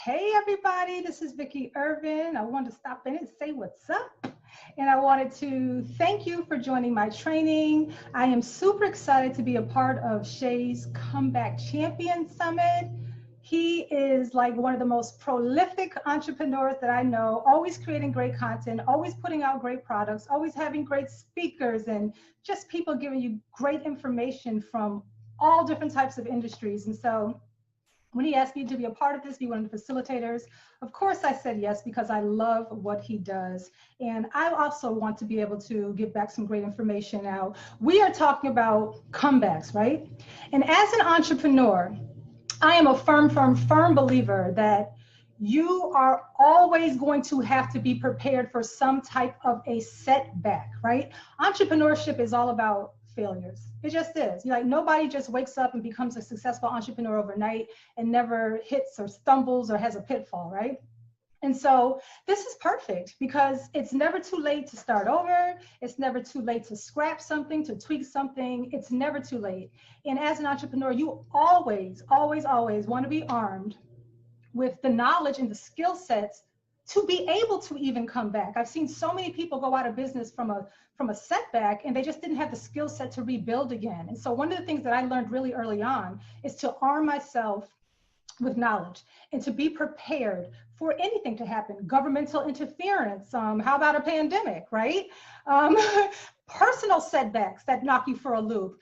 Hey everybody, this is Vicki Irvin. I wanted to stop in and say what's up. And I wanted to thank you for joining my training. I am super excited to be a part of Shay's Comeback Champion Summit. He is like one of the most prolific entrepreneurs that I know, always creating great content, always putting out great products, always having great speakers, and just people giving you great information from all different types of industries. And so when he asked me to be a part of this, be one of the facilitators, of course I said yes, because I love what he does. And I also want to be able to give back some great information. Now, we are talking about comebacks, right? And as an entrepreneur, I am a firm believer that you are always going to have to be prepared for some type of a setback, right? Entrepreneurship is all about failures. It just is. Like, nobody just wakes up and becomes a successful entrepreneur overnight and never hits or stumbles or has a pitfall, right? And so this is perfect because it's never too late to start over. It's never too late to scrap something, to tweak something. It's never too late. And as an entrepreneur, you always want to be armed with the knowledge and the skill sets to be able to even come back. I've seen so many people go out of business from a setback, and they just didn't have the skill set to rebuild again. And so one of the things that I learned really early on is to arm myself with knowledge and to be prepared for anything to happen. Governmental interference, how about a pandemic, right? Personal setbacks that knock you for a loop.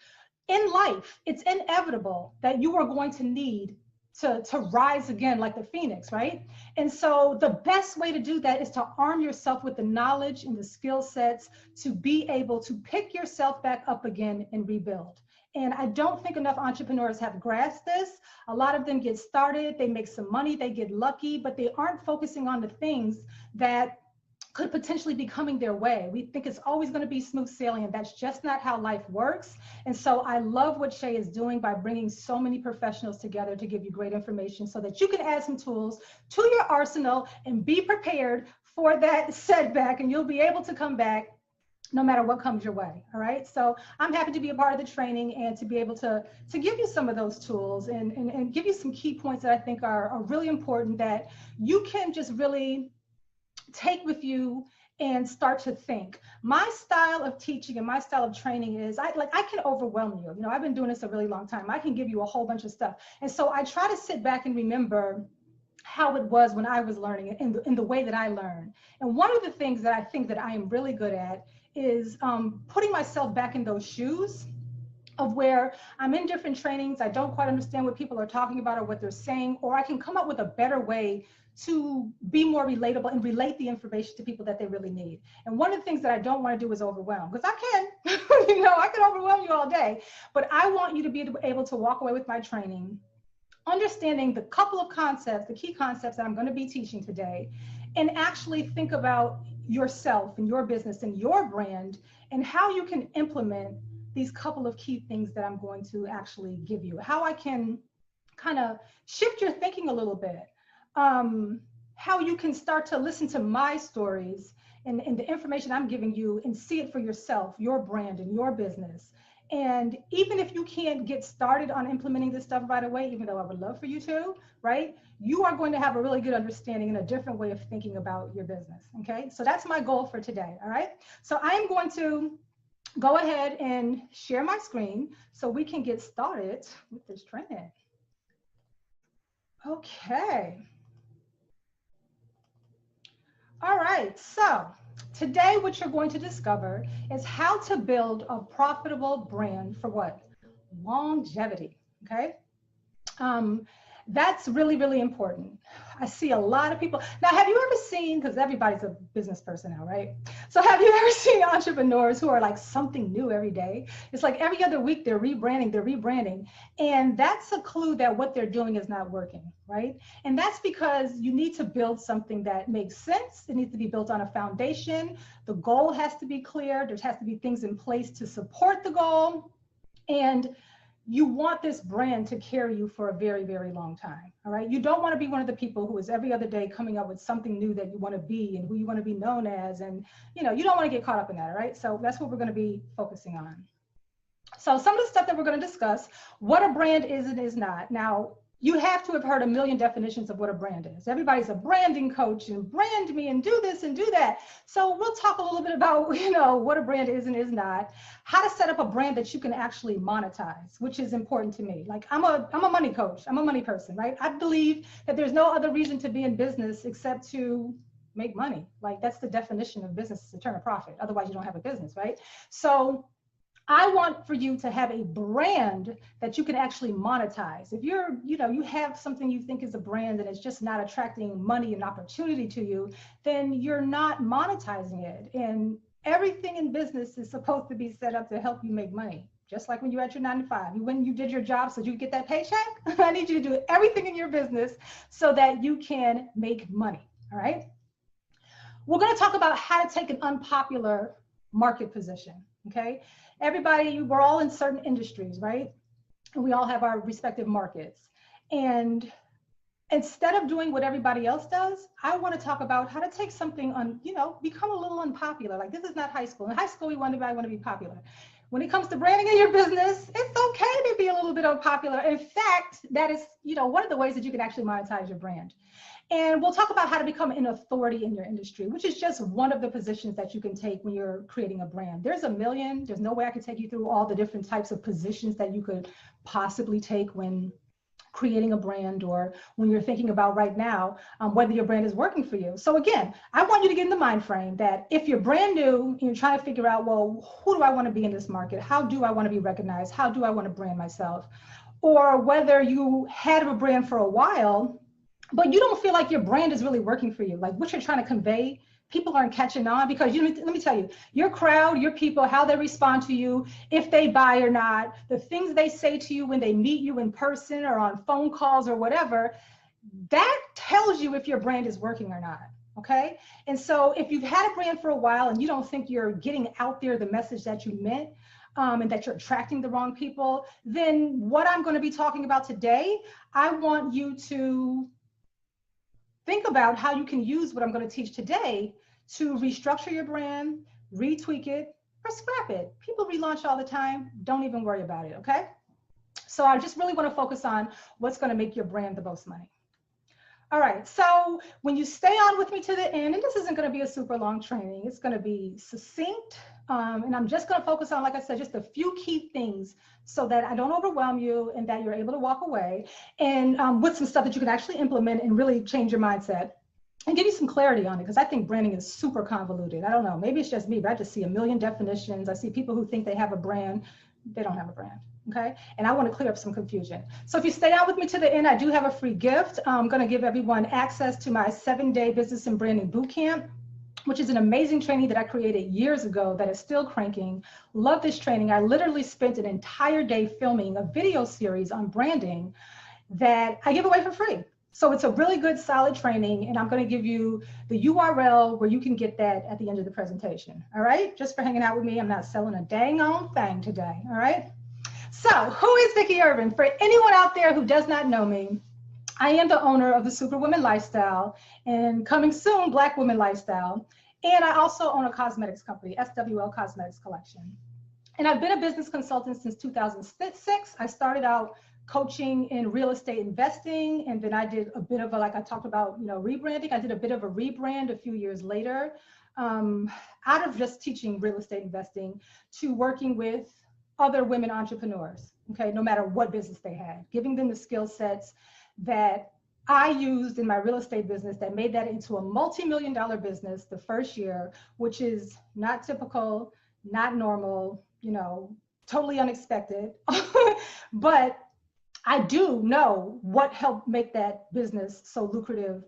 In life, it's inevitable that you are going to need to rise again like the phoenix, right? And so the best way to do that is to arm yourself with the knowledge and the skill sets to be able to pick yourself back up again and rebuild. And I don't think enough entrepreneurs have grasped this. A lot of them get started, they make some money, they get lucky, but they aren't focusing on the things that could potentially be coming their way. We think it's always going to be smooth sailing, and that's just not how life works. And so I love what Shay is doing by bringing so many professionals together to give you great information so that you can add some tools to your arsenal and be prepared for that setback, and you'll be able to come back no matter what comes your way. All right. So I'm happy to be a part of the training and to be able to give you some of those tools and give you some key points that I think are really important that you can just really take with you and start to think. My style of teaching and my style of training is I can overwhelm you. You know, I've been doing this a really long time. I can give you a whole bunch of stuff. And so I try to sit back and remember how it was when I was learning in the way that I learned. And one of the things that I think that I am really good at is putting myself back in those shoes of where I'm in different trainings. I don't quite understand what people are talking about or what they're saying, or I can come up with a better way to be more relatable and relate the information to people that they really need. And one of the things that I don't want to do is overwhelm, because I can, you know, I can overwhelm you all day, but I want you to be able to walk away with my training, understanding the couple of concepts, the key concepts that I'm going to be teaching today, and actually think about yourself and your business and your brand and how you can implement these couple of key things that I'm going to actually give you, how I can kind of shift your thinking a little bit. How you can start to listen to my stories and the information I'm giving you and see it for yourself, your brand and your business. And even if you can't get started on implementing this stuff right away, even though I would love for you to, right? You are going to have a really good understanding and a different way of thinking about your business, okay? So that's my goal for today, all right? So I am going to go ahead and share my screen so we can get started with this training. Okay. All right, so today what you're going to discover is how to build a profitable brand for what? Longevity, okay? That's really, really important. I see a lot of people. Now, have you ever seen, because everybody's a business person now, right? So have you ever seen entrepreneurs who are like something new every day? It's like every other week they're rebranding. And that's a clue that what they're doing is not working, right? And that's because you need to build something that makes sense. It needs to be built on a foundation. The goal has to be clear. There has to be things in place to support the goal. And you want this brand to carry you for a very, very long time, all right? You don't want to be one of the people who is every other day coming up with something new that you want to be and who you want to be known as, and you know, you don't want to get caught up in that, all right? So that's what we're going to be focusing on. So some of the stuff that we're going to discuss, what a brand is and is not. Now, you have to have heard a million definitions of what a brand is. Everybody's a branding coach and brand me and do this and do that. So we'll talk a little bit about, what a brand is and is not, how to set up a brand that you can actually monetize, which is important to me. Like I'm a money coach. I'm a money person, right? I believe that there's no other reason to be in business except to make money. Like that's the definition of business, is to turn a profit. Otherwise you don't have a business, right? So I want for you to have a brand that you can actually monetize. If you're, you have something you think is a brand and it's just not attracting money and opportunity to you, then you're not monetizing it. And everything in business is supposed to be set up to help you make money. Just like when you're at your 9 to 5, when you did your job so you get that paycheck, I need you to do everything in your business so that you can make money, all right? We're gonna talk about how to take an unpopular market position, okay? Everybody, we're all in certain industries, right? And we all have our respective markets. And instead of doing what everybody else does, I want to talk about how to take something on, become a little unpopular. Like this is not high school. In high school, everybody want to be popular. When it comes to branding in your business, it's okay to be a little bit unpopular. In fact, that is, one of the ways that you can actually monetize your brand. And we'll talk about how to become an authority in your industry, which is just one of the positions that you can take when you're creating a brand. There's a million. There's no way I could take you through all the different types of positions that you could possibly take when creating a brand or when you're thinking about right now whether your brand is working for you. So again, I want you to get in the mind frame that if you're brand new and you're trying to figure out, well, who do I want to be in this market? How do I want to be recognized? How do I want to brand myself? Or whether you had a brand for a while, but you don't feel like your brand is really working for you, like what you're trying to convey, people aren't catching on because let me tell you, your crowd, your people, how they respond to you, if they buy or not, the things they say to you when they meet you in person or on phone calls or whatever, that tells you if your brand is working or not, okay? And so if you've had a brand for a while and you don't think you're getting out there the message that you meant, and that you're attracting the wrong people, then what I'm going to be talking about today, I want you to think about how you can use what I'm going to teach today to restructure your brand, retweak it, or scrap it. People relaunch all the time. Don't even worry about it, okay? So I just really want to focus on what's going to make your brand the most money. All right, so when you stay on with me to the end, and this isn't going to be a super long training, it's going to be succinct, and I'm just going to focus on, like I said, just a few key things so that I don't overwhelm you and that you're able to walk away and with some stuff that you can actually implement and really change your mindset and give you some clarity on it, because I think branding is super convoluted. I don't know, maybe it's just me, but I just see a million definitions. I see people who think they have a brand, they don't have a brand. Okay, and I want to clear up some confusion. So if you stay out with me to the end, I do have a free gift. I'm going to give everyone access to my 7-day business and branding bootcamp, which is an amazing training that I created years ago that is still cranking. Love this training. I literally spent an entire day filming a video series on branding that I give away for free. So it's a really good, solid training, and I'm going to give you the URL where you can get that at the end of the presentation. All right, just for hanging out with me. I'm not selling a dang on thing today. All right. So who is Vicki Irvin? For anyone out there who does not know me, I am the owner of the Superwoman Lifestyle and coming soon, Black Woman Lifestyle. And I also own a cosmetics company, SWL Cosmetics Collection. And I've been a business consultant since 2006. I started out coaching in real estate investing, and then I did a bit of like I talked about, rebranding. I did a bit of a rebrand a few years later, out of just teaching real estate investing to working with other women entrepreneurs, okay, no matter what business they had, giving them the skill sets that I used in my real estate business that made that into a multi-million-dollar business the first year, which is not typical, not normal, totally unexpected. But I do know what helped make that business so lucrative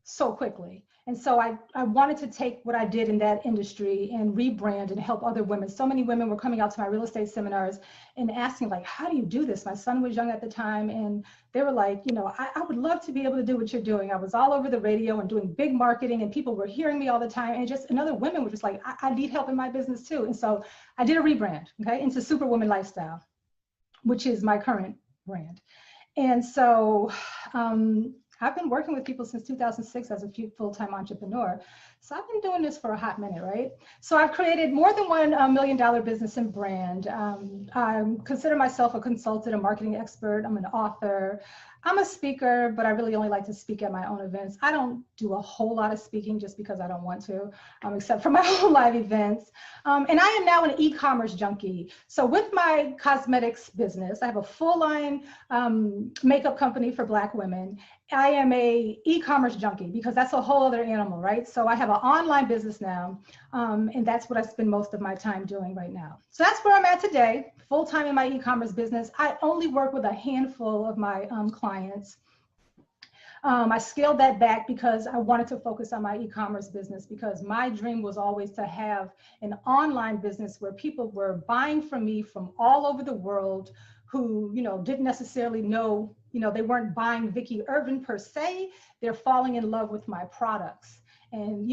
so quickly. And so I wanted to take what I did in that industry and rebrand and help other women. So many women were coming out to my real estate seminars and asking, like, how do you do this? My son was young at the time, and they were like, I would love to be able to do what you're doing. I was all over the radio and doing big marketing, and people were hearing me all the time. And other women were just like, I need help in my business too. And so I did a rebrand, okay, into Superwoman Lifestyle, which is my current brand. And so, I've been working with people since 2006 as a full-time entrepreneur. So I've been doing this for a hot minute, right? So I've created more than $1 million business and brand. I consider myself a consultant, a marketing expert. I'm an author. I'm a speaker, but I really only like to speak at my own events. I don't do a whole lot of speaking just because I don't want to, except for my own live events. And I am now an e-commerce junkie. So with my cosmetics business, I have a full line makeup company for Black women. I am a e-commerce junkie because that's a whole other animal, right? So I have an online business now, and that's what I spend most of my time doing right now. So that's where I'm at today, full-time in my e-commerce business. I only work with a handful of my clients. I scaled that back because I wanted to focus on my e-commerce business, because my dream was always to have an online business where people were buying from me from all over the world who, didn't necessarily know, they weren't buying Vicki Irvin per se, they're falling in love with my products. And,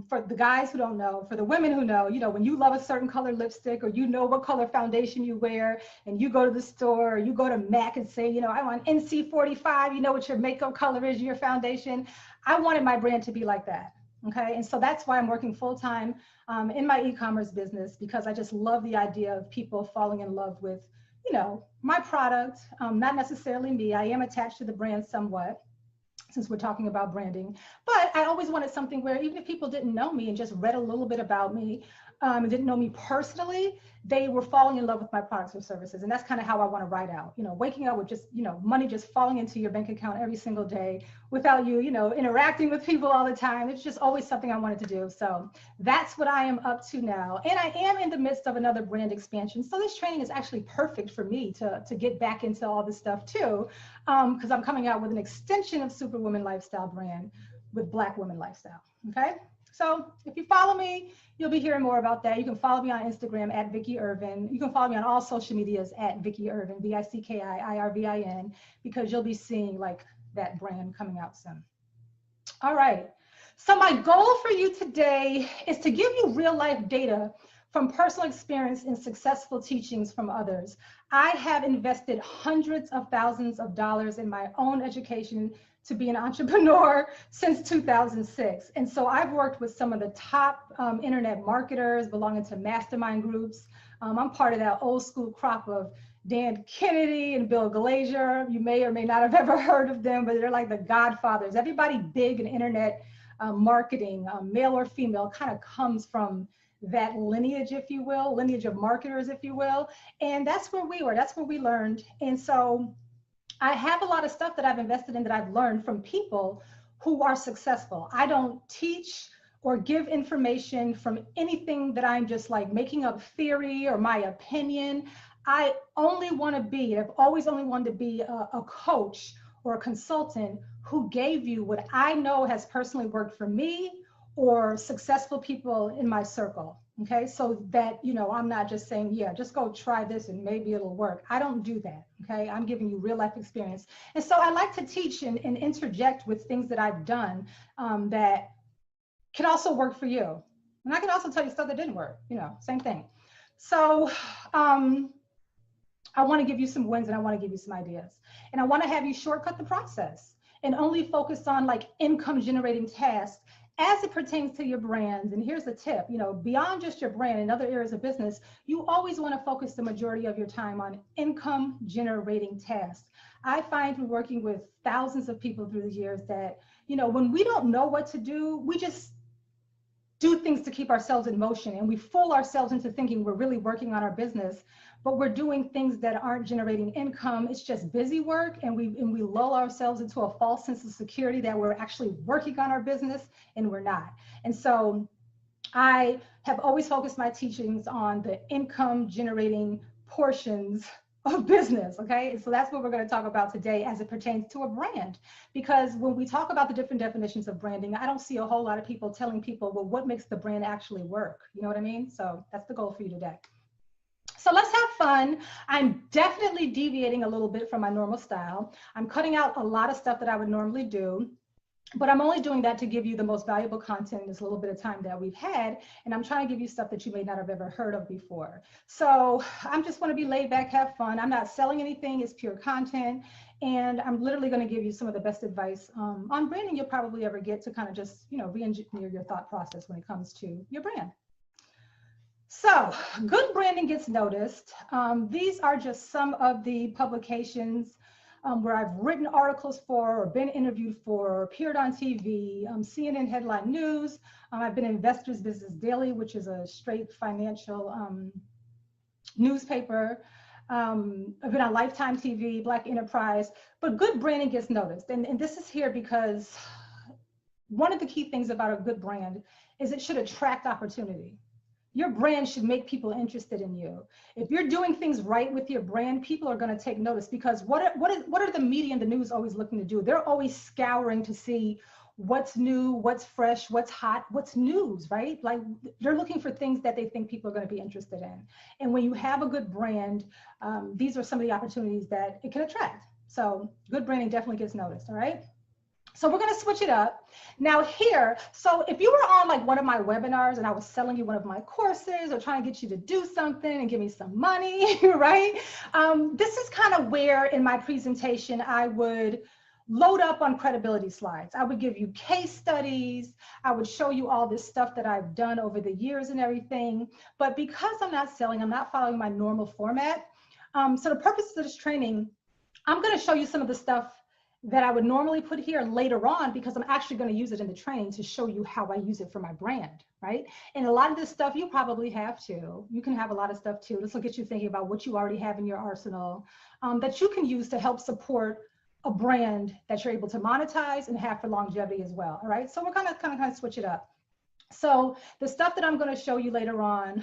for the guys who don't know, for the women who know, when you love a certain color lipstick, or what color foundation you wear, and you go to the store, or you go to MAC and say, I want NC45, you know what your makeup color is, your foundation. I wanted my brand to be like that. Okay. And so that's why I'm working full time in my e-commerce business, because I just love the idea of people falling in love with, my product, not necessarily me. I am attached to the brand somewhat, since we're talking about branding, but I always wanted something where even if people didn't know me and just read a little bit about me, and didn't know me personally, they were falling in love with my products or services. And that's kind of how I want to write out, waking up with just, money just falling into your bank account every single day without you, interacting with people all the time. It's just always something I wanted to do. So that's what I am up to now. And I am in the midst of another brand expansion. So this training is actually perfect for me to get back into all this stuff too, because I'm coming out with an extension of Superwoman Lifestyle brand with Black women lifestyle, okay? So if you follow me, you'll be hearing more about that. You can follow me on Instagram at Vicki Irvin. You can follow me on all social medias at Vicki Irvin, VICKIIRVIN, because you'll be seeing like that brand coming out soon. All right. So my goal for you today is to give you real life data from personal experience and successful teachings from others. I have invested hundreds of thousands of dollars in my own education to be an entrepreneur since 2006. And so I've worked with some of the top internet marketers belonging to mastermind groups. I'm part of that old school crop of Dan Kennedy and Bill Glazier. You may or may not have ever heard of them, but they're like the godfathers. Everybody big in internet marketing, male or female, kind of comes from that lineage, if you will, lineage of marketers, if you will. And that's where we were, that's where we learned. And so I have a lot of stuff that I've invested in that I've learned from people who are successful. I don't teach or give information from anything that I'm just like making up theory or my opinion. I only want to be, I've always only wanted to be a coach or a consultant who gave you what I know has personally worked for me or successful people in my circle. Okay, so that, I'm not just saying, yeah, just go try this and maybe it'll work. I don't do that. Okay, I'm giving you real life experience. And so I like to teach and interject with things that I've done that can also work for you. And I can also tell you stuff that didn't work, same thing. So I want to give you some wins and I want to give you some ideas. And I want to have you shortcut the process and only focus on like income generating tasks as it pertains to your brands. And here's the tip, beyond just your brand and other areas of business, you always want to focus the majority of your time on income generating tasks. I find through working with thousands of people through the years that, when we don't know what to do, we just do things to keep ourselves in motion, and we fool ourselves into thinking we're really working on our business, but we're doing things that aren't generating income. It's just busy work, and we lull ourselves into a false sense of security that we're actually working on our business, and we're not. And so I have always focused my teachings on the income generating portions of business, okay? And so that's what we're going to talk about today as it pertains to a brand. Because when we talk about the different definitions of branding, I don't see a whole lot of people telling people, well, what makes the brand actually work? You know what I mean? So that's the goal for you today. So let's have fun. I'm definitely deviating a little bit from my normal style. I'm cutting out a lot of stuff that I would normally do, but I'm only doing that to give you the most valuable content in this little bit of time that we've had. And I'm trying to give you stuff that you may not have ever heard of before. So I'm just want to be laid back, have fun. I'm not selling anything, it's pure content. And I'm literally going to give you some of the best advice on branding you'll probably ever get to kind of just, re-engineer your thought process when it comes to your brand. So good branding gets noticed. These are just some of the publications where I've written articles for, or been interviewed for, or appeared on TV, CNN Headline News. I've been in Investors Business Daily, which is a straight financial newspaper. I've been on Lifetime TV, Black Enterprise, but good branding gets noticed. And this is here because one of the key things about a good brand is it should attract opportunity. Your brand should make people interested in you. If you're doing things right with your brand, people are going to take notice, because what are the media and the news always looking to do? They're always scouring to see what's new, what's fresh, what's hot, what's news, right? Like, they're looking for things that they think people are going to be interested in. And when you have a good brand, these are some of the opportunities that it can attract. So good branding definitely gets noticed, all right? So we're going to switch it up now here. So if you were on like one of my webinars and I was selling you one of my courses or trying to get you to do something and give me some money, right? This is kind of where in my presentation I would load up on credibility slides. I would give you case studies. I would show you all this stuff that I've done over the years and everything. But because I'm not selling, I'm not following my normal format. So the purpose of this training, I'm going to show you some of the stuff that I would normally put here later on, because I'm actually going to use it in the training to show you how I use it for my brand, right? And a lot of this stuff you probably have too. You can have a lot of stuff too. This will get you thinking about what you already have in your arsenal that you can use to help support a brand that you're able to monetize and have for longevity as well, all right? So we're gonna kind of switch it up. So the stuff that I'm going to show you later on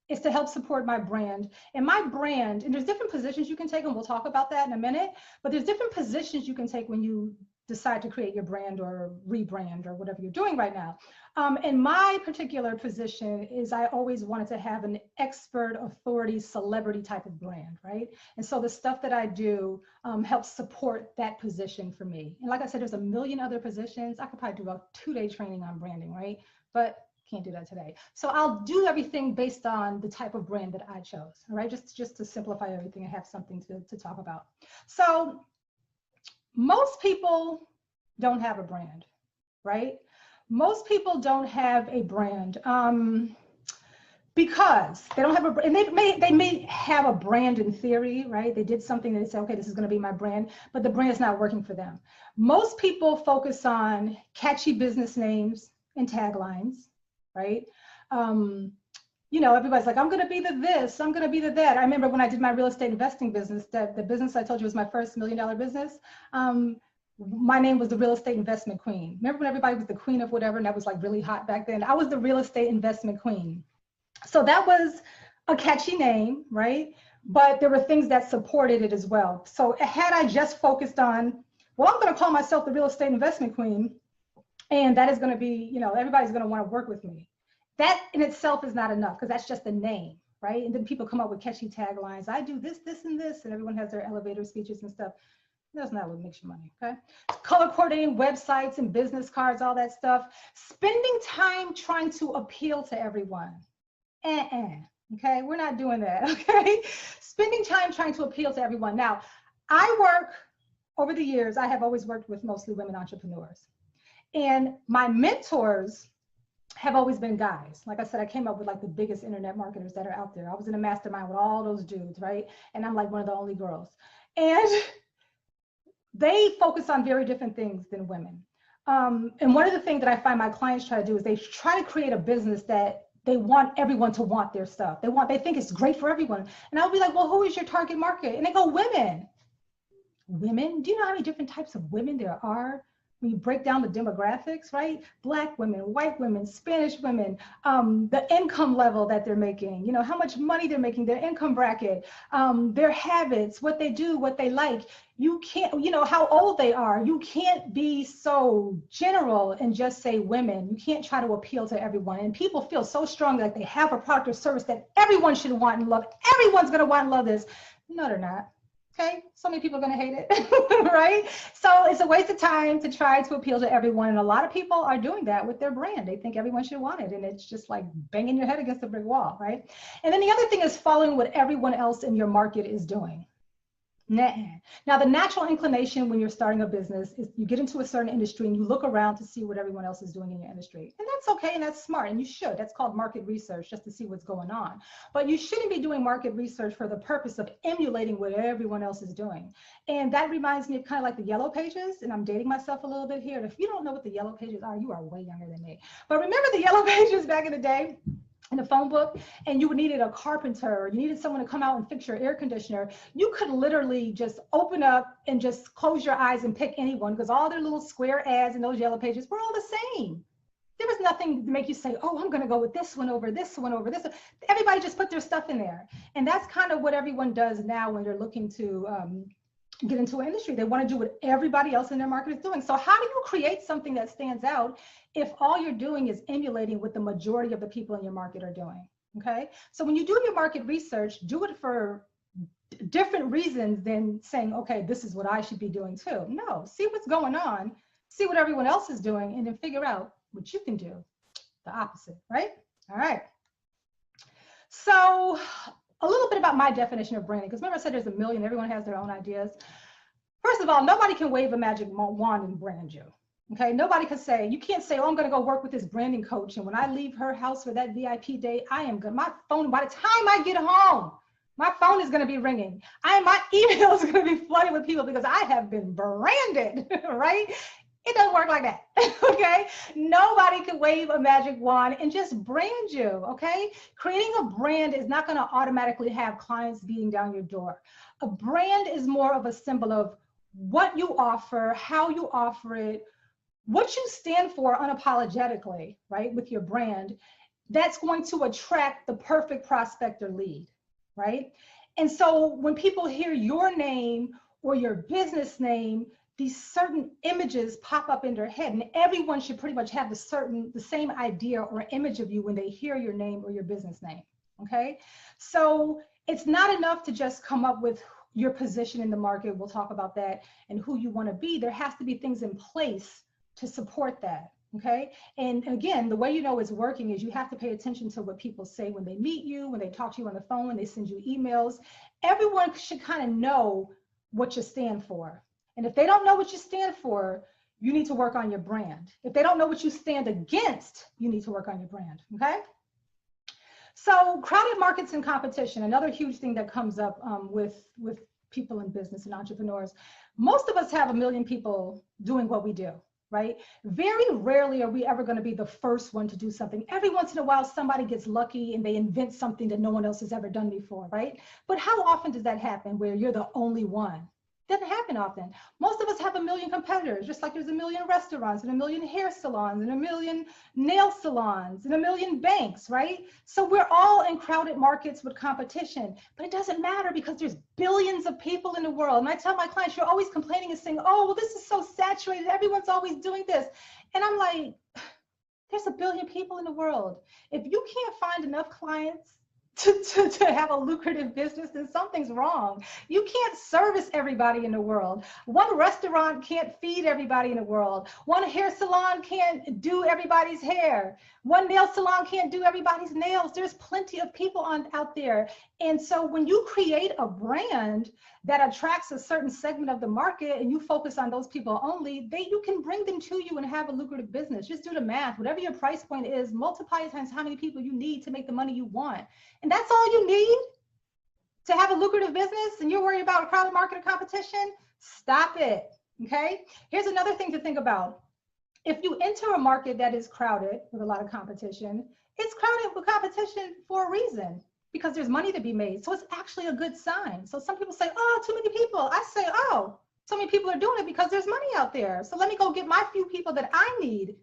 is to help support my brand. And my brand, and there's different positions you can take, and we'll talk about that in a minute, but there's different positions you can take when you decide to create your brand or rebrand or whatever you're doing right now. And my particular position is I always wanted to have an expert, authority, celebrity type of brand, right? And so the stuff that I do helps support that position for me. And like I said, there's a million other positions. I could probably do a 2-day training on branding, right? But can't do that today. So I'll do everything based on the type of brand that I chose, all right? Just to simplify everything and have something to talk about. So most people don't have a brand, right? Most people don't have a brand because they don't have a brand. And they may have a brand in theory, right? They did something and they say, okay, this is going to be my brand, but the brand is not working for them. Most people focus on catchy business names and taglines, right? You know, everybody's like, I'm going to be the this, I'm going to be the that. I remember when I did my real estate investing business, the business I told you was my first $1 million business. My name was the real estate investment queen. Remember when everybody was the queen of whatever, and that was like really hot back then? I was the real estate investment queen. So that was a catchy name, right? But there were things that supported it as well. So had I just focused on, well, I'm going to call myself the real estate investment queen, and that is going to be, you know, everybody's going to want to work with me. That in itself is not enough, because that's just a name, right? And then people come up with catchy taglines. I do this, this, and this, and everyone has their elevator speeches and stuff. That's not what makes you money, okay? Color coordinating websites and business cards, all that stuff. Spending time trying to appeal to everyone. Okay, we're not doing that, okay? Spending time trying to appeal to everyone. Now, I work, over the years, I have always worked with mostly women entrepreneurs. And my mentors have always been guys. Like I said, I came up with like the biggest internet marketers that are out there. I was in a mastermind with all those dudes, right? And I'm like one of the only girls. And they focus on very different things than women. And one of the things that I find my clients try to do is they try to create a business that they want everyone to want their stuff. They think it's great for everyone. And I'll be like, well, who is your target market? And they go, women. Women? Do you know how many different types of women there are? When you break down the demographics, right? Black women, white women, Spanish women, the income level that they're making, you know, how much money they're making, their income bracket, their habits, what they do, what they like. You can't, you know, how old they are. You can't be so general and just say women. You can't try to appeal to everyone. And people feel so strongly like they have a product or service that everyone should want and love. Everyone's going to want and love this. No, they're not. Okay, so many people are going to hate it, right? So it's a waste of time to try to appeal to everyone. And a lot of people are doing that with their brand. They think everyone should want it. And it's just like banging your head against a brick wall, right? And then the other thing is following what everyone else in your market is doing, Nah. Now, the natural inclination when you're starting a business is you get into a certain industry and you look around to see what everyone else is doing in your industry. And that's okay and that's smart and you should. That's called market research, just to see what's going on. But you shouldn't be doing market research for the purpose of emulating what everyone else is doing. And that reminds me of kind of like the Yellow Pages, and I'm dating myself a little bit here. And if you don't know what the Yellow Pages are, you are way younger than me. But remember the Yellow Pages back in the day? In the phone book, and you needed a carpenter, or you needed someone to come out and fix your air conditioner, you could literally just open up and just close your eyes and pick anyone, because all their little square ads in those Yellow Pages were all the same. There was nothing to make you say, oh, I'm going to go with this one over this one over this one. Everybody just put their stuff in there. And that's kind of what everyone does now when they're looking to get into an industry. They want to do what everybody else in their market is doing. So how do you create something that stands out if all you're doing is emulating what the majority of the people in your market are doing? Okay, so when you do your market research, do it for different reasons than saying, okay, this is what I should be doing too. No, see what's going on, see what everyone else is doing, and then figure out what you can do, the opposite, right? All right. So a little bit about my definition of branding, because remember I said there's a million, everyone has their own ideas. First of all, nobody can wave a magic wand and brand you. Okay, nobody can say, you can't say, oh, I'm gonna go work with this branding coach, and when I leave her house for that VIP day, I am good. My phone, by the time I get home, my phone is gonna be ringing. My email is gonna be flooded with people because I have been branded, right? It doesn't work like that, okay? Nobody can wave a magic wand and just brand you, okay? Creating a brand is not gonna automatically have clients beating down your door. A brand is more of a symbol of what you offer, how you offer it, what you stand for unapologetically, right, with your brand. That's going to attract the perfect prospect or lead, right? And so when people hear your name or your business name, these certain images pop up in their head, and everyone should pretty much have the same idea or image of you when they hear your name or your business name, okay? So it's not enough to just come up with your position in the market, we'll talk about that, and who you wanna be. There has to be things in place to support that, okay? And again, the way you know it's working is you have to pay attention to what people say when they meet you, when they talk to you on the phone, when they send you emails. Everyone should kind of know what you stand for. And if they don't know what you stand for, you need to work on your brand. If they don't know what you stand against, you need to work on your brand, okay? So crowded markets and competition, another huge thing that comes up with people in business and entrepreneurs. Most of us have a million people doing what we do, right? Very rarely are we ever going to be the first one to do something. Every once in a while, somebody gets lucky and they invent something that no one else has ever done before, right? But how often does that happen where you're the only one? Doesn't happen often. Most of us have a million competitors, just like there's a million restaurants and a million hair salons and a million nail salons and a million banks, right? So we're all in crowded markets with competition, but it doesn't matter because there's billions of people in the world. And I tell my clients, you're always complaining and saying, oh, well, this is so saturated. Everyone's always doing this. And I'm like, there's a billion people in the world. If you can't find enough clients to have a lucrative business, then something's wrong. You can't service everybody in the world. One restaurant can't feed everybody in the world. One hair salon can't do everybody's hair. One nail salon can't do everybody's nails. There's plenty of people out there. And so when you create a brand that attracts a certain segment of the market and you focus on those people only, you can bring them to you and have a lucrative business. Just do the math. Whatever your price point is, multiply it times how many people you need to make the money you want. And that's all you need to have a lucrative business, and you're worried about a crowded market or competition? Stop it, okay? Here's another thing to think about. If you enter a market that is crowded with a lot of competition, it's crowded with competition for a reason, because there's money to be made. So it's actually a good sign. So some people say, oh, too many people. I say, oh, so many people are doing it because there's money out there. So let me go get my few people that I need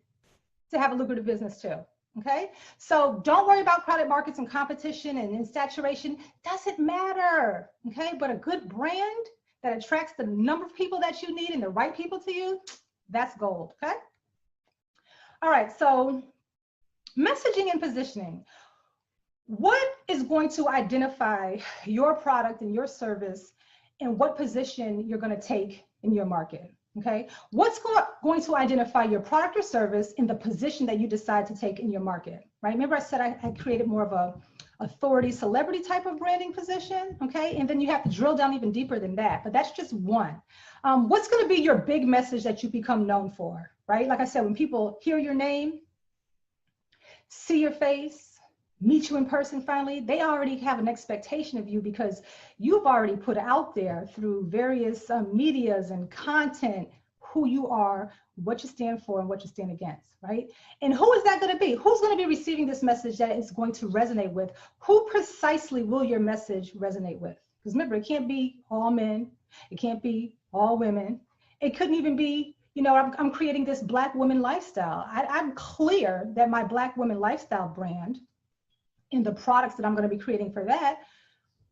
to have a lucrative business too. Okay, so don't worry about crowded markets and competition and saturation. Doesn't matter. Okay, but a good brand that attracts the number of people that you need and the right people to you, that's gold. Okay. All right, so messaging and positioning. What is going to identify your product and your service and what position you're going to take in your market? Okay, what's going to identify your product or service in the position that you decide to take in your market, right? Remember I said I created more of authority, celebrity type of branding position, okay? And then you have to drill down even deeper than that, but that's just one. What's gonna be your big message that you become known for, right? Like I said, when people hear your name, see your face, meet you in person finally, they already have an expectation of you because you've already put out there through various medias and content who you are, what you stand for, and what you stand against, right? And who is that going to be? Who's going to be receiving this message that it's going to resonate with? Who precisely will your message resonate with? Because remember, it can't be all men. It can't be all women. It couldn't even be, you know, I'm creating this Black woman lifestyle. I'm clear that my Black woman lifestyle brand and the products that I'm going to be creating for that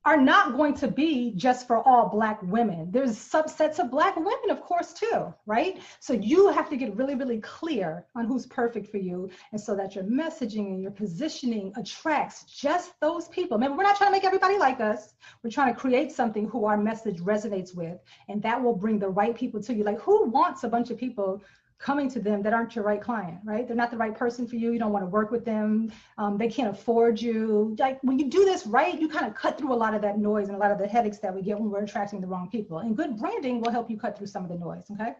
are not going to be just for all Black women. There's subsets of Black women, of course, too, right? So you have to get really, really clear on who's perfect for you, and so that your messaging and your positioning attracts just those people. Remember, we're not trying to make everybody like us. We're trying to create something who our message resonates with, and that will bring the right people to you. Like, who wants a bunch of people coming to them that aren't your right client, right? They're not the right person for you. You don't want to work with them. They can't afford you. Like, when you do this right, you kind of cut through a lot of that noise and a lot of the headaches that we get when we're attracting the wrong people. And good branding will help you cut through some of the noise, okay?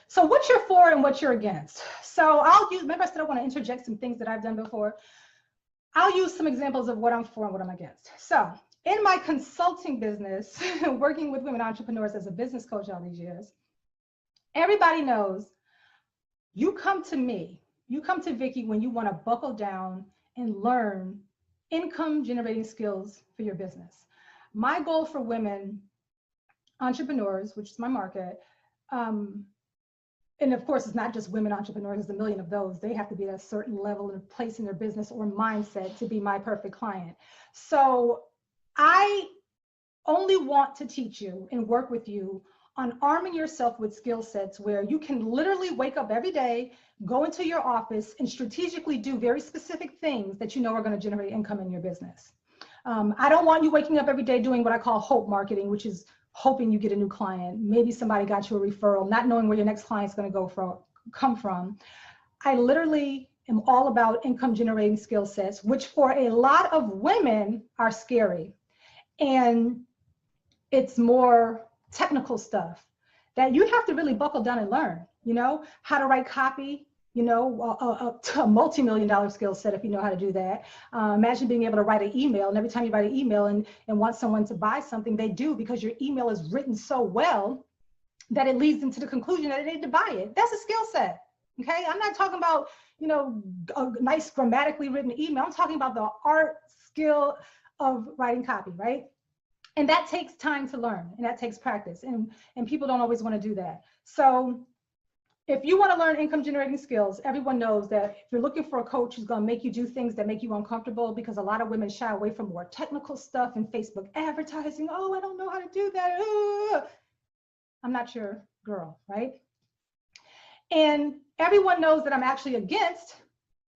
So what you're for and what you're against. So I'll use, remember I said I want to interject some things that I've done before. I'll use some examples of what I'm for and what I'm against. So in my consulting business, working with women entrepreneurs as a business coach all these years, everybody knows you come to me, you come to Vicki when you want to buckle down and learn income generating skills for your business. My goal for women entrepreneurs, which is my market, and of course, it's not just women entrepreneurs, there's a million of those. They have to be at a certain level and place in their business or mindset to be my perfect client. So I only want to teach you and work with you on arming yourself with skill sets where you can literally wake up every day, go into your office, and strategically do very specific things that you know are going to generate income in your business. I don't want you waking up every day doing what I call hope marketing, which is hoping you get a new client. Maybe somebody got you a referral, not knowing where your next client's going to come from. I literally am all about income generating skill sets, which for a lot of women are scary. And it's more technical stuff that you have to really buckle down and learn, you know, how to write copy, you know, a multi-million-dollar skill set if you know how to do that. Imagine being able to write an email, and every time you write an email and want someone to buy something, they do, because your email is written so well that it leads them to the conclusion that they need to buy it. That's a skill set, okay? I'm not talking about, you know, a nice grammatically written email. I'm talking about the art skill of writing copy, right? And that takes time to learn, and that takes practice, and people don't always want to do that. So if you want to learn income generating skills, everyone knows that if you're looking for a coach who's going to make you do things that make you uncomfortable, because a lot of women shy away from more technical stuff and Facebook advertising. Oh, I don't know how to do that. I'm not your girl, right? And everyone knows that I'm actually against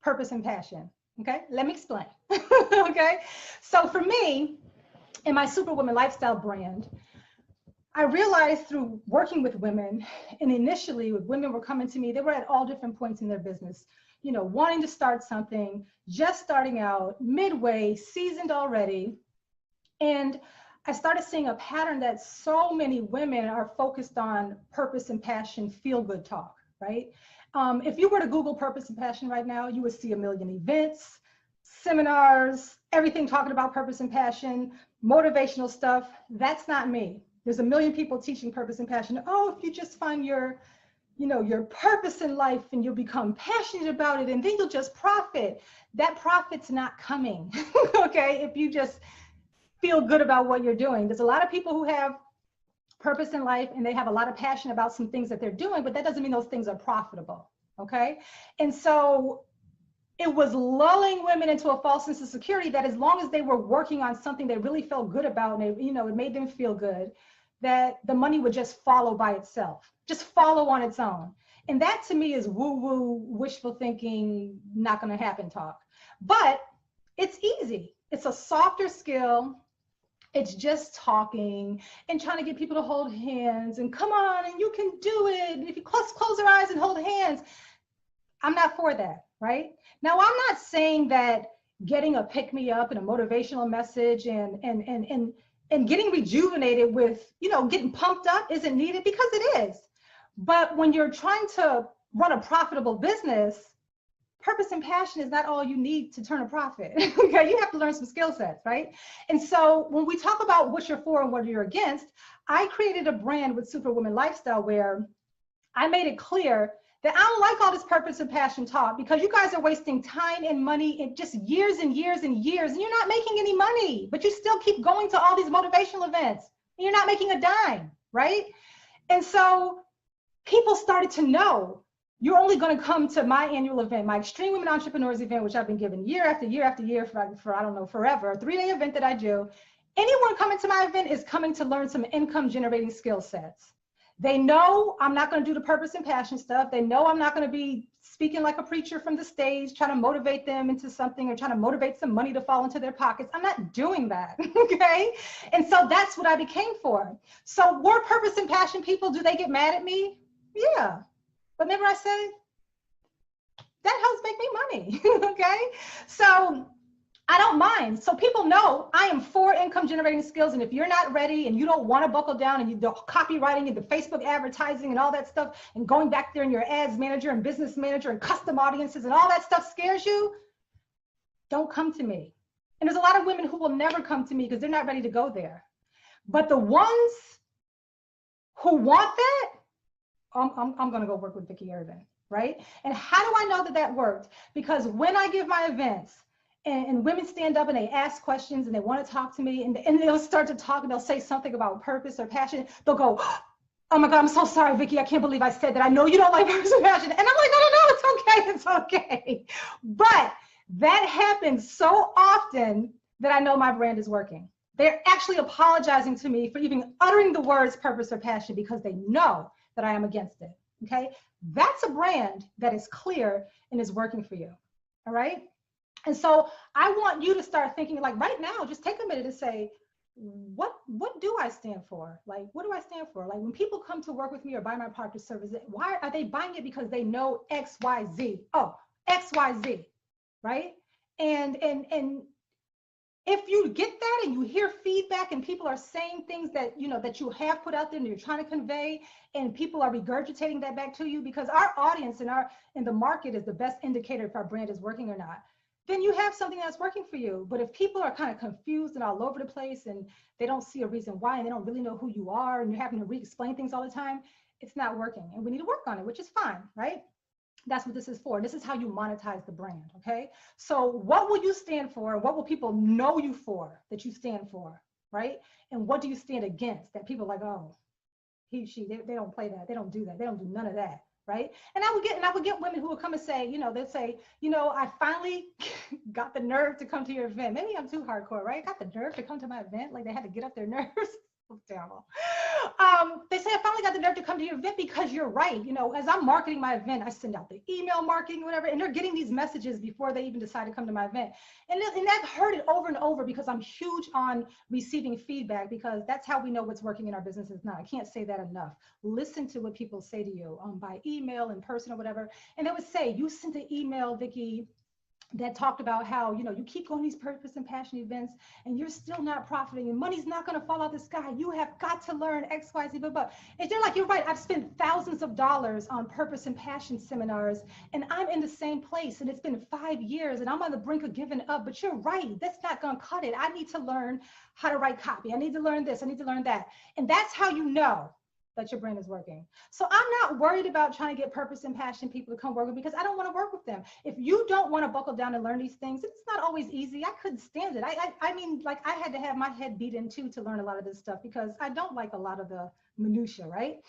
purpose and passion. Okay, let me explain. Okay, so for me, in my Superwoman lifestyle brand, I realized through working with women, and initially women were coming to me, they were at all different points in their business, you know, wanting to start something, just starting out, midway, seasoned already. And I started seeing a pattern that so many women are focused on purpose and passion, feel good talk, right? If you were to Google purpose and passion right now, you would see a million events, seminars, everything talking about purpose and passion, motivational stuff. That's not me. There's a million people teaching purpose and passion. Oh, if you just find your, you know, your purpose in life and you'll become passionate about it, and then you'll just profit. That profit's not coming, okay? If you just feel good about what you're doing. There's a lot of people who have purpose in life and they have a lot of passion about some things that they're doing, but that doesn't mean those things are profitable, okay? And so it was lulling women into a false sense of security that as long as they were working on something they really felt good about, and they, you know, it made them feel good, that the money would just follow by itself, just follow on its own. And that to me is woo-woo, wishful thinking, not gonna happen talk. But it's easy. It's a softer skill. It's just talking and trying to get people to hold hands and come on, and you can do it. If you close your eyes and hold hands, I'm not for that, right? Now, I'm not saying that getting a pick-me-up and a motivational message and getting rejuvenated with, getting pumped up isn't needed, because it is. But when you're trying to run a profitable business, purpose and passion is not all you need to turn a profit. Okay, you have to learn some skill sets, right? And so when we talk about what you're for and what you're against, I created a brand with Superwoman Lifestyle where I made it clear that I don't like all this purpose and passion talk, because you guys are wasting time and money in just years and years and years, and you're not making any money, but you still keep going to all these motivational events and you're not making a dime, right? And so people started to know, you're only going to come to my annual event, my Extreme Women Entrepreneurs event, which I've been given year after year after year for I don't know, forever, a 3-day event that I do. Anyone coming to my event is coming to learn some income generating skill sets. They know I'm not going to do the purpose and passion stuff. They know I'm not going to be speaking like a preacher from the stage, trying to motivate them into something or trying to motivate some money to fall into their pockets. I'm not doing that, okay? And so that's what I became for. So were purpose and passion people, do they get mad at me? Yeah. But remember I said, that helps make me money, okay? So I don't mind. So people know I am for income generating skills. And if you're not ready and you don't want to buckle down and you do copywriting and the Facebook advertising and all that stuff and going back there and your ads manager and business manager and custom audiences and all that stuff scares you, don't come to me. And there's a lot of women who will never come to me because they're not ready to go there. But the ones who want that, I'm going to go work with Vicki Irvin, right? And how do I know that that worked? Because when I give my events and women stand up and they ask questions and they want to talk to me and they'll start to talk and they'll say something about purpose or passion, they'll go, oh my God, I'm so sorry, Vicki. I can't believe I said that. I know you don't like purpose or passion. And I'm like, no, it's okay. It's okay. But that happens so often that I know my brand is working. They're actually apologizing to me for even uttering the words purpose or passion because they know that I am against it, okay? That's a brand that is clear and is working for you, all right? And so I want you to start thinking, like right now, just take a minute and say, what do I stand for? Like, what do I stand for? Like when people come to work with me or buy my product or service, why are they buying it? Because they know X, Y, Z. Oh, X, Y, Z, right? And if you get that and you hear feedback and people are saying things that that you have put out there and you're trying to convey, and people are regurgitating that back to you, because our audience and the market is the best indicator if our brand is working or not, then you have something that's working for you. But if people are kind of confused and all over the place and they don't see a reason why and they don't really know who you are and you're having to re-explain things all the time, it's not working. And we need to work on it, which is fine, right? That's what this is for. This is how you monetize the brand, okay? So what will you stand for? What will people know you for that you stand for, right? And what do you stand against that people are like, oh, he, she, they don't play that. They don't do that. They don't do none of that, right? And I would get women who would come and say, they'll say, I finally got the nerve to come to your event. Maybe I'm too hardcore, right? Got the nerve to come to my event. Like they had to get up their nerves. Terrible. They say, I finally got the nerve to come to your event because you're right. As I'm marketing my event, I send out the email marketing, whatever, and they're getting these messages before they even decide to come to my event. And I've heard it over and over because I'm huge on receiving feedback, because that's how we know what's working in our businesses now. I can't say that enough. Listen to what people say to you by email, in person, or whatever. And they would say, you sent an email, Vicki, that talked about how, you keep going to these purpose and passion events and you're still not profiting and money's not going to fall out the sky. You have got to learn X, Y, Z, blah, blah. And they're like, you're right. I've spent thousands of dollars on purpose and passion seminars and I'm in the same place and it's been 5 years and I'm on the brink of giving up, but you're right. That's not going to cut it. I need to learn how to write copy. I need to learn this. I need to learn that. And that's how you know that your brand is working. So I'm not worried about trying to get purpose and passion people to come work with me, because I don't want to work with them. If you don't want to buckle down and learn these things, it's not always easy. I couldn't stand it. I mean, like I had to have my head beat in too to learn a lot of this stuff, because I don't like a lot of the minutia, right?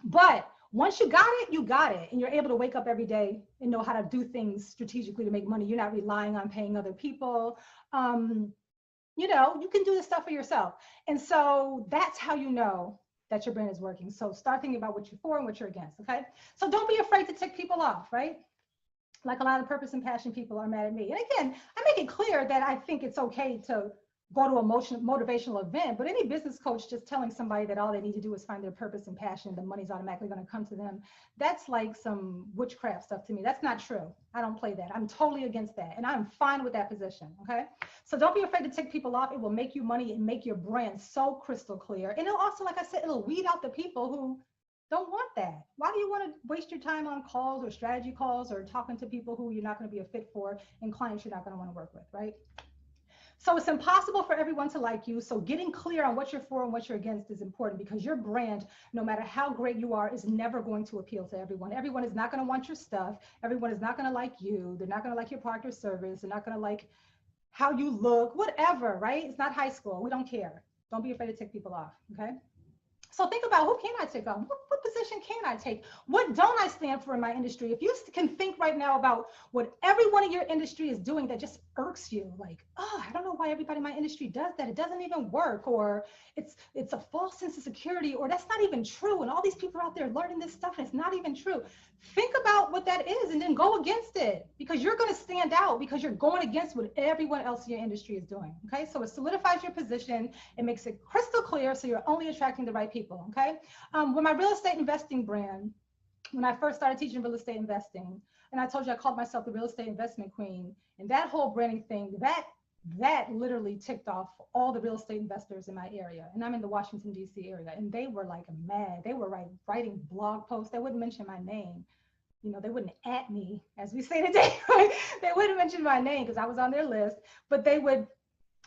But once you got it, you got it. And you're able to wake up every day and know how to do things strategically to make money. You're not relying on paying other people. You can do this stuff for yourself. And so that's how you know that your brand is working. So start thinking about what you're for and what you're against, okay? So don't be afraid to tick people off, right? Like a lot of purpose and passion people are mad at me. And again, I make it clear that I think it's okay to go to a motivational event, but any business coach just telling somebody that all they need to do is find their purpose and passion, the money's automatically going to come to them. That's like some witchcraft stuff to me. That's not true. I don't play that. I'm totally against that. And I'm fine with that position. Okay. So don't be afraid to tick people off. It will make you money and make your brand so crystal clear. And it'll also, like I said, it'll weed out the people who don't want that. Why do you want to waste your time on calls or strategy calls or talking to people who you're not going to be a fit for and clients you're not going to want to work with, right? So it's impossible for everyone to like you. So getting clear on what you're for and what you're against is important, because your brand, no matter how great you are, is never going to appeal to everyone. Everyone is not going to want your stuff. Everyone is not going to like you. They're not going to like your product or service. They're not going to like how you look, whatever, right? It's not high school. We don't care. Don't be afraid to tick people off, okay? So think about, who can I take on? What position can I take? What don't I stand for in my industry? If you can think right now about what everyone in your industry is doing that just irks you, like, oh, I don't know why everybody in my industry does that. It doesn't even work, or it's a false sense of security, or that's not even true. And all these people are out there learning this stuff and it's not even true. Think about what that is and then go against it, because you're going to stand out because you're going against what everyone else in your industry is doing. Okay, so it solidifies your position. It makes it crystal clear, so you're only attracting the right people. Okay, with my real estate investing brand, when I first started teaching real estate investing, and I told you I called myself the real estate investment queen, and that whole branding thing, that literally ticked off all the real estate investors in my area. And I'm in the Washington, D.C. area. And they were like mad. They were writing blog posts. They wouldn't mention my name. You know, they wouldn't at me, as we say today, right? They wouldn't mention my name because I was on their list, but they would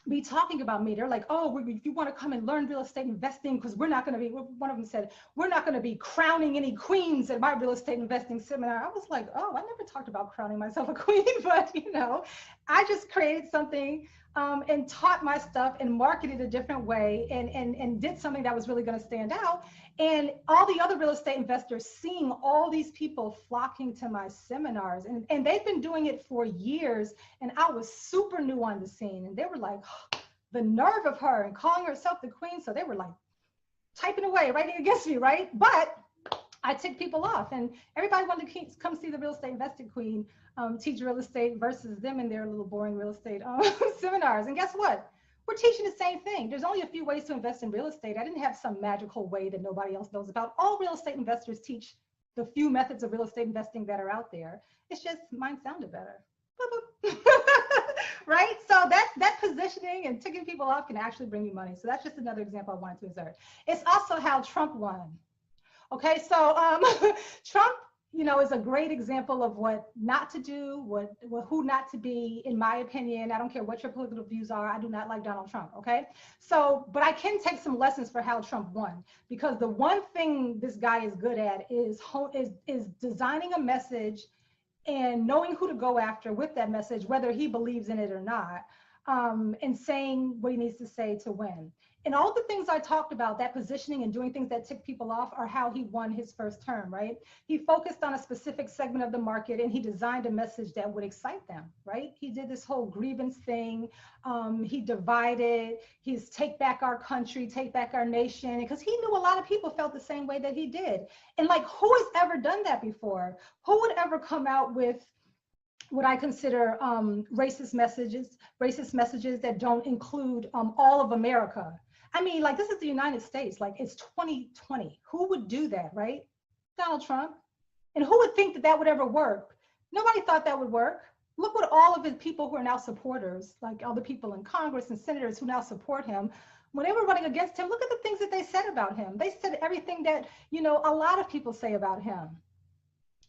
be talking about me. They're like, oh, if you want to come and learn real estate investing, because we're not going to be, one of them said, we're not going to be crowning any queens at my real estate investing seminar. I was like, oh, I never talked about crowning myself a queen, but you know, I just created something and taught my stuff and marketed a different way and did something that was really going to stand out. And all the other real estate investors seeing all these people flocking to my seminars, and they've been doing it for years, and I was super new on the scene, and they were like, oh, the nerve of her, and calling herself the queen. So they were like typing away, writing against me, right? But I ticked people off, and everybody wanted to come see the real estate investing queen teach real estate versus them in their little boring real estate seminars. And guess what? We're teaching the same thing. There's only a few ways to invest in real estate. I didn't have some magical way that nobody else knows about. All real estate investors teach the few methods of real estate investing that are out there. It's just mine sounded better. Right? So that positioning and ticking people off can actually bring you money. So that's just another example I wanted to insert. It's also how Trump won. Okay, so Trump, you know, is a great example of what not to do, who not to be, in my opinion. I don't care what your political views are. I do not like Donald Trump, okay? So, but I can take some lessons for how Trump won, because the one thing this guy is good at is designing a message and knowing who to go after with that message, whether he believes in it or not, and saying what he needs to say to win. And all the things I talked about, that positioning and doing things that tick people off, are how he won his first term, right? He focused on a specific segment of the market and he designed a message that would excite them, right? He did this whole grievance thing. He divided, he's take back our country, take back our nation, because he knew a lot of people felt the same way that he did. And like, who has ever done that before? Who would ever come out with what I consider racist messages that don't include all of America? I mean, like, this is the United States, like, it's 2020. Who would do that, right? Donald Trump. And who would think that that would ever work? Nobody thought that would work. Look what all of his people who are now supporters, like all the people in Congress and senators who now support him, when they were running against him, look at the things that they said about him. They said everything that, you know, a lot of people say about him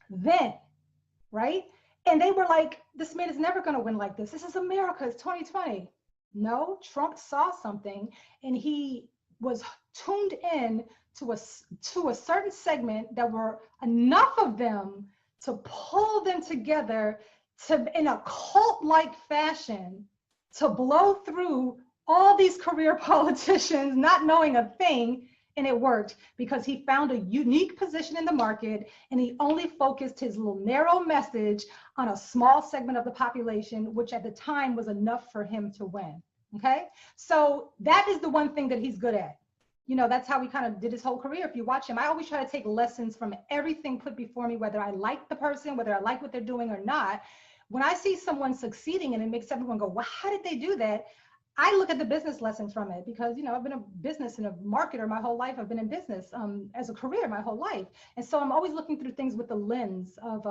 then, right? And they were like, this man is never going to win like this. This is America. It's 2020. No, Trump saw something and he was tuned in to a certain segment that were enough of them to pull them together in a cult-like fashion to blow through all these career politicians not knowing a thing. And it worked because he found a unique position in the market and he only focused his little narrow message on a small segment of the population, which at the time was enough for him to win. Okay, so that is the one thing that he's good at. You know, that's how he kind of did his whole career. If you watch him, I always try to take lessons from everything put before me, whether I like the person, whether I like what they're doing or not. When I see someone succeeding and it makes everyone go, well, how did they do that? I look at the business lesson from it because, you know, I've been a business and a marketer my whole life. I've been in business as a career my whole life. And so I'm always looking through things with the lens of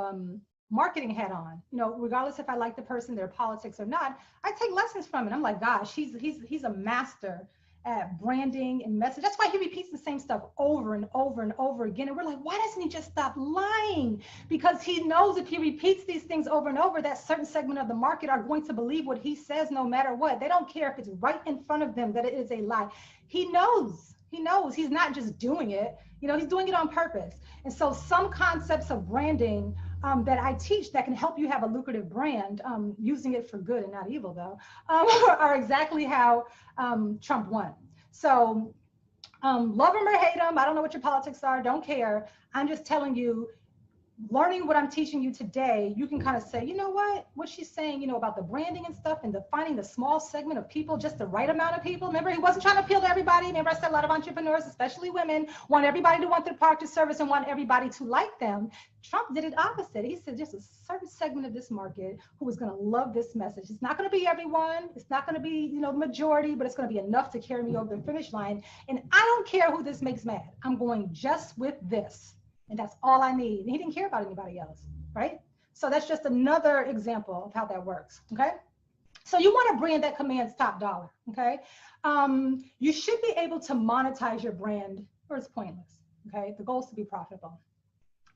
marketing hat on, you know, regardless if I like the person, their politics or not, I take lessons from it. I'm like, gosh, he's a master at branding and message. That's why he repeats the same stuff over and over and over again. And we're like, why doesn't he just stop lying? Because he knows if he repeats these things over and over, that certain segment of the market are going to believe what he says no matter what. They don't care if it's right in front of them that it is a lie. He knows. He knows. He's not just doing it. You know, he's doing it on purpose. And so some concepts of branding that I teach that can help you have a lucrative brand, using it for good and not evil though, are exactly how Trump won. So love him or hate him, I don't know what your politics are, don't care. I'm just telling you, learning what I'm teaching you today, you can kind of say, you know what she's saying, you know, about the branding and stuff and finding the small segment of people, just the right amount of people. Remember, he wasn't trying to appeal to everybody. Remember, I said a lot of entrepreneurs, especially women, want everybody to want their product or service and want everybody to like them. Trump did it opposite. He said just a certain segment of this market who is going to love this message. It's not going to be everyone. It's not going to be, you know, the majority, but it's going to be enough to carry me over the finish line. And I don't care who this makes mad. I'm going just with this. And that's all I need. And he didn't care about anybody else, right? So that's just another example of how that works, okay? So you want a brand that commands top dollar, okay? You should be able to monetize your brand, or it's pointless, okay? The goal is to be profitable.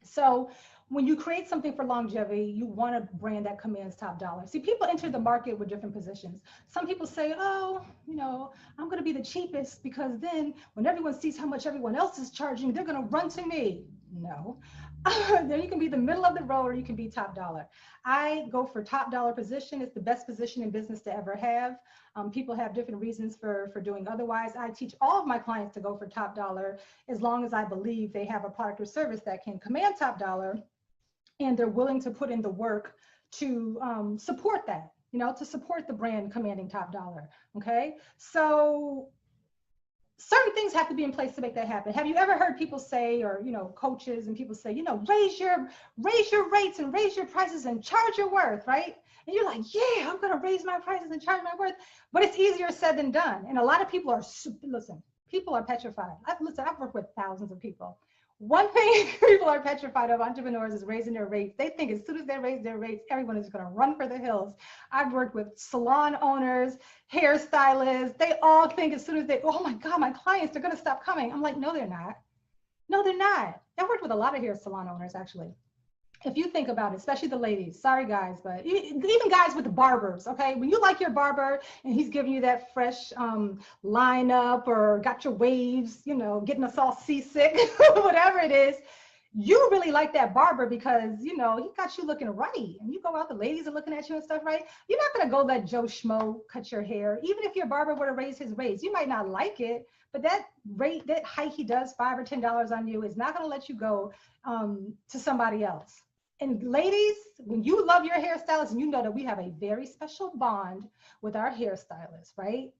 So when you create something for longevity, you want a brand that commands top dollar. See, people enter the market with different positions. Some people say, oh, you know, I'm going to be the cheapest because then when everyone sees how much everyone else is charging, they're going to run to me. No. Then you can be the middle of the road or you can be top dollar. I go for top dollar position. It's the best position in business to ever have. People have different reasons for doing otherwise. I teach all of my clients to go for top dollar as long as I believe they have a product or service that can command top dollar and they're willing to put in the work to support that, you know, to support the brand commanding top dollar, okay? So certain things have to be in place to make that happen. Have you ever heard people say, or, you know, coaches and people say, you know, raise your rates and raise your prices and charge your worth, right? And you're like, yeah, I'm going to raise my prices and charge my worth. But it's easier said than done. And a lot of people are, listen, people are petrified. I've worked with thousands of people. One thing people are petrified of, entrepreneurs, is raising their rates. They think as soon as they raise their rates, everyone is going to run for the hills. I've worked with salon owners, hairstylists. They all think as soon as they, oh my God, my clients, they're going to stop coming. I'm like, no, they're not. No, they're not. I've worked with a lot of hair salon owners, actually. If you think about it, especially the ladies, sorry guys, but even guys with the barbers, okay? When you like your barber and he's giving you that fresh lineup or got your waves, you know, getting us all seasick, whatever it is, you really like that barber because, you know, he got you looking right. And you go out, the ladies are looking at you and stuff, right? You're not gonna go let Joe Schmo cut your hair. Even if your barber were to raise his rates, you might not like it, but that rate, that hike he does, $5 or $10 on you, is not gonna let you go to somebody else. And ladies, when you love your hairstylist, and you know that we have a very special bond with our hairstylist, right?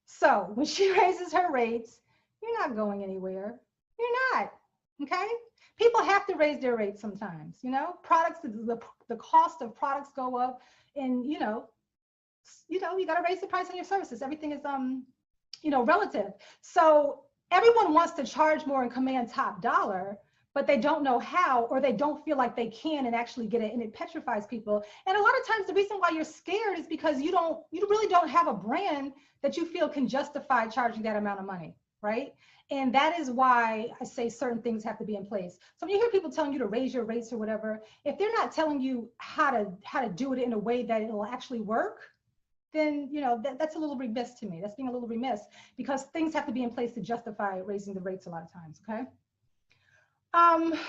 So when she raises her rates, you're not going anywhere. You're not, okay? People have to raise their rates sometimes, you know? Products, the cost of products go up, and you got to raise the price on your services. Everything is, you know, relative. So everyone wants to charge more and command top dollar, but they don't know how, or they don't feel like they can and actually get it, and it petrifies people. And a lot of times the reason why you're scared is because you really don't have a brand that you feel can justify charging that amount of money, right? And that is why I say certain things have to be in place. So when you hear people telling you to raise your rates or whatever, if they're not telling you how to do it in a way that it will actually work, then, you know, that's a little remiss to me. That's being a little remiss, because things have to be in place to justify raising the rates a lot of times, okay?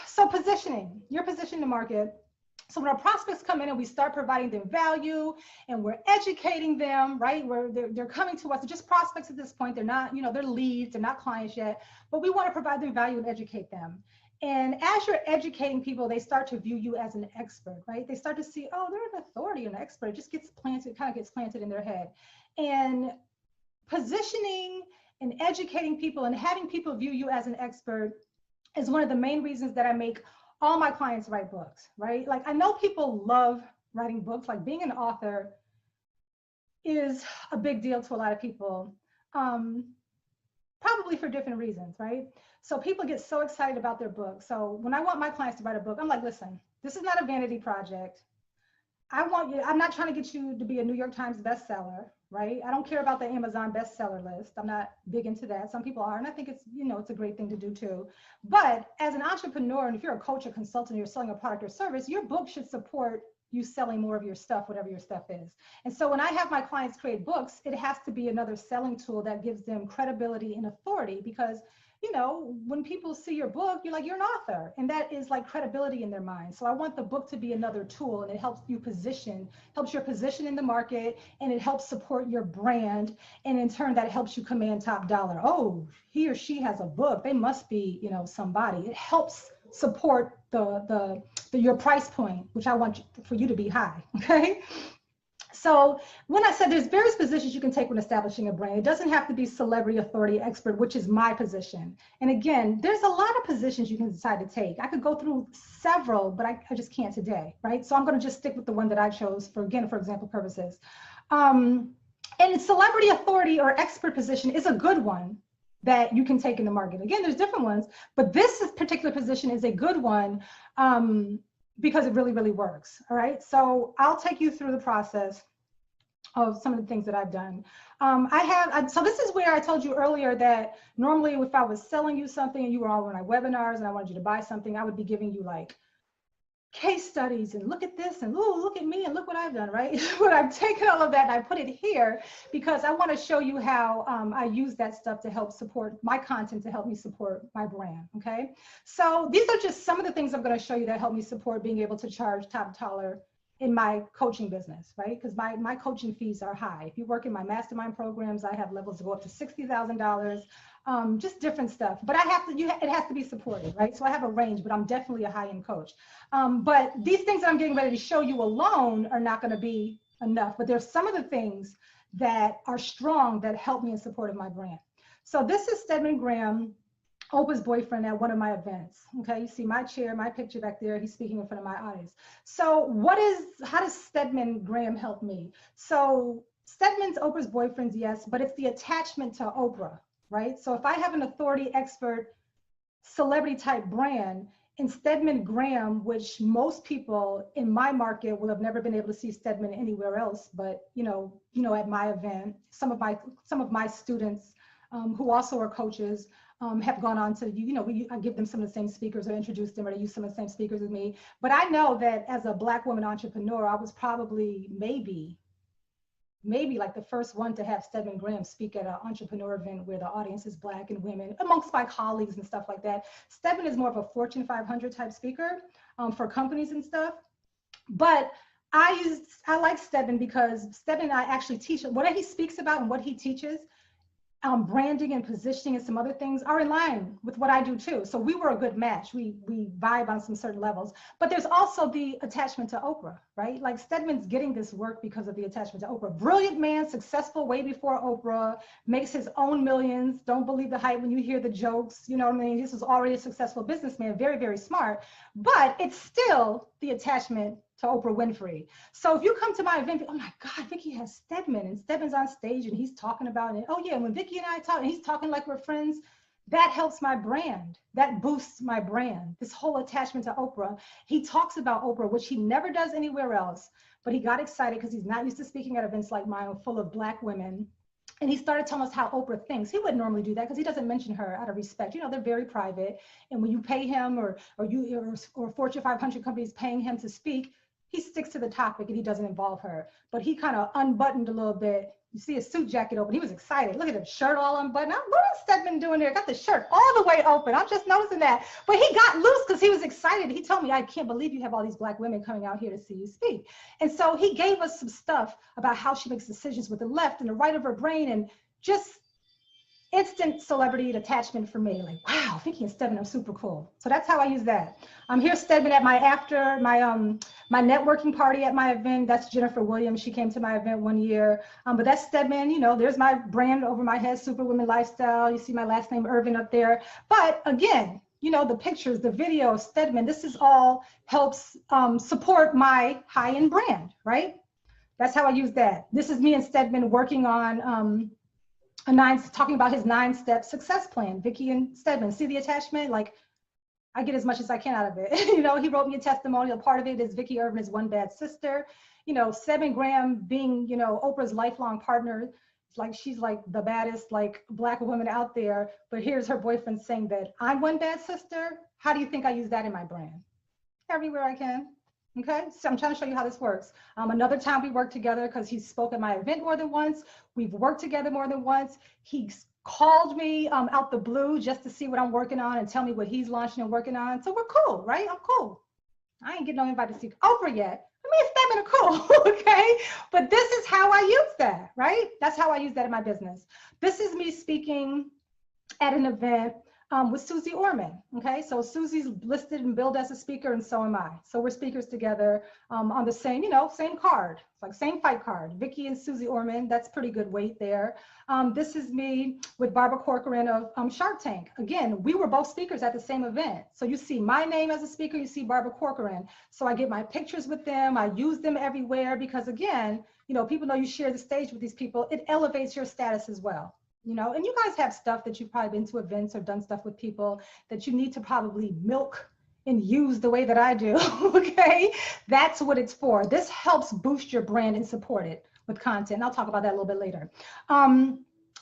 So positioning, your position in the market. So when our prospects come in and we start providing them value and we're educating them, right? They're coming to us, they're just prospects at this point. They're not, you know, they're leads, they're not clients yet, but we want to provide them value and educate them. And as you're educating people, they start to view you as an expert, right? They start to see, oh, they're an authority, an expert. It just gets planted, kind of gets planted in their head. And positioning and educating people and having people view you as an expert is one of the main reasons that I make all my clients write books, right? Like, I know people love writing books, like being an author. is a big deal to a lot of people, probably for different reasons, right? So people get so excited about their book. So when I want my clients to write a book, I'm like, listen, this is not a vanity project. I'm not trying to get you to be a New York Times bestseller, right? I don't care about the Amazon bestseller list. I'm not big into that. Some people are, and I think it's, it's a great thing to do too. But as an entrepreneur, and if you're a coach or consultant, you're selling a product or service, your book should support you selling more of your stuff, whatever your stuff is. And so when I have my clients create books, it has to be another selling tool that gives them credibility and authority, because when people see your book, you're like, you're an author, and that is like credibility in their mind. So I want the book to be another tool, and it helps your position in the market, and it helps support your brand. And in turn, that helps you command top dollar. Oh, he or she has a book. They must be, somebody. It helps support your price point, which I want for you to be high. Okay. So when I said there's various positions you can take when establishing a brand, it doesn't have to be celebrity, authority, expert, which is my position. And again, there's a lot of positions you can decide to take. I could go through several, but I just can't today, right? So I'm going to just stick with the one that I chose for example purposes. And celebrity, authority, or expert position is a good one that you can take in the market. Again, there's different ones, but this particular position is a good one because it really, really works. All right. So I'll take you through the process of some of the things that I've done. So this is where I told you earlier that normally if I was selling you something and you were all on my webinars and I wanted you to buy something, I would be giving you like case studies and look at this and ooh, look at me and look what I've done, right? But I've taken all of that and I put it here because I want to show you how I use that stuff to help support my content, to help me support my brand, okay? So these are just some of the things I'm going to show you that help me support being able to charge top dollar in my coaching business, right? Because my coaching fees are high. If you work in my mastermind programs, I have levels that go up to $60,000, just different stuff. But it has to be supported, right? So I have a range, but I'm definitely a high-end coach. But these things that I'm getting ready to show you alone are not going to be enough. But there's some of the things that are strong that help me in support of my brand. So this is Stedman Graham, Oprah's boyfriend, at one of my events. Okay, you see my chair, my picture back there. He's speaking in front of my audience. So how does Stedman Graham help me? So Stedman's Oprah's boyfriend, yes, but it's the attachment to Oprah, right? So if I have an authority, expert, celebrity type brand, in Stedman Graham, which most people in my market will have never been able to see Stedman anywhere else, but at my event, some of my students who also are coaches have gone on to, I give them some of the same speakers or introduce them, or they use some of the same speakers as me. But I know that as a Black woman entrepreneur, I was probably maybe like the first one to have Stedman Graham speak at an entrepreneur event where the audience is Black and women, amongst my colleagues and stuff like that. Stedman is more of a Fortune 500 type speaker for companies and stuff. But I like Stedman because Stedman and I actually teach what he speaks about and what he teaches. Branding and positioning and some other things are in line with what I do too. So we were a good match. We vibe on some certain levels, but there's also the attachment to Oprah, right? Like Stedman's getting this work because of the attachment to Oprah. Brilliant man, successful way before Oprah, makes his own millions. Don't believe the hype when you hear the jokes. You know what I mean? This was already a successful businessman, very, very smart, but it's still the attachment to Oprah Winfrey. So if you come to my event, oh my God, Vicki has Stedman, and Stedman's on stage and he's talking about it. Oh yeah, when Vicki and I talk, and he's talking like we're friends, that helps my brand. That boosts my brand. This whole attachment to Oprah. He talks about Oprah, which he never does anywhere else, but he got excited because he's not used to speaking at events like mine full of Black women. And he started telling us how Oprah thinks. He wouldn't normally do that because he doesn't mention her out of respect. They're very private. And when you pay him or Fortune 500 companies paying him to speak, he sticks to the topic and he doesn't involve her. But he kind of unbuttoned a little bit. You see his suit jacket open. He was excited. Look at him, shirt all unbuttoned. What is Stedman doing there? Got the shirt all the way open. I'm just noticing that. But he got loose because he was excited. He told me, I can't believe you have all these Black women coming out here to see you speak. And so he gave us some stuff about how she makes decisions with the left and the right of her brain, and just instant celebrity attachment for me. Like, wow, Vicki and Stedman are super cool. So that's how I use that. Here's Stedman at my networking party at my event. That's Jennifer Williams. She came to my event one year. But that's Stedman. There's my brand over my head, Superwoman Lifestyle. You see my last name, Irvin, up there. But again, the pictures, the video, Stedman, this is all helps support my high-end brand, right? That's how I use that. This is me and Stedman working on talking about his 9-step success plan. Vicky and Stedman, see the attachment? Like, I get as much as I can out of it. You know, he wrote me a testimonial. Part of it is Vicky Irvin is one bad sister. You know, 7 Graham being, you know, Oprah's lifelong partner. It's like, she's like the baddest, like, Black woman out there. But here's her boyfriend saying that I'm one bad sister. How do you think I use that in my brand? Everywhere I can. Okay, so I'm trying to show you how this works. Another time we worked together because he spoke at my event more than once. We've worked together more than once. He called me out the blue just to see what I'm working on and tell me what he's launching and working on. So we're cool, right? I'm cool. I ain't getting no invite to see Oprah yet. I mean, it's that cool, okay? But this is how I use that, right? That's how I use that in my business. This is me speaking at an event with Susie Orman, okay? So Susie's listed and billed as a speaker, and so am I. So we're speakers together on the same, you know, same card, like same fight card. Vicky and Susie Orman, that's pretty good weight there. This is me with Barbara Corcoran of Shark Tank. Again, we were both speakers at the same event. So you see my name as a speaker, you see Barbara Corcoran. So I get my pictures with them, I use them everywhere because, again, you know, people know you share the stage with these people, it elevates your status as well. You know, and you guys have stuff that you've probably been to events or done stuff with people that you need to probably milk and use the way that I do, okay? That's what it's for. This helps boost your brand and support it with content. And I'll talk about that a little bit later.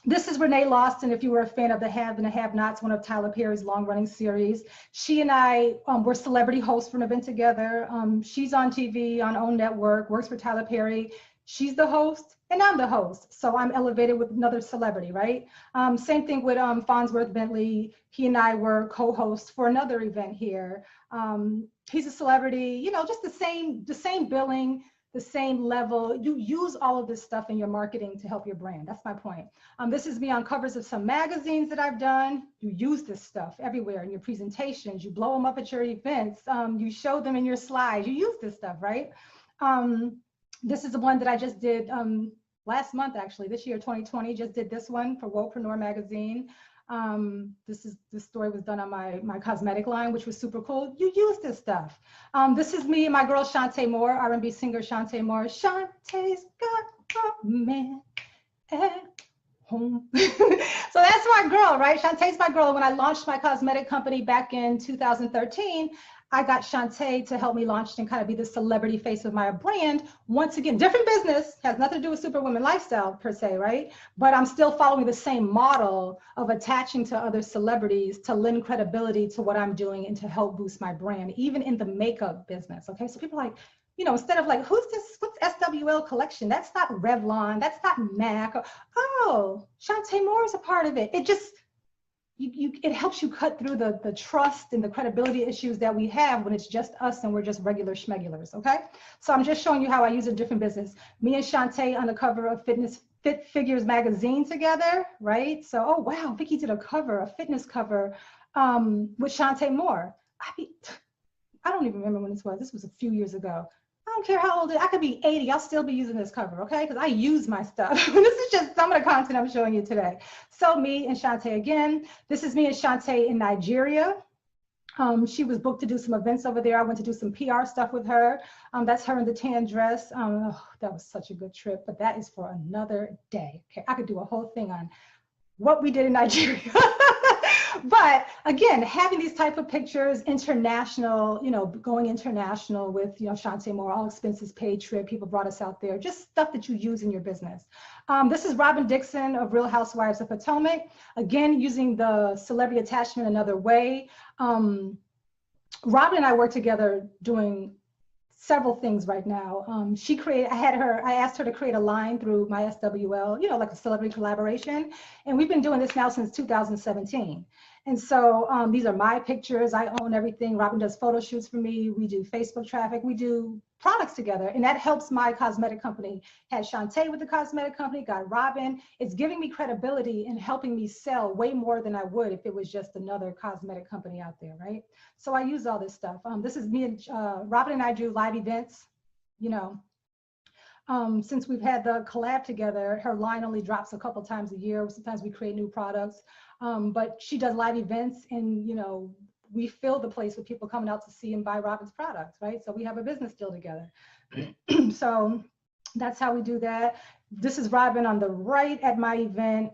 This is Renee Lawson, if you were a fan of The Have and the Have-Nots, one of Tyler Perry's long-running series. She and I were celebrity hosts for an event together. She's on TV, on OWN Network, works for Tyler Perry. She's the host and I'm the host. So I'm elevated with another celebrity, right? Same thing with Farnsworth Bentley. He and I were co-hosts for another event here. He's a celebrity, you know, just the same billing, the same level. You use all of this stuff in your marketing to help your brand. That's my point. This is me on covers of some magazines that I've done. You use this stuff everywhere in your presentations. You blow them up at your events. You show them in your slides. You use this stuff, right? This is the one that I just did last month, actually, this year, 2020, just did this one for Wopreneur magazine. This story was done on my cosmetic line, which was super cool. You use this stuff. This is me and my girl, Shantae Moore, R&B singer Shantae Moore. Shantae's got a man at home. So that's my girl, right? Shantae's my girl. When I launched my cosmetic company back in 2013, I got Shantae to help me launch and kind of be the celebrity face of my brand. Once again, different business, has nothing to do with Superwoman lifestyle per se, right? But I'm still following the same model of attaching to other celebrities to lend credibility to what I'm doing and to help boost my brand, even in the makeup business, okay? So people are like, you know, instead of like, who's this, what's SWL collection? That's not Revlon, that's not MAC. Oh, Shantae Moore is a part of it. It just, it helps you cut through the trust and the credibility issues that we have when it's just us and we're just regular schmegulars, okay? So I'm just showing you how I use a different business. Me and Shantae on the cover of Fit Figures magazine together, right? So, oh wow, Vicky did a cover, a fitness cover with Shantae Moore. I don't even remember when this was. This was a few years ago. I don't care how old I could be 80, I'll still be using this cover, okay? Because I use my stuff. This is just some of the content I'm showing you today. So me and Shantae again. This is me and Shantae in Nigeria. She was booked to do some events over there. I went to do some PR stuff with her. That's her in the tan dress. Oh, that was such a good trip, but that is for another day. Okay, I could do a whole thing on what we did in Nigeria. But again, having these type of pictures, international, you know, going international with, you know, Shantae Moore, all expenses paid trip, people brought us out there, just stuff that you use in your business. This is Robin Dixon of Real Housewives of Potomac. Again, using the celebrity attachment another way. Robin and I work together doing several things right now. I asked her to create a line through my SWL, you know, like a celebrity collaboration. And we've been doing this now since 2017. And so these are my pictures. I own everything. Robin does photo shoots for me. We do Facebook traffic. We do products together. And that helps my cosmetic company. Had Shantae with the cosmetic company, got Robin. It's giving me credibility and helping me sell way more than I would if it was just another cosmetic company out there, right? So I use all this stuff. This is me and Robin and I do live events, you know. Since we've had the collab together, her line only drops a couple times a year. Sometimes we create new products, but she does live events, and you know, we fill the place with people coming out to see and buy Robin's products, right? So we have a business deal together. So That's how we do that. This is Robin on the right at my event.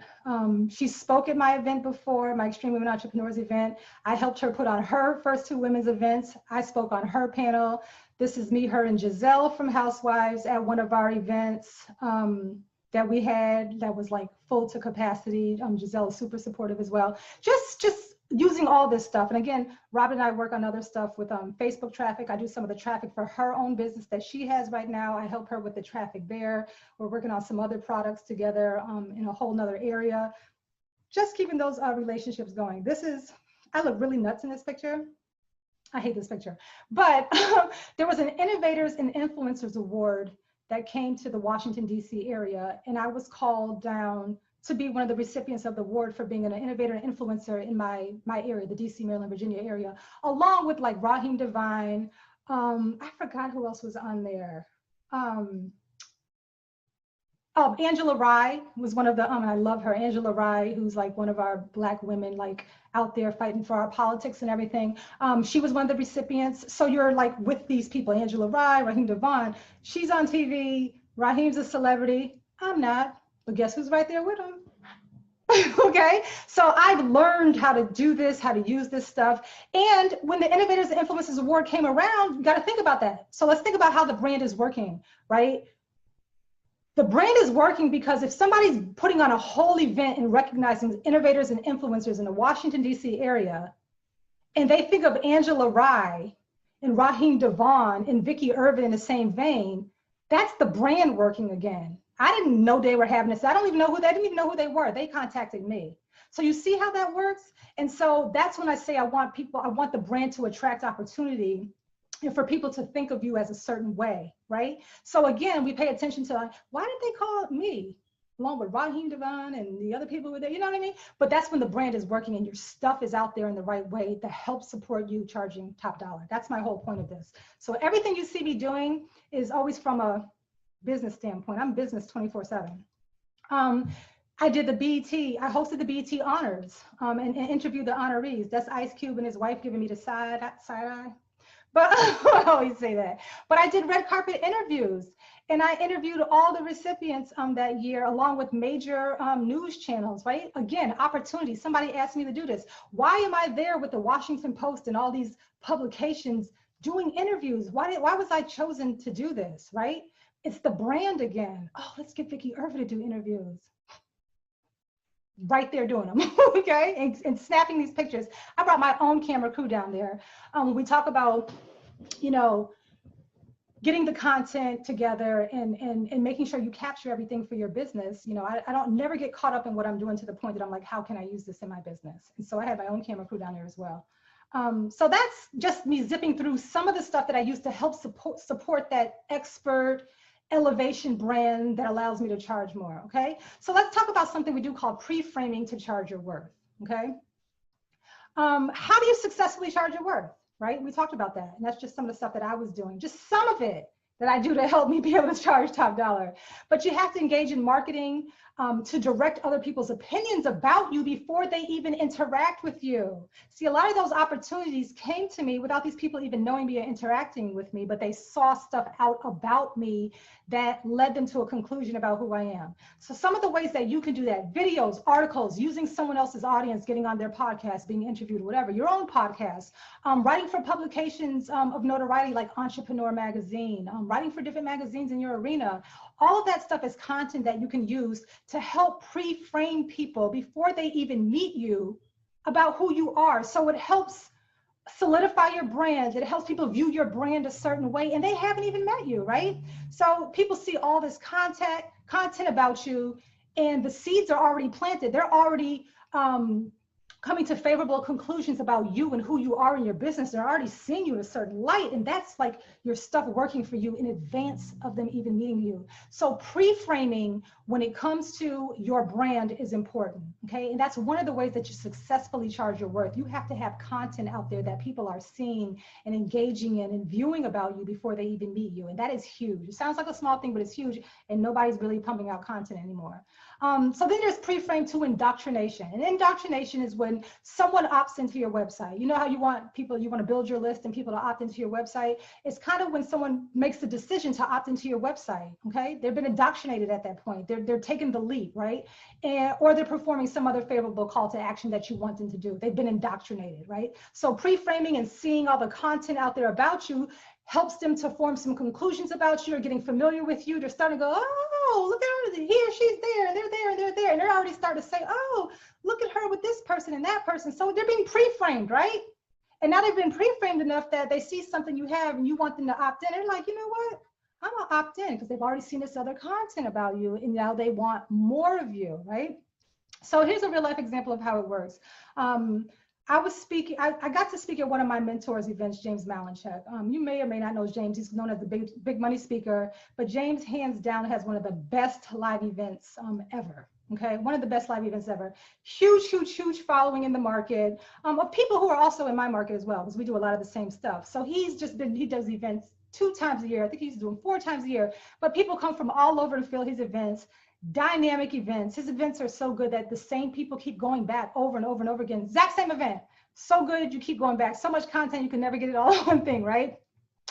She spoke at my event before, my Extreme Women Entrepreneurs event. I helped her put on her first 2 women's events. I spoke on her panel. This is me, her, and Giselle from Housewives at one of our events that we had that was like full to capacity. Giselle is super supportive as well. Just using all this stuff. And again, Robin and I work on other stuff with Facebook traffic. I do some of the traffic for her own business that she has right now. I help her with the traffic there. We're working on some other products together in a whole nother area. Just keeping those relationships going. This is, I look really nuts in this picture. I hate this picture. But there was an Innovators and Influencers Award that came to the Washington, D.C. area. And I was called down to be one of the recipients of the award for being an innovator and influencer in my area, the DC, Maryland, Virginia area, along with like Raheem Devine. I forgot who else was on there. Oh, Angela Rye was one of the, and I love her, Angela Rye, who's like one of our Black women, like out there fighting for our politics and everything. She was one of the recipients. So you're like with these people, Angela Rye, Raheem Devine, she's on TV, Raheem's a celebrity, I'm not. But guess who's right there with him? Okay, so I've learned how to do this, how to use this stuff. And when the Innovators and Influencers Award came around, you got to think about that. So let's think about how the brand is working, right? The brand is working because if somebody's putting on a whole event and recognizing innovators and influencers in the Washington, D.C. area, and they think of Angela Rye and Raheem Devine and Vicki Irvin in the same vein, that's the brand working again. I didn't know they were having this. I didn't even know who they were. They contacted me. So you see how that works? And so that's when I say I want the brand to attract opportunity and for people to think of you as a certain way, right? So again, we pay attention to like, why did they call me? Along with Raheem Devine and the other people who were there, you know what I mean? But that's when the brand is working and your stuff is out there in the right way to help support you charging top dollar. That's my whole point of this. So everything you see me doing is always from a business standpoint. I'm business 24/7. I did the BET, I hosted the BET honors and interviewed the honorees. That's Ice Cube and his wife giving me the side eye. But I always say that. But I did red carpet interviews and I interviewed all the recipients that year along with major news channels, right? Again, opportunity. Somebody asked me to do this. Why am I there with the Washington Post and all these publications doing interviews? Why was I chosen to do this, right? It's the brand again. Oh, let's get Vicki Irvin to do interviews. Right there doing them, okay? And snapping these pictures. I brought my own camera crew down there. We talk about, you know, getting the content together and making sure you capture everything for your business. You know, I don't never get caught up in what I'm doing to the point that I'm like, how can I use this in my business? And so I had my own camera crew down there as well. So that's just me zipping through some of the stuff that I use to help support that expert elevation brand that allows me to charge more, okay? So let's talk about something we do called pre-framing to charge your worth, okay? How do you successfully charge your worth, right? We talked about that, and that's just some of the stuff that I was doing, just some of it that I do to help me be able to charge top dollar. But you have to engage in marketing to direct other people's opinions about you before they even interact with you. See, a lot of those opportunities came to me without these people even knowing me or interacting with me, but they saw stuff out about me that led them to a conclusion about who I am. So some of the ways that you can do that, videos, articles, using someone else's audience, getting on their podcast, being interviewed, whatever, your own podcast, writing for publications of notoriety like Entrepreneur Magazine, writing for different magazines in your arena. All of that stuff is content that you can use to help pre-frame people before they even meet you about who you are. So it helps solidify your brand. It helps people view your brand a certain way and they haven't even met you, right? So people see all this content about you and the seeds are already planted. They're already coming to favorable conclusions about you and who you are in your business. They're already seeing you in a certain light, and that's like your stuff working for you in advance of them even meeting you. So pre-framing when it comes to your brand is important, okay? And that's one of the ways that you successfully charge your worth. You have to have content out there that people are seeing and engaging in and viewing about you before they even meet you, and that is huge. It sounds like a small thing, but it's huge, and nobody's really pumping out content anymore. So then there's pre-frame to indoctrination. And indoctrination is when someone opts into your website. You know how you want people, you want to build your list and people to opt into your website. It's kind of when someone makes the decision to opt into your website, okay? They've been indoctrinated at that point. They're taking the leap, right? Or they're performing some other favorable call to action that you want them to do. They've been indoctrinated, right? So pre-framing and seeing all the content out there about you helps them to form some conclusions about you or getting familiar with you. They're starting to go, oh, look at her, here, she's there, and they're there, and they're there. And they're already starting to say, oh, look at her with this person and that person. So they're being pre-framed, right? And now they've been pre-framed enough that they see something you have and you want them to opt in. They're like, you know what? I'm gonna opt in because they've already seen this other content about you and now they want more of you, right? So here's a real life example of how it works. I was speaking, I got to speak at one of my mentors' events, James Malinchuk. You may or may not know James. He's known as the big money speaker, but James hands down has one of the best live events ever. Okay, one of the best live events ever. Huge, huge, huge following in the market of people who are also in my market as well, because we do a lot of the same stuff. So he does events 2 times a year. I think he's doing 4 times a year, but people come from all over to fill his events. Dynamic events. His events are so good that the same people keep going back over and over and over again. Exact same event. So good you keep going back. So much content you can never get it all in one thing, right?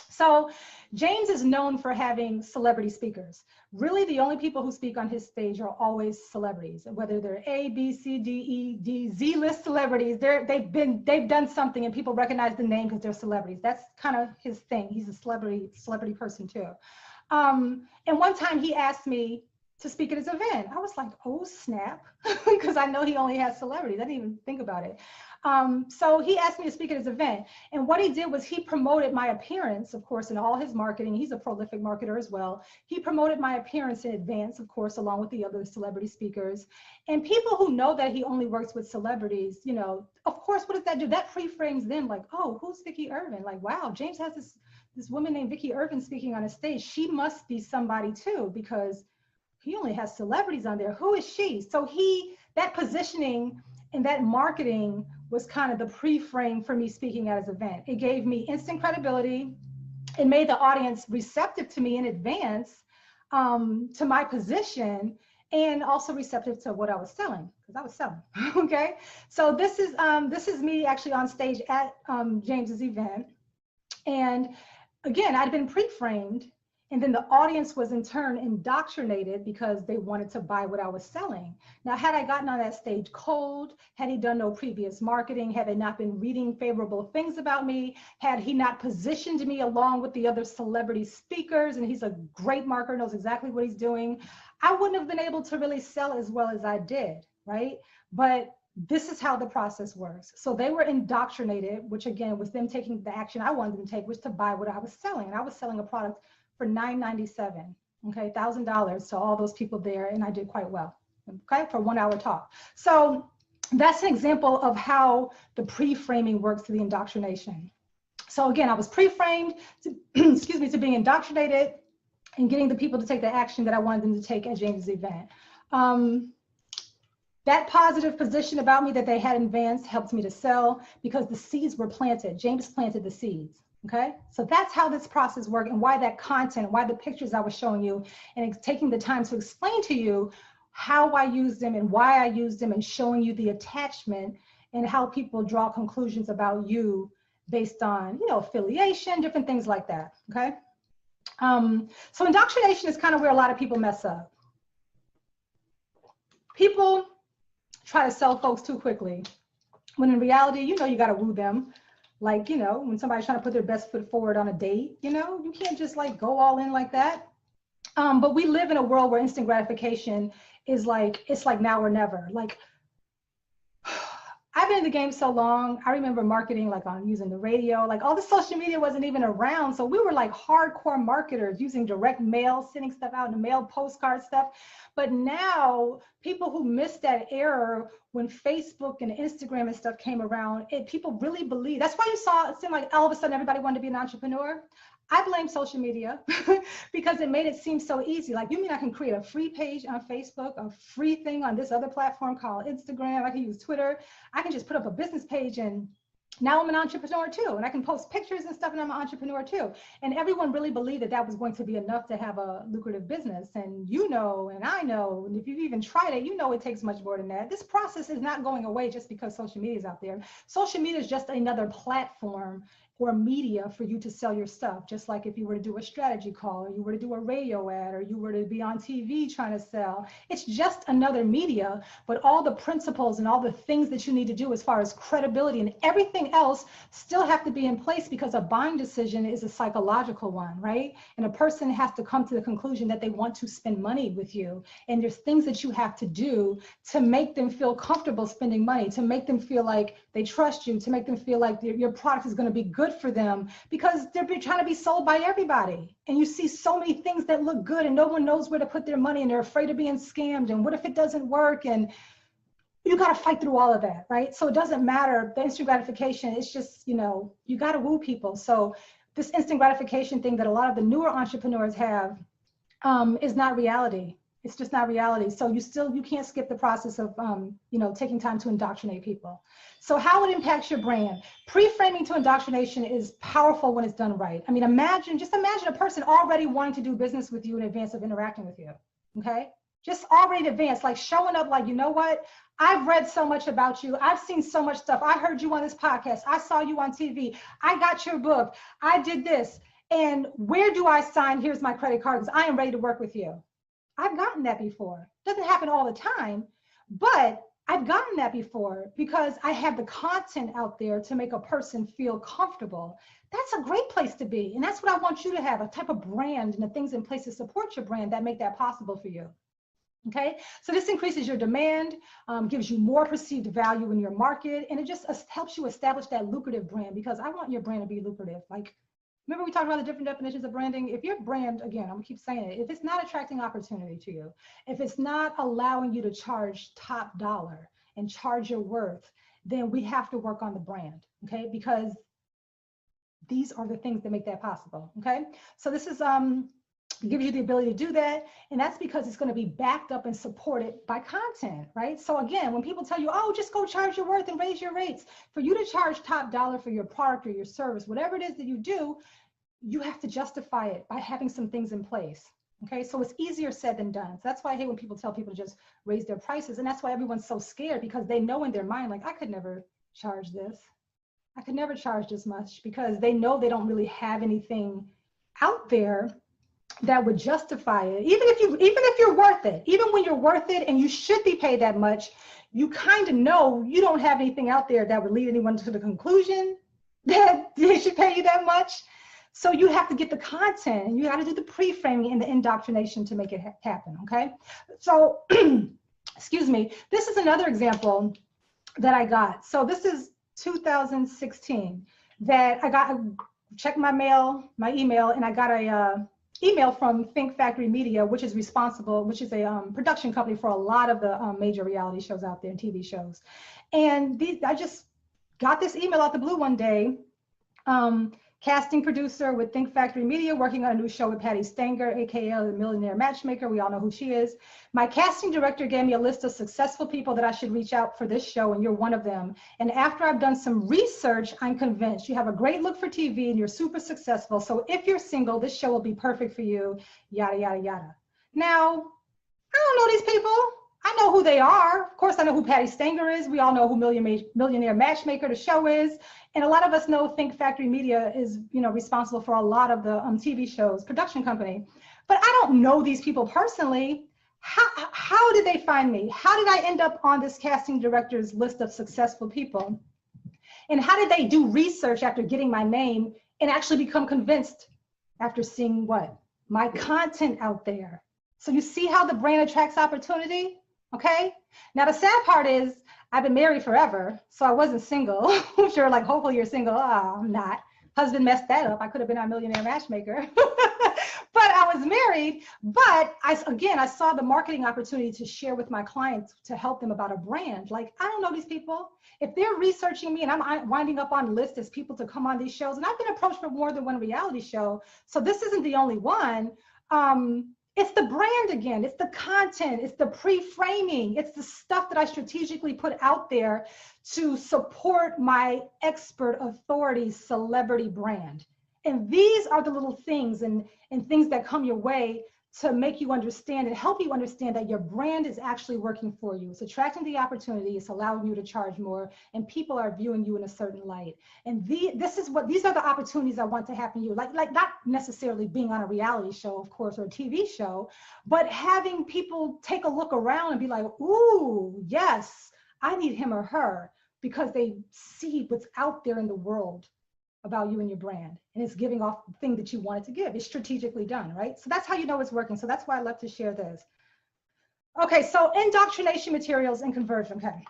So James is known for having celebrity speakers. Really, the only people who speak on his stage are always celebrities, whether they're A, B, C, D, E, D, Z list celebrities. They've done something and people recognize the name because they're celebrities. That's kind of his thing. He's a celebrity person too. And one time he asked me to speak at his event. I was like, oh snap, because I know he only has celebrities. I didn't even think about it. So he asked me to speak at his event. And what he did was he promoted my appearance, of course, in all his marketing. He's a prolific marketer as well. He promoted my appearance in advance, of course, along with the other celebrity speakers. And people who know that he only works with celebrities, you know, of course, what does that do? That pre-frames them like, oh, who's Vicki Irvin? Like, wow, James has this woman named Vicki Irvin speaking on a stage. She must be somebody too, because he only has celebrities on there. Who is she? So that positioning and that marketing was kind of the pre-frame for me speaking at his event. It gave me instant credibility. It made the audience receptive to me in advance, to my position, and also receptive to what I was selling, because I was selling, okay? So this is me actually on stage at James's event. And again, I'd been pre-framed. And then the audience was in turn indoctrinated because they wanted to buy what I was selling. Now, had I gotten on that stage cold, had he done no previous marketing, had they not been reading favorable things about me, had he not positioned me along with the other celebrity speakers, and he's a great marketer, knows exactly what he's doing, I wouldn't have been able to really sell as well as I did, right? But this is how the process works. So they were indoctrinated, which again was them taking the action I wanted them to take, was to buy what I was selling. And I was selling a product for $997, okay, $1,000 to all those people there, and I did quite well, okay, for 1 hour talk. So that's an example of how the pre-framing works to the indoctrination. So again, I was pre-framed to, excuse me, to being indoctrinated and getting the people to take the action that I wanted them to take at James's event. That positive position about me that they had in advance helped me to sell because the seeds were planted. James planted the seeds. Okay, so that's how this process works and why that content, why the pictures I was showing you and taking the time to explain to you how I use them and why I use them and showing you the attachment and how people draw conclusions about you based on, you know, affiliation, different things like that, okay? So indoctrination is kind of where a lot of people mess up. People try to sell folks too quickly, when in reality, you know, you got to woo them. Like, you know, when somebody's trying to put their best foot forward on a date, you know, you can't just like go all in like that. But we live in a world where instant gratification is like, it's like now or never. Like, I've been in the game so long. I remember marketing like on using the radio, like all the social media wasn't even around. So we were like hardcore marketers using direct mail, sending stuff out in the mail, postcard stuff. But now people who missed that era when Facebook and Instagram and stuff came around, people really believe. That's why you saw it seemed like all of a sudden everybody wanted to be an entrepreneur. I blame social media because it made it seem so easy. Like, you mean I can create a free page on Facebook, a free thing on this other platform called Instagram. I can use Twitter. I can just put up a business page and Now I'm an entrepreneur too, and I can post pictures and stuff, and I'm an entrepreneur too. And everyone really believed that that was going to be enough to have a lucrative business. And you know, and I know, and if you've even tried it, you know it takes much more than that. This process is not going away just because social media is out there. Social media is just another platform or media for you to sell your stuff. Just like if you were to do a strategy call, or you were to do a radio ad, or you were to be on TV trying to sell, it's just another media. But all the principles and all the things that you need to do as far as credibility and everything else still have to be in place, because a buying decision is a psychological one, right? And a person has to come to the conclusion that they want to spend money with you. And there's things that you have to do to make them feel comfortable spending money, to make them feel like they trust you, to make them feel like your product is going to be good for them, because they're trying to be sold by everybody. And you see so many things that look good and no one knows where to put their money, and they're afraid of being scammed. And what if it doesn't work? And you got to fight through all of that, right? So it doesn't matter, the instant gratification, it's just, you know, you got to woo people. So this instant gratification thing that a lot of the newer entrepreneurs have is not reality. It's just not reality. So you can't skip the process of, you know, taking time to indoctrinate people. So how it impacts your brand. Pre-framing to indoctrination is powerful when it's done right. I mean, just imagine a person already wanting to do business with you in advance of interacting with you, okay? Just already in advance, like showing up like, you know what? I've read so much about you. I've seen so much stuff. I heard you on this podcast. I saw you on TV. I got your book. I did this. And where do I sign? Here's my credit card, because I am ready to work with you. I've gotten that before. Doesn't happen all the time, but I've gotten that before because I have the content out there to make a person feel comfortable. That's a great place to be. And that's what I want you to have, a type of brand and the things in place to support your brand that make that possible for you. Okay, so this increases your demand, gives you more perceived value in your market, and it just helps you establish that lucrative brand, because I want your brand to be lucrative. Like, remember we talked about the different definitions of branding? If your brand, again, I'm gonna keep saying it, if it's not attracting opportunity to you, if it's not allowing you to charge top dollar and charge your worth, then we have to work on the brand, okay? Because these are the things that make that possible, okay? So this is, gives you the ability to do that, and that's because it's going to be backed up and supported by content, right? So again, when people tell you, oh, just go charge your worth and raise your rates, for you to charge top dollar for your product or your service, whatever it is that you do, you have to justify it by having some things in place. Okay, so it's easier said than done. So that's why I hate when people tell people to just raise their prices, and that's why everyone's so scared, because they know in their mind, like, I could never charge this. I could never charge this much, because they know they don't really have anything out there that would justify it. Even if you're worth it, even when you're worth it and you should be paid that much, you kind of know you don't have anything out there that would lead anyone to the conclusion that they should pay you that much. So you have to get the content, and you got to do the pre-framing and the indoctrination to make it happen, okay? So, excuse me, this is another example that I got. So this is 2016 that I checked my email, and I got a email from Think Factory Media, which is a production company for a lot of the major reality shows out there and TV shows. And I just got this email out the blue one day. Casting producer with Think Factory Media, working on a new show with Patty Stanger, aka the Millionaire Matchmaker. We all know who she is. My casting director gave me a list of successful people that I should reach out for this show, and you're one of them. And after I've done some research, I'm convinced you have a great look for TV and you're super successful. So if you're single, this show will be perfect for you, yada, yada, yada. Now, I don't know these people. I know who they are. Of course, I know who Patty Stanger is. We all know who Millionaire Matchmaker, the show, is. And a lot of us know Think Factory Media is, you know, responsible for a lot of the TV shows, production company. But I don't know these people personally. How did they find me? How did I end up on this casting director's list of successful people? And how did they do research after getting my name and actually become convinced after seeing what? My content out there. So you see how the brand attracts opportunity? Okay. Now the sad part is I've been married forever, so I wasn't single. I'm sure, like, hopefully you're single. Oh, I'm not. Husband messed that up. I could have been a Millionaire Matchmaker. But I was married. But I saw the marketing opportunity to share with my clients to help them about a brand. Like, I don't know these people. If they're researching me and I'm winding up on lists as people to come on these shows, and I've been approached for more than one reality show, so this isn't the only one. It's the brand again, it's the content, it's the pre-framing, it's the stuff that I strategically put out there to support my expert authority celebrity brand. And these are the little things and things that come your way to make you understand and help you understand that your brand is actually working for you. It's attracting the opportunity, it's allowing you to charge more, and people are viewing you in a certain light. And these are the opportunities I want to happen to you. Like not necessarily being on a reality show, of course, or a TV show, but having people take a look around and be like, ooh, yes, I need him or her, because they see what's out there in the world about you and your brand, and it's giving off the thing that you want it to give. It's strategically done, right? So that's how you know it's working. So that's why I love to share this. Okay, so indoctrination materials and conversion. Okay,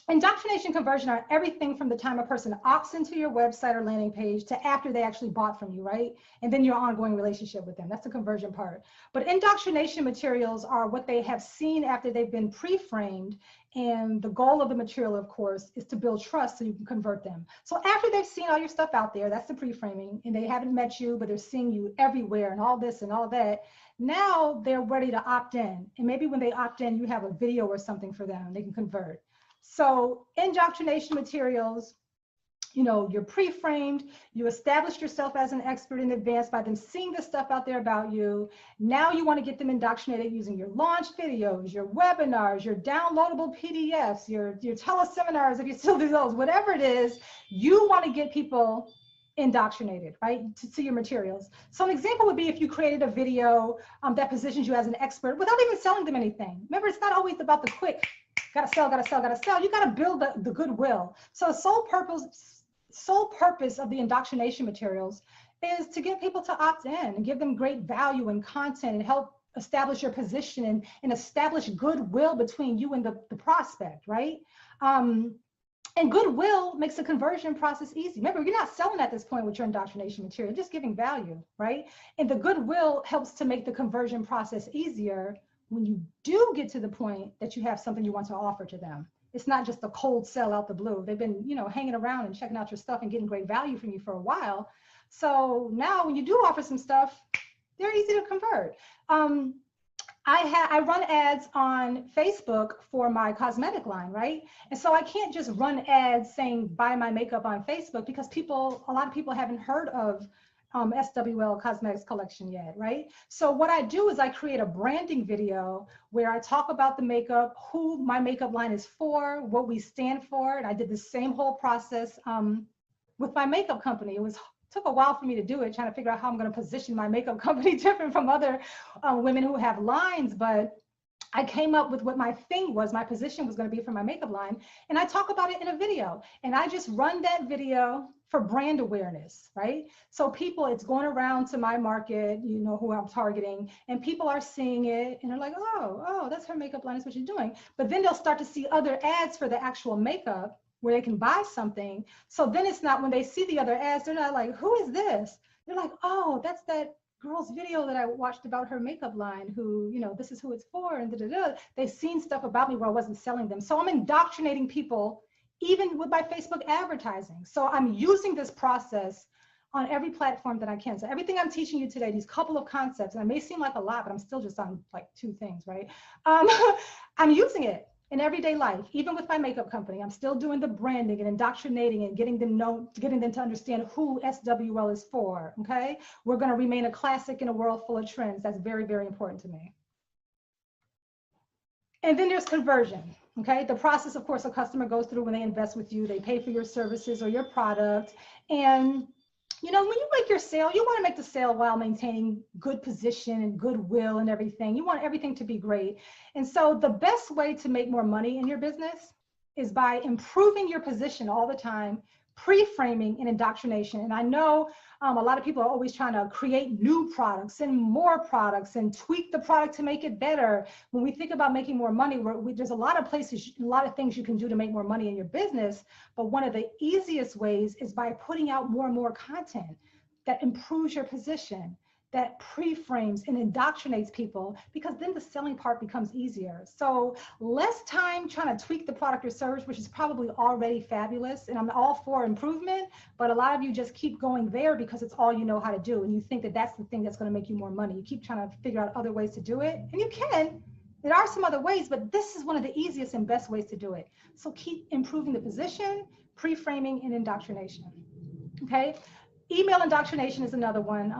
indoctrination conversion are everything from the time a person opts into your website or landing page to after they actually bought from you, right? And then your ongoing relationship with them. That's the conversion part. But indoctrination materials are what they have seen after they've been pre-framed. And the goal of the material, of course, is to build trust so you can convert them. So after they've seen all your stuff out there, that's the pre-framing, and they haven't met you, but they're seeing you everywhere and all this and all that. Now they're ready to opt in. And maybe when they opt in, you have a video or something for them, they can convert. So indoctrination materials, you know, you're pre-framed, you established yourself as an expert in advance by them seeing the stuff out there about you. Now you want to get them indoctrinated using your launch videos, your webinars, your downloadable PDFs, your teleseminars, if you still do those, whatever it is, you want to get people indoctrinated, right, to your materials. So an example would be if you created a video that positions you as an expert without even selling them anything. Remember, it's not always about the quick, gotta sell, gotta sell, gotta sell. You gotta build the goodwill. So sole purpose of the indoctrination materials is to get people to opt in and give them great value and content and help establish your position and establish goodwill between you and the prospect, right? And goodwill makes the conversion process easy. Remember, you're not selling at this point with your indoctrination material, just giving value, right? And the goodwill helps to make the conversion process easier when you do get to the point that you have something you want to offer to them. It's not just a cold sell out the blue. They've been, you know, hanging around and checking out your stuff and getting great value from you for a while. So now when you do offer some stuff, they're easy to convert. I run ads on Facebook for my cosmetic line, right? And so I can't just run ads saying buy my makeup on Facebook because a lot of people haven't heard of SWL Cosmetics Collection yet, right? So what I do is I create a branding video where I talk about the makeup, who my makeup line is for, what we stand for. And I did the same whole process with my makeup company. It took a while for me to do it, trying to figure out how I'm going to position my makeup company different from other women who have lines, but I came up with what my thing was, my position was going to be for my makeup line, and I talk about it in a video, and I just run that video for brand awareness, right? So it's going around to my market, you know, who I'm targeting, and people are seeing it, and they're like, oh, that's her makeup line, that's what she's doing. But then they'll start to see other ads for the actual makeup where they can buy something. So then it's not, when they see the other ads, they're not like, who is this? They're like, oh, that's that girl's video that I watched about her makeup line, who, you know, this is who it's for, and da-da-da. They've seen stuff about me where I wasn't selling them. So I'm indoctrinating people even with my Facebook advertising. So I'm using this process on every platform that I can. So everything I'm teaching you today, these couple of concepts, and it may seem like a lot, but I'm still just on like 2 things, right? I'm using it in everyday life. Even with my makeup company, I'm still doing the branding and indoctrinating and getting them to understand who SWL is for, okay? We're gonna remain a classic in a world full of trends. That's very, very important to me. And then there's conversion, okay? The process, of course, a customer goes through when they invest with you, they pay for your services or your product. And you know, when you make your sale, you want to make the sale while maintaining good position and goodwill and everything. You want everything to be great. And so the best way to make more money in your business is by improving your position all the time, pre-framing and indoctrination. And I know a lot of people are always trying to create new products and more products and tweak the product to make it better. When we think about making more money, there's a lot of places, a lot of things you can do to make more money in your business. But one of the easiest ways is by putting out more and more content that improves your position, that pre-frames and indoctrinates people, because then the selling part becomes easier. So less time trying to tweak the product or service, which is probably already fabulous. And I'm all for improvement, but a lot of you just keep going there because it's all you know how to do. And you think that that's the thing that's going to make you more money. You keep trying to figure out other ways to do it. And you can. There are some other ways, but this is one of the easiest and best ways to do it. So keep improving the position, pre-framing, and indoctrination. Okay. Email indoctrination is another one.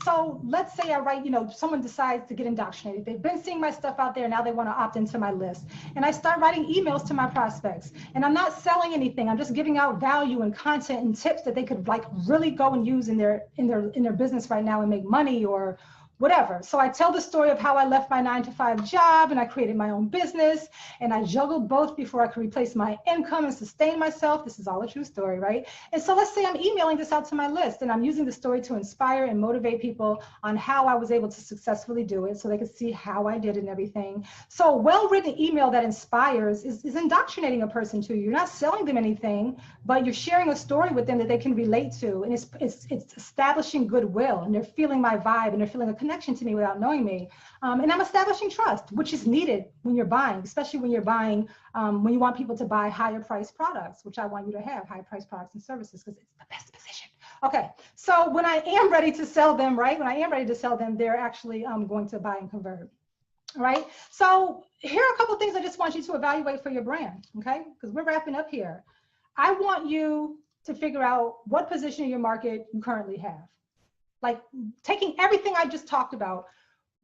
So let's say I write, someone decides to get indoctrinated. They've been seeing my stuff out there. Now they want to opt into my list. And I start writing emails to my prospects. And I'm not selling anything. I'm just giving out value and content and tips that they could like really go and use in their business right now and make money or whatever. So I tell the story of how I left my 9-to-5 job and I created my own business, and I juggled both before I could replace my income and sustain myself. This is all a true story, right? And so let's say I'm emailing this out to my list, and I'm using the story to inspire and motivate people on how I was able to successfully do it so they could see how I did it and everything. So a well-written email that inspires is indoctrinating a person to you. You're not selling them anything, but you're sharing a story with them that they can relate to, and it's establishing goodwill, and they're feeling my vibe, and they're feeling a connection to me without knowing me. And I'm establishing trust, which is needed when you're buying, especially when you're buying, when you want people to buy higher priced products, which I want you to have, high priced products and services, because it's the best position. Okay, so when I am ready to sell them, right? When I am ready to sell them, they're actually going to buy and convert. Right? So here are a couple of things I just want you to evaluate for your brand, okay? Because we're wrapping up here. I want you to figure out what position in your market you currently have. Like taking everything I just talked about,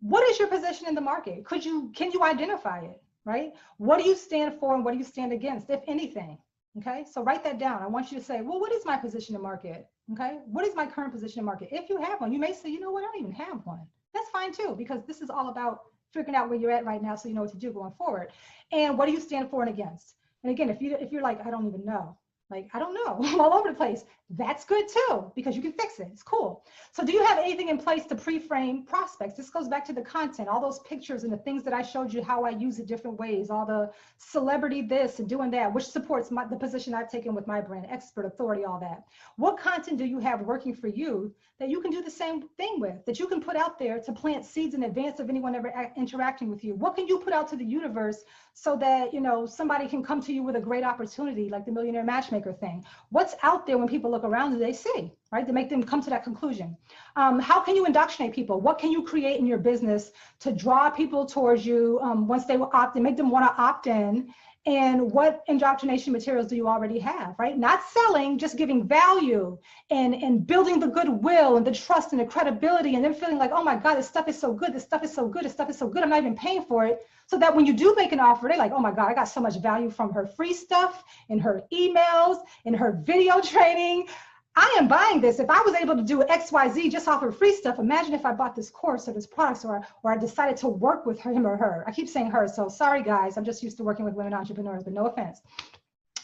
what is your position in the market? Can you identify it, right? What do you stand for and what do you stand against, if anything? Okay, so write that down. I want you to say, well, what is my position in market? Okay, what is my current position in market? If you have one, you may say, you know what, I don't even have one. That's fine too, because this is all about figuring out where you're at right now so you know what to do going forward. And what do you stand for and against? And again, if you're like, I don't even know, like, I don't know, I'm all over the place, that's good too, because you can fix it. It's cool. So do you have anything in place to pre-frame prospects? This goes back to the content, all those pictures and the things that I showed you how I use it different ways, all the celebrity this and doing that, which supports the position I've taken with my brand, expert, authority, all that. What content do you have working for you that you can do the same thing with, that you can put out there to plant seeds in advance of anyone ever interacting with you? What can you put out to the universe so that, somebody can come to you with a great opportunity, like the Millionaire Matchmaker thing? What's out there when people look around and they see, right, to make them come to that conclusion? How can you indoctrinate people? What can you create in your business to draw people towards you once they will opt in, make them want to opt in? And what indoctrination materials do you already have, right? Not selling, just giving value and building the goodwill and the trust and the credibility, and then feeling like, oh my God, this stuff is so good, this stuff is so good, this stuff is so good, I'm not even paying for it. So that when you do make an offer, they're like, oh my God, I got so much value from her free stuff and her emails and her video training. I am buying this. If I was able to do XYZ just off of free stuff, imagine if I bought this course or this product, or I decided to work with him or her. I keep saying her, so sorry guys, I'm just used to working with women entrepreneurs, but no offense.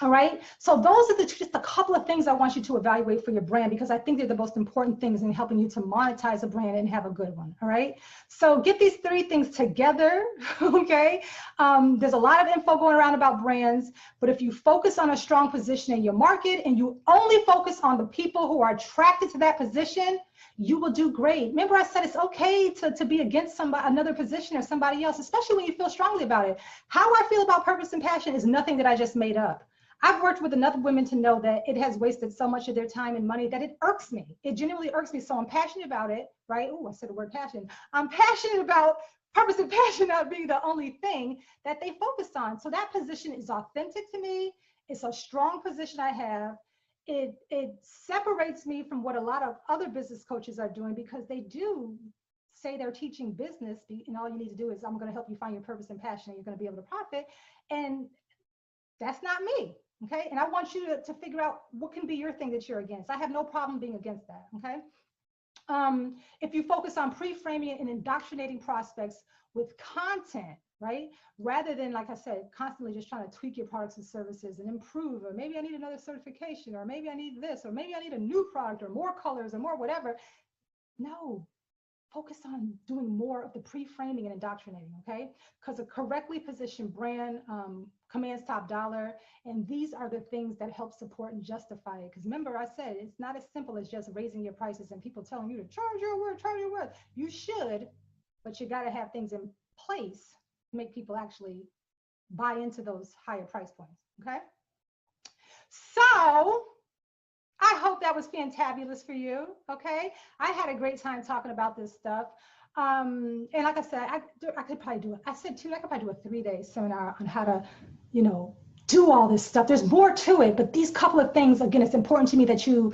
All right, so those are just a couple of things I want you to evaluate for your brand, because I think they're the most important things in helping you to monetize a brand and have a good one. All right, so get these 3 things together. Okay, there's a lot of info going around about brands, but if you focus on a strong position in your market and you only focus on the people who are attracted to that position, you will do great. Remember, I said it's okay to be against another position or somebody else, especially when you feel strongly about it. How I feel about purpose and passion is nothing that I just made up. I've worked with enough women to know that it has wasted so much of their time and money that it irks me. It genuinely irks me. So I'm passionate about it, right? Oh, I said the word passion. I'm passionate about purpose and passion not being the only thing that they focus on. So that position is authentic to me. It's a strong position I have. It separates me from what a lot of other business coaches are doing, because they do say they're teaching business, and all you need to do is, I'm going to help you find your purpose and passion, and you're going to be able to profit. And that's not me. Okay, and I want you to figure out what can be your thing that you're against. I have no problem being against that. Okay, if you focus on pre-framing and indoctrinating prospects with content, right, rather than, like I said, constantly just trying to tweak your products and services and improve, or maybe I need another certification, or maybe I need this, or maybe I need a new product, or more colors, or more whatever. No, focus on doing more of the pre-framing and indoctrinating, okay? Because a correctly positioned brand commands top dollar, and these are the things that help support and justify it. Because remember, I said it's not as simple as just raising your prices and people telling you to charge your worth, charge your worth. You should, but you got to have things in place to make people actually buy into those higher price points, okay? So I hope that was fantabulous for you, okay? I had a great time talking about this stuff. And like I said, I could probably do it. I said too, I could probably do a 3-day seminar on how to, you know, do all this stuff. There's more to it, but these couple of things, again, it's important to me that you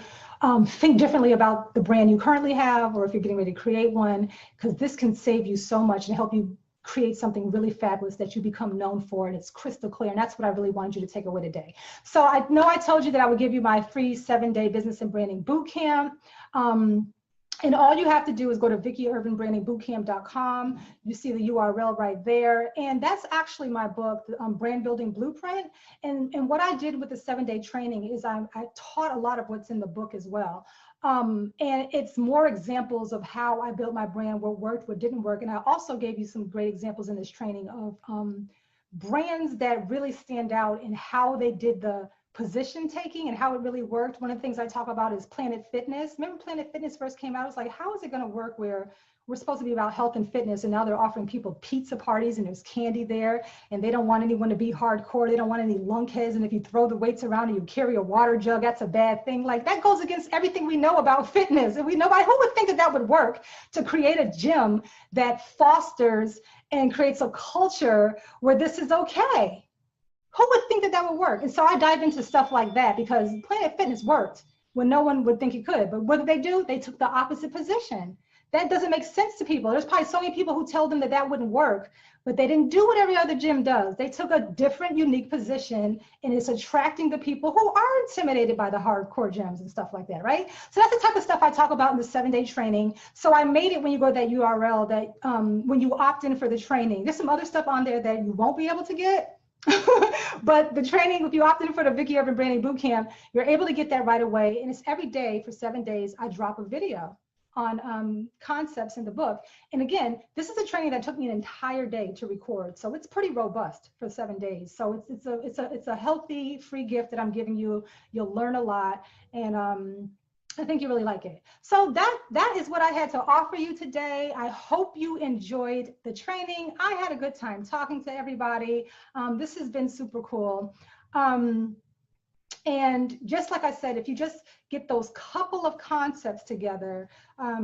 think differently about the brand you currently have, or if you're getting ready to create one, because this can save you so much and help you create something really fabulous that you become known for, and it's crystal clear. And that's what I really wanted you to take away today. So I know I told you that I would give you my free 7-day business and branding boot camp. And all you have to do is go to VickiUrbanBrandingBootcamp.com. You see the URL right there. And that's actually my book, Brand Building Blueprint. And what I did with the 7-day training is I taught a lot of what's in the book as well. And it's more examples of how I built my brand, what worked, what didn't work. And I also gave you some great examples in this training of brands that really stand out in how they did the position taking and how it really worked. One of the things I talk about is Planet Fitness. Remember Planet Fitness first came out? It's like, how is it going to work where we're supposed to be about health and fitness, and now they're offering people pizza parties and there's candy there, and they don't want anyone to be hardcore. They don't want any lunkheads. And if you throw the weights around and you carry a water jug, that's a bad thing. Like, that goes against everything we know about fitness. And who would think that that would work to create a gym that fosters and creates a culture where this is okay? Who would think that that would work? And so I dive into stuff like that because Planet Fitness worked when no one would think it could. But what did they do? They took the opposite position. That doesn't make sense to people. There's probably so many people who tell them that that wouldn't work, but they didn't do what every other gym does. They took a different, unique position, and it's attracting the people who are intimidated by the hardcore gyms and stuff like that, right? So that's the type of stuff I talk about in the 7-day training. So I made it when you go to that URL that when you opt in for the training, there's some other stuff on there that you won't be able to get. But the training, if you opt in for the Vicki Urban Branding Bootcamp, you're able to get that right away. And it's every day for 7 days, I drop a video on concepts in the book. And again, this is a training that took me an entire day to record. So it's pretty robust for 7 days. So it's a healthy, free gift that I'm giving you. You'll learn a lot. And I think you really like it. So that is what I had to offer you today. I hope you enjoyed the training. I had a good time talking to everybody. This has been super cool. And just like I said, if you just get those couple of concepts together,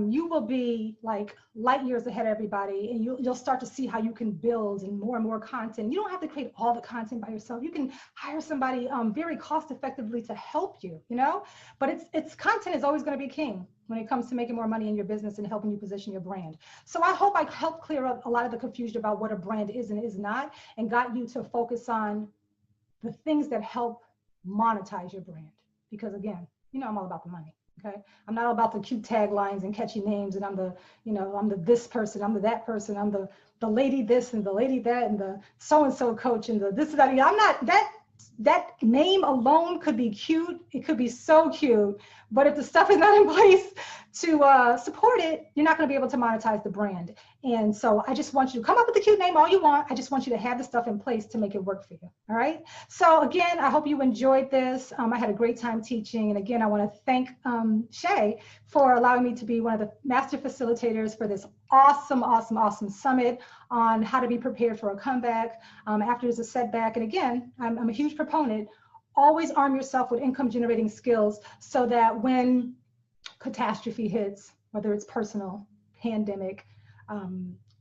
you will be like light years ahead of everybody, and you'll start to see how you can build and more content. You don't have to create all the content by yourself. You can hire somebody very cost effectively to help you, you know, but it's content is always going to be king when it comes to making more money in your business and helping you position your brand. So I hope I helped clear up a lot of the confusion about what a brand is and is not, and got you to focus on the things that help monetize your brand. Because again, you know, I'm all about the money. Okay, I'm not all about the cute taglines and catchy names, and I'm the this person, I'm the that person, I'm the lady this and the lady that and the so-and-so coach and the this and that. I'm not that. That name alone could be cute. It could be so cute, but if the stuff is not in place to support it, you're not going to be able to monetize the brand. And so I just want you to come up with a cute name all you want. I just want you to have the stuff in place to make it work for you. All right. So again, I hope you enjoyed this. I had a great time teaching. And again, I want to thank Shay for allowing me to be one of the master facilitators for this awesome summit on how to be prepared for a comeback after there's a setback. And again, I'm a huge proponent. Always arm yourself with income generating skills so that when catastrophe hits, whether it's personal, pandemic,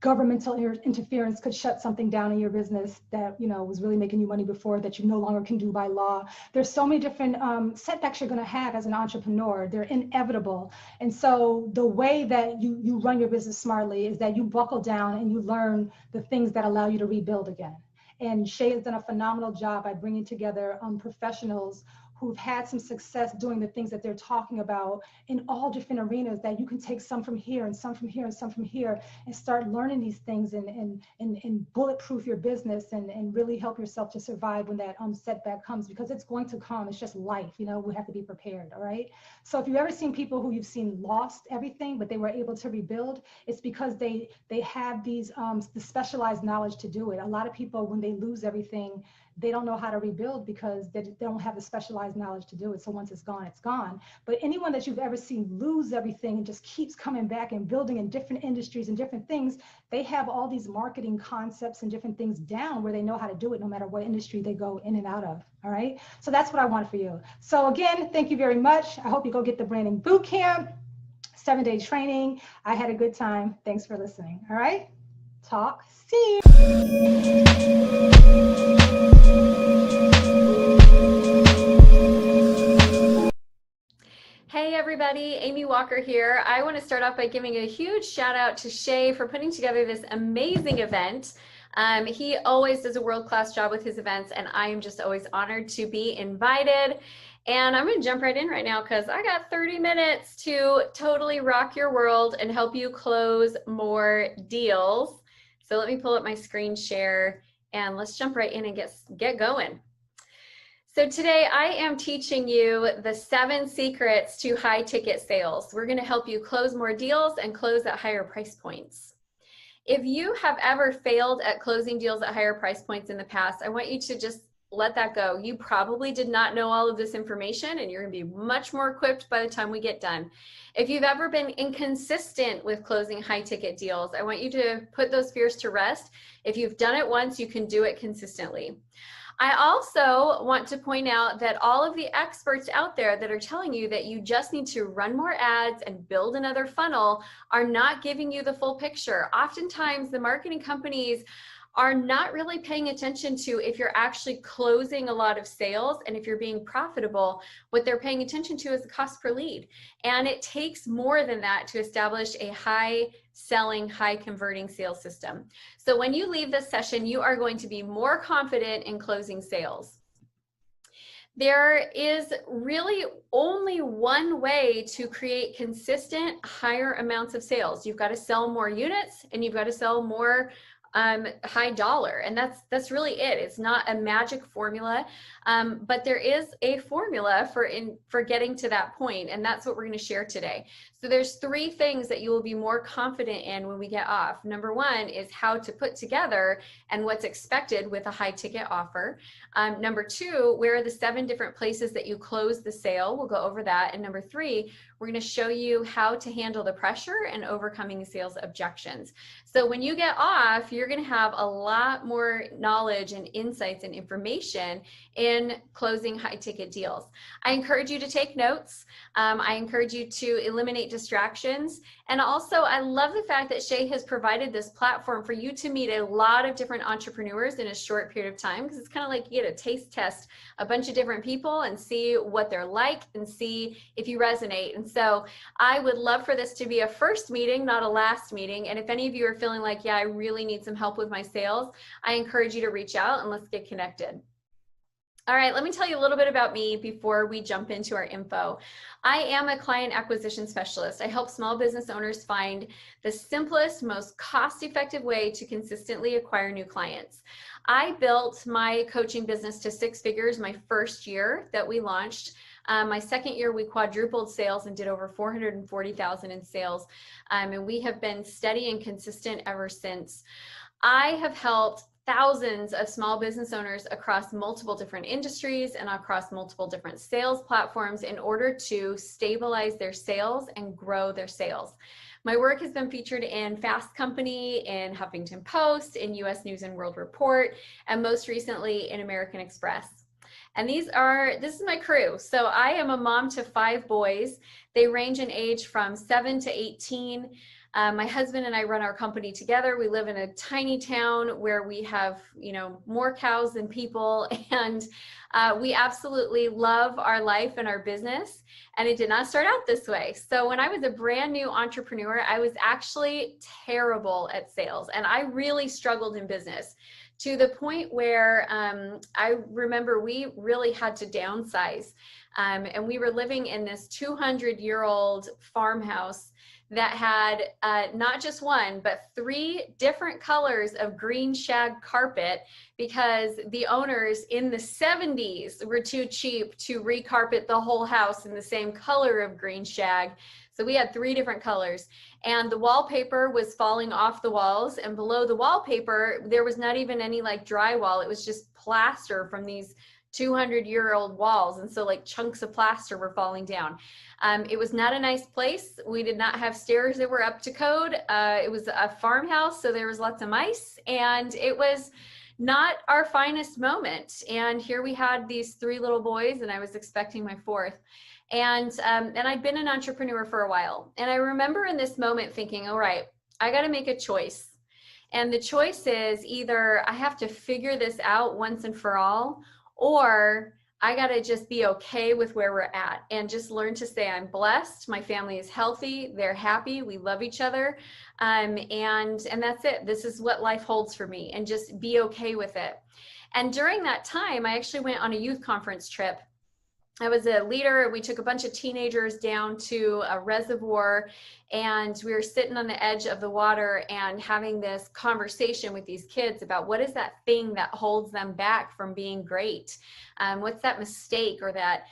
governmental interference could shut something down in your business that, you know, was really making you money before that you no longer can do by law. There's so many different setbacks you're going to have as an entrepreneur. They're inevitable. And so the way that you run your business smartly is that you buckle down and you learn the things that allow you to rebuild again. And Shay has done a phenomenal job by bringing together professionals who've had some success doing the things that they're talking about in all different arenas, that you can take some from here and some from here and some from here and start learning these things and bulletproof your business and really help yourself to survive when that setback comes, because it's going to come. It's just life, you know, we have to be prepared, all right? So if you've ever seen people who you've seen lost everything, but they were able to rebuild, it's because they have these the specialized knowledge to do it. A lot of people, when they lose everything, they don't know how to rebuild because they don't have the specialized knowledge to do it. So once it's gone, it's gone. But anyone that you've ever seen lose everything and just keeps coming back and building in different industries and different things, they have all these marketing concepts and different things down where they know how to do it no matter what industry they go in and out of, all right? So that's what I want for you. So again, thank you very much. I hope you go get the branding boot camp, 7-day training. I had a good time. Thanks for listening, all right? Talk, see you. Hey everybody, Amy Walker here. I want to start off by giving a huge shout out to Shay for putting together this amazing event. He always does a world-class job with his events, and I am just always honored to be invited. And I'm going to jump right in right now because I got 30 minutes to totally rock your world and help you close more deals. So let me pull up my screen share and let's jump right in and get going. So today I am teaching you the 7 secrets to high ticket sales. We're going to help you close more deals and close at higher price points. If you have ever failed at closing deals at higher price points in the past, I want you to just let that go. You probably did not know all of this information, and you're going to be much more equipped by the time we get done. If you've ever been inconsistent with closing high ticket deals, I want you to put those fears to rest. If you've done it once, you can do it consistently. I also want to point out that all of the experts out there that are telling you that you just need to run more ads and build another funnel are not giving you the full picture. Oftentimes, the marketing companies are not really paying attention to if you're actually closing a lot of sales and if you're being profitable. What they're paying attention to is the cost per lead. And it takes more than that to establish a high selling, high converting sales system. So when you leave this session, you are going to be more confident in closing sales. There is really only one way to create consistent higher amounts of sales. You've got to sell more units and you've got to sell more high dollar, and that's really it. It's not a magic formula, but there is a formula for getting to that point, and that's what we're going to share today. So there's 3 things that you will be more confident in when we get off. Number 1 is how to put together and what's expected with a high ticket offer. Number 2, where are the 7 different places that you close the sale? We'll go over that. And number 3, we're going to show you how to handle the pressure and overcoming sales objections. So when you get off, you're going to have a lot more knowledge and insights and information in closing high ticket deals. I encourage you to take notes. I encourage you to eliminate distractions. And also, I love the fact that Shay has provided this platform for you to meet a lot of different entrepreneurs in a short period of time, because it's kind of like you get a taste test a bunch of different people and see what they're like and see if you resonate. And so I would love for this to be a first meeting, not a last meeting. And if any of you are feeling like, yeah, I really need some help with my sales, I encourage you to reach out and let's get connected. All right, let me tell you a little bit about me before we jump into our info. I am a client acquisition specialist. I help small business owners find the simplest, most cost-effective way to consistently acquire new clients. I built my coaching business to 6 figures my first year that we launched. My second year, we quadrupled sales and did over $440,000 in sales. And we have been steady and consistent ever since. I have helped thousands of small business owners across multiple different industries and across multiple different sales platforms in order to stabilize their sales and grow their sales. My work has been featured in Fast Company, in Huffington Post, in US News and World Report, and most recently in American Express. And this is my crew. So I am a mom to 5 boys. They range in age from 7 to 18. My husband and I run our company together. We live in a tiny town where we have, more cows than people, and we absolutely love our life and our business. And it did not start out this way. So when I was a brand new entrepreneur, I was actually terrible at sales, and I really struggled in business to the point where I remember we really had to downsize. And we were living in this 200-year-old farmhouse that had not just one, but 3 different colors of green shag carpet, because the owners in the 70s were too cheap to recarpet the whole house in the same color of green shag. So we had 3 different colors, and the wallpaper was falling off the walls, and below the wallpaper, there was not even any like drywall. It was just plaster from these 200-year-old walls. And so like chunks of plaster were falling down. It was not a nice place. We did not have stairs that were up to code. It was a farmhouse, so there was lots of mice, and it was not our finest moment. And here we had these 3 little boys, and I was expecting my 4th. And I'd been an entrepreneur for a while. And I remember in this moment thinking, all right, I got to make a choice. And the choice is either I have to figure this out once and for all, or I got to just be okay with where we're at and just learn to say I'm blessed. My family is healthy. They're happy. We love each other. And that's it. This is what life holds for me, and just be okay with it. And during that time, I actually went on a youth conference trip. I was a leader. We took a bunch of teenagers down to a reservoir, and we were sitting on the edge of the water and having this conversation with these kids about what is that thing that holds them back from being great? What's that mistake or that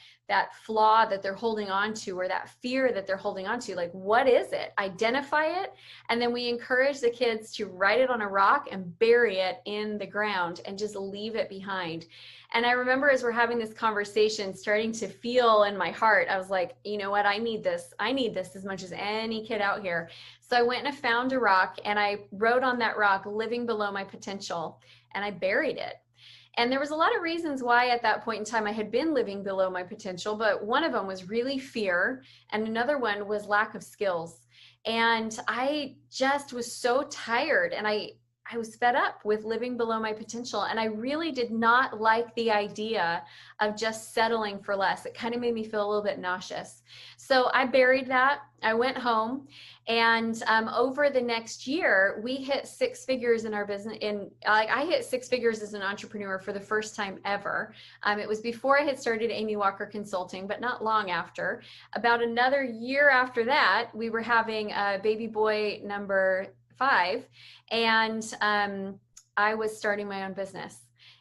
flaw that they're holding on to, or that fear that they're holding on to? Like, what is it? Identify it. And then we encourage the kids to write it on a rock and bury it in the ground and just leave it behind. And I remember as we're having this conversation, starting to feel in my heart, I was like, you know what? I need this. I need this as much as any kid out here. So I went and I found a rock, and I wrote on that rock, living below my potential, and I buried it. And there was a lot of reasons why at that point in time I had been living below my potential, but one of them was really fear, and another one was lack of skills. And I just was so tired, and I was fed up with living below my potential. And I really did not like the idea of just settling for less. It kind of made me feel a little bit nauseous. So I buried that. I went home, and over the next year, we hit 6 figures in our business. I hit 6 figures as an entrepreneur for the first time ever. It was before I had started Amy Walker Consulting, but not long after. About another year after that, we were having baby boy number 5, and I was starting my own business.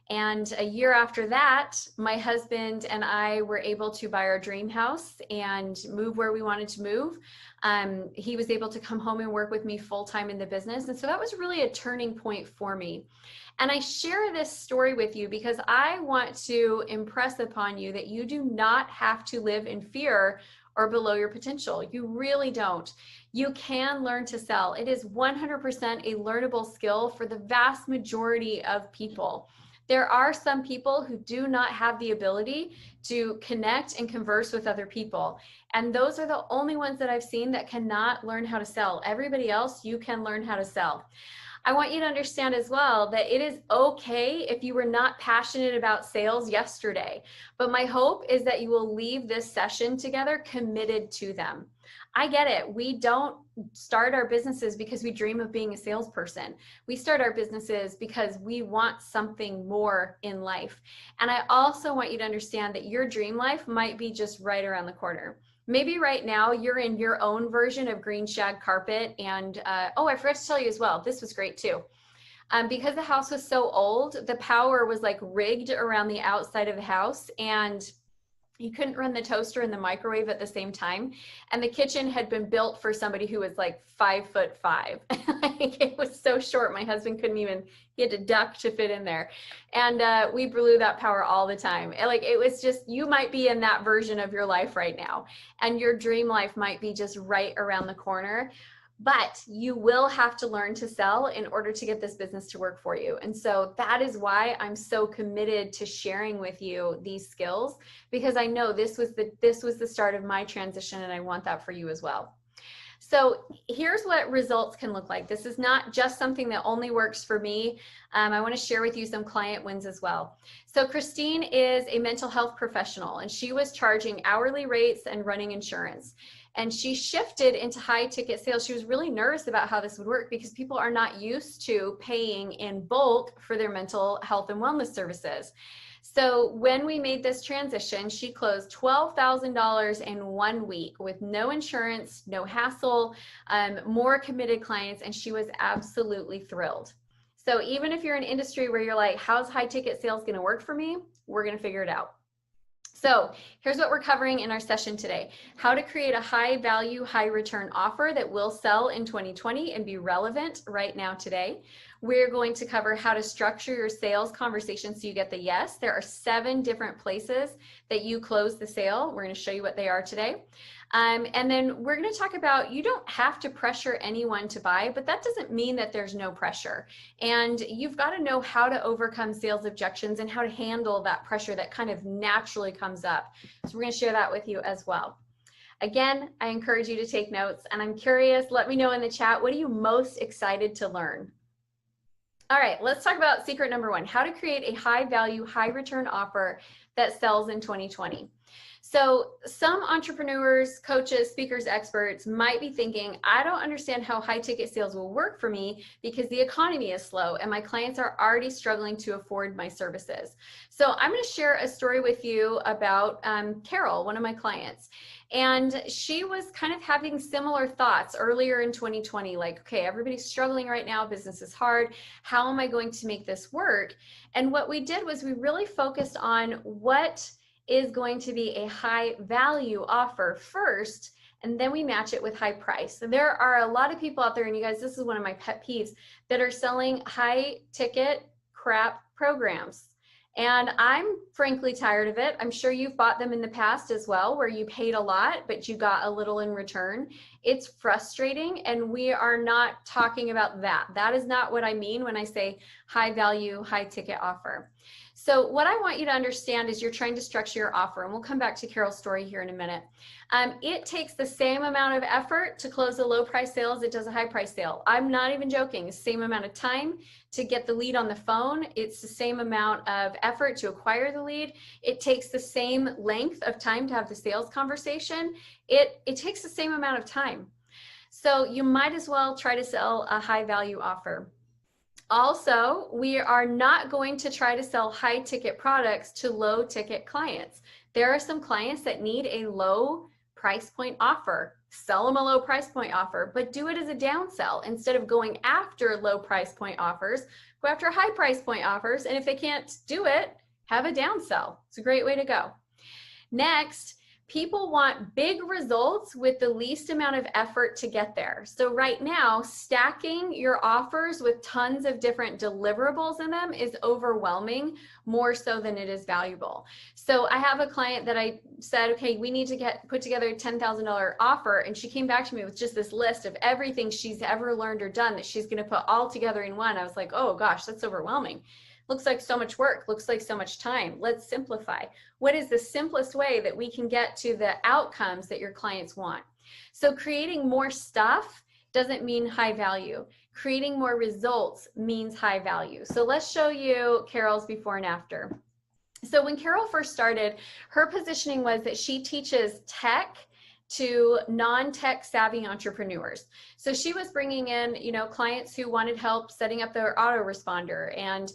And a year after that, my husband and I were able to buy our dream house and move where we wanted to move. He was able to come home and work with me full-time in the business. And so that was really a turning point for me. And I share this story with you because I want to impress upon you that you do not have to live in fear or below your potential. You really don't. You can learn to sell. It is 100% a learnable skill for the vast majority of people. There are some people who do not have the ability to connect and converse with other people. And those are the only ones that I've seen that cannot learn how to sell. Everybody else, you can learn how to sell. I want you to understand as well that it is okay if you were not passionate about sales yesterday, but my hope is that you will leave this session together committed to them. I get it. We don't start our businesses because we dream of being a salesperson. We start our businesses because we want something more in life. And I also want you to understand that your dream life might be just right around the corner. Maybe right now you're in your own version of green shag carpet. And oh, I forgot to tell you as well, this was great too. Because the house was so old, the power was like rigged around the outside of the house, and you couldn't run the toaster and the microwave at the same time. And the kitchen had been built for somebody who was like 5'5". It was so short. My husband couldn't even, he had to duck to fit in there. And we blew that power all the time. It was just, you might be in that version of your life right now. And your dream life might be just right around the corner. But you will have to learn to sell in order to get this business to work for you. And so that is why I'm so committed to sharing with you these skills, because I know this was the start of my transition, and I want that for you as well. So here's what results can look like. This is not just something that only works for me. I want to share with you some client wins as well. So Christine is a mental health professional, and she was charging hourly rates and running insurance. And she shifted into high ticket sales. She was really nervous about how this would work because people are not used to paying in bulk for their mental health and wellness services. So when we made this transition, she closed $12,000 in 1 week with no insurance, no hassle, more committed clients, and she was absolutely thrilled. So even if you're in an industry where you're like, how's high ticket sales going to work for me? We're going to figure it out. So here's what we're covering in our session today: how to create a high value, high return offer that will sell in 2020 and be relevant right now today. We're going to cover how to structure your sales conversation so you get the yes. There are 7 different places that you close the sale. We're going to show you what they are today. And then we're going to talk about, you don't have to pressure anyone to buy, but that doesn't mean that there's no pressure. And you've got to know how to overcome sales objections and how to handle that pressure that kind of naturally comes up. So we're going to share that with you as well. Again, I encourage you to take notes, and I'm curious, let me know in the chat, what are you most excited to learn? All right, let's talk about secret number 1, how to create a high value, high return offer that sells in 2020. So some entrepreneurs, coaches, speakers, experts might be thinking, I don't understand how high ticket sales will work for me because the economy is slow and my clients are already struggling to afford my services. So I'm going to share a story with you about Carol, one of my clients. And she was kind of having similar thoughts earlier in 2020, like, okay, everybody's struggling right now, business is hard, how am I going to make this work? And what we did was we really focused on what is going to be a high value offer first, and then we match it with high price. So there are a lot of people out there, and you guys, this is one of my pet peeves, that are selling high ticket crap programs. And I'm frankly tired of it. I'm sure you've bought them in the past as well, where you paid a lot, but you got a little in return. It's frustrating, and we are not talking about that. That is not what I mean when I say high value, high ticket offer. So what I want you to understand is you're trying to structure your offer, and we'll come back to Carol's story here in a minute. It takes the same amount of effort to close a low price sale as it does a high price sale. I'm not even joking. The same amount of time to get the lead on the phone. It's the same amount of effort to acquire the lead. It takes the same length of time to have the sales conversation. It takes the same amount of time. So you might as well try to sell a high value offer. Also, we are not going to try to sell high ticket products to low ticket clients. There are some clients that need a low price point offer. Sell them a low price point offer, but do it as a downsell. Instead of going after low price point offers, go after high price point offers. And if they can't do it, have a downsell. It's a great way to go. Next, people want big results with the least amount of effort to get there. So right now, stacking your offers with tons of different deliverables in them is overwhelming, more so than it is valuable. So I have a client that I said, okay, we need to put together a $10,000 offer. And she came back to me with just this list of everything she's ever learned or done that she's going to put all together in one. I was like, oh gosh, that's overwhelming. Looks like so much work, looks like so much time. Let's simplify. What is the simplest way that we can get to the outcomes that your clients want? So creating more stuff doesn't mean high value. Creating more results means high value. So let's show you Carol's before and after. So when Carol first started, her positioning was that she teaches tech to non-tech savvy entrepreneurs. So she was bringing in, clients who wanted help setting up their autoresponder and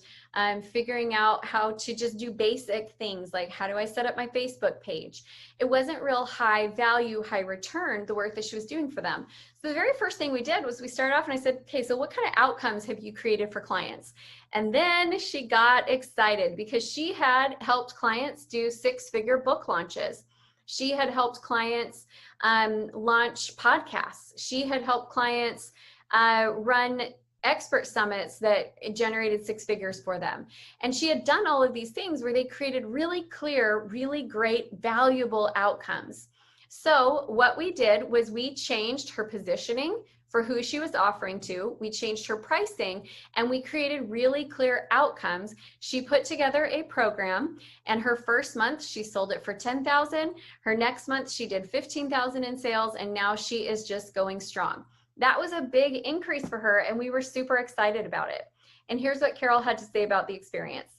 figuring out how to just do basic things like, how do I set up my Facebook page? It wasn't real high value, high return, the work that she was doing for them. So the very first thing we did was we started off and I said, okay, so what kind of outcomes have you created for clients? And then she got excited because she had helped clients do 6-figure book launches. She had helped clients launch podcasts. She had helped clients run expert summits that generated 6 figures for them. And she had done all of these things where they created really clear, really great, valuable outcomes. So what we did was we changed her positioning, for who she was offering to. We changed her pricing and we created really clear outcomes. She put together a program, and her first month she sold it for $10,000. Her next month she did $15,000 in sales, and now she is just going strong. That was a big increase for her, and we were super excited about it. And here's what Carol had to say about the experience.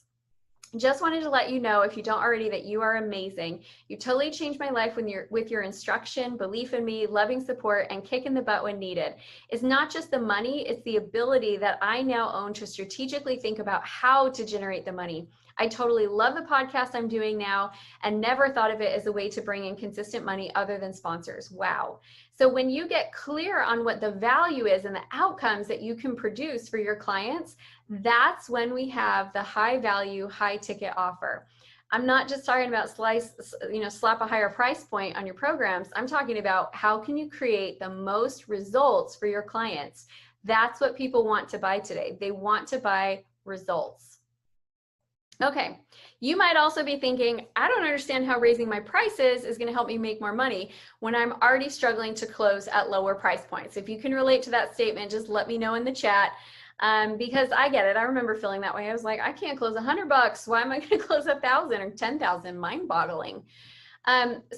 Just wanted to let you know, if you don't already, that you are amazing. You totally changed my life with your instruction, belief in me, loving support, and kicking the butt when needed. It's not just the money, it's the ability that I now own to strategically think about how to generate the money. I totally love the podcast I'm doing now and never thought of it as a way to bring in consistent money other than sponsors. Wow. So when you get clear on what the value is and the outcomes that you can produce for your clients, that's when we have the high value, high ticket offer. I'm not just talking about slap a higher price point on your programs. I'm talking about how can you create the most results for your clients. That's what people want to buy today. They want to buy results. Okay, you might also be thinking, I don't understand how raising my prices is going to help me make more money when I'm already struggling to close at lower price points. If you can relate to that statement, just let me know in the chat, because I get it. I remember feeling that way. I was like, I can't close $100. Why am I going to close 1,000 or 10,000? Mind-boggling.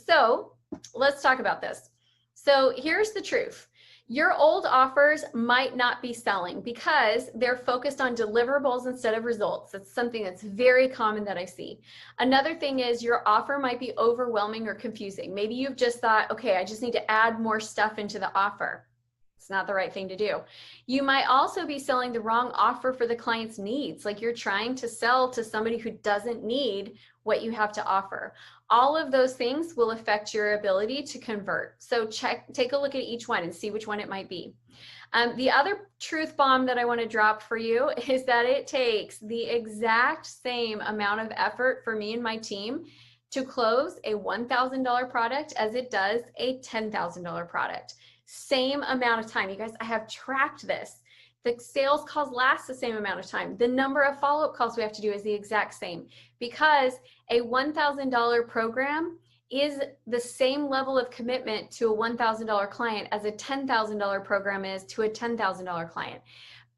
So let's talk about this. So here's the truth. Your old offers might not be selling because they're focused on deliverables instead of results. That's something that's very common that I see. Another thing is your offer might be overwhelming or confusing. Maybe you've just thought, okay, I just need to add more stuff into the offer. It's not the right thing to do. You might also be selling the wrong offer for the client's needs. Like you're trying to sell to somebody who doesn't need what you have to offer. All of those things will affect your ability to convert. So take a look at each one and see which one it might be. The other truth bomb that I want to drop for you is that it takes the exact same amount of effort for me and my team to close a $1,000 product as it does a $10,000 product. Same amount of time. You guys, I have tracked this. The sales calls last the same amount of time. The number of follow-up calls we have to do is the exact same, because a $1,000 program is the same level of commitment to a $1,000 client as a $10,000 program is to a $10,000 client.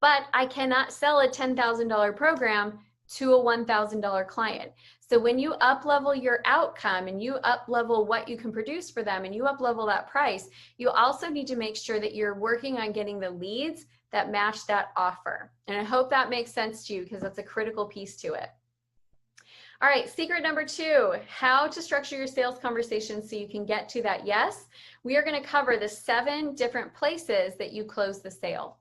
But I cannot sell a $10,000 program to a $1,000 client. So when you up-level your outcome and you up-level what you can produce for them and you up-level that price, you also need to make sure that you're working on getting the leads that match that offer. And I hope that makes sense to you, because that's a critical piece to it. All right, secret number 2, how to structure your sales conversation so you can get to that yes. We are going to cover the 7 different places that you close the sale.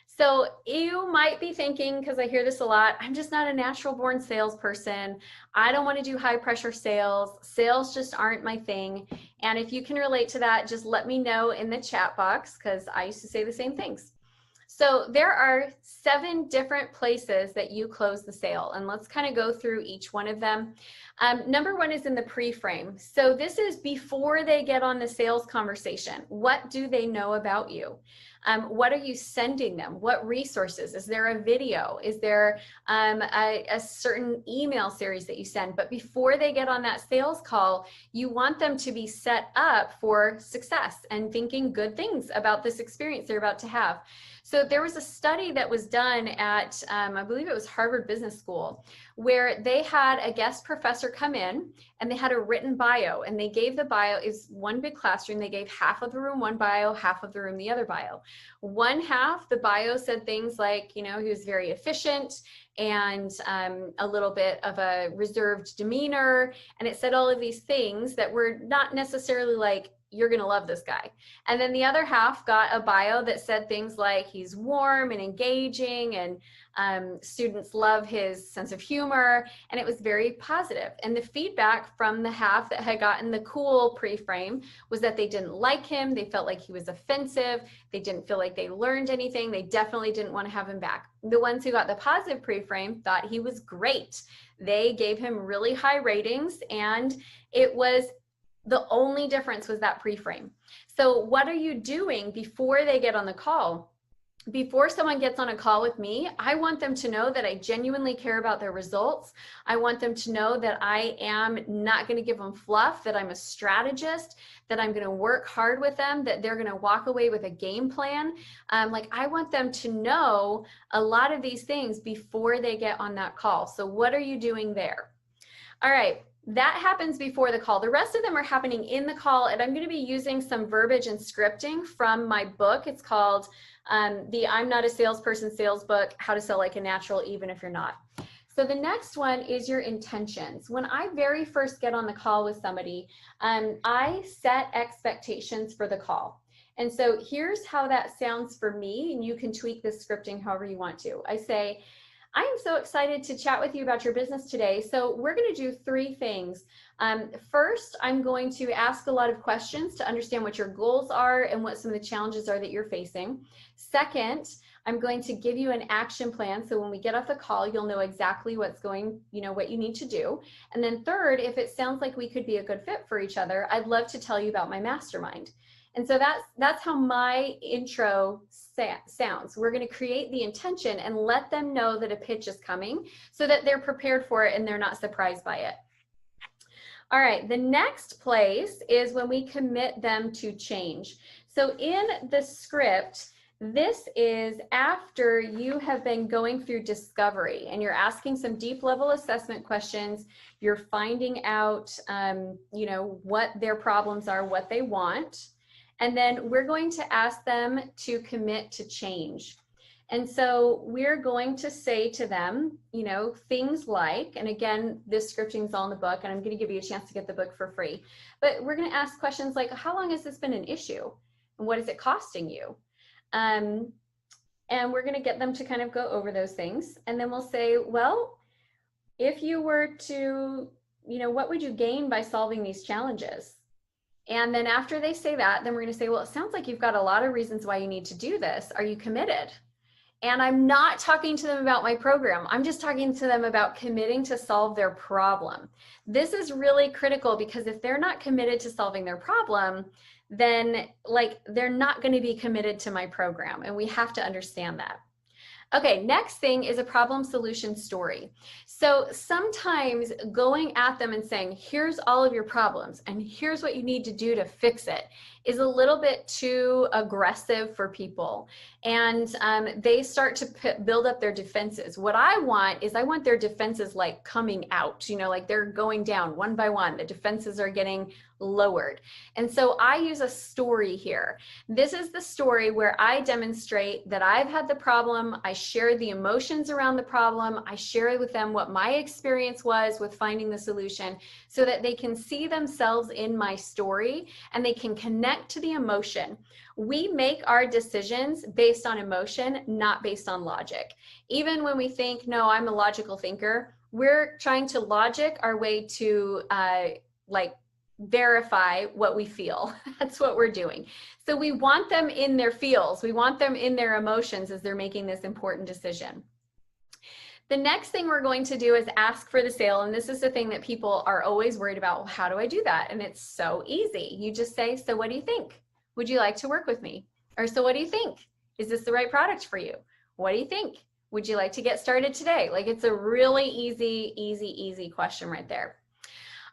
So you might be thinking, because I hear this a lot, I'm just not a natural born salesperson. I don't want to do high pressure sales. Sales just aren't my thing. And if you can relate to that, just let me know in the chat box, because I used to say the same things. So there are 7 different places that you close the sale, and let's kind of go through each one of them. Number 1 is in the pre-frame. So this is before they get on the sales conversation. What do they know about you? What are you sending them? What resources? Is there a video? Is there a certain email series that you send? But before they get on that sales call, you want them to be set up for success and thinking good things about this experience they're about to have. So there was a study that was done at, I believe it was Harvard Business School, where they had a guest professor come in and they had a written bio, and they gave the bio, is one big classroom. They gave half of the room one bio, half of the room the other bio. One half, the bio said things like, you know, he was very efficient and a little bit of a reserved demeanor. And it said all of these things that were not necessarily like, you're going to love this guy. And then the other half got a bio that said things like he's warm and engaging, and students love his sense of humor, and it was very positive. And the feedback from the half that had gotten the cool pre-frame was that they didn't like him. They felt like he was offensive. They didn't feel like they learned anything. They definitely didn't want to have him back. The ones who got the positive pre-frame thought he was great. They gave him really high ratings, and it was the only difference was that pre-frame. So what are you doing before they get on the call? before someone gets on a call with me, I want them to know that I genuinely care about their results. I want them to know that I am not going to give them fluff, that I'm a strategist, that I'm going to work hard with them, that they're going to walk away with a game plan. Like, I want them to know a lot of these things before they get on that call. So what are you doing there? All right. That happens before the call. The rest of them are happening in the call, and I'm going to be using some verbiage and scripting from my book. It's called the I'm Not a Salesperson sales book, How to Sell Like a Natural Even If You're Not. So the next one is your intentions. When I very first get on the call with somebody, I set expectations for the call. And so here's how that sounds for me, and you can tweak this scripting however you want to. I say, I am so excited to chat with you about your business today. So we're going to do 3 things. First, I'm going to ask a lot of questions to understand what your goals are and what some of the challenges are that you're facing. Second, I'm going to give you an action plan. So when we get off the call, you'll know exactly what's going, what you need to do. And then third, if it sounds like we could be a good fit for each other, I'd love to tell you about my mastermind. And so that's how my intro sounds. We're going to create the intention and let them know that a pitch is coming so that they're prepared for it and they're not surprised by it. All right, the next place is when we commit them to change. So in the script, this is after you have been going through discovery and you're asking some deep level assessment questions. You're finding out, what their problems are, what they want. And then we're going to ask them to commit to change. And so we're going to say to them, things like, and again, this scripting is all in the book, and I'm going to give you a chance to get the book for free. But we're going to ask questions like, how long has this been an issue? And what is it costing you? And we're going to get them to kind of go over those things. And then we'll say, well, if you were to, what would you gain by solving these challenges? And then after they say that, then we're going to say, well, it sounds like you've got a lot of reasons why you need to do this. Are you committed? And I'm not talking to them about my program. I'm just talking to them about committing to solve their problem. This is really critical because if they're not committed to solving their problem, then they're not going to be committed to my program. And we have to understand that. Okay, next thing is a problem solution story. So sometimes going at them and saying, here's all of your problems and here's what you need to do to fix it is a little bit too aggressive for people. And they start to build up their defenses. What I want their defenses coming out, they're going down one by one. The defenses are getting lowered. And so I use a story here. This is the story where I demonstrate that I've had the problem. I share the emotions around the problem. I share with them what my experience was with finding the solution so that they can see themselves in my story and they can connect to the emotion. We make our decisions based on emotion, not based on logic. Even when we think, no, I'm a logical thinker, we're trying to logic our way to verify what we feel. That's what we're doing. So we want them in their feels. We want them in their emotions as they're making this important decision. The next thing we're going to do is ask for the sale. And this is the thing that people are always worried about. Well, how do I do that? And it's so easy. You just say, so what do you think? Would you like to work with me? Or so what do you think? Is this the right product for you? What do you think? Would you like to get started today? It's a really easy question right there.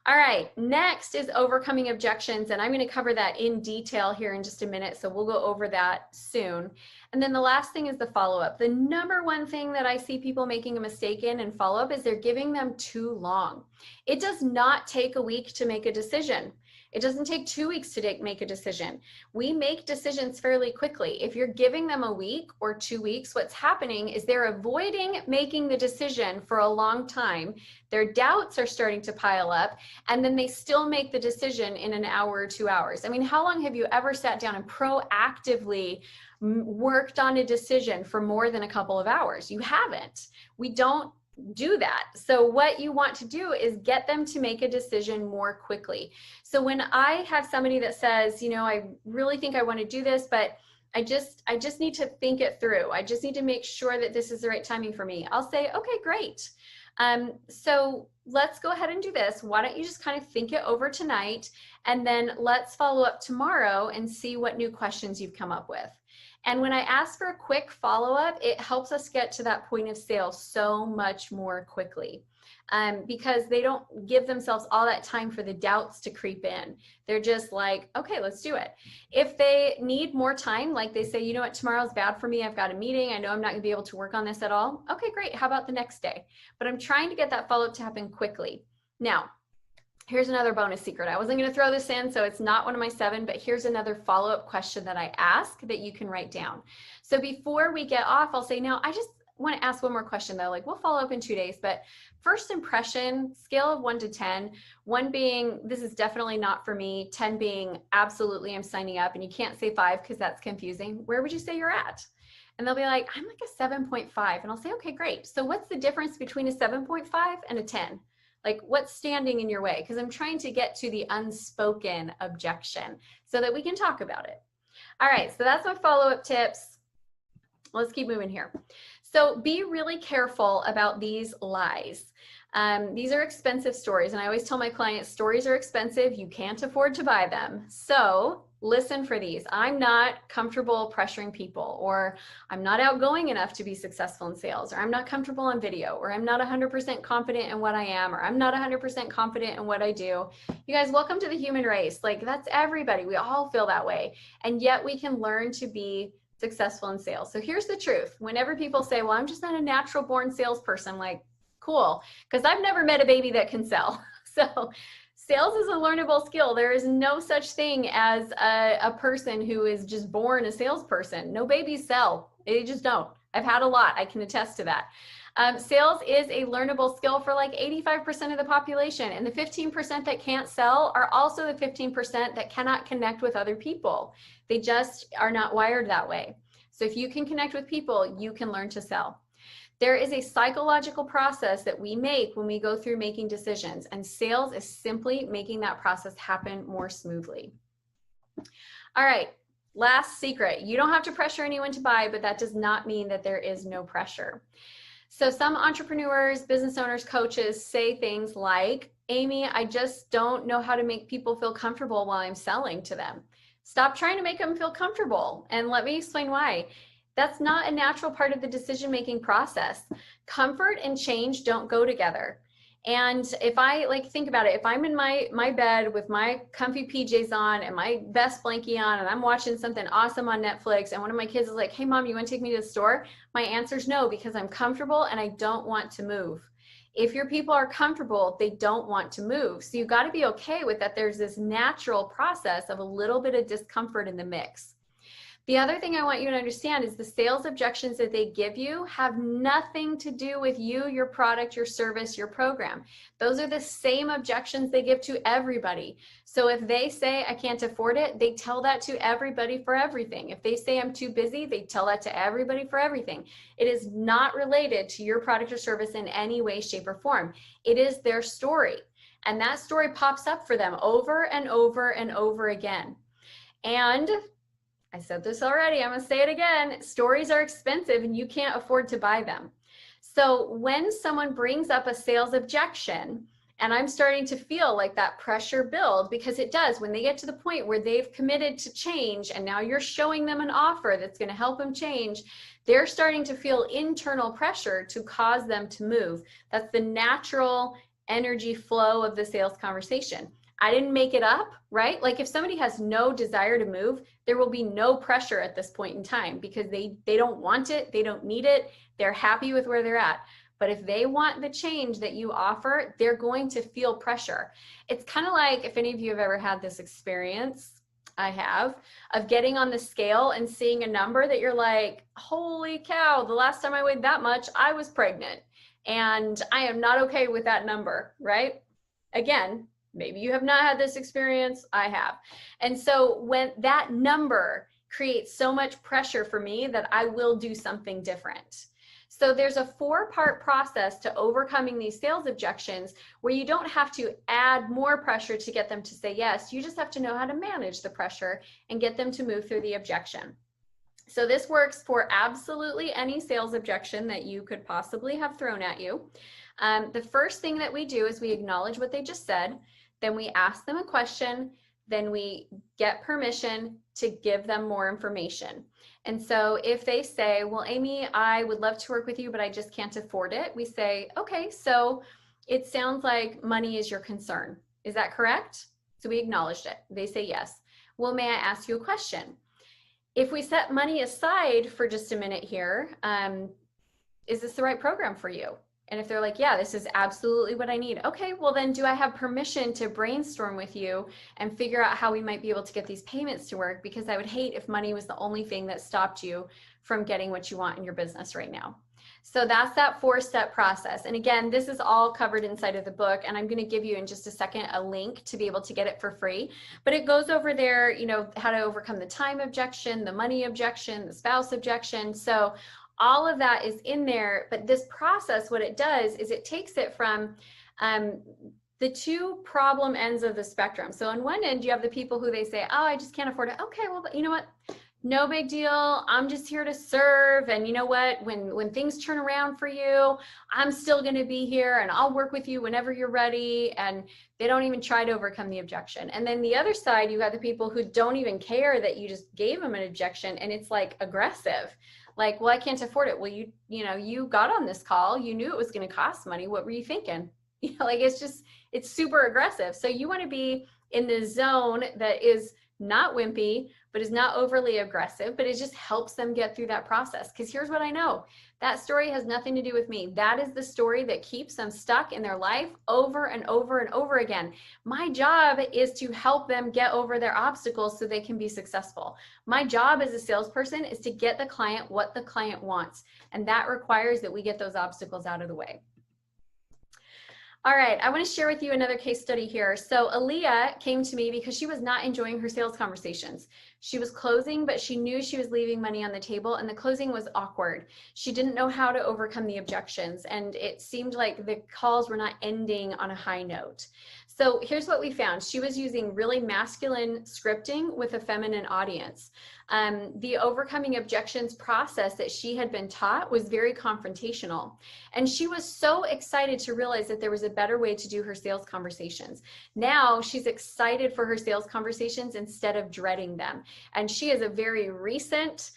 All right, next is overcoming objections, and I'm going to cover that in detail here in just a minute, so we'll go over that soon. And then the last thing is the follow-up. The number one thing that I see people making a mistake in follow-up is they're giving them too long. It does not take a week to make a decision. It doesn't take 2 weeks to make a decision. We make decisions fairly quickly. If you're giving them a week or 2 weeks, what's happening is they're avoiding making the decision for a long time. Their doubts are starting to pile up, and then they still make the decision in an hour or 2 hours. I mean, how long have you ever sat down and proactively worked on a decision for more than a couple of hours? You haven't. We don't do that. So what you want to do is get them to make a decision more quickly. So when I have somebody that says, I really think I want to do this, but I just need to think it through. I just need to make sure that this is the right timing for me. I'll say, okay, great. So let's go ahead and do this. Why don't you just kind of think it over tonight, and then let's follow up tomorrow and see what new questions you've come up with. And when I ask for a quick follow-up, it helps us get to that point of sale so much more quickly. Because they don't give themselves all that time for the doubts to creep in. They're just like, okay, let's do it. If they need more time, like they say, you know what, tomorrow's bad for me. I've got a meeting. I know I'm not gonna be able to work on this at all. Okay, great. How about the next day? But I'm trying to get that follow-up to happen quickly. Now, here's another bonus secret. I wasn't gonna throw this in, so it's not one of my 7, but here's another follow-up question that I ask that you can write down. So before we get off, I'll say, now I just want to ask one more question though, like we'll follow up in 2 days, but first impression, scale of 1 to 10, 1 being, this is definitely not for me, 10 being absolutely I'm signing up, and you can't say 5 because that's confusing. Where would you say you're at? And they'll be like, I'm like a 7.5. And I'll say, okay, great. So what's the difference between a 7.5 and a 10? Like what's standing in your way? Because I'm trying to get to the unspoken objection so that we can talk about it. All right, so that's my follow-up tips. Let's keep moving here. So be really careful about these lies. These are expensive stories, and I always tell my clients, stories are expensive. You can't afford to buy them. So listen for these. I'm not comfortable pressuring people, or I'm not outgoing enough to be successful in sales, or I'm not comfortable on video, or I'm not 100% confident in what I am, or I'm not 100% confident in what I do. You guys, welcome to the human race. Like that's everybody. We all feel that way. And yet we can learn to be successful in sales. So here's the truth. Whenever people say, well, I'm just not a natural born salesperson, I'm like, cool, because I've never met a baby that can sell. So sales is a learnable skill. There is no such thing as a person who is just born a salesperson. No babies sell. They just don't. I've had a lot. I can attest to that. Sales is a learnable skill for like 85% of the population. And the 15% that can't sell are also the 15% that cannot connect with other people. They just are not wired that way. So if you can connect with people, you can learn to sell. There is a psychological process that we make when we go through making decisions, and sales is simply making that process happen more smoothly. All right, last secret. You don't have to pressure anyone to buy, but that does not mean that there is no pressure. So some entrepreneurs, business owners, coaches say things like, Amy, I just don't know how to make people feel comfortable while I'm selling to them. Stop trying to make them feel comfortable, and let me explain why. That's not a natural part of the decision-making process. Comfort and change don't go together. And if I think about it, if I'm in my bed with my comfy PJs on and my best blankie on and I'm watching something awesome on Netflix and one of my kids is like, hey mom, you want to take me to the store? My answer is no, because I'm comfortable and I don't want to move. If your people are comfortable, they don't want to move. So you've got to be okay with that. There's this natural process of a little bit of discomfort in the mix. The other thing I want you to understand is the sales objections that they give you have nothing to do with you, your product, your service, your program. Those are the same objections they give to everybody. So if they say, I can't afford it, they tell that to everybody for everything. If they say I'm too busy, they tell that to everybody for everything. It is not related to your product or service in any way, shape, or form. It is their story. And that story pops up for them over and over and over again. And I said this already, I'm gonna say it again, stories are expensive and you can't afford to buy them. So when someone brings up a sales objection, and I'm starting to feel like that pressure build, because it does, when they get to the point where they've committed to change and now you're showing them an offer that's gonna help them change, they're starting to feel internal pressure to cause them to move. That's the natural energy flow of the sales conversation. I didn't make it up, right? Like if somebody has no desire to move, there will be no pressure at this point in time because they don't want it, they don't need it, they're happy with where they're at. But if they want the change that you offer, they're going to feel pressure. It's kind of like, if any of you have ever had this experience, I have, of getting on the scale and seeing a number that you're like, holy cow, the last time I weighed that much, I was pregnant. And I am not okay with that number, right? Again, maybe you have not had this experience, I have. And so when that number creates so much pressure for me that I will do something different. So there's a 4-part process to overcoming these sales objections where you don't have to add more pressure to get them to say yes. You just have to know how to manage the pressure and get them to move through the objection. So this works for absolutely any sales objection that you could possibly have thrown at you. The first thing that we do is we acknowledge what they just said. Then we ask them a question. then we get permission to give them more information. And so if they say, well, Amy, I would love to work with you, but I just can't afford it, we say, okay, so it sounds like money is your concern. Is that correct? So we acknowledged it. They say yes. Well, may I ask you a question? If we set money aside for just a minute here, is this the right program for you? And if they're like, yeah, this is absolutely what I need. Okay, well then do I have permission to brainstorm with you and figure out how we might be able to get these payments to work? Because I would hate if money was the only thing that stopped you from getting what you want in your business right now. So that's that 4-step process. And again, this is all covered inside of the book. And I'm going to give you in just a second a link to be able to get it for free. But it goes over there, you know, how to overcome the time objection, the money objection, the spouse objection. So all of that is in there. But this process, what it does is it takes it from the two problem ends of the spectrum. So on one end, you have the people who they say, oh, I just can't afford it. Okay, well, but you know what? No big deal. I'm just here to serve. And you know what? When things turn around for you, I'm still going to be here and I'll work with you whenever you're ready. And they don't even try to overcome the objection. And then the other side, you got the people who don't even care that you just gave them an objection, and it's like aggressive. Like, well, I can't afford it. Well, you got on this call. You knew it was going to cost money. What were you thinking? Like, it's super aggressive. So you want to be in the zone that is not wimpy, but is not overly aggressive, but it just helps them get through that process. Because here's what I know. That story has nothing to do with me. That is the story that keeps them stuck in their life over and over and over again. My job is to help them get over their obstacles so they can be successful. My job as a salesperson is to get the client what the client wants. And that requires that we get those obstacles out of the way. All right, I want to share with you another case study here. So Aaliyah came to me because she was not enjoying her sales conversations. She was closing, but she knew she was leaving money on the table, and the closing was awkward. She didn't know how to overcome the objections, and it seemed like the calls were not ending on a high note. So here's what we found. She was using really masculine scripting with a feminine audience. The overcoming objections process that she had been taught was very confrontational. And she was so excited to realize that there was a better way to do her sales conversations. Now she's excited for her sales conversations instead of dreading them. And she is a very recent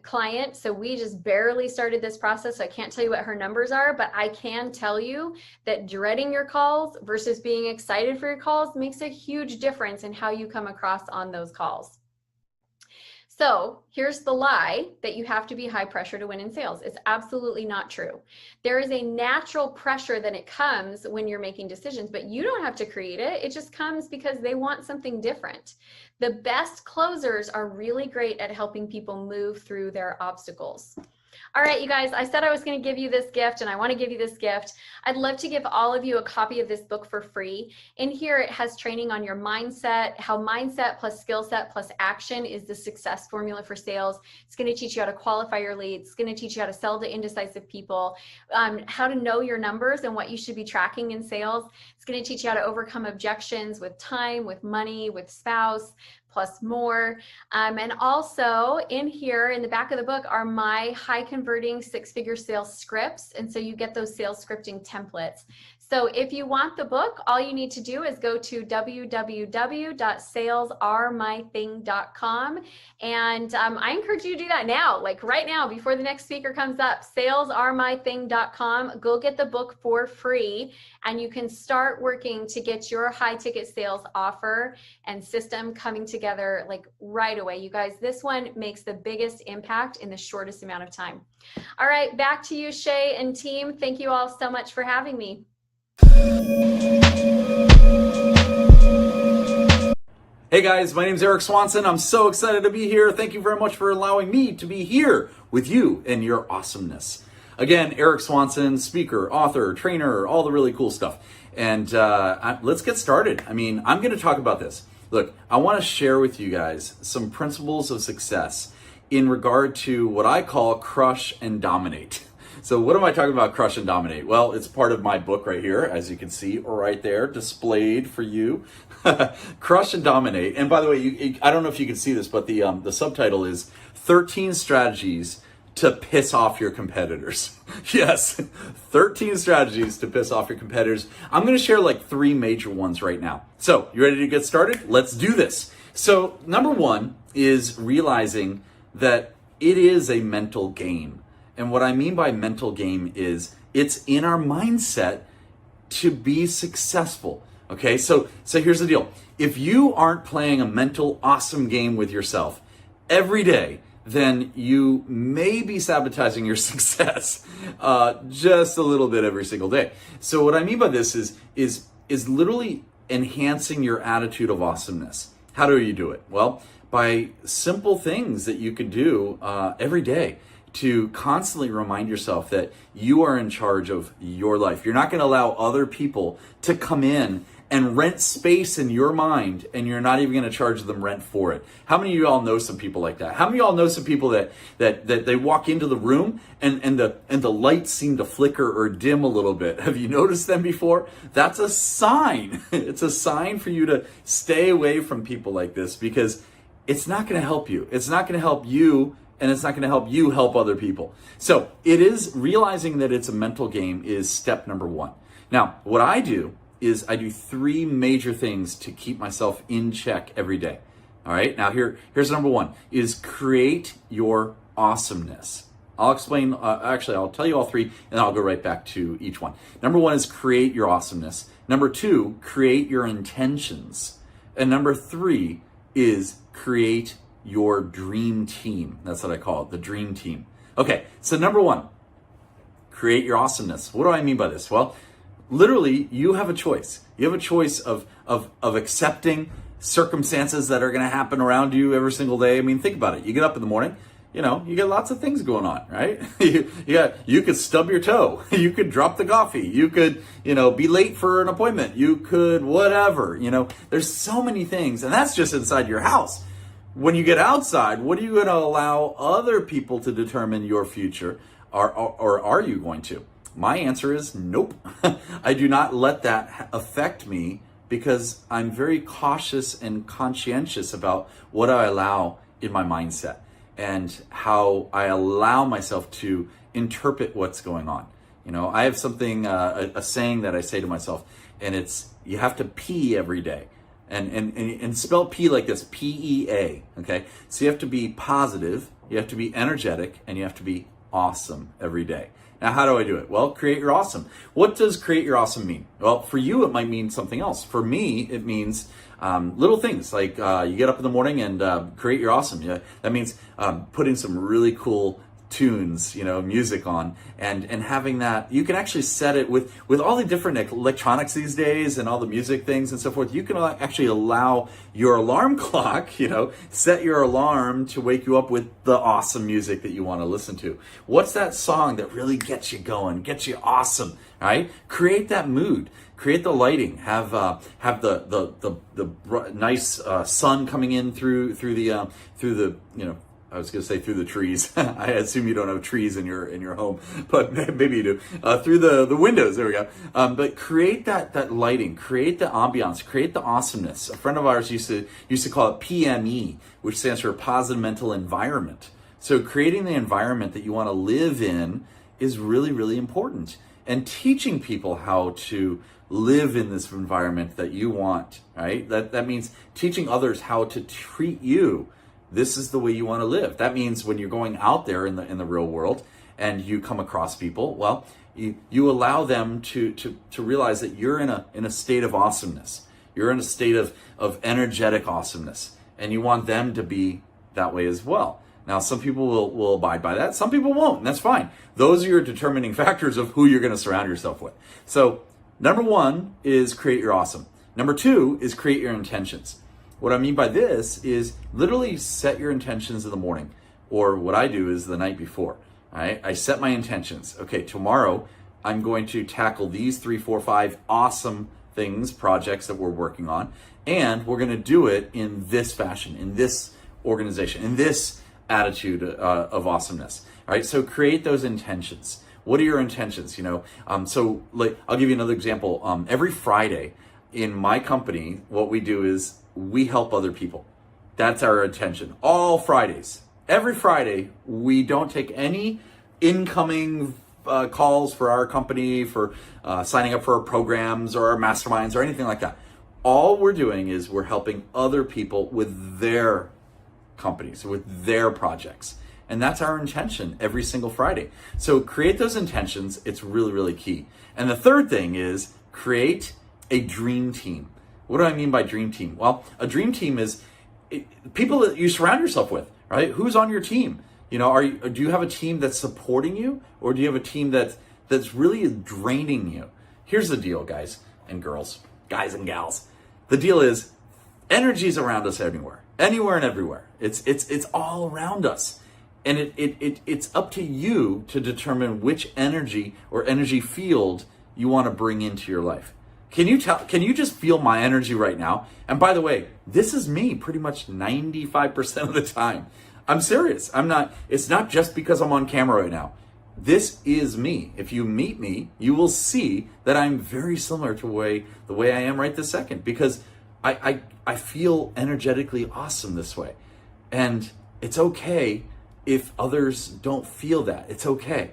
client. So we just barely started this process. So I can't tell you what her numbers are, but I can tell you that dreading your calls versus being excited for your calls makes a huge difference in how you come across on those calls. So here's the lie that you have to be high pressure to win in sales. It's absolutely not true. There is a natural pressure that it comes when you're making decisions, but you don't have to create it. It just comes because they want something different. The best closers are really great at helping people move through their obstacles. All right, you guys, I said I was going to give you this gift, and I want to give you this gift. I'd love to give all of you a copy of this book for free. In here, it has training on your mindset, how mindset plus skill set plus action is the success formula for sales. It's going to teach you how to qualify your leads. It's going to teach you how to sell to indecisive people, how to know your numbers and what you should be tracking in sales. It's going to teach you how to overcome objections with time, with money, with spouse, plus more. And also in here in the back of the book are my high converting 6-figure sales scripts. And so you get those sales scripting templates. So if you want the book, all you need to do is go to www.salesaremything.com. And I encourage you to do that now, like right now, before the next speaker comes up, salesaremything.com. Go get the book for free, and you can start working to get your high ticket sales offer and system coming together like right away. You guys, this one makes the biggest impact in the shortest amount of time. All right, back to you, Shay and team. Thank you all so much for having me. Hey guys, my name is Eric Swanson. I'm so excited to be here. Thank you very much for allowing me to be here with you and your awesomeness. Again, Eric Swanson, speaker, author, trainer, all the really cool stuff. And let's get started. I mean, I'm going to talk about this. Look, I want to share with you guys some principles of success in regard to what I call crush and dominate. So what am I talking about, crush and dominate? Well, it's part of my book right here, as you can see right there, displayed for you. Crush and dominate. And by the way, I don't know if you can see this, but the subtitle is 13 Strategies to piss off your competitors. Yes, 13 strategies to piss off your competitors. I'm going to share like 3 major ones right now. So you ready to get started? Let's do this. So number 1 is realizing that it is a mental game. And what I mean by mental game is it's in our mindset to be successful. Okay, so here's the deal. If you aren't playing a mental awesome game with yourself every day, then you may be sabotaging your success just a little bit every single day. So what I mean by this is literally enhancing your attitude of awesomeness. How do you do it? Well, by simple things that you could do every day to constantly remind yourself that you are in charge of your life. You're not going to allow other people to come in and rent space in your mind, and you're not even going to charge them rent for it. How many of you all know some people like that? How many of y'all know some people that they walk into the room and the lights seem to flicker or dim a little bit? Have you noticed them before? That's a sign. It's a sign for you to stay away from people like this, because it's not going to help you. It's not going to help you, and it's not going to help you help other people. So it is realizing that it's a mental game is step number 1. Now, what I do is I do 3 major things to keep myself in check every day. All right, now here's number 1 is create your awesomeness. I'll explain, actually I'll tell you all 3 and I'll go right back to each one. Number 1 is create your awesomeness. Number 2, create your intentions. And number 3 is create your dream team. That's what I call it, the dream team. Okay, so number 1, create your awesomeness. What do I mean by this? Well, literally, you have a choice. You have a choice of accepting circumstances that are going to happen around you every single day. I mean, think about it. You get up in the morning, you get lots of things going on, right? You could stub your toe. You could drop the coffee. You could, be late for an appointment. You could whatever, there's so many things. And that's just inside your house. When you get outside, what are you going to allow other people to determine your future? Or are you going to? My answer is nope. I do not let that affect me, because I'm very cautious and conscientious about what I allow in my mindset and how I allow myself to interpret what's going on. I have something, a saying that I say to myself, and it's, you have to pee every day. And spell pee like this, P-E-A, okay? So you have to be positive, you have to be energetic, and you have to be awesome every day. Now, how do I do it? Well, create your awesome. What does create your awesome mean? Well, for you, it might mean something else. For me, it means little things like you get up in the morning and create your awesome. Yeah, that means putting some really cool tunes, music on, and having that. You can actually set it with all the different electronics these days and all the music things and so forth. You can actually allow your alarm clock, set your alarm to wake you up with the awesome music that you want to listen to. What's that song that really gets you going, gets you awesome, right? Create that mood. Create the lighting. Have the nice sun coming in through the I was going to say through the trees. I assume you don't have trees in your home, but maybe you do. Through the windows, there we go. But create that lighting, create the ambiance, create the awesomeness. A friend of ours used to call it PME, which stands for positive mental environment. So creating the environment that you want to live in is really, really important. And teaching people how to live in this environment that you want, right? That means teaching others how to treat you. This is the way you want to live. That means when you're going out there in the real world and you come across people, well, you allow them to realize that you're in a state of awesomeness. You're in a state of energetic awesomeness, and you want them to be that way as well. Now, some people will abide by that. Some people won't, and that's fine. Those are your determining factors of who you're going to surround yourself with. So number 1 is create your awesome. Number 2 is create your intentions. What I mean by this is literally set your intentions in the morning, or what I do is the night before. Right? I set my intentions. Okay, tomorrow I'm going to tackle these 3, 4, 5 awesome things, projects that we're working on, and we're going to do it in this fashion, in this organization, in this attitude of awesomeness. All right, so create those intentions. What are your intentions? So like, I'll give you another example. Every Friday in my company, what we do is we help other people. That's our intention. All Fridays, every Friday, we don't take any incoming calls for our company, for signing up for our programs or our masterminds or anything like that. All we're doing is we're helping other people with their companies, with their projects. And that's our intention every single Friday. So create those intentions. It's really, really key. And the third thing is create a dream team. What do I mean by dream team? Well, a dream team is people that you surround yourself with, right? Who's on your team? You know, do you have a team that's supporting you, or do you have a team that's really draining you? Here's the deal, guys and girls, guys and gals. The deal is energy is around us anywhere and everywhere. It's all around us. And it's up to you to determine which energy or energy field you want to bring into your life. Can you just feel my energy right now? And by the way, this is me pretty much 95% of the time. I'm serious. It's not just because I'm on camera right now. This is me. If you meet me, you will see that I'm very similar to the way I am right this second, because I feel energetically awesome this way. And it's okay if others don't feel that. It's okay.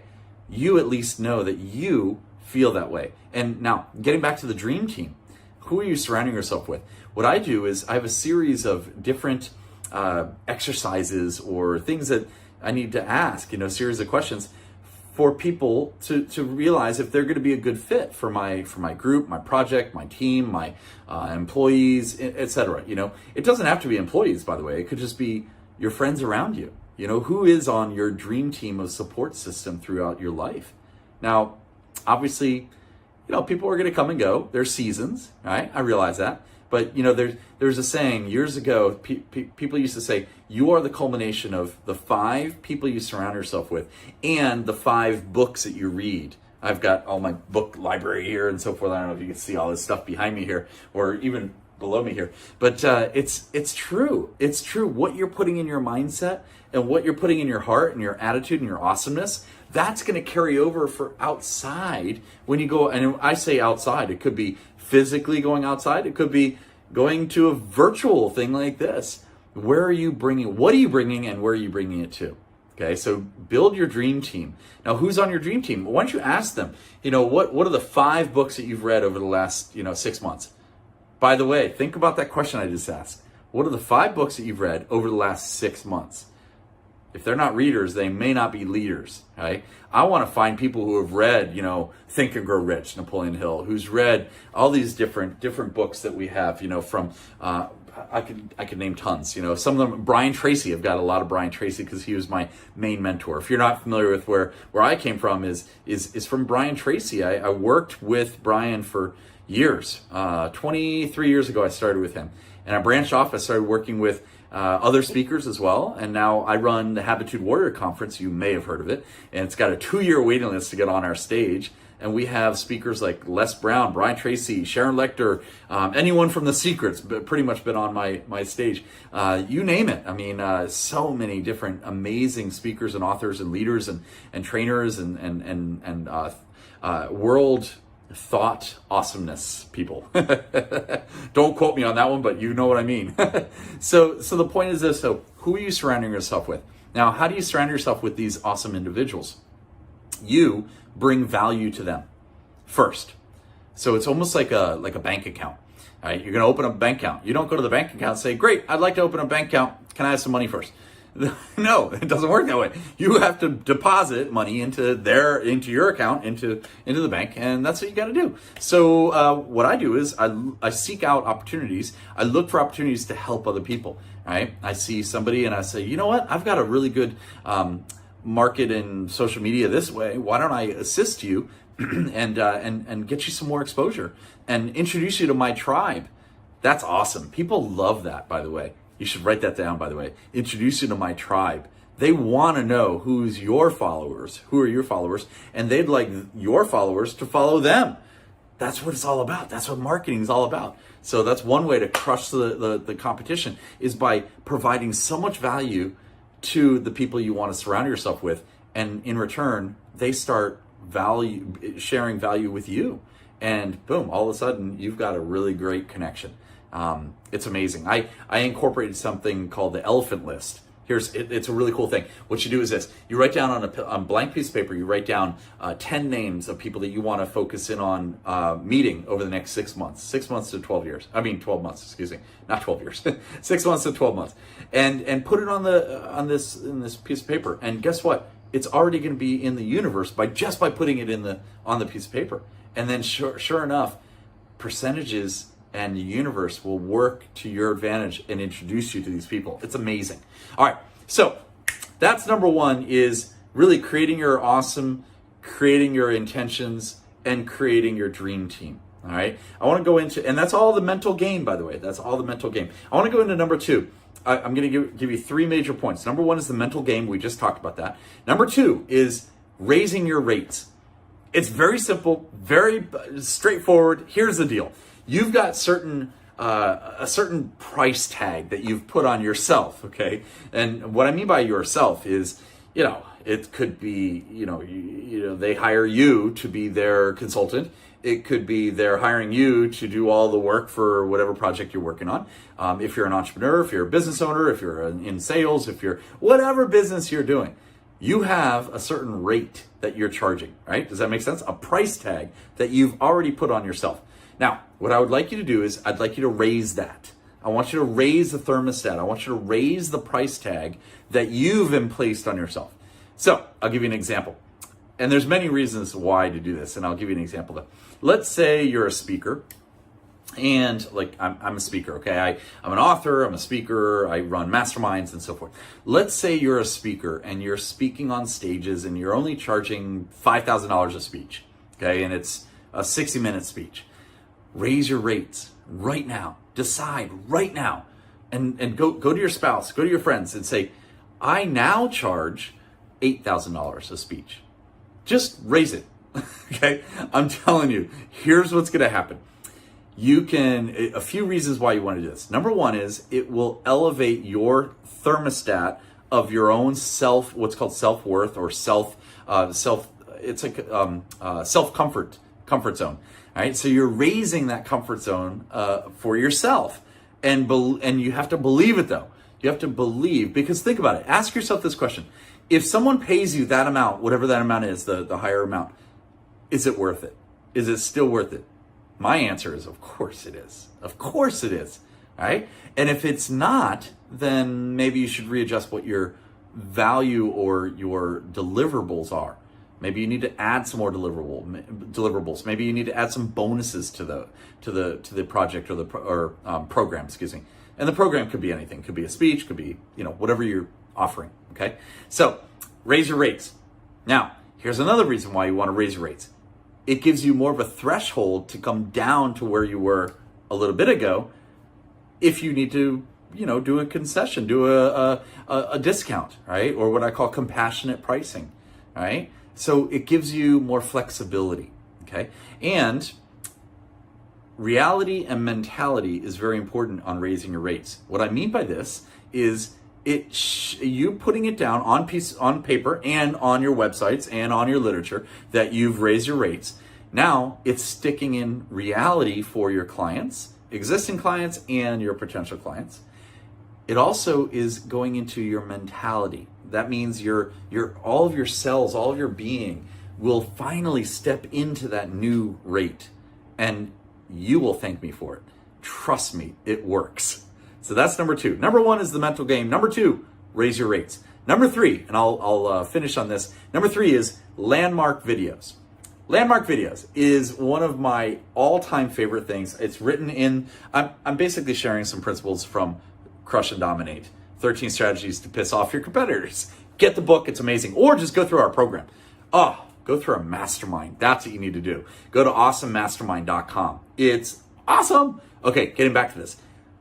You at least know that you feel that way. And now, getting back to the dream team, who are you surrounding yourself with? What I do is I have a series of different exercises or things that I need to ask, series of questions for people to realize if they're going to be a good fit for my group, my project, my team, my employees, etc. It doesn't have to be employees, by the way. It could just be your friends around you. Who is on your dream team of support system throughout your life? Now, obviously, people are going to come and go. There's seasons, right? I realize that. But, there's a saying years ago, people used to say, you are the culmination of the 5 people you surround yourself with and the 5 books that you read. I've got all my book library here and so forth. I don't know if you can see all this stuff behind me here or even below me here. But it's true. It's true. What you're putting in your mindset and what you're putting in your heart and your attitude and your awesomeness, that's going to carry over for outside when you go. And I say outside, it could be physically going outside. It could be going to a virtual thing like this. What are you bringing, and where are you bringing it to? Okay, so build your dream team. Now, who's on your dream team? Why don't you ask them, what are the 5 books that you've read over the last, 6 months? By the way, think about that question I just asked. What are the 5 books that you've read over the last 6 months? If they're not readers, they may not be leaders, right? I want to find people who have read, Think and Grow Rich, Napoleon Hill, who's read all these different books that we have, from, I could name tons, some of them, Brian Tracy. I've got a lot of Brian Tracy because he was my main mentor. If you're not familiar with where I came from is from Brian Tracy. I worked with Brian for years. 23 years ago, I started with him. And I branched off. I started working with other speakers as well. And now I run the Habitude Warrior Conference. You may have heard of it. And it's got a 2-year waiting list to get on our stage. And we have speakers like Les Brown, Brian Tracy, Sharon Lechter, anyone from The Secrets, but pretty much been on my stage. You name it. I mean, so many different amazing speakers and authors and leaders and trainers and world thought awesomeness people. Don't quote me on that one, but you know what I mean. So the point is this. So who are you surrounding yourself with? Now, how do you surround yourself with these awesome individuals? You bring value to them first. So it's almost like a bank account. All right, you're going to open a bank account. You don't go to the bank account and say, "Great, I'd like to open a bank account. Can I have some money first?" No, it doesn't work that way. You have to deposit money into your account, into the bank, and that's what you got to do. So what I do is I seek out opportunities. I look for opportunities to help other people. Right? I see somebody and I say, you know what? I've got a really good market in social media this way. Why don't I assist you and get you some more exposure and introduce you to my tribe? That's awesome. People love that, by the way. You should write that down, by the way. Introduce you to my tribe. They want to know who are your followers, and they'd like your followers to follow them. That's what it's all about. That's what marketing is all about. So that's one way to crush the competition, is by providing so much value to the people you want to surround yourself with. And in return, they start sharing value with you. And boom, all of a sudden, you've got a really great connection. It's amazing. I incorporated something called the elephant list It's a really cool thing. What you do is this: you write down on a blank piece of paper. You write down 10 names of people that you want to focus in on meeting over the next 6 months, 6 months to 12 years. I mean 12 months. Excuse me, not 12 years. 6 months to 12 months, and put it in this piece of paper. And guess what? It's already going to be in the universe by putting it on the piece of paper. And then sure enough, percentages and the universe will work to your advantage and introduce you to these people. It's amazing. All right, so that's number one, is really creating your awesome, creating your intentions, and creating your dream team. All right, I want to go into, and that's all the mental game, by the way. That's all the mental game. I want to go into number two. I'm going to give you 3 major points. Number one is the mental game. We just talked about that. Number 2 is raising your rates. It's very simple, very straightforward. Here's the deal. You've got a certain price tag that you've put on yourself, okay? And what I mean by yourself is, it could be, they hire you to be their consultant. It could be they're hiring you to do all the work for whatever project you're working on. If you're an entrepreneur, if you're a business owner, if you're in sales, if you're whatever business you're doing, you have a certain rate that you're charging, right? Does that make sense? A price tag that you've already put on yourself. Now, what I would like you to do is I'd like you to raise that. I want you to raise the thermostat. I want you to raise the price tag that you've placed on yourself. So I'll give you an example. And there's many reasons why to do this, and I'll give you an example though. Let's say you're a speaker, and I'm a speaker, okay? I'm an author, I'm a speaker, I run masterminds and so forth. Let's say you're a speaker and you're speaking on stages and you're only charging $5,000 a speech, okay? And it's a 60-minute speech. Raise your rates right now. Decide right now, and go to your spouse, go to your friends and say, I now charge $8,000 a speech. Just raise it, okay? I'm telling you, here's what's gonna happen. A few reasons why you wanna do this. Number one is it will elevate your thermostat of your own what's called self-worth or comfort zone, all right? So you're raising that comfort zone for yourself. And you have to believe it though. You have to believe, because think about it. Ask yourself this question. If someone pays you that amount, whatever that amount is, the higher amount, is it worth it? Is it still worth it? My answer is, of course it is. Of course it is, all right? And if it's not, then maybe you should readjust what your value or your deliverables are. Maybe you need to add some more deliverables. Maybe you need to add some bonuses to the project or program, excuse me. And the program could be anything. Could be a speech, could be, whatever you're offering, okay? So raise your rates. Now, here's another reason why you want to raise your rates. It gives you more of a threshold to come down to where you were a little bit ago if you need to, do a concession, do a discount, right? Or what I call compassionate pricing, right? So it gives you more flexibility, okay? And reality and mentality is very important on raising your rates. What I mean by this is you putting it down on paper and on your websites and on your literature that you've raised your rates. Now it's sticking in reality for your clients, existing clients and your potential clients. It also is going into your mentality. That means your all of your cells, all of your being will finally step into that new rate, and you will thank me for it. Trust me, it works. So that's number 2. Number 1 is the mental game. Number 2, raise your rates. Number 3, and I'll finish on this. Number 3 is landmark videos. Landmark videos is one of my all-time favorite things. It's written in, I'm basically sharing some principles from Crush and Dominate, 13 Strategies to Piss Off Your Competitors. Get the book, it's amazing. Or just go through our program. Go through our mastermind. That's what you need to do. Go to awesomemastermind.com. It's awesome. Okay, getting back to this.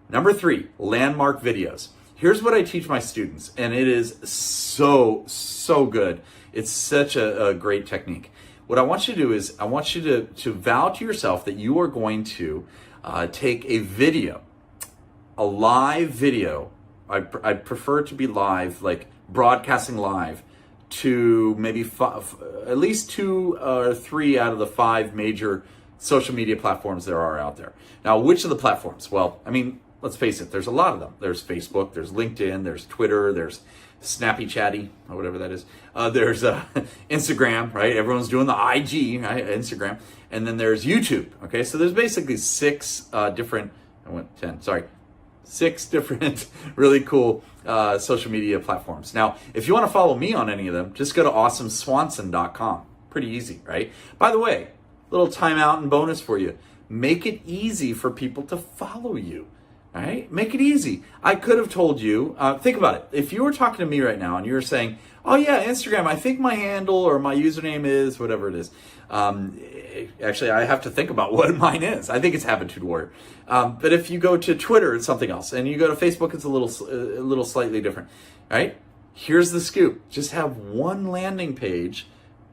Number 3, landmark videos. Here's what I teach my students, and it is so good. It's such a great technique. What I want you to do is I want you to vow to yourself that you are going to take a video, a live video. I prefer it to be live, like broadcasting live, to maybe at least 2 or 3 out of the 5 major social media platforms there are out there. Now, which of the platforms? Well, I mean, let's face it, there's a lot of them. There's Facebook, there's LinkedIn, there's Twitter, there's Snappy Chatty, or whatever that is. There's Instagram, right? Everyone's doing the IG, right? Instagram. And then there's YouTube, okay? So there's basically six different really cool social media platforms. Now, if you want to follow me on any of them, just go to awesomeswanson.com. Pretty easy, right? By the way, little timeout and bonus for you. Make it easy for people to follow you. All right, make it easy. I could have told you, think about it. If you were talking to me right now and you were saying, oh yeah, Instagram, I think my handle or my username is whatever it is. Actually, I have to think about what mine is. I think it's Habitude Warrior. But if you go to Twitter, it's something else. And you go to Facebook, it's a little slightly different. All right, here's the scoop. Just have one landing page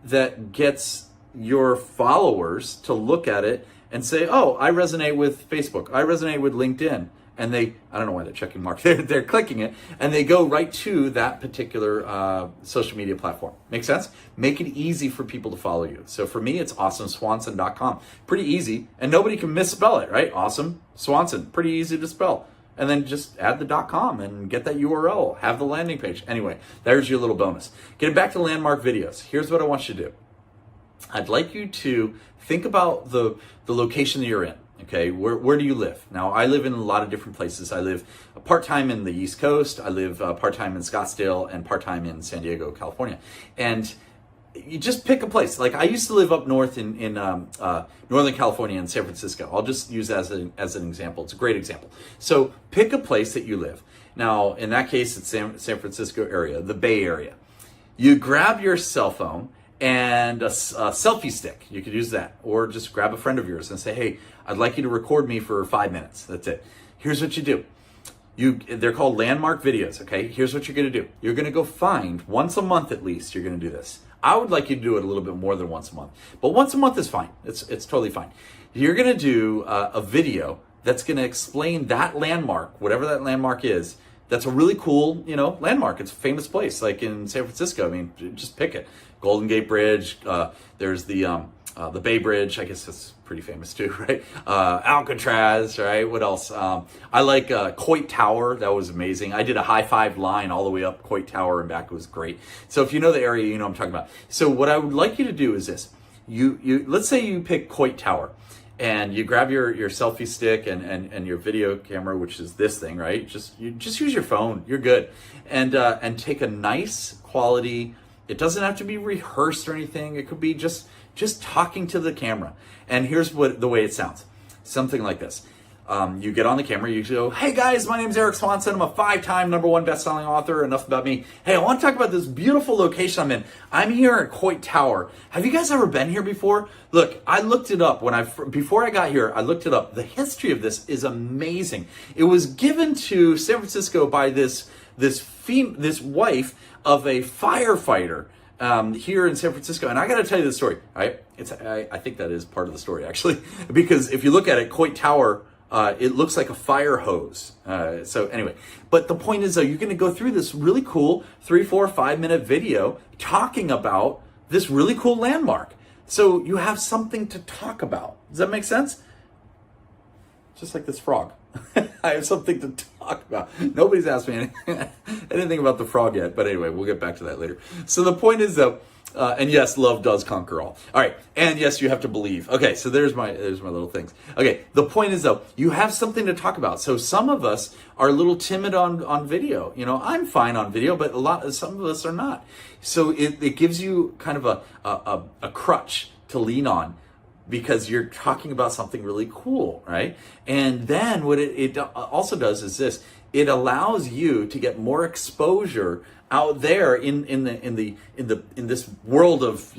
that gets your followers to look at it and say, oh, I resonate with Facebook. I resonate with LinkedIn. And I don't know why they're checking mark. They're clicking it, and they go right to that particular social media platform. Make sense? Make it easy for people to follow you. So for me, it's awesomeswanson.com. Pretty easy, and nobody can misspell it, right? Awesome Swanson, pretty easy to spell. And then just add the .com and get that URL, have the landing page. Anyway, there's your little bonus. Getting back to landmark videos, here's what I want you to do. I'd like you to think about the location that you're in. Okay, where do you live? Now, I live in a lot of different places. I live part-time in the East Coast. I live part-time in Scottsdale and part-time in San Diego, California. And you just pick a place. Like I used to live up north in Northern California in San Francisco. I'll just use that as an example. It's a great example. So pick a place that you live. Now, in that case, it's San Francisco area, the Bay Area. You grab your cell phone and a selfie stick. You could use that. Or just grab a friend of yours and say, hey, I'd like you to record me for 5 minutes. That's it. Here's what you do. They're called landmark videos, okay? Here's what you're gonna do. You're gonna go find, once a month at least, you're gonna do this. I would like you to do it a little bit more than once a month. But once a month is fine. It's totally fine. You're gonna do a video that's gonna explain that landmark, whatever that landmark is. That's a really cool, landmark. It's a famous place, like in San Francisco. I mean, just pick it. Golden Gate Bridge. There's the Bay Bridge. I guess that's pretty famous too, right? Alcatraz, right? What else? I like Coit Tower. That was amazing. I did a high five line all the way up Coit Tower and back. It was great. So if you know the area, you know what I'm talking about. So what I would like you to do is this. You let's say you pick Coit Tower. And you grab your selfie stick and your video camera, which is this thing, right? Just use your phone. You're good. And take a nice quality. It doesn't have to be rehearsed or anything. It could be just talking to the camera. And here's the way it sounds. Something like this. You get on the camera, you go, hey guys, my name's Eric Swanson. I'm a 5-time #1 best-selling author. Enough about me. Hey, I want to talk about this beautiful location I'm in. I'm here at Coit Tower. Have you guys ever been here before? Look, I looked it up before I got here. I looked it up. The history of this is amazing. It was given to San Francisco by this wife of a firefighter here in San Francisco. And I got to tell you the story, right? I think that is part of the story, actually, because if you look at it, Coit Tower, it looks like a fire hose. So anyway, but the point is though, you're going to go through this really cool 3, 4, 5 minute video talking about this really cool landmark. So you have something to talk about. Does that make sense? Just like this frog. I have something to talk about. Nobody's asked me anything about the frog yet, but anyway, we'll get back to that later. So the point is though, and yes, love does conquer all. All right, and yes, you have to believe. Okay, so there's my little things. Okay, the point is though, you have something to talk about. So some of us are a little timid on video. I'm fine on video, but some of us are not. So it gives you kind of a crutch to lean on, because you're talking about something really cool, right? And then what it also does is this: it allows you to get more exposure out there in this world of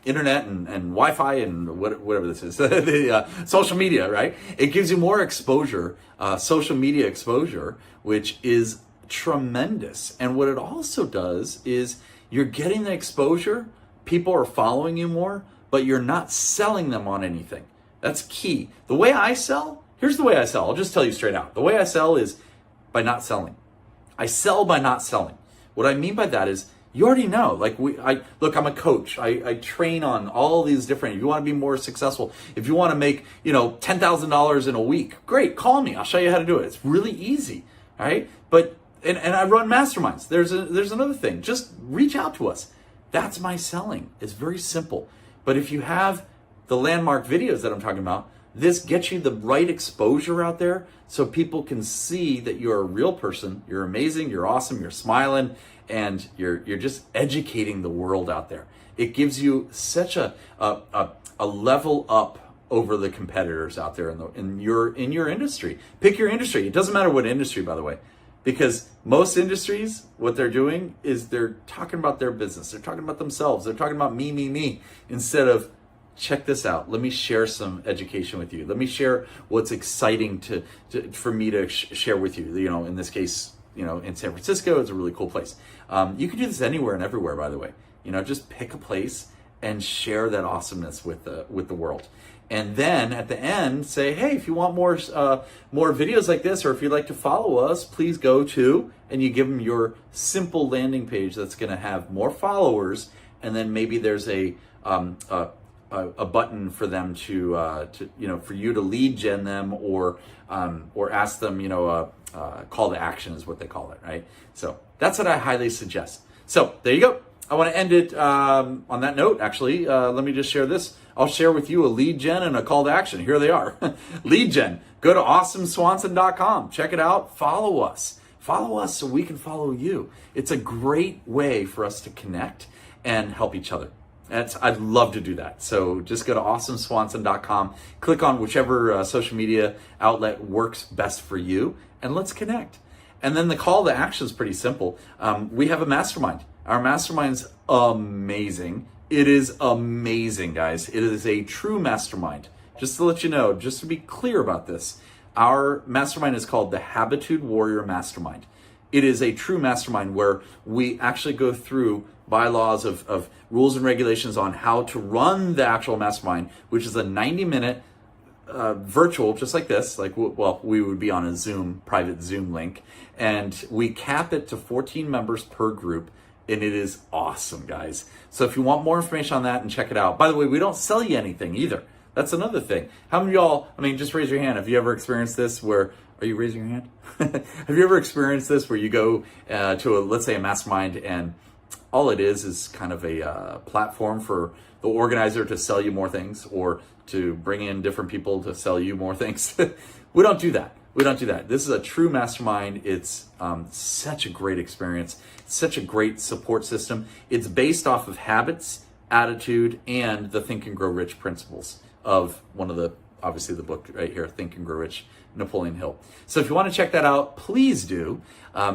internet and Wi-Fi and whatever this is, the social media, right? It gives you more exposure, social media exposure, which is tremendous. And what it also does is you're getting the exposure. People are following you more, but you're not selling them on anything. That's key. The way I sell, here's the way I sell. I'll just tell you straight out. The way I sell is by not selling. I sell by not selling. What I mean by that is You already know. Like look, I'm a coach. I train on all these different. If you want to be more successful, if you want to make $10,000 in a week, great. Call me. I'll show you how to do it. It's really easy, all right? But and I run masterminds. There's another thing. Just reach out to us. That's my selling. It's very simple. But if you have the landmark videos that I'm talking about, this gets you the right exposure out there so people can see that you're a real person. You're amazing. You're awesome. You're smiling. And you're just educating the world out there. It gives you such a level up over the competitors out there in your industry. Pick your industry. It doesn't matter what industry, by the way, because most industries, what they're doing is they're talking about their business. They're talking about themselves. They're talking about me, instead of, check this out. Let me share some education with you. Let me share what's exciting for me to share with you. In this case, in San Francisco, it's a really cool place. You can do this anywhere and everywhere, by the way. Just pick a place and share that awesomeness with the world. And then at the end, say, hey, if you want more videos like this, or if you'd like to follow us, please go to, and you give them your simple landing page that's going to have more followers. And then maybe there's a button for them to for you to lead gen them, or ask them, call to action is what they call it, right? So that's what I highly suggest. So there you go. I want to end it on that note, actually. Let me just share this. I'll share with you a lead gen and a call to action. Here they are. Lead gen. Go to awesomeswanson.com. Check it out. Follow us. Follow us so we can follow you. It's a great way for us to connect and help each other. I'd love to do that. So just go to awesomeswanson.com, click on whichever social media outlet works best for you, and let's connect. And then the call to action is pretty simple. We have a mastermind. Our mastermind's amazing. It is amazing, guys. It is a true mastermind. Just to let you know, just to be clear about this, our mastermind is called the Habitude Warrior Mastermind. It is a true mastermind where we actually go through bylaws of rules and regulations on how to run the actual mastermind, which is a 90-minute virtual, just like this. We would be on a private Zoom link, and we cap it to 14 members per group, and it is awesome, guys. So if you want more information on that, and check it out. By the way, we don't sell you anything either. That's another thing. How many of y'all, just raise your hand. Have you ever experienced this where, are you raising your hand? Have you ever experienced this where you go to let's say a mastermind, and all it is kind of a platform for the organizer to sell you more things, or to bring in different people to sell you more things? We don't do that. This is a true mastermind. It's such a great experience, such a great support system. It's based off of habits, attitude, and the Think and Grow Rich principles of obviously the book right here, Think and Grow Rich, Napoleon Hill. So if you want to check that out, please do.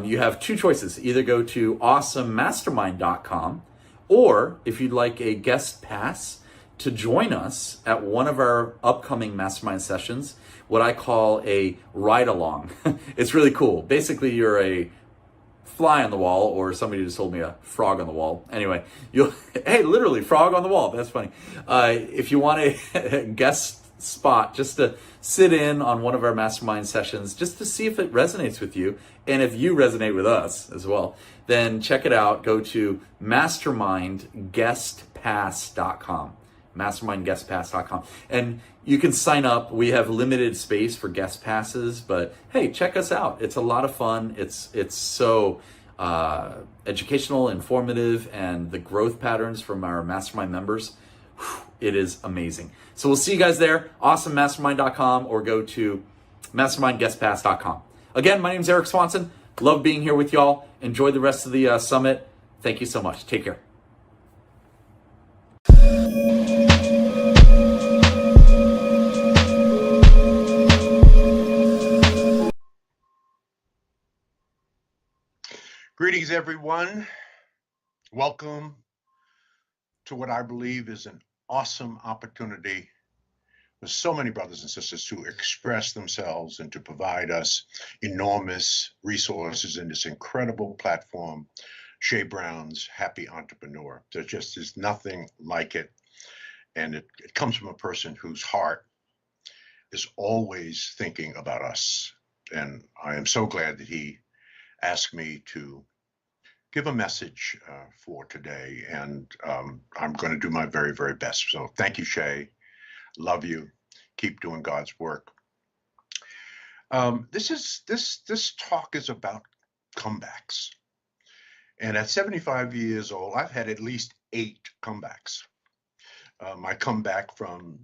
You have two choices. Either go to awesomemastermind.com, or if you'd like a guest pass to join us at one of our upcoming mastermind sessions, what I call a ride along. It's really cool. Basically, you're a fly on the wall, or somebody just told me a frog on the wall. Anyway, hey, literally frog on the wall. That's funny. If you want a guest spot just to sit in on one of our mastermind sessions, just to see if it resonates with you, and if you resonate with us as well, then check it out. Go to mastermindguestpass.com. mastermindguestpass.com, and you can sign up. We have limited space for guest passes, but hey, check us out. It's a lot of fun. It's so educational, informative, and the growth patterns from our mastermind members, it is amazing. So we'll see you guys there, awesomemastermind.com, or go to mastermindguestpass.com. Again, my name is Eric Swanson. Love being here with y'all. Enjoy the rest of the summit. Thank you so much. Take care. Greetings, everyone. Welcome to what I believe is an awesome opportunity with so many brothers and sisters to express themselves and to provide us enormous resources in this incredible platform, Shay Brown's Happy Entrepreneur. There just is nothing like it. And it comes from a person whose heart is always thinking about us. And I am so glad that he asked me to give a message for today, and I'm going to do my very, very best. So thank you, Shay. Love you. Keep doing God's work. This talk is about comebacks, and at 75 years old, I've had at least 8 comebacks. My comeback from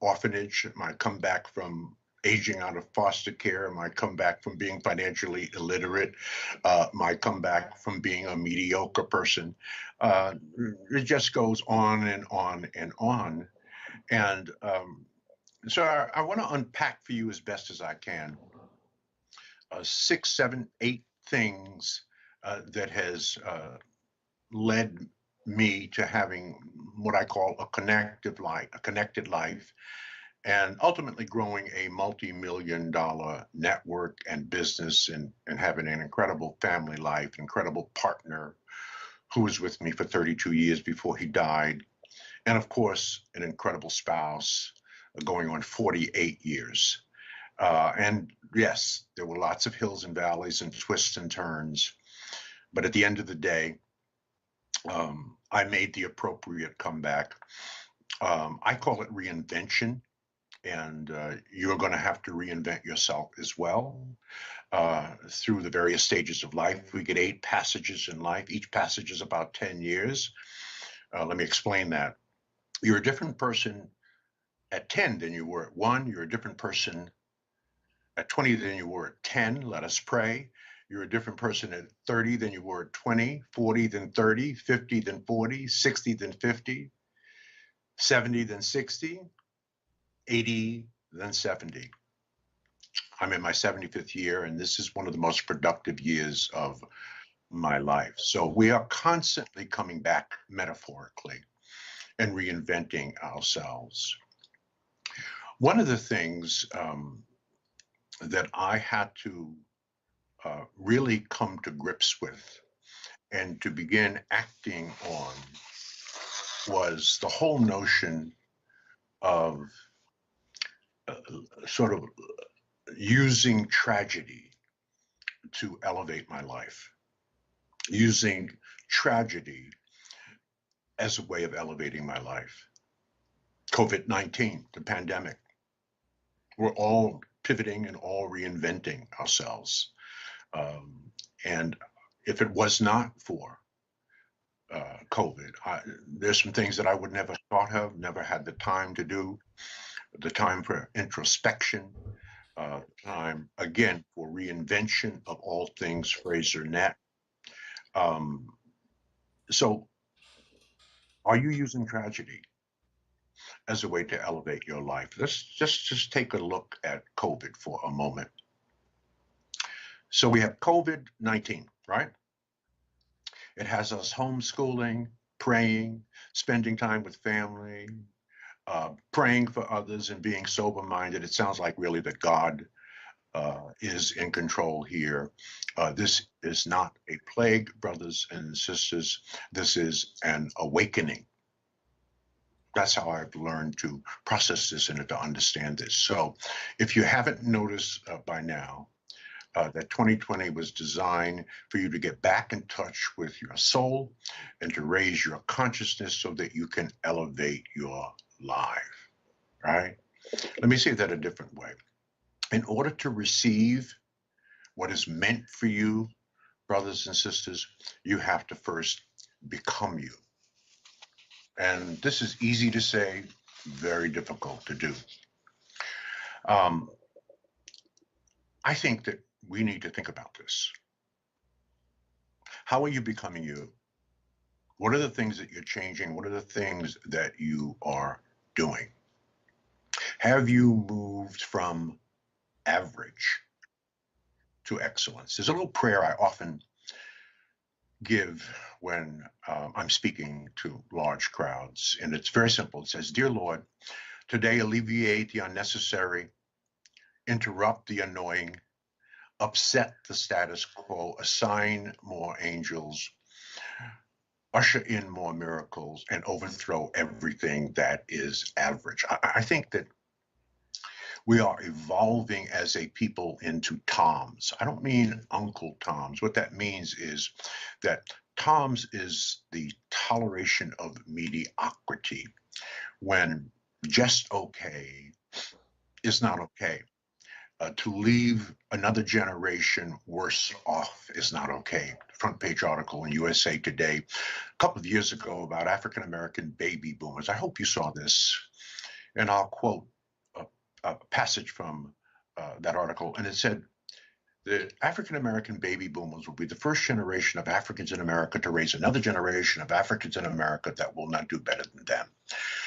orphanage, my comeback from aging out of foster care, my comeback from being financially illiterate, my comeback from being a mediocre person. It just goes on and on and on. And so I want to unpack for you as best as I can 6, 7, 8 things that has led me to having what I call a connected life, and ultimately growing a multi-million-dollar network and business, and having an incredible family life, incredible partner who was with me for 32 years before he died, and of course, an incredible spouse going on 48 years. And yes, there were lots of hills and valleys and twists and turns, but at the end of the day, I made the appropriate comeback. I call it reinvention, and you're going to have to reinvent yourself as well through the various stages of life. We get 8 passages in life. Each passage is about 10 years. Let me explain that. You're a different person at 10 than you were at 1. You're a different person at 20 than you were at 10. Let us pray. You're a different person at 30 than you were at 20, 40 than 30, 50 than 40, 60 than 50, 70 than 60, 80 than 70. I'm in my 75th year, and this is one of the most productive years of my life. So we are constantly coming back metaphorically and reinventing ourselves. One of the things that I had to really come to grips with and to begin acting on was the whole notion of sort of using tragedy to elevate my life, using tragedy as a way of elevating my life. COVID-19, the pandemic, we're all pivoting and all reinventing ourselves. And if it was not for COVID, there's some things that I would never thought of, never had the time to do, the time for introspection, time, again, for reinvention of all things Fraser Net. So are you using tragedy as a way to elevate your life? Let's just take a look at COVID for a moment. So we have COVID-19, right? It has us homeschooling, praying, spending time with family, praying for others, and being sober-minded. It sounds like really that God is in control here. This is not a plague, brothers and sisters. This is an awakening. That's how I've learned to process this and to understand this. So if you haven't noticed by now, that 2020 was designed for you to get back in touch with your soul and to raise your consciousness so that you can elevate your life, right? Let me say that a different way. In order to receive what is meant for you, brothers and sisters, you have to first become you. And this is easy to say, very difficult to do. I think that we need to think about this. How are you becoming you? What are the things that you're changing? What are the things that you are doing? Have you moved from average to excellence? There's a little prayer I often give when I'm speaking to large crowds, and it's very simple. It says, "Dear Lord, today alleviate the unnecessary, interrupt the annoying, upset the status quo, assign more angels, usher in more miracles, and overthrow everything that is average." I think that we are evolving as a people into Toms. I don't mean Uncle Toms. What that means is that Tom's is the toleration of mediocrity, when just okay is not okay. To leave another generation worse off is not okay. Front page article in USA Today a couple of years ago about African American baby boomers. I hope you saw this, and I'll quote a passage from that article, and it said, the African American baby boomers will be the first generation of Africans in America to raise another generation of Africans in America that will not do better than them.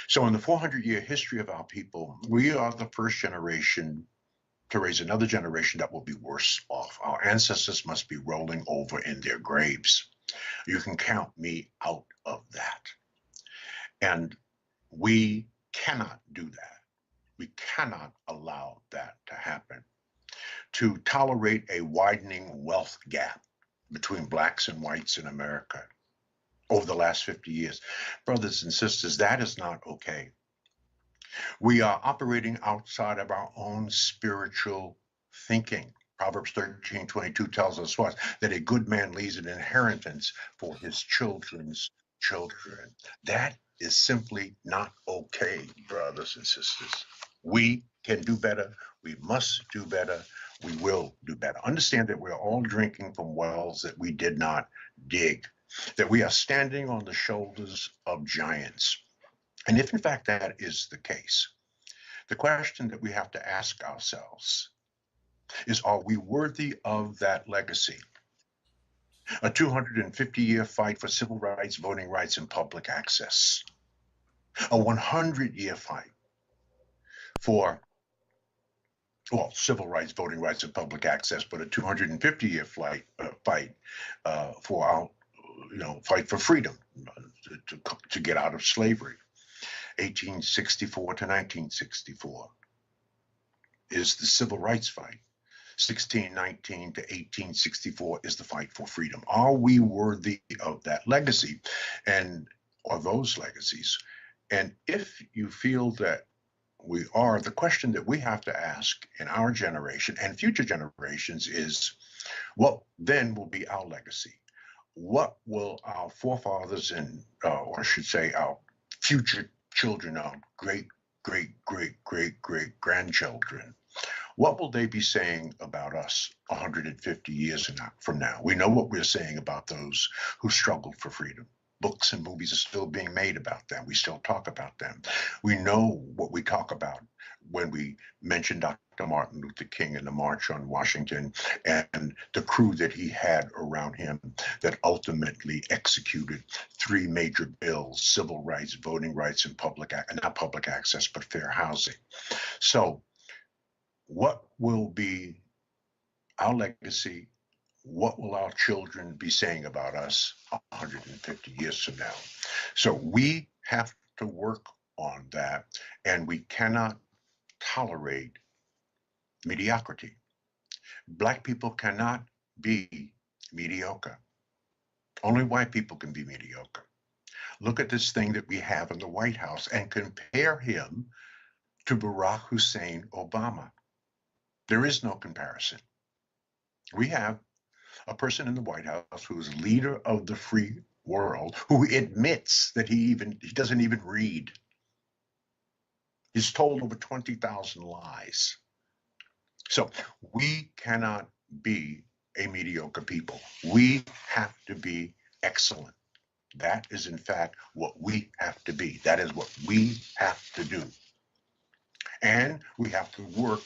So in the 400-year history of our people, we are the first generation to raise another generation that will be worse off. Our ancestors must be rolling over in their graves. You can count me out of that. And we cannot do that. We cannot allow that to happen. To tolerate a widening wealth gap between blacks and whites in America over the last 50 years. Brothers and sisters, that is not okay. We are operating outside of our own spiritual thinking. Proverbs 13:22 tells us what? That a good man leaves an inheritance for his children's children. That is simply not okay, brothers and sisters. We can do better. We must do better. We will do better. Understand that we're all drinking from wells that we did not dig, that we are standing on the shoulders of giants. And if in fact that is the case, the question that we have to ask ourselves is, are we worthy of that legacy? A 250-year fight for civil rights, voting rights, and public access. A 100-year fight for, well, civil rights, voting rights, and public access, but a 250-year fight for our, fight for freedom, to get out of slavery. 1864 to 1964 is the civil rights fight. 1619 to 1864 is the fight for freedom. Are we worthy of that legacy, and or those legacies? And if you feel that we are, the question that we have to ask in our generation and future generations is, what then will be our legacy? What will our forefathers and, or I should say, our future children, our great, great, great, great, great grandchildren, what will they be saying about us 150 years from now? We know what we're saying about those who struggled for freedom. Books and movies are still being made about them. We still talk about them. We know what we talk about when we mention Dr. Martin Luther King and the March on Washington and the crew that he had around him that ultimately executed three major bills: civil rights, voting rights, and not public access, but fair housing. So what will be our legacy? What will our children be saying about us 150 years from now? So we have to work on that, and we cannot tolerate mediocrity. Black people cannot be mediocre. Only white people can be mediocre. Look at this thing that we have in the White House and compare him to Barack Hussein Obama. There is no comparison. We have a person in the White House who is leader of the free world, who admits that he doesn't even read. He's told over 20,000 lies. So we cannot be a mediocre people. We have to be excellent. That is, in fact, what we have to be. That is what we have to do. And we have to work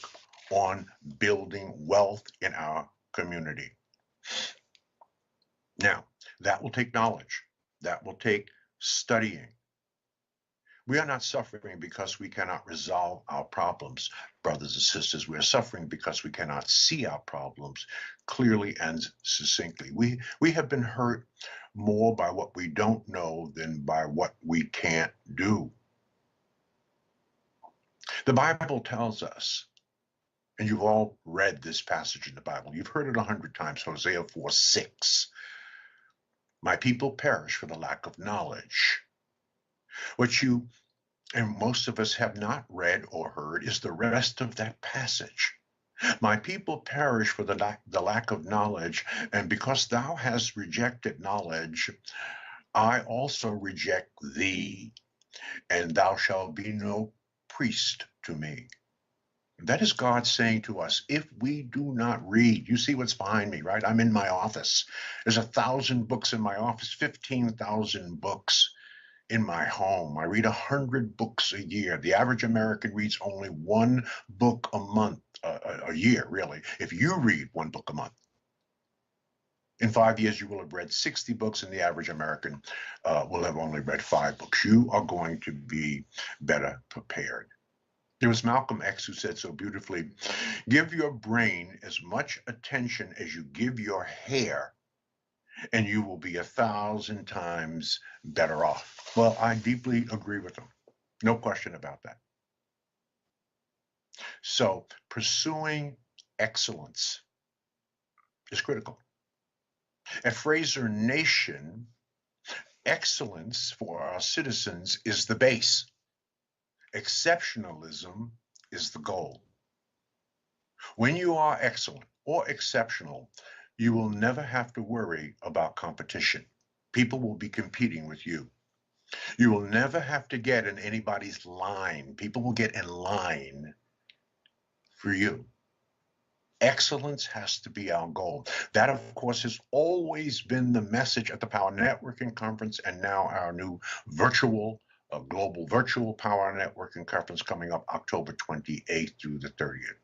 on building wealth in our community. Now, that will take knowledge. That will take studying. We are not suffering because we cannot resolve our problems, brothers and sisters. We are suffering because we cannot see our problems clearly and succinctly. We have been hurt more by what we don't know than by what we can't do. The Bible tells us, and you've all read this passage in the Bible, you've heard it 100 times, Hosea 4:6. My people perish for the lack of knowledge. What you and most of us have not read or heard is the rest of that passage. My people perish for the lack of knowledge, and because thou hast rejected knowledge, I also reject thee, and thou shalt be no priest to me. That is God saying to us, if we do not read, you see what's behind me, right? I'm in my office. There's 1,000 books in my office, 15,000 books in my home. I read 100 books a year. The average American reads only one book a month, a year, really. If you read one book a month, in 5 years, you will have read 60 books, and the average American will have only read 5 books. You are going to be better prepared. It was Malcolm X who said so beautifully, give your brain as much attention as you give your hair, and you will be 1,000 times better off. Well, I deeply agree with him. No question about that. So pursuing excellence is critical. At Fraser Nation, excellence for our citizens is the base. Exceptionalism is the goal. When you are excellent or exceptional, you will never have to worry about competition. People will be competing with you. You will never have to get in anybody's line. People will get in line for you. Excellence has to be our goal. That, of course, has always been the message at the Power Networking Conference, and now our new global virtual Power Networking Conference coming up October 28th through the 30th.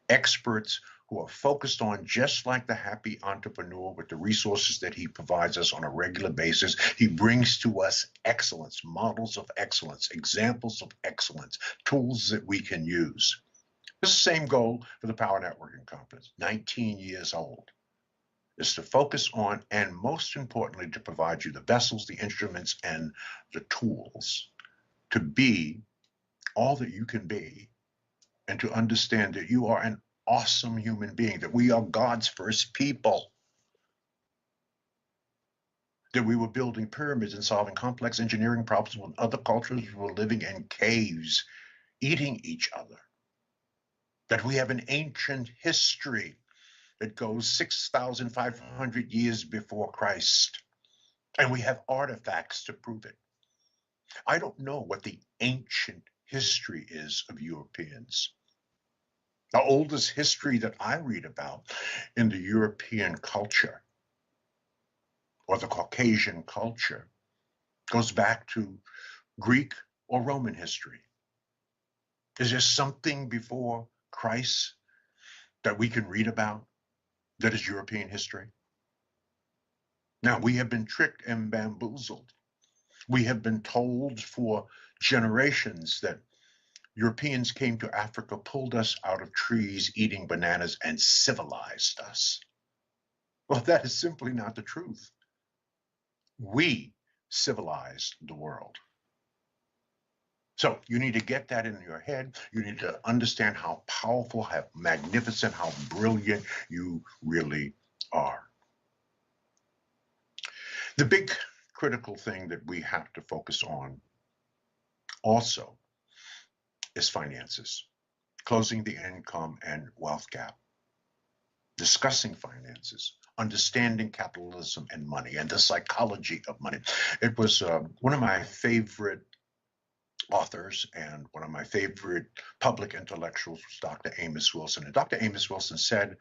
Experts who are focused on, just like the happy entrepreneur with the resources that he provides us on a regular basis, he brings to us excellence, models of excellence, examples of excellence, tools that we can use. This is the same goal for the Power Networking Conference, 19 years old, is to focus on, and most importantly, to provide you the vessels, the instruments, and the tools to be all that you can be, and to understand that you are an awesome human being, that we are God's first people, that we were building pyramids and solving complex engineering problems when other cultures were living in caves, eating each other, that we have an ancient history that goes 6,500 years before Christ, and we have artifacts to prove it. I don't know what the ancient history is of Europeans. The oldest history that I read about in the European culture or the Caucasian culture goes back to Greek or Roman history. Is there something before Christ that we can read about that is European history? Now, we have been tricked and bamboozled. We have been told for generations that Europeans came to Africa, pulled us out of trees, eating bananas, and civilized us. Well, that is simply not the truth. We civilized the world. So you need to get that in your head. You need to understand how powerful, how magnificent, how brilliant you really are. The big critical thing that we have to focus on also is finances, closing the income and wealth gap, discussing finances, understanding capitalism and money and the psychology of money. It was one of my favorite authors and one of my favorite public intellectuals was Dr. Amos Wilson. And Dr. Amos Wilson said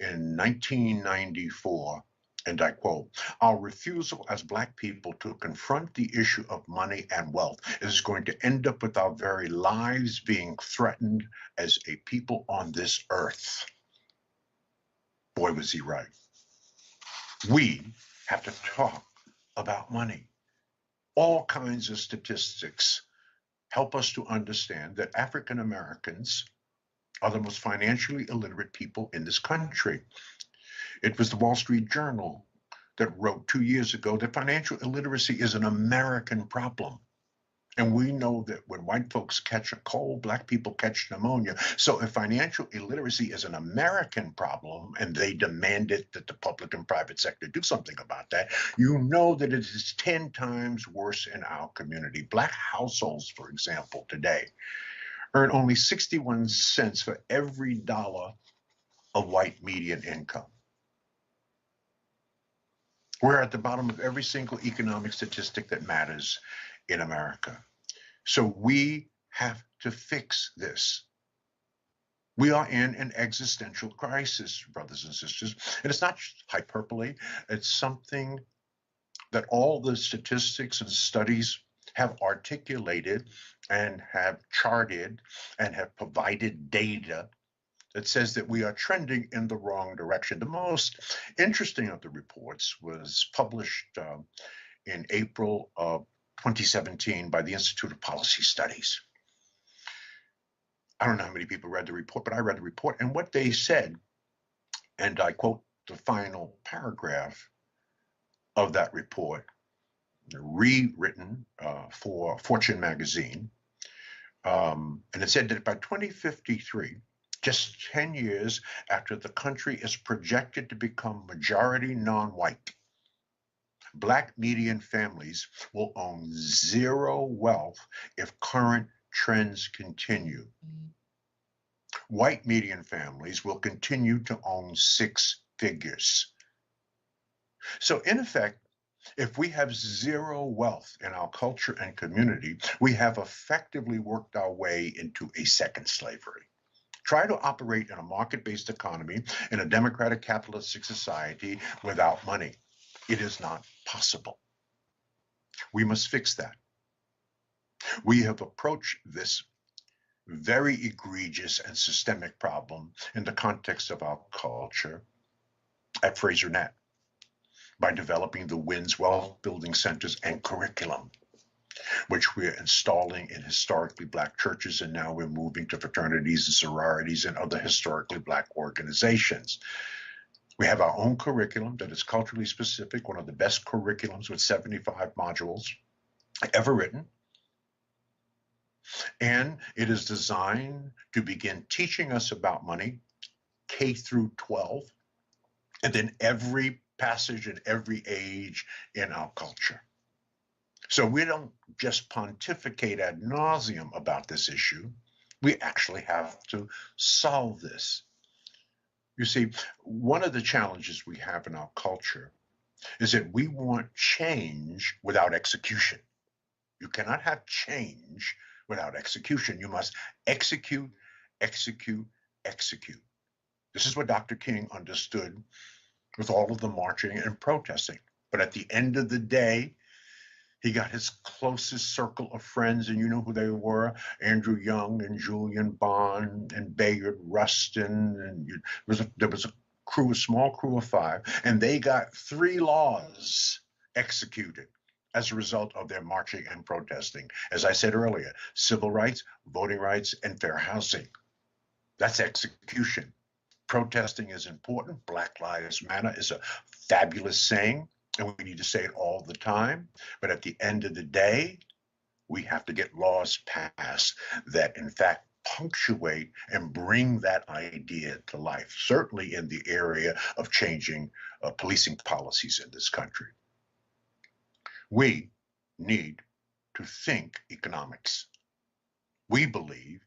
in 1994, and I quote, "Our refusal as Black people to confront the issue of money and wealth is going to end up with our very lives being threatened as a people on this earth." Boy, was he right. We have to talk about money. All kinds of statistics help us to understand that African Americans are the most financially illiterate people in this country. It was the Wall Street Journal that wrote 2 years ago that financial illiteracy is an American problem. And we know that when white folks catch a cold, Black people catch pneumonia. So if financial illiteracy is an American problem and they demanded that the public and private sector do something about that, you know that it is 10 times worse in our community. Black households, for example, today earn only 61 cents for every dollar of white median income. We're at the bottom of every single economic statistic that matters in America. So we have to fix this. We are in an existential crisis, brothers and sisters. And it's not hyperbole. It's something that all the statistics and studies have articulated and have charted and have provided data that says that we are trending in the wrong direction. The most interesting of the reports was published in April of 2017 by the Institute of Policy Studies. I don't know how many people read the report, but I read the report. And what they said, and I quote the final paragraph of that report, rewritten for Fortune magazine. And it said that by 2053, just 10 years after the country is projected to become majority non-white, Black median families will own zero wealth if current trends continue. White median families will continue to own six figures. So in effect, if we have zero wealth in our culture and community, we have effectively worked our way into a second slavery. Try to operate in a market-based economy in a democratic capitalistic society without money. It is not possible. We must fix that. We have approached this very egregious and systemic problem in the context of our culture at Fraser Net by developing the WINS Wealth Building Centers and curriculum, which we're installing in historically Black churches, and now we're moving to fraternities and sororities and other historically Black organizations. We have our own curriculum that is culturally specific, one of the best curriculums with 75 modules ever written. And it is designed to begin teaching us about money, K through 12, and then every passage in every age in our culture. So we don't just pontificate ad nauseum about this issue. We actually have to solve this. You see, one of the challenges we have in our culture is that we want change without execution. You cannot have change without execution. You must execute, execute, execute. This is what Dr. King understood with all of the marching and protesting. But at the end of the day, he got his closest circle of friends, and you know who they were: Andrew Young and Julian Bond and Bayard Rustin. And there was a crew, a small crew of 5, and they got 3 laws executed as a result of their marching and protesting. As I said earlier, civil rights, voting rights, and fair housing. That's execution. Protesting is important. Black Lives Matter is a fabulous saying, and we need to say it all the time. But at the end of the day, we have to get laws passed that, in fact, punctuate and bring that idea to life, certainly in the area of changing policing policies in this country. We need to think economics. We believe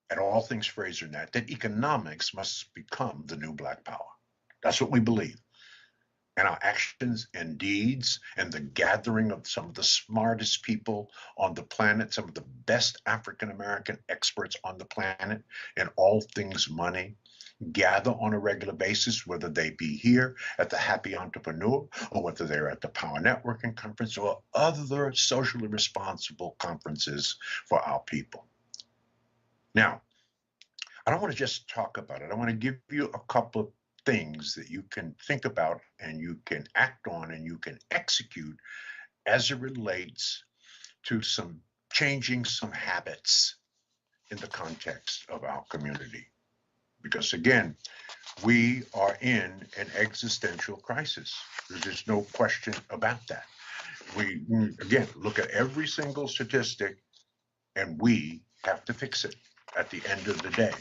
at All Things Fraser Net that economics must become the new Black power. That's what we believe. And our actions and deeds and the gathering of some of the smartest people on the planet, some of the best African-American experts on the planet in all things money, gather on a regular basis, whether they be here at the Happy Entrepreneur or whether they're at the Power Networking Conference or other socially responsible conferences for our people. Now, I don't want to just talk about it. I want to give you a couple of things that you can think about and you can act on and you can execute as it relates to some changing some habits in the context of our community. Because again, we are in an existential crisis. There's no question about that. We, again, look at every single statistic and we have to fix it at the end of the day,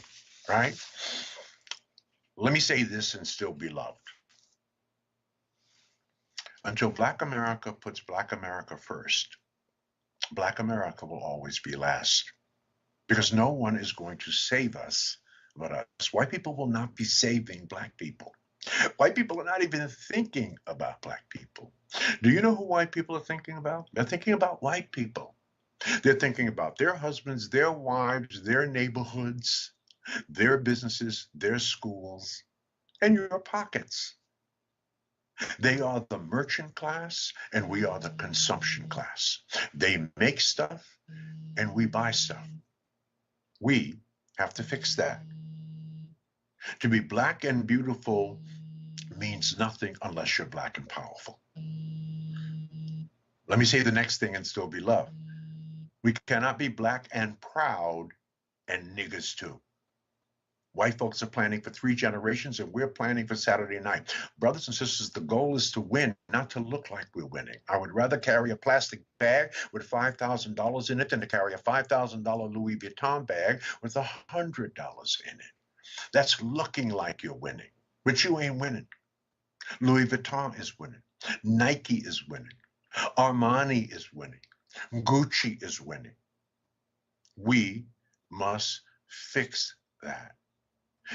right? Let me say this and still be loved. Until Black America puts Black America first, Black America will always be last. because no one is going to save us but us. White people will not be saving Black people. White people are not even thinking about Black people. Do you know who white people are thinking about? They're thinking about white people. They're thinking about their husbands, their wives, their neighborhoods, their businesses, their schools, and your pockets. They are the merchant class and we are the consumption class. They make stuff and we buy stuff. We have to fix that. To be Black and beautiful means nothing unless you're Black and powerful. Let me say the next thing and still be loved. We cannot be Black and proud and niggas too. White folks are planning for 3 generations and we're planning for Saturday night. Brothers and sisters, the goal is to win, not to look like we're winning. I would rather carry a plastic bag with $5,000 in it than to carry a $5,000 Louis Vuitton bag with $100 in it. That's looking like you're winning, but you ain't winning. Louis Vuitton is winning. Nike is winning. Armani is winning. Gucci is winning. We must fix that.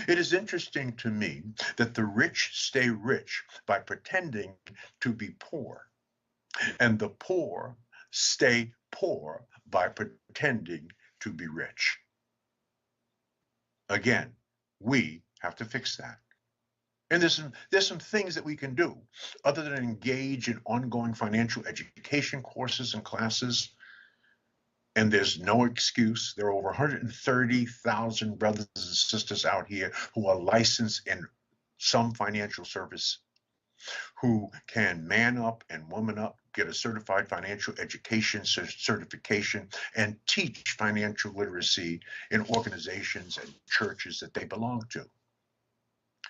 It is interesting to me that the rich stay rich by pretending to be poor, and the poor stay poor by pretending to be rich. Again, we have to fix that. And there's some things that we can do other than engage in ongoing financial education courses and classes. And there's no excuse. There are over 130,000 brothers and sisters out here who are licensed in some financial service, who can man up and woman up, get a certified financial education certification, and teach financial literacy in organizations and churches that they belong to.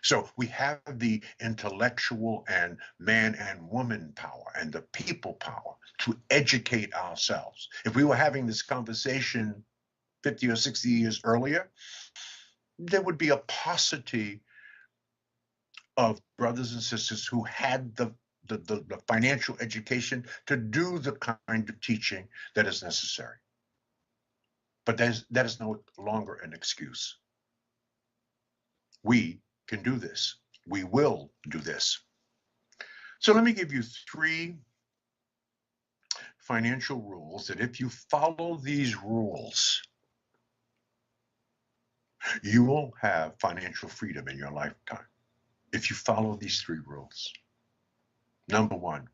So we have the intellectual and man and woman power and the people power to educate ourselves. If we were having this conversation 50 or 60 years earlier, there would be a paucity of brothers and sisters who had the financial education to do the kind of teaching that is necessary. But that is no longer an excuse. We can do this. We will do this. So let me give you 3 financial rules that if you follow these rules, you will have financial freedom in your lifetime. If you follow these 3 rules. Number 1,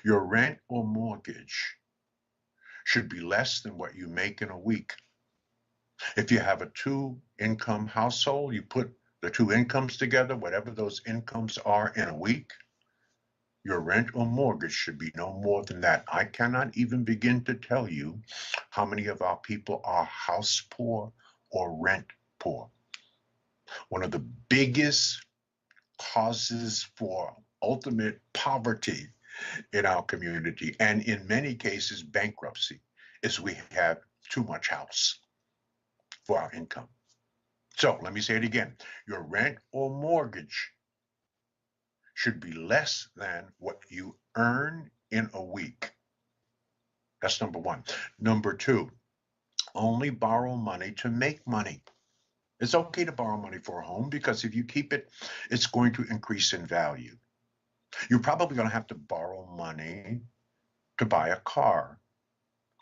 your rent or mortgage should be less than what you make in a week. If you have a 2-income household, you put the 2 incomes together, whatever those incomes are in a week, your rent or mortgage should be no more than that. I cannot even begin to tell you how many of our people are house poor or rent poor. One of the biggest causes for ultimate poverty in our community, and in many cases bankruptcy, is we have too much house for our income. So let me say it again. Your rent or mortgage should be less than what you earn in a week. That's number 1. Number 2, only borrow money to make money. It's okay to borrow money for a home because if you keep it, it's going to increase in value. You're probably going to have to borrow money to buy a car.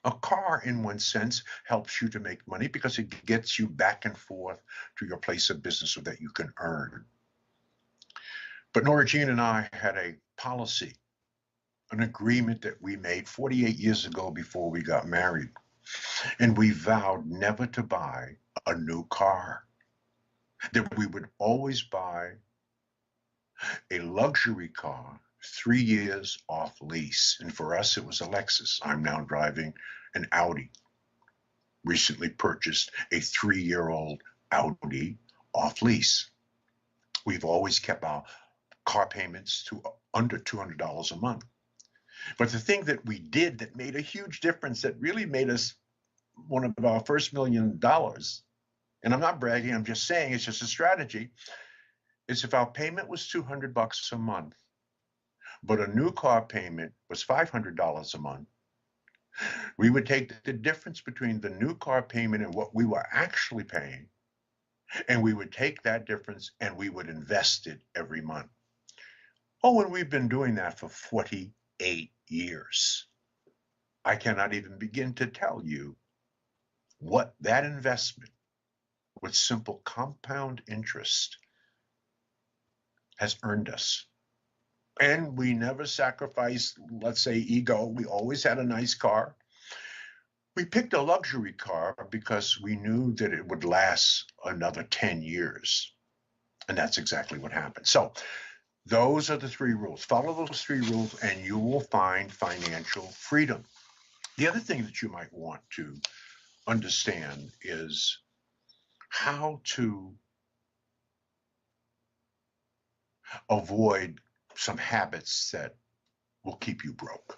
A car, in one sense, helps you to make money because it gets you back and forth to your place of business so that you can earn. But Nora Jean and I had a policy, an agreement that we made 48 years ago before we got married. And we vowed never to buy a new car, that we would always buy a luxury car 3 years off lease. And for us, it was a Lexus. I'm now driving an Audi. Recently purchased a 3-year-old Audi off lease. We've always kept our car payments to under $200 a month. But the thing that we did that made a huge difference, that really made us one of our first $1 million, and I'm not bragging, I'm just saying it's just a strategy, is if our payment was $200 a month, but a new car payment was $500 a month, We would take the difference between the new car payment and what we were actually paying, and we would take that difference and we would invest it every month. Oh, and we've been doing that for 48 years. I cannot even begin to tell you what that investment with simple compound interest has earned us. And we never sacrificed, let's say, ego. We always had a nice car. We picked a luxury car because we knew that it would last another 10 years. And that's exactly what happened. So those are the 3 rules. Follow those 3 rules and you will find financial freedom. The other thing that you might want to understand is how to avoid some habits that will keep you broke.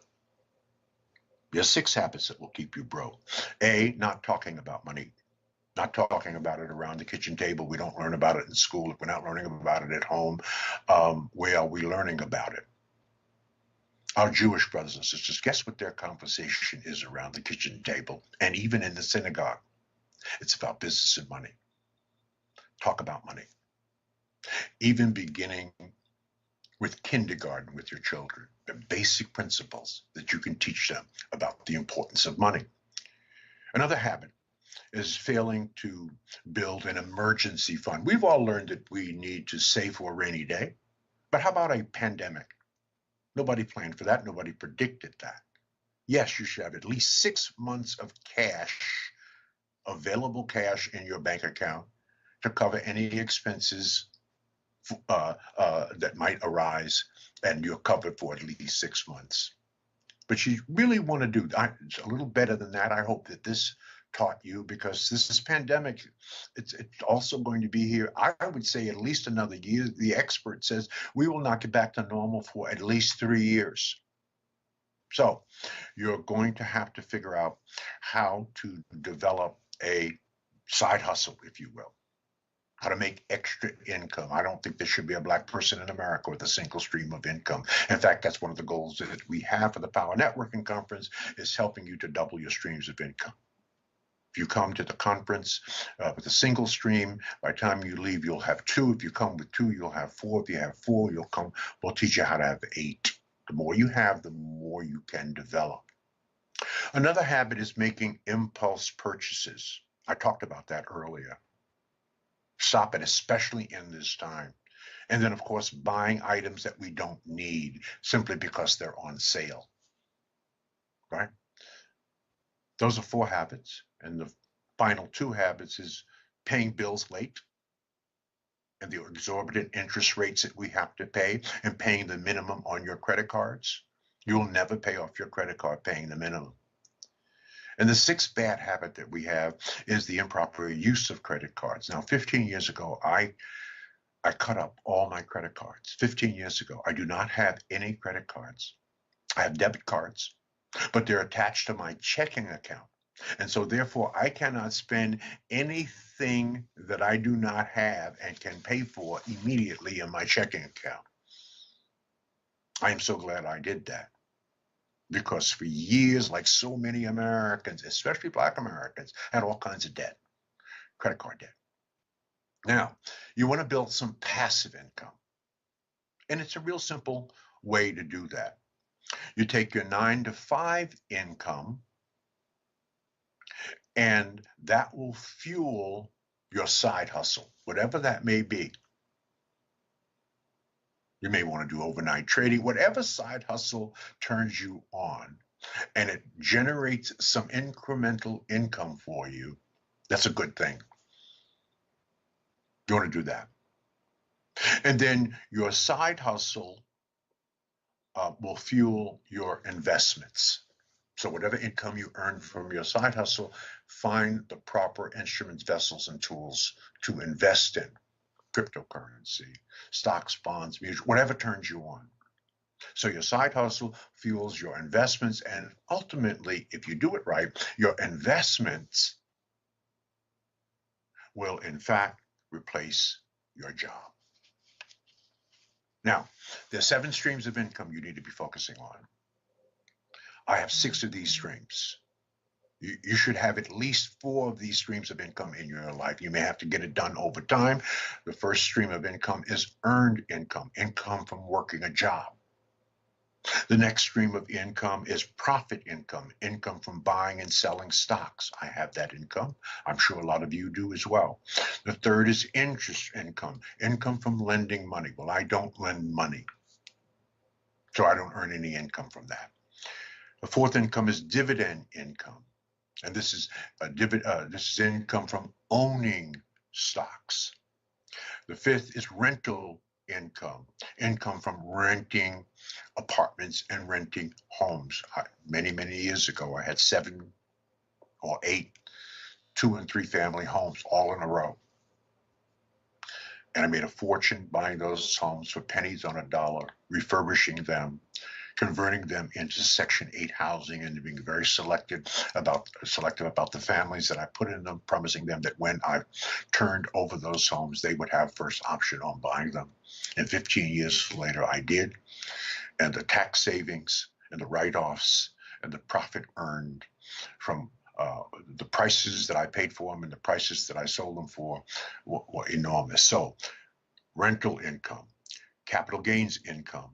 There's 6 habits that will keep you broke. A, not talking about money, not talking about it around the kitchen table. We don't learn about it in school. If we're not learning about it at home, where are we learning about it? Our Jewish brothers and sisters, guess what their conversation is around the kitchen table? And even in the synagogue, it's about business and money. Talk about money. Even beginning with kindergarten with your children, the basic principles that you can teach them about the importance of money. Another habit is failing to build an emergency fund. We've all learned that we need to save for a rainy day, but how about a pandemic? Nobody planned for that. Nobody predicted that. Yes, you should have at least 6 months of cash, available cash in your bank account to cover any expenses that might arise, and you're covered for at least 6 months. But you really want to do a little better than that. I hope that this taught you, because this pandemic, it's also going to be here, I would say, at least another year. The expert says we will not get back to normal for at least 3 years. So you're going to have to figure out how to develop a side hustle, if you will. How to make extra income. I don't think there should be a Black person in America with a single stream of income. In fact, that's one of the goals that we have for the Power Networking Conference, is helping you to double your streams of income. If you come to the conference with a single stream, by the time you leave, you'll have 2. If you come with 2, you'll have 4. If you have 4, we'll teach you how to have 8. The more you have, the more you can develop. Another habit is making impulse purchases. I talked about that earlier. Stop it, especially in this time. And then, of course, buying items that we don't need simply because they're on sale, right? Those are 4 habits. And the final 2 habits is paying bills late and the exorbitant interest rates that we have to pay, and paying the minimum on your credit cards. You'll never pay off your credit card paying the minimum. And the 6th bad habit that we have is the improper use of credit cards. Now, 15 years ago, I cut up all my credit cards. 15 years ago, I do not have any credit cards. I have debit cards, but they're attached to my checking account. And so therefore, I cannot spend anything that I do not have and can pay for immediately in my checking account. I am so glad I did that. Because for years, like so many Americans, especially Black Americans, had all kinds of debt, credit card debt. Now, you want to build some passive income. And it's a real simple way to do that. You take your 9-to-5 income, and that will fuel your side hustle, whatever that may be. You may want to do overnight trading, whatever side hustle turns you on, and it generates some incremental income for you. That's a good thing. You want to do that. And then your side hustle will fuel your investments. So whatever income you earn from your side hustle, find the proper instruments, vessels, and tools to invest in. Cryptocurrency, stocks, bonds, mutual, whatever turns you on. So your side hustle fuels your investments, and ultimately, if you do it right, your investments will in fact replace your job. Now, there's 7 streams of income you need to be focusing on. I have 6 of these streams. You should have at least 4 of these streams of income in your life. You may have to get it done over time. The first stream of income is earned income, income from working a job. The next stream of income is profit income, income from buying and selling stocks. I have that income. I'm sure a lot of you do as well. The third is interest income, income from lending money. Well, I don't lend money, so I don't earn any income from that. The fourth income is dividend income. And this is income from owning stocks. The fifth is rental income, income from renting apartments and renting homes. Many years ago, I had 7 or 8 2- and 3-family homes all in a row. And I made a fortune buying those homes for pennies on a dollar, refurbishing them, converting them into Section 8 housing, and being very selective about the families that I put in them, promising them that when I turned over those homes, they would have first option on buying them. And 15 years later, I did. And the tax savings and the write-offs and the profit earned from the prices that I paid for them and the prices that I sold them for were enormous. So rental income, capital gains income.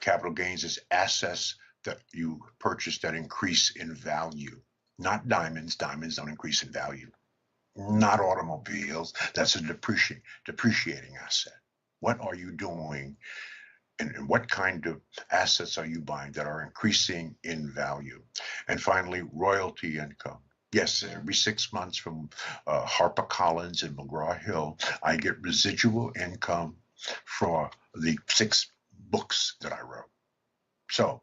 Capital gains is assets that you purchase that increase in value, not diamonds. Diamonds don't increase in value. Not automobiles. That's a depreciating asset. What are you doing? And what kind of assets are you buying that are increasing in value? And finally, royalty income. Yes, every 6 months from HarperCollins and McGraw-Hill, I get residual income for the 6 books that I wrote. So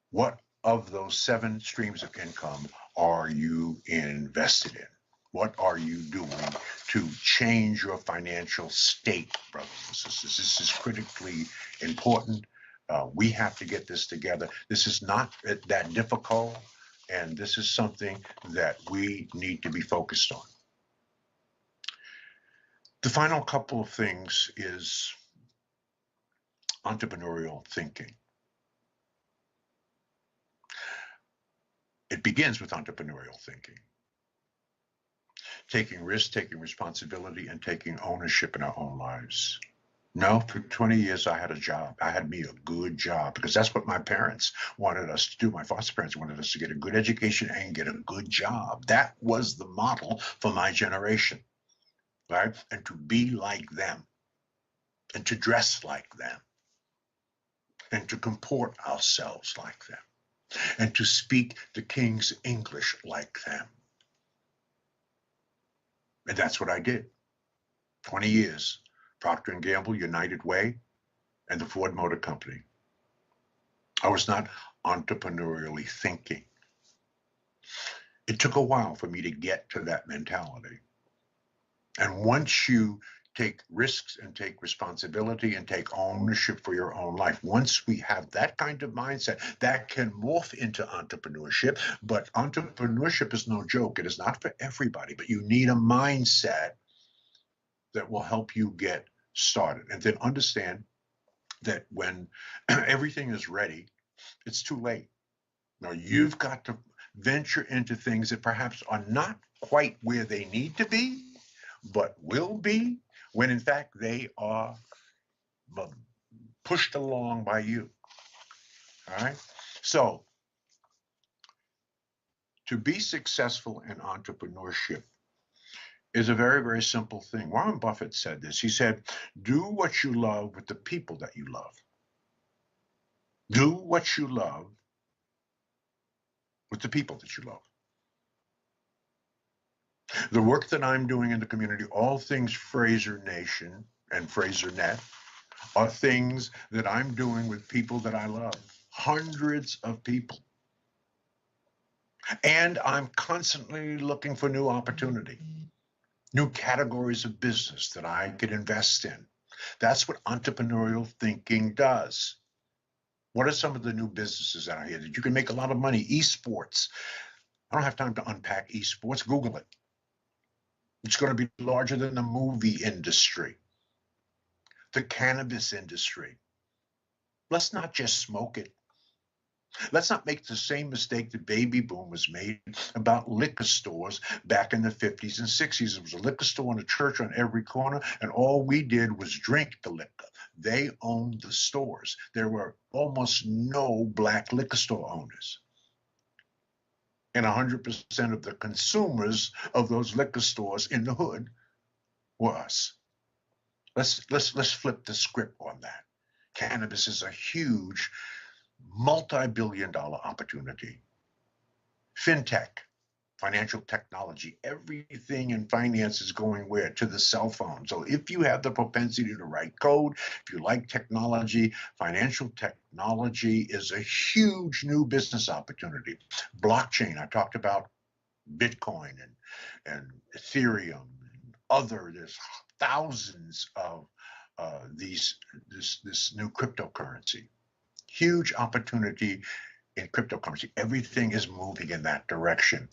what of those 7 streams of income are you invested in? What are you doing to change your financial state, brothers and sisters? This is critically important. We have to get this together. This is not that difficult, and this is something that we need to be focused on. The final couple of things is entrepreneurial thinking. It begins with entrepreneurial thinking. Taking risks, taking responsibility, and taking ownership in our own lives. No, for 20 years I had a job. I had me a good job because that's what my parents wanted us to do. My foster parents wanted us to get a good education and get a good job. That was the model for my generation, right? And to be like them, and to dress like them, and to comport ourselves like them, and to speak the King's English like them. And that's what I did. 20 years, Procter & Gamble, United Way, and the Ford Motor Company. I was not entrepreneurially thinking. It took a while for me to get to that mentality. And once you take risks and take responsibility and take ownership for your own life, once we have that kind of mindset, that can morph into entrepreneurship. But entrepreneurship is no joke. It is not for everybody, but you need a mindset that will help you get started. And then understand that when everything is ready, it's too late. Now you've got to venture into things that perhaps are not quite where they need to be, but will be when in fact they are pushed along by you. All right. So to be successful in entrepreneurship is a very, very simple thing. Warren Buffett said this. He said, do what you love with the people that you love. Do what you love with the people that you love. The work that I'm doing in the community, all things Fraser Nation and Fraser Net, are things that I'm doing with people that I love. Hundreds of people. And I'm constantly looking for new opportunity, new categories of business that I could invest in. That's what entrepreneurial thinking does. What are some of the new businesses out here that you can make a lot of money? Esports. I don't have time to unpack esports. Google it. It's going to be larger than the movie industry, the cannabis industry. Let's not just smoke it. Let's not make the same mistake the baby boomers made about liquor stores back in the 50s and 60s. There was a liquor store and a church on every corner, and all we did was drink the liquor. They owned the stores. There were almost no black liquor store owners. And 100% of the consumers of those liquor stores in the hood were us. Let's flip the script on that. Cannabis is a huge multi-billion-dollar opportunity. Fintech, financial technology, everything in finance is going where? To the cell phone. So if you have the propensity to write code, if you like technology, financial technology is a huge new business opportunity. Blockchain, I talked about Bitcoin and Ethereum and there's thousands of this new cryptocurrency. Huge opportunity in cryptocurrency. Everything is moving in that direction.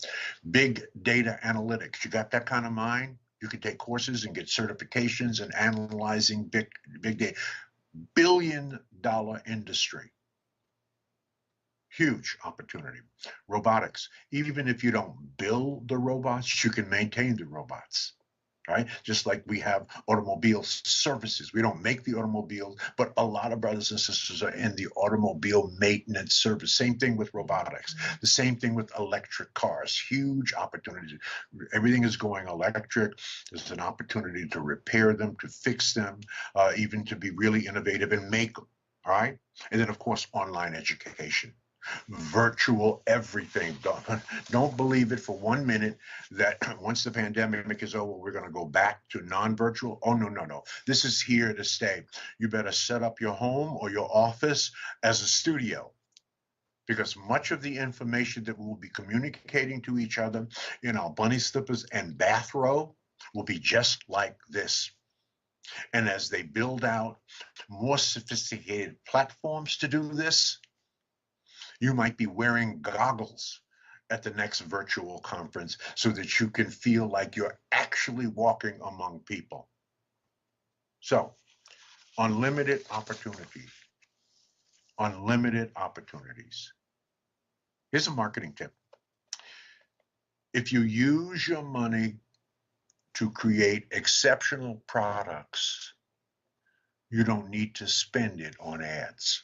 Big data analytics. You got that kind of mind? You can take courses and get certifications in analyzing big data. Billion-dollar industry. Huge opportunity. Robotics. Even if you don't build the robots, you can maintain the robots. Right? Just like we have automobile services. We don't make the automobiles, but a lot of brothers and sisters are in the automobile maintenance service. Same thing with robotics. The same thing with electric cars. Huge opportunities. Everything is going electric. There's an opportunity to repair them, to fix them, even to be really innovative and make them. All right? And then, of course, online education. Virtual everything. Don't believe it for 1 minute that once the pandemic is over, we're going to go back to non-virtual. Oh, no. This is here to stay. You better set up your home or your office as a studio, because much of the information that we'll be communicating to each other in our bunny slippers and bathrobe will be just like this. And as they build out more sophisticated platforms to do this, you might be wearing goggles at the next virtual conference so that you can feel like you're actually walking among people. So, unlimited opportunities. Unlimited opportunities. Here's a marketing tip. If you use your money to create exceptional products, you don't need to spend it on ads.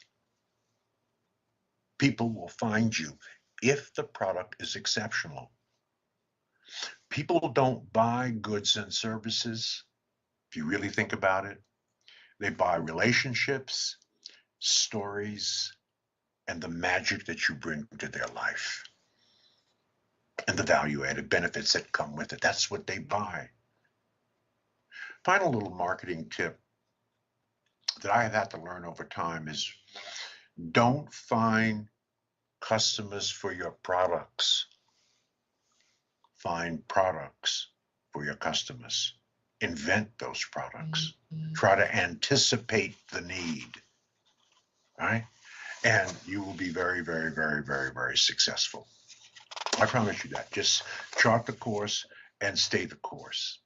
People will find you if the product is exceptional. People don't buy goods and services, if you really think about it. They buy relationships, stories, and the magic that you bring to their life, and the value-added benefits that come with it. That's what they buy. Final little marketing tip that I have had to learn over time is don't find customers for your products. Find products for your customers. Invent those products. Try to anticipate the need, right? And you will be very, very, very, very, very successful. I promise you that. Just chart the course and stay the course.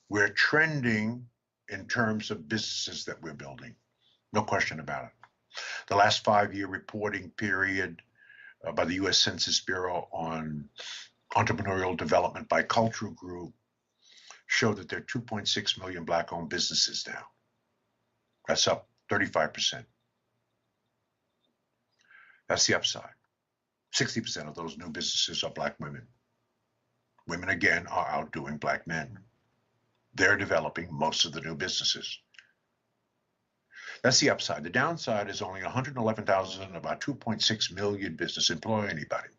We're trending in terms of businesses that we're building. No question about it. The last 5-year reporting period by the U.S. Census Bureau on entrepreneurial development by cultural group showed that there are 2.6 million Black-owned businesses now. That's up 35%. That's the upside. 60% of those new businesses are Black women. Women, again, are outdoing Black men. They're developing most of the new businesses. That's the upside. The downside is only 111,000 and about 2.6 million businesses employ anybody.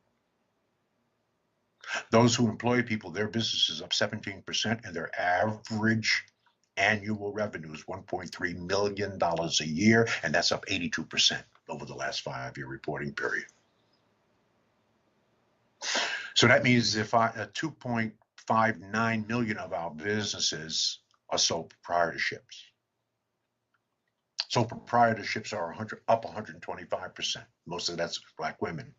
Those who employ people, their business is up 17%, and their average annual revenue is $1.3 million a year, and that's up 82% over the last 5-year reporting period. So that means if 2.59 million of our businesses are sole proprietorships. Sole proprietorships are up 125%. Most of that's Black women.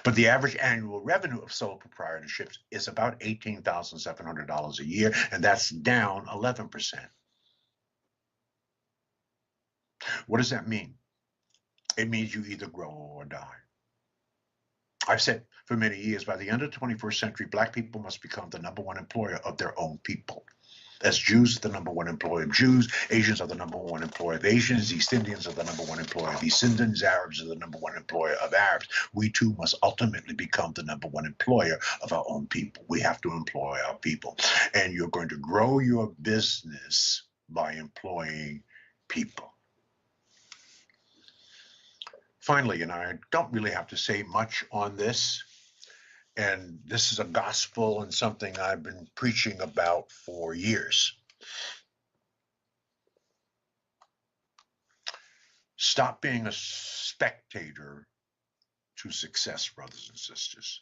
But the average annual revenue of sole proprietorships is about $18,700 a year, and that's down 11%. What does that mean? It means you either grow or die. I've said for many years, by the end of the 21st century, Black people must become the #1 employer of their own people. As Jews are the #1 employer of Jews, Asians are the #1 employer of Asians, East Indians are the #1 employer of East Indians, Arabs are the #1 employer of Arabs. We too must ultimately become the #1 employer of our own people. We have to employ our people. And you're going to grow your business by employing people. Finally, and I don't really have to say much on this, and this is a gospel and something I've been preaching about for years. Stop being a spectator to success, brothers and sisters.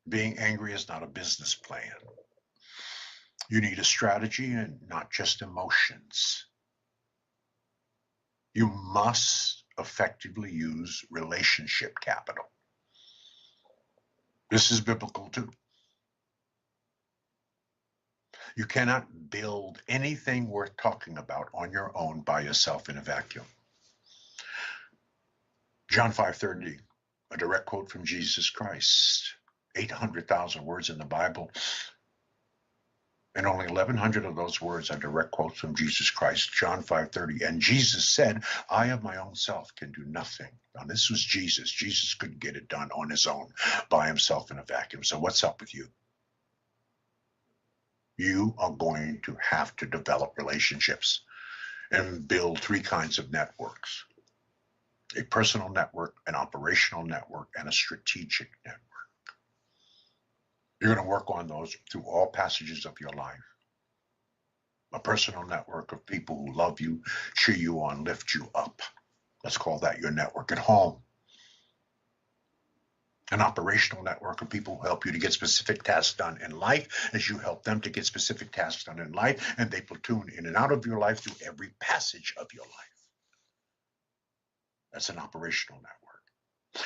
Being angry is not a business plan. You need a strategy and not just emotions. You must effectively use relationship capital. This is biblical too. You cannot build anything worth talking about on your own by yourself in a vacuum. John 5:30, a direct quote from Jesus Christ. 800,000 words in the Bible, and only 1,100 of those words are direct quotes from Jesus Christ. John 5:30, and Jesus said, I of my own self can do nothing. Now this was Jesus. Jesus couldn't get it done on his own by himself in a vacuum. So what's up with you? You are going to have to develop relationships and build 3 kinds of networks: a personal network, an operational network, and a strategic network. You're going to work on those through all passages of your life. A personal network of people who love you, cheer you on, lift you up. Let's call that your network at home. An operational network of people who help you to get specific tasks done in life as you help them to get specific tasks done in life, and they platoon in and out of your life through every passage of your life. That's an operational network.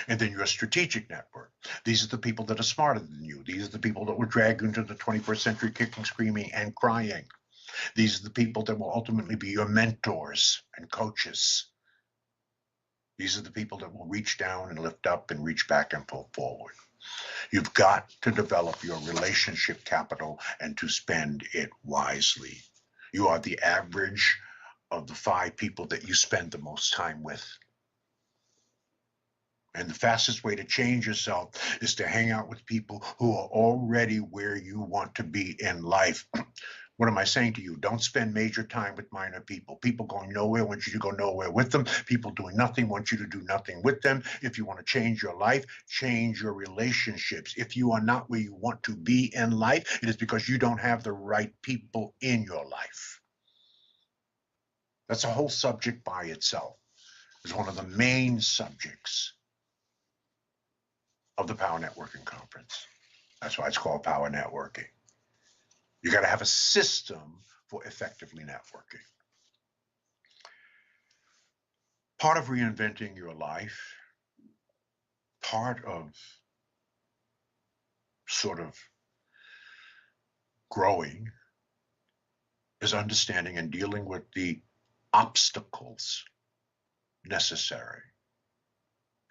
And then your strategic network. These are the people that are smarter than you. These are the people that will drag you into the 21st century kicking, screaming, and crying. These are the people that will ultimately be your mentors and coaches. These are the people that will reach down and lift up and reach back and pull forward. You've got to develop your relationship capital and to spend it wisely. You are the average of the 5 people that you spend the most time with. And the fastest way to change yourself is to hang out with people who are already where you want to be in life. What am I saying to you? Don't spend major time with minor people. People going nowhere want you to go nowhere with them. People doing nothing want you to do nothing with them. If you want to change your life, change your relationships. If you are not where you want to be in life, it is because you don't have the right people in your life. That's a whole subject by itself. It's one of the main subjects of the Power Networking Conference. That's why it's called Power Networking. You got to have a system for effectively networking. Part of reinventing your life, part of sort of growing, is understanding and dealing with the obstacles necessary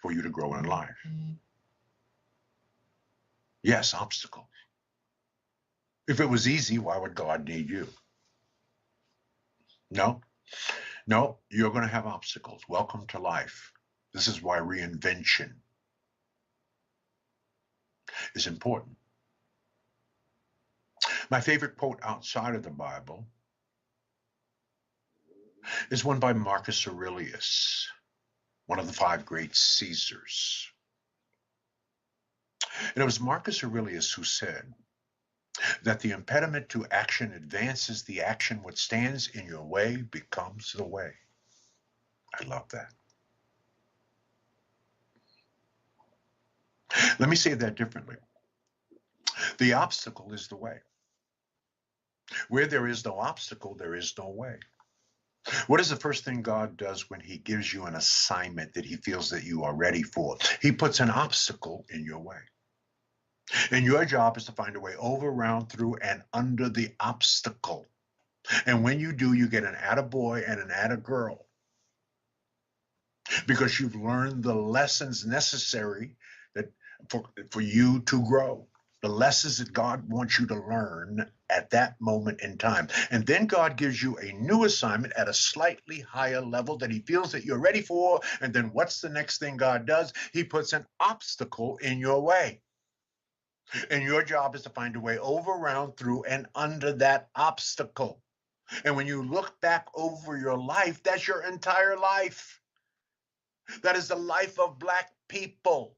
for you to grow in life. Yes, obstacles. If it was easy, why would God need you? No, you're going to have obstacles. Welcome to life. This is why reinvention is important. My favorite quote outside of the Bible is one by Marcus Aurelius, one of the 5 great Caesars. And it was Marcus Aurelius who said that the impediment to action advances the action. What stands in your way becomes the way. I love that. Let me say that differently. The obstacle is the way. Where there is no obstacle, there is no way. What is the first thing God does when he gives you an assignment that he feels that you are ready for? He puts an obstacle in your way. And your job is to find a way over, around, through, and under the obstacle. And when you do, you get an attaboy and an attagirl because you've learned the lessons necessary that for you to grow, the lessons that God wants you to learn at that moment in time. And then God gives you a new assignment at a slightly higher level that he feels that you're ready for. And then what's the next thing God does? He puts an obstacle in your way. And your job is to find a way over, around, through, and under that obstacle. And when you look back over your life, that's your entire life. That is the life of Black people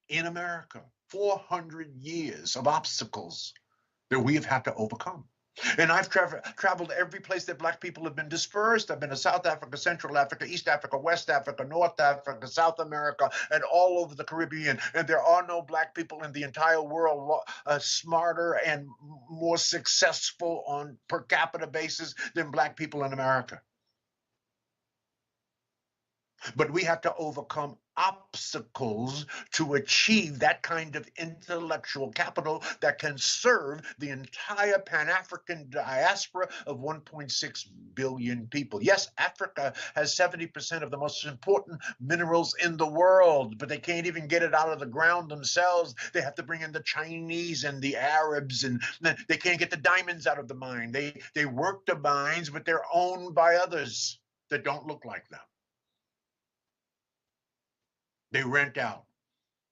in America. 400 years of obstacles that we have had to overcome. And I've traveled every place that Black people have been dispersed. I've been to South Africa, Central Africa, East Africa, West Africa, North Africa, South America, and all over the Caribbean. And there are no Black people in the entire world smarter and more successful on per capita basis than Black people in America. But we have to overcome obstacles to achieve that kind of intellectual capital that can serve the entire Pan-African diaspora of 1.6 billion people. Yes, Africa has 70% of the most important minerals in the world, but they can't even get it out of the ground themselves. They have to bring in the Chinese and the Arabs, and they can't get the diamonds out of the mine. They work the mines, but they're owned by others that don't look like them. They rent out,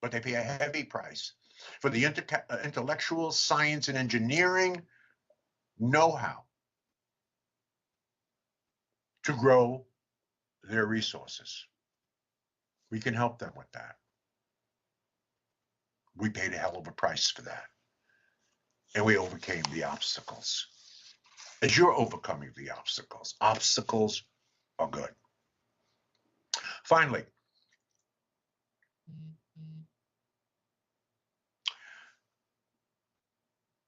but they pay a heavy price for the intellectual science and engineering know-how to grow their resources. We can help them with that. We paid a hell of a price for that. And we overcame the obstacles. As you're overcoming the obstacles, obstacles are good. Finally,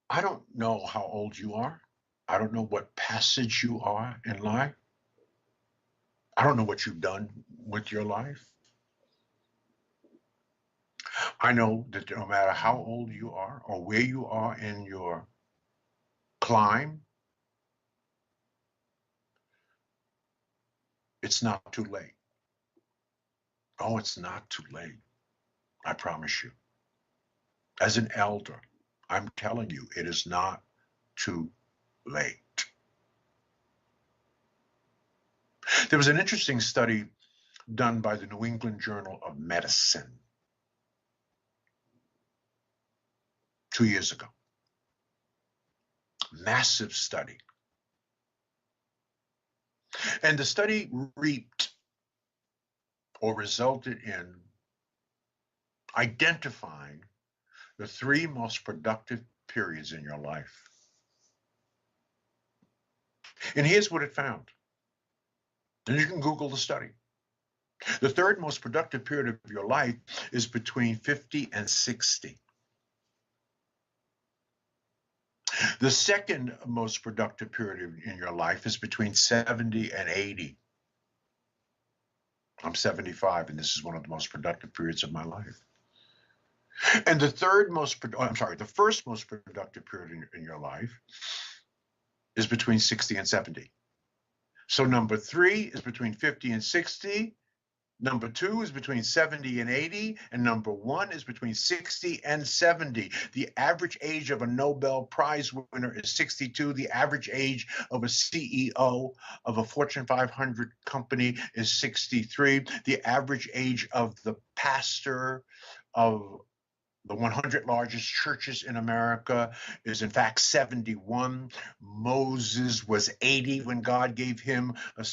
I don't know how old you are. I don't know what passage you are in life. I don't know what you've done with your life. I know that no matter how old you are or where you are in your climb, it's not too late. Oh, it's not too late. I promise you. As an elder, I'm telling you, it is not too late. There was an interesting study done by the New England Journal of Medicine 2 years ago. Massive study. And the study reaped or resulted in identifying the 3 most productive periods in your life. And here's what it found. And you can Google the study. The 3rd most productive period of your life is between 50 and 60. The 2nd most productive period in your life is between 70 and 80. I'm 75, and this is one of the most productive periods of my life. And the the 1st most productive period in your life is between 60 and 70. So number 3 is between 50 and 60. Number 2 is between 70 and 80, and number 1 is between 60 and 70. The average age of a Nobel Prize winner is 62. The average age of a CEO of a Fortune 500 company is 63. The average age of the pastor of the 100 largest churches in America is in fact 71. Moses was 80 when God gave him his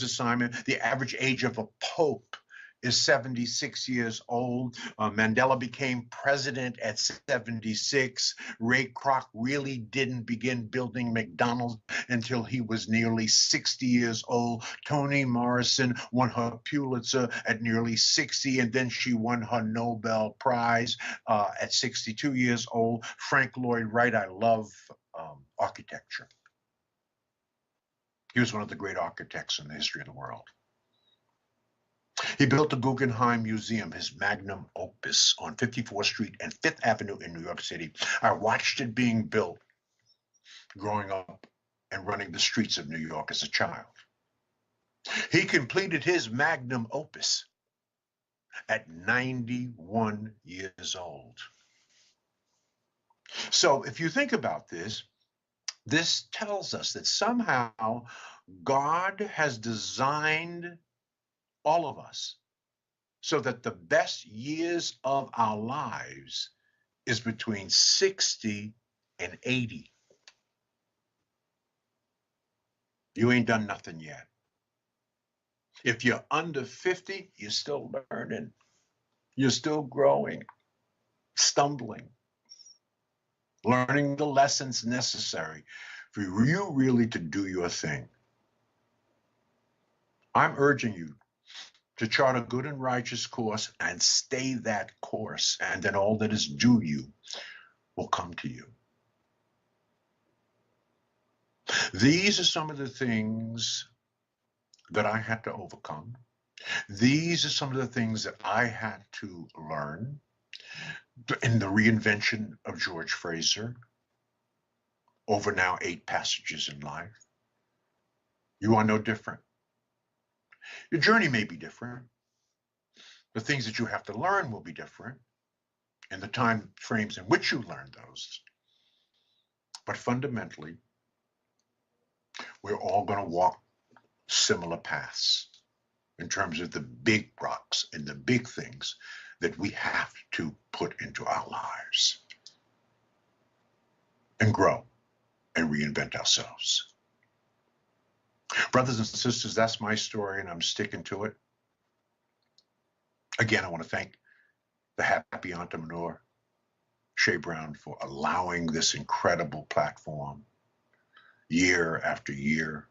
assignment. The average age of a pope is 76 years old. Mandela became president at 76. Ray Kroc really didn't begin building McDonald's until he was nearly 60 years old. Toni Morrison won her Pulitzer at nearly 60, and then she won her Nobel Prize at 62 years old. Frank Lloyd Wright, I love architecture. He was one of the great architects in the history of the world. He built the Guggenheim Museum, his magnum opus, on 54th Street and 5th Avenue in New York City. I watched it being built growing up and running the streets of New York as a child. He completed his magnum opus at 91 years old. So if you think about this, this tells us that somehow God has designed all of us so that the best years of our lives is between 60 and 80. You ain't done nothing yet. If you're under 50, you're still learning. You're still growing, stumbling, learning the lessons necessary for you really to do your thing. I'm urging you to chart a good and righteous course and stay that course, and then all that is due you will come to you. These are some of the things that I had to overcome. These are some of the things that I had to learn in the reinvention of George Fraser over now 8 passages in life. You are no different. Your journey may be different. The things that you have to learn will be different, and the time frames in which you learn those. But fundamentally, we're all going to walk similar paths in terms of the big rocks and the big things that we have to put into our lives and grow and reinvent ourselves. Brothers and sisters, that's my story, and I'm sticking to it. Again, I want to thank the happy entrepreneur, Shay Brown, for allowing this incredible platform year after year,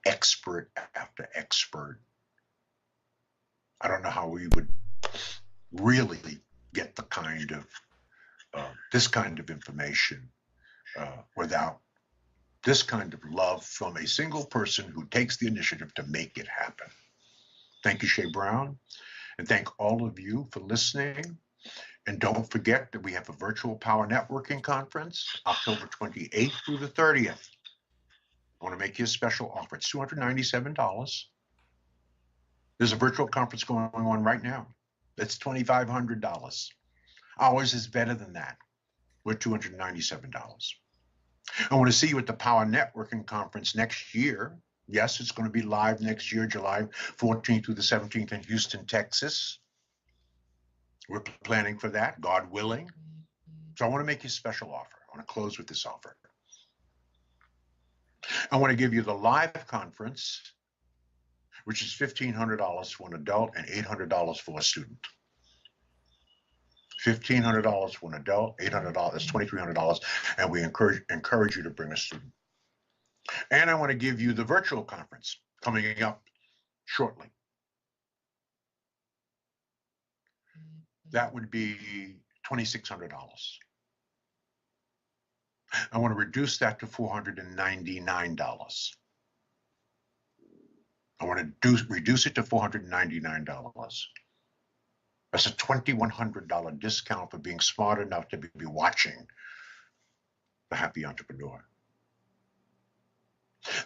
expert after expert. I don't know how we would really get the kind of this kind of information without this kind of love from a single person who takes the initiative to make it happen. Thank you, Shay Brown, and thank all of you for listening. And don't forget that we have a virtual power networking conference, October 28th through the 30th. I want to make you a special offer. It's $297. There's a virtual conference going on right now. It's $2,500. Ours is better than that. We're $297. I want to see you at the Power Networking Conference next year. Yes, it's going to be live next year, July 14th through the 17th in Houston, Texas. We're planning for that, God willing. So I want to make you a special offer. I want to close with this offer. I want to give you the live conference, which is $1,500 for an adult and $800 for a student. $1,500 for an adult, $800, that's $2,300, and we encourage you to bring a student. And I want to give you the virtual conference coming up shortly. That would be $2,600. I want to reduce that to $499. I want to reduce it to $499. That's a $2,100 discount for being smart enough to be watching The Happy Entrepreneur.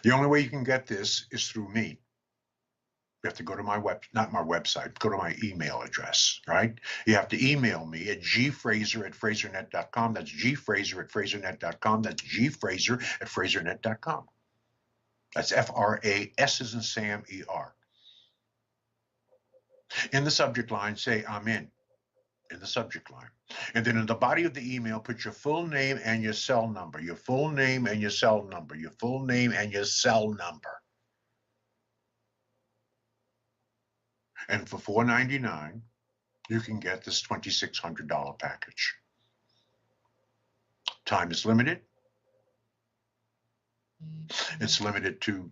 The only way you can get this is through me. You have to go to my not my website, go to my email address, right? You have to email me at gfraser@frasernet.com. That's gfraser@frasernet.com. That's gfraser@frasernet.com. That's F-R-A-S as in Sam, E-R. In the subject line, say, I'm in the subject line. And then in the body of the email, put your full name and your cell number, your full name and your cell number, your full name and your cell number. And for $499, you can get this $2,600 package. Time is limited. It's limited to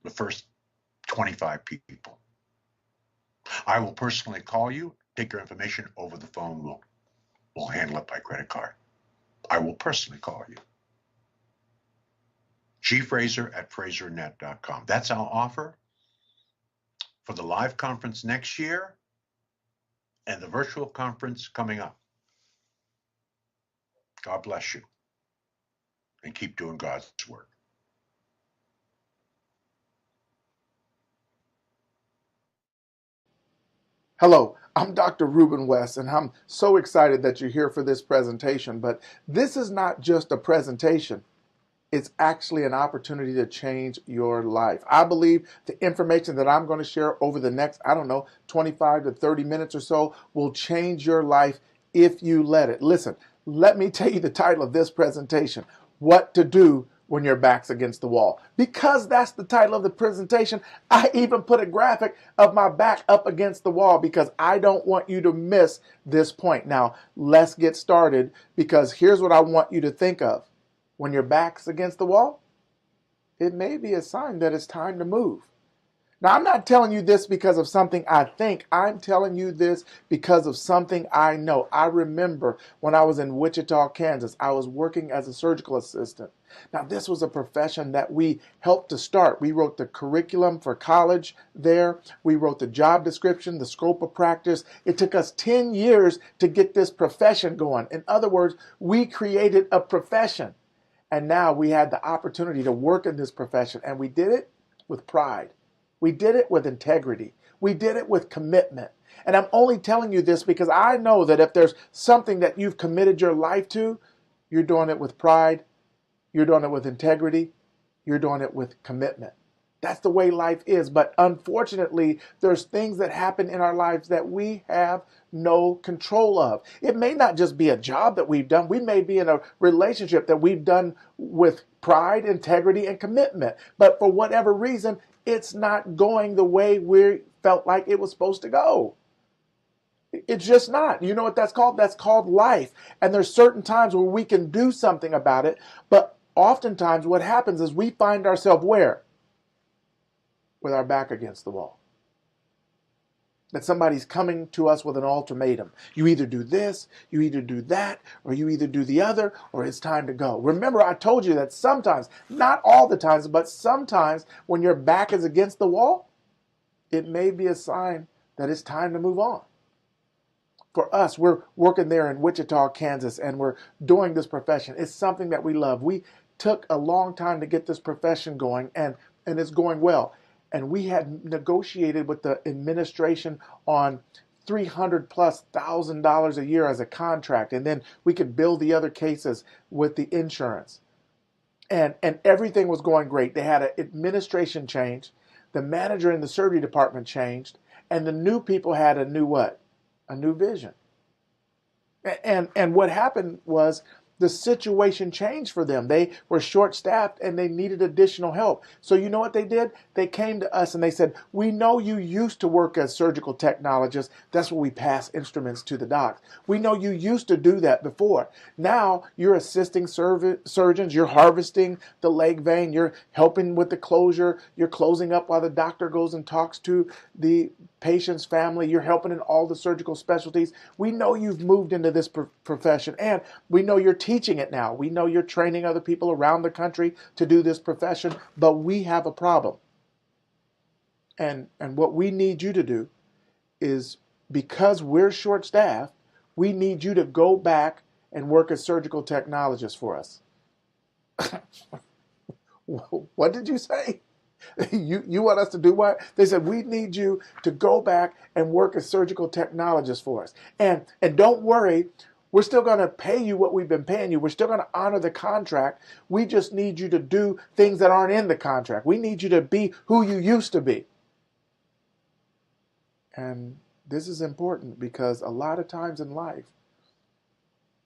the first 25 people. I will personally call you, take your information over the phone. We'll handle it by credit card. I will personally call you. gfraser@frasernet.com. That's our offer for the live conference next year and the virtual conference coming up. God bless you and keep doing God's work. Hello, I'm Dr. Ruben West, and I'm so excited that you're here for this presentation. But this is not just a presentation. It's actually an opportunity to change your life. I believe the information that I'm going to share over the next, 25 to 30 minutes or so will change your life if you let it. Listen, let me tell you the title of this presentation, What to Do When Your Back's Against the Wall. Because that's the title of the presentation, I even put a graphic of my back up against the wall because I don't want you to miss this point. Now, let's get started because here's what I want you to think of. When your back's against the wall, it may be a sign that it's time to move. Now, I'm not telling you this because of something I think. I'm telling you this because of something I know. I remember when I was in Wichita, Kansas, I was working as a surgical assistant. Now, this was a profession that we helped to start. We wrote the curriculum for college there. We wrote the job description, the scope of practice. It took us 10 years to get this profession going. In other words, we created a profession. And now we had the opportunity to work in this profession, and we did it with pride. We did it with integrity. We did it with commitment. And I'm only telling you this because I know that if there's something that you've committed your life to, you're doing it with pride, you're doing it with integrity, you're doing it with commitment. That's the way life is. But unfortunately, there's things that happen in our lives that we have no control of. It may not just be a job that we've done. We may be in a relationship that we've done with pride, integrity, and commitment. But for whatever reason, it's not going the way we felt like it was supposed to go. It's just not. You know what that's called? That's called life. And there's certain times where we can do something about it. But oftentimes what happens is we find ourselves where? With our back against the wall. That somebody's coming to us with an ultimatum. You either do this, you either do that, or you either do the other, or it's time to go. Remember, I told you that sometimes, not all the times, but sometimes when your back is against the wall, it may be a sign that it's time to move on. For us, we're working there in Wichita, Kansas, and we're doing this profession. It's something that we love. We took a long time to get this profession going, and it's going well. And we had negotiated with the administration on $300,000+ a year as a contract. And then we could bill the other cases with the insurance. And everything was going great. They had an administration change. The manager in the surgery department changed. And the new people had a new what? A new vision. And what happened was the situation changed for them. They were short-staffed and they needed additional help. So you know what they did? They came to us and they said, we know you used to work as surgical technologists. That's where we pass instruments to the docs. We know you used to do that before. Now you're assisting surgeons. You're harvesting the leg vein. You're helping with the closure. You're closing up while the doctor goes and talks to the patient's family. You're helping in all the surgical specialties. We know you've moved into this profession, and we know you're teaching it now. We know you're training other people around the country to do this profession, but we have a problem. And what we need you to do is, because we're short-staffed, we need you to go back and work as surgical technologists for us. What did you say? You want us to do what? They said, we need you to go back and work as surgical technologists for us. And don't worry, we're still going to pay you what we've been paying you. We're still going to honor the contract. We just need you to do things that aren't in the contract. We need you to be who you used to be. And this is important because a lot of times in life,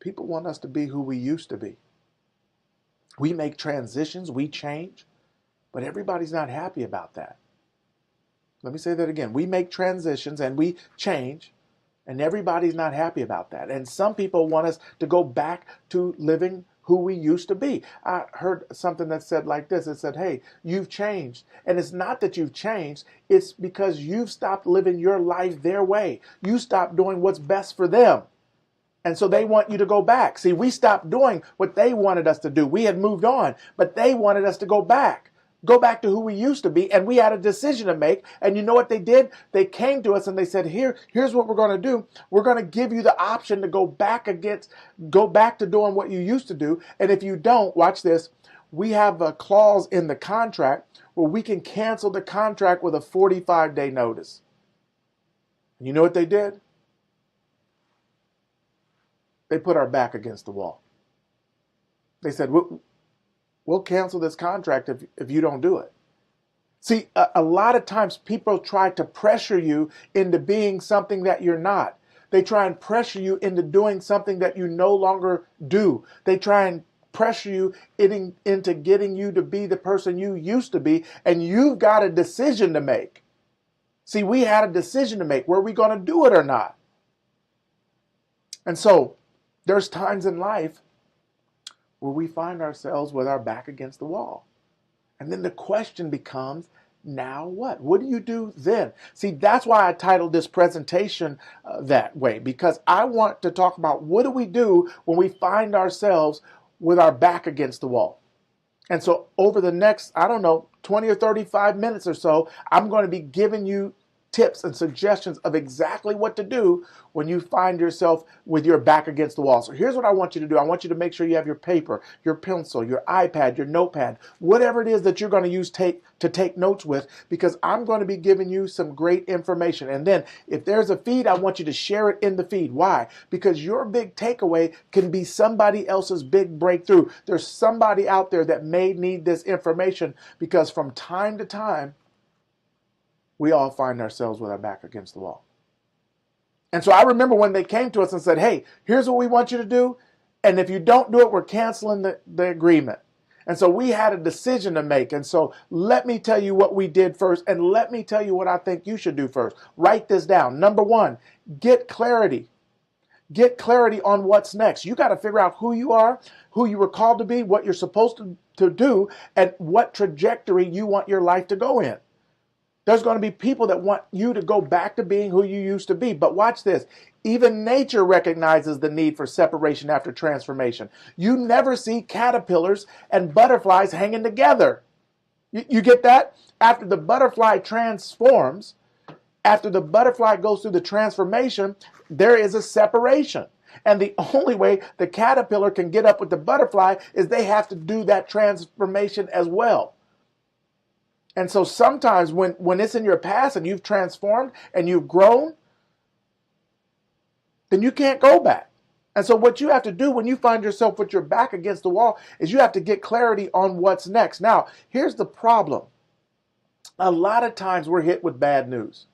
people want us to be who we used to be. We make transitions, we change. But everybody's not happy about that. Let me say that again. We make transitions and we change, and everybody's not happy about that. And some people want us to go back to living who we used to be. I heard something that said like this. It said, hey, you've changed. And it's not that you've changed. It's because you've stopped living your life their way. You stopped doing what's best for them. And so they want you to go back. See, we stopped doing what they wanted us to do. We had moved on, but they wanted us to go back. Go back to who we used to be, and we had a decision to make. And you know what they did? They came to us and they said, here's what we're going to do. We're going to give you the option to go back to doing what you used to do. And if you don't, watch this, we have a clause in the contract where we can cancel the contract with a 45-day notice. You know what they did? They put our back against the wall. They said, we'll cancel this contract if you don't do it. See, a lot of times people try to pressure you into being something that you're not. They try and pressure you into doing something that you no longer do. They try and pressure you into getting you to be the person you used to be, and you've got a decision to make. See, we had a decision to make. Were we going to do it or not? And so there's times in life where we find ourselves with our back against the wall. And then the question becomes, now what? What do you do then? See, that's why I titled this presentation that way, because I want to talk about what do we do when we find ourselves with our back against the wall. And so over the next, 20 or 35 minutes or so, I'm going to be giving you tips and suggestions of exactly what to do when you find yourself with your back against the wall. So here's what I want you to do. I want you to make sure you have your paper, your pencil, your iPad, your notepad, whatever it is that you're going to use to take notes with, because I'm going to be giving you some great information. And then if there's a feed, I want you to share it in the feed. Why? Because your big takeaway can be somebody else's big breakthrough. There's somebody out there that may need this information, because from time to time, we all find ourselves with our back against the wall. And so I remember when they came to us and said, hey, here's what we want you to do. And if you don't do it, we're canceling the agreement. And so we had a decision to make. And so let me tell you what we did first. And let me tell you what I think you should do first. Write this down. Number one, get clarity. Get clarity on what's next. You got to figure out who you are, who you were called to be, what you're supposed to do, and what trajectory you want your life to go in. There's going to be people that want you to go back to being who you used to be. But watch this. Even nature recognizes the need for separation after transformation. You never see caterpillars and butterflies hanging together. You get that? After the butterfly transforms, after the butterfly goes through the transformation, there is a separation. And the only way the caterpillar can get up with the butterfly is they have to do that transformation as well. And so sometimes when it's in your past and you've transformed and you've grown, then you can't go back. And so what you have to do when you find yourself with your back against the wall is you have to get clarity on what's next. Now, here's the problem. A lot of times we're hit with bad news.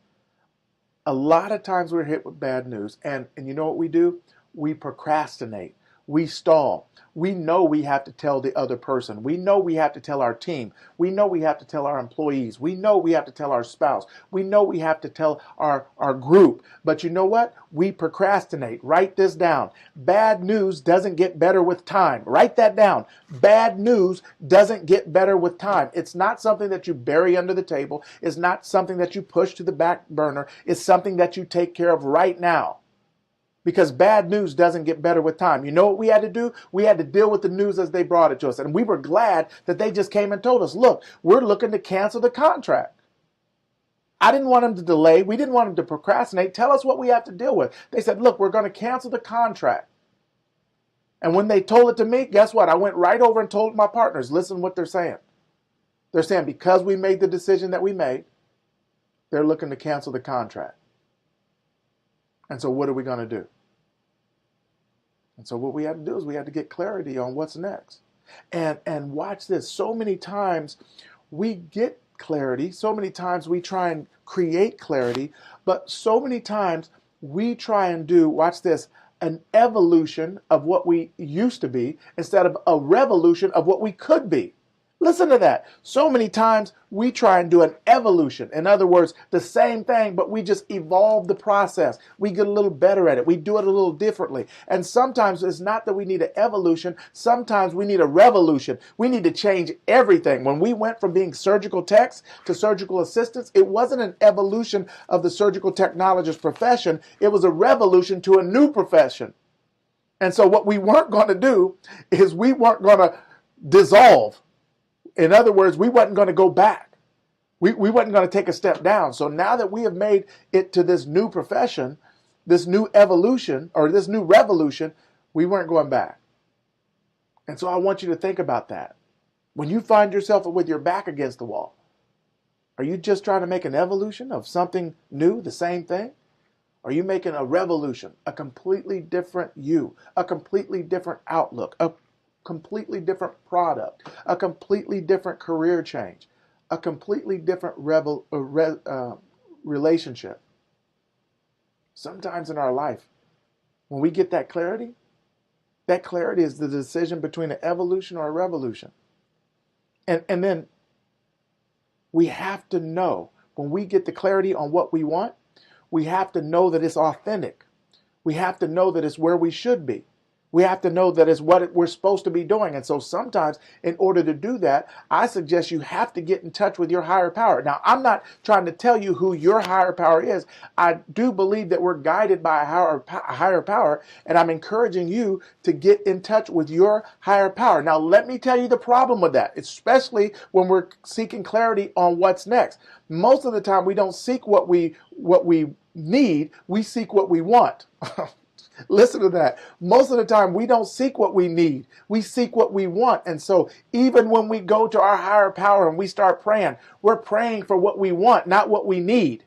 A lot of times we're hit with bad news. And you know what we do? We procrastinate. We stall. We know we have to tell the other person. We know we have to tell our team. We know we have to tell our employees. We know we have to tell our spouse. We know we have to tell our group. But you know what? We procrastinate. Write this down. Bad news doesn't get better with time. Write that down. Bad news doesn't get better with time. It's not something that you bury under the table. It's not something that you push to the back burner. It's something that you take care of right now. Because bad news doesn't get better with time. You know what we had to do? We had to deal with the news as they brought it to us. And we were glad that they just came and told us, look, we're looking to cancel the contract. I didn't want them to delay. We didn't want them to procrastinate. Tell us what we have to deal with. They said, look, we're going to cancel the contract. And when they told it to me, guess what? I went right over and told my partners, listen what they're saying. They're saying because we made the decision that we made, they're looking to cancel the contract. And so what are we going to do? And so what we had to do is we had to get clarity on what's next. And watch this. So many times we get clarity. So many times we try and create clarity. But so many times we try and do, watch this, an evolution of what we used to be instead of a revolution of what we could be. Listen to that. So many times we try and do an evolution. In other words, the same thing, but we just evolve the process. We get a little better at it. We do it a little differently. And sometimes it's not that we need an evolution. Sometimes we need a revolution. We need to change everything. When we went from being surgical techs to surgical assistants, it wasn't an evolution of the surgical technologist profession. It was a revolution to a new profession. And so what we weren't going to do is we weren't going to dissolve. In other words, we wasn't going to go back. We wasn't going to take a step down. So now that we have made it to this new profession, this new evolution, or this new revolution, we weren't going back. And so I want you to think about that. When you find yourself with your back against the wall, are you just trying to make an evolution of something new, the same thing? Are you making a revolution, a completely different you, a completely different outlook, a completely different product, a completely different career change, a completely different relationship? Sometimes in our life, when we get that clarity is the decision between an evolution or a revolution. And then we have to know, when we get the clarity on what we want, we have to know that it's authentic. We have to know that it's where we should be. We have to know that it's what we're supposed to be doing. And so sometimes, in order to do that, I suggest you have to get in touch with your higher power. Now, I'm not trying to tell you who your higher power is. I do believe that we're guided by a higher power, and I'm encouraging you to get in touch with your higher power. Now, let me tell you the problem with that, especially when we're seeking clarity on what's next. Most of the time, we don't seek what we need, we seek what we want. Listen to that. Most of the time, we don't seek what we need. We seek what we want. And so even when we go to our higher power and we start praying, we're praying for what we want, not what we need.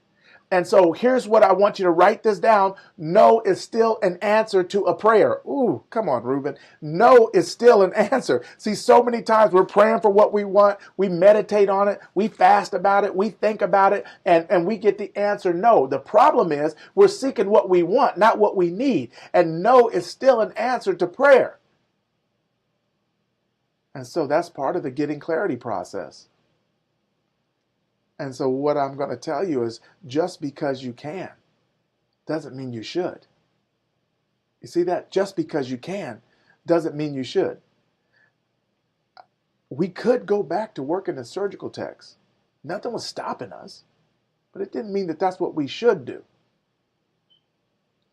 And so here's what I want you to write this down. No is still an answer to a prayer. Ooh, come on, Ruben. No is still an answer. See, so many times we're praying for what we want. We meditate on it. We fast about it. We think about it. And we get the answer no. The problem is we're seeking what we want, not what we need. And no is still an answer to prayer. And so that's part of the getting clarity process. And so what I'm going to tell you is, just because you can doesn't mean you should. You see that? Just because you can doesn't mean you should. We could go back to working as surgical techs. Nothing was stopping us, but it didn't mean that that's what we should do.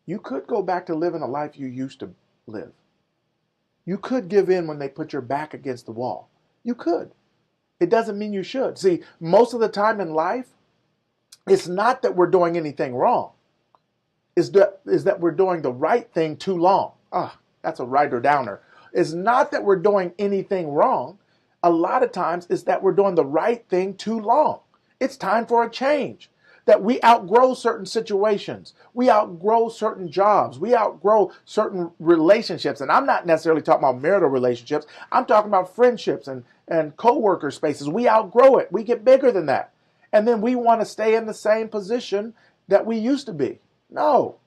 You could go back to living a life you used to live. You could give in when they put your back against the wall. You could. It doesn't mean you should. See, most of the time in life, it's not that we're doing anything wrong. It's that we're doing the right thing too long. That's a writer downer. It's not that we're doing anything wrong. A lot of times it's that we're doing the right thing too long. It's time for a change. That we outgrow certain situations. We outgrow certain jobs. We outgrow certain relationships. And I'm not necessarily talking about marital relationships. I'm talking about friendships and co-worker spaces. We outgrow it. We get bigger than that. And then we want to stay in the same position that we used to be. No.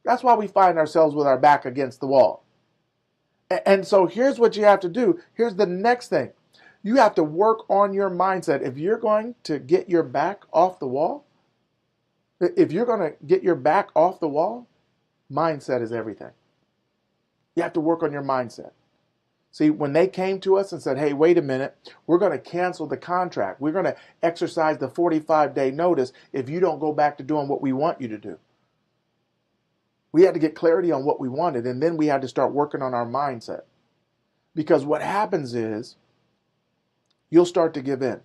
That's why we find ourselves with our back against the wall. And so here's what you have to do. Here's the next thing. You have to work on your mindset. If you're going to get your back off the wall, mindset is everything. You have to work on your mindset. See, when they came to us and said, hey, wait a minute, we're going to cancel the contract. We're going to exercise the 45-day notice if you don't go back to doing what we want you to do. We had to get clarity on what we wanted, and then we had to start working on our mindset. Because what happens is you'll start to give in.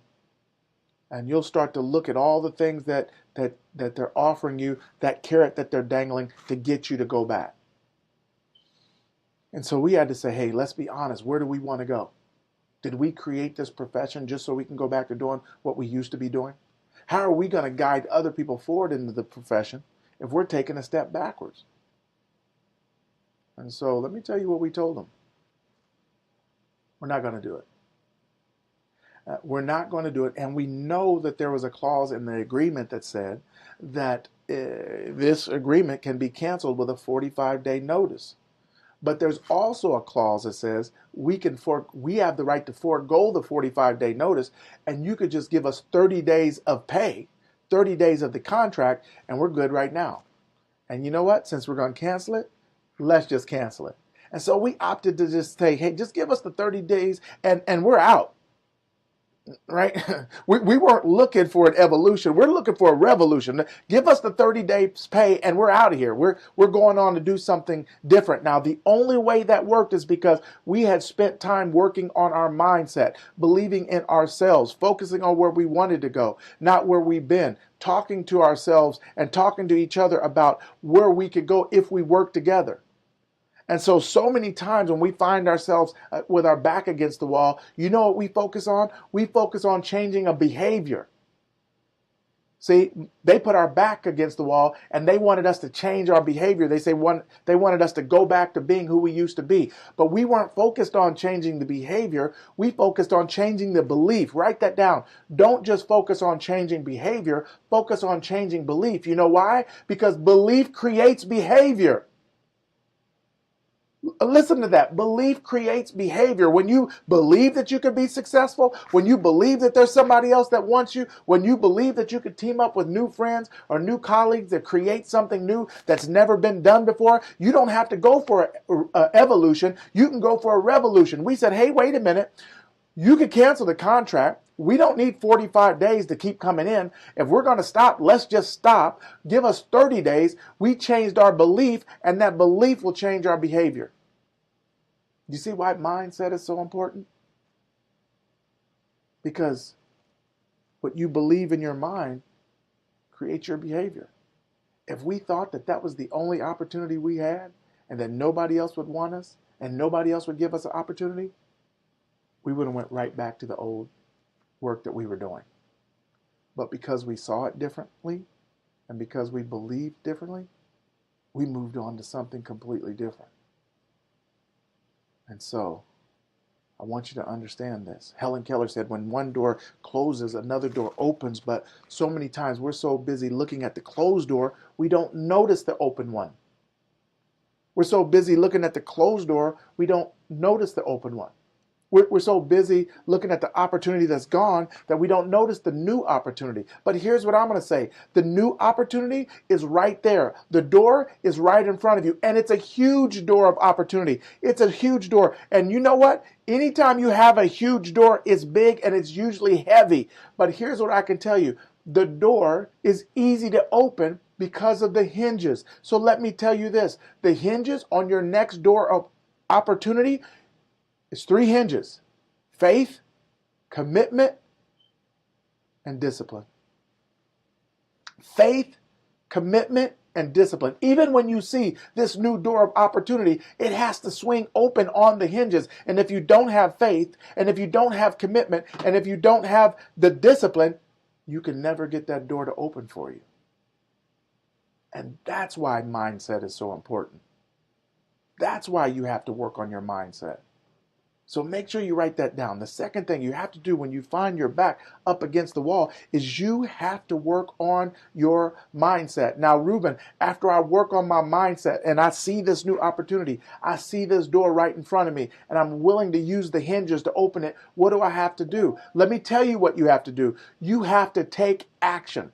And you'll start to look at all the things that they're offering you, that carrot that they're dangling to get you to go back. And so we had to say, hey, let's be honest. Where do we want to go? Did we create this profession just so we can go back to doing what we used to be doing? How are we going to guide other people forward into the profession if we're taking a step backwards? And so let me tell you what we told them. We're not going to do it. We're not going to do it. And we know that there was a clause in the agreement that said that this agreement can be canceled with a 45-day notice. But there's also a clause that says we have the right to forego the 45-day notice, and you could just give us 30 days of pay, 30 days of the contract, and we're good right now. And you know what? Since we're going to cancel it, let's just cancel it. And so we opted to just say, hey, just give us the 30 days and we're out. Right? We weren't looking for an evolution. We're looking for a revolution. Give us the 30 days pay and we're out of here. We're going on to do something different. Now, the only way that worked is because we had spent time working on our mindset, believing in ourselves, focusing on where we wanted to go, not where we've been, talking to ourselves and talking to each other about where we could go if we work together. And so many times when we find ourselves with our back against the wall, you know what we focus on? We focus on changing a behavior. See, they put our back against the wall and they wanted us to change our behavior. They wanted us to go back to being who we used to be. But we weren't focused on changing the behavior. We focused on changing the belief. Write that down. Don't just focus on changing behavior. Focus on changing belief. You know why? Because belief creates behavior. Listen to that. Belief creates behavior. When you believe that you can be successful, when you believe that there's somebody else that wants you, when you believe that you could team up with new friends or new colleagues that create something new that's never been done before, you don't have to go for evolution. You can go for a revolution. We said, hey, wait a minute. You could cancel the contract. We don't need 45 days to keep coming in. If we're going to stop, let's just stop. Give us 30 days. We changed our belief, and that belief will change our behavior. You see why mindset is so important? Because what you believe in your mind creates your behavior. If we thought that that was the only opportunity we had and that nobody else would want us and nobody else would give us an opportunity, we would have went right back to the old work that we were doing. But because we saw it differently and because we believed differently, we moved on to something completely different. And so, I want you to understand this. Helen Keller said, when one door closes, another door opens, but so many times we're so busy looking at the closed door, we don't notice the open one. We're so busy looking at the closed door, we don't notice the open one. We're so busy looking at the opportunity that's gone that we don't notice the new opportunity. But here's what I'm going to say. The new opportunity is right there. The door is right in front of you. And it's a huge door of opportunity. It's a huge door. And you know what? Anytime you have a huge door, it's big and it's usually heavy. But here's what I can tell you. The door is easy to open because of the hinges. So let me tell you this. The hinges on your next door of opportunity, it's 3 hinges: faith, commitment, and discipline. Faith, commitment, and discipline. Even when you see this new door of opportunity, it has to swing open on the hinges. And if you don't have faith, and if you don't have commitment, and if you don't have the discipline, you can never get that door to open for you. And that's why mindset is so important. That's why you have to work on your mindset. So make sure you write that down. The second thing you have to do when you find your back up against the wall is you have to work on your mindset. Now, Ruben, after I work on my mindset and I see this new opportunity, I see this door right in front of me, and I'm willing to use the hinges to open it, what do I have to do? Let me tell you what you have to do. You have to take action.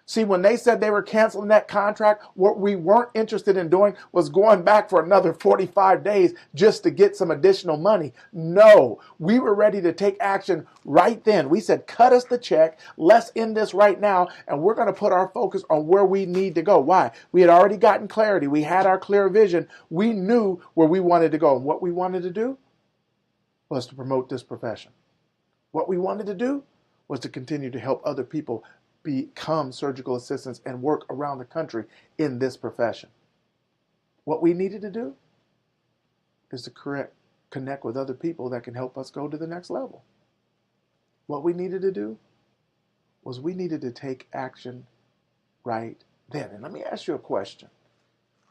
See, when they said they were canceling that contract, what we weren't interested in doing was going back for another 45 days just to get some additional money. No, we were ready to take action right then. We said, cut us the check. Let's end this right now. And we're going to put our focus on where we need to go. Why? We had already gotten clarity. We had our clear vision. We knew where we wanted to go. And what we wanted to do was to promote this profession. What we wanted to do was to continue to help other people become surgical assistants and work around the country in this profession. What we needed to do is to connect with other people that can help us go to the next level. What we needed to do was we needed to take action right then. And let me ask you a question.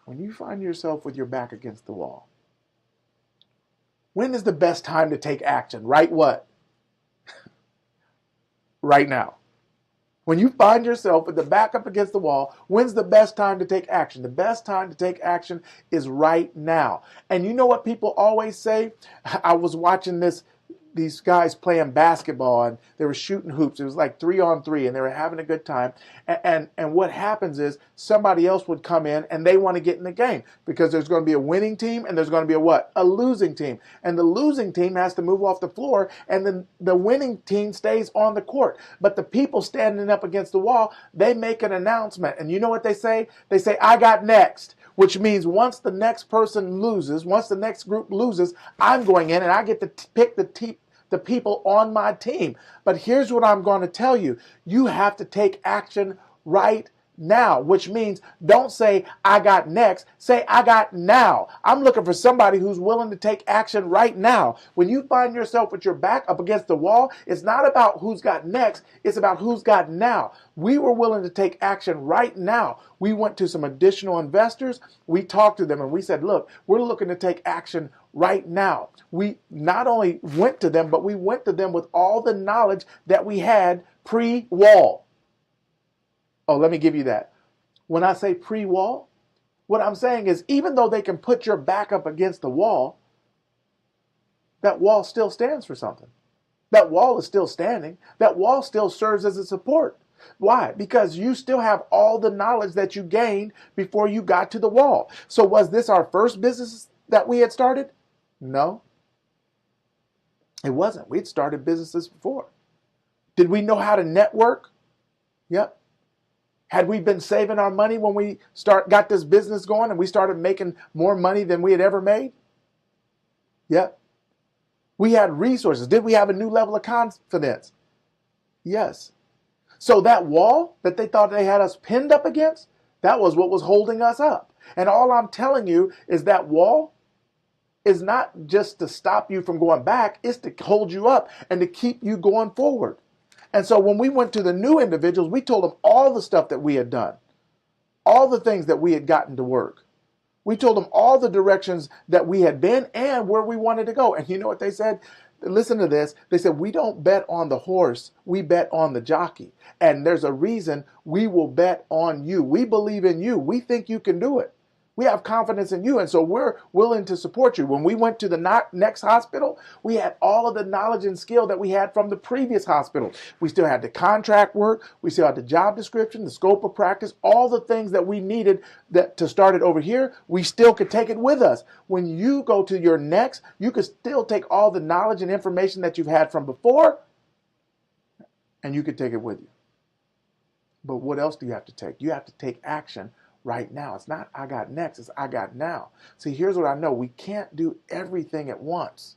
When you find yourself with your back against the wall, when is the best time to take action? Right what? Right now. When you find yourself with the back up against the wall, when's the best time to take action? The best time to take action is right now. And you know what people always say? I was watching these guys playing basketball and they were shooting hoops. It was like 3-on-3 and they were having a good time. And what happens is somebody else would come in and they want to get in the game because there's going to be a winning team and there's going to be a what? A losing team. And the losing team has to move off the floor and then the winning team stays on the court. But the people standing up against the wall, they make an announcement. And you know what they say? They say, I got next. Which means once the next person loses, once the next group loses, I'm going in and I get to pick the people on my team. But here's what I'm going to tell you. You have to take action right now, which means don't say, I got next. Say, I got now. I'm looking for somebody who's willing to take action right now. When you find yourself with your back up against the wall, it's not about who's got next. It's about who's got now. We were willing to take action right now. We went to some additional investors. We talked to them and we said, look, we're looking to take action right now. We not only went to them, but we went to them with all the knowledge that we had pre-wall. Oh, let me give you that. When I say pre-wall, what I'm saying is even though they can put your back up against the wall, that wall still stands for something. That wall is still standing. That wall still serves as a support. Why? Because you still have all the knowledge that you gained before you got to the wall. So was this our first business that we had started? No, it wasn't. We'd started businesses before. Did we know how to network? Yep. Had we been saving our money when we got this business going and we started making more money than we had ever made? Yep. We had resources. Did we have a new level of confidence? Yes. So that wall that they thought they had us pinned up against, that was what was holding us up. And all I'm telling you is that wall is not just to stop you from going back, it's to hold you up and to keep you going forward. And so when we went to the new individuals, we told them all the stuff that we had done, all the things that we had gotten to work. We told them all the directions that we had been and where we wanted to go. And you know what they said? Listen to this. They said, we don't bet on the horse, we bet on the jockey. And there's a reason we will bet on you. We believe in you. We think you can do it. We have confidence in you, and so we're willing to support you. When we went to the next hospital, we had all of the knowledge and skill that we had from the previous hospital. We still had the contract work, we still had the job description, the scope of practice, all the things that we needed to start it over here, we still could take it with us. When you go to your next, you could still take all the knowledge and information that you've had from before, and you could take it with you. But what else do you have to take? You have to take action right now. It's not I got next, it's I got now. See, here's what I know. We can't do everything at once,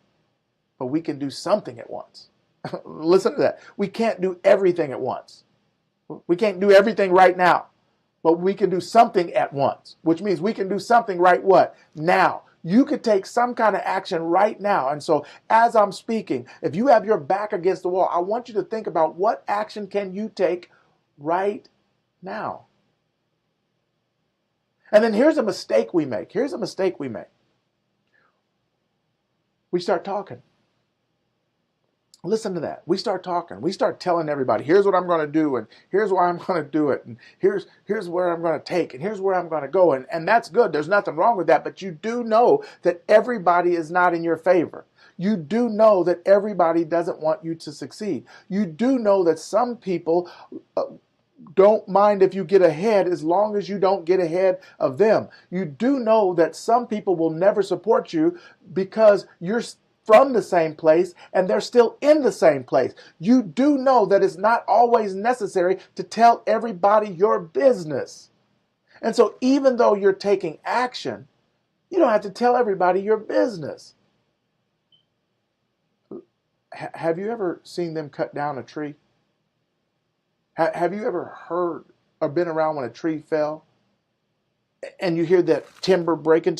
but we can do something at once. Listen to that. We can't do everything at once. We can't do everything right now, but we can do something at once, which means we can do something right what? Now. You could take some kind of action right now. And so as I'm speaking, if you have your back against the wall, I want you to think about what action can you take right now. And then here's a mistake we make. Here's a mistake we make. We start talking. Listen to that. We start talking. We start telling everybody, here's what I'm going to do, and here's why I'm going to do it, and here's where I'm going to take, and here's where I'm going to go. And that's good. There's nothing wrong with that. But you do know that everybody is not in your favor. You do know that everybody doesn't want you to succeed. You do know that some people don't mind if you get ahead as long as you don't get ahead of them. You do know that some people will never support you because you're from the same place and they're still in the same place. You do know that it's not always necessary to tell everybody your business. And so even though you're taking action, you don't have to tell everybody your business. Have you ever seen them cut down a tree? Have you ever heard or been around when a tree fell and you hear that timber breaking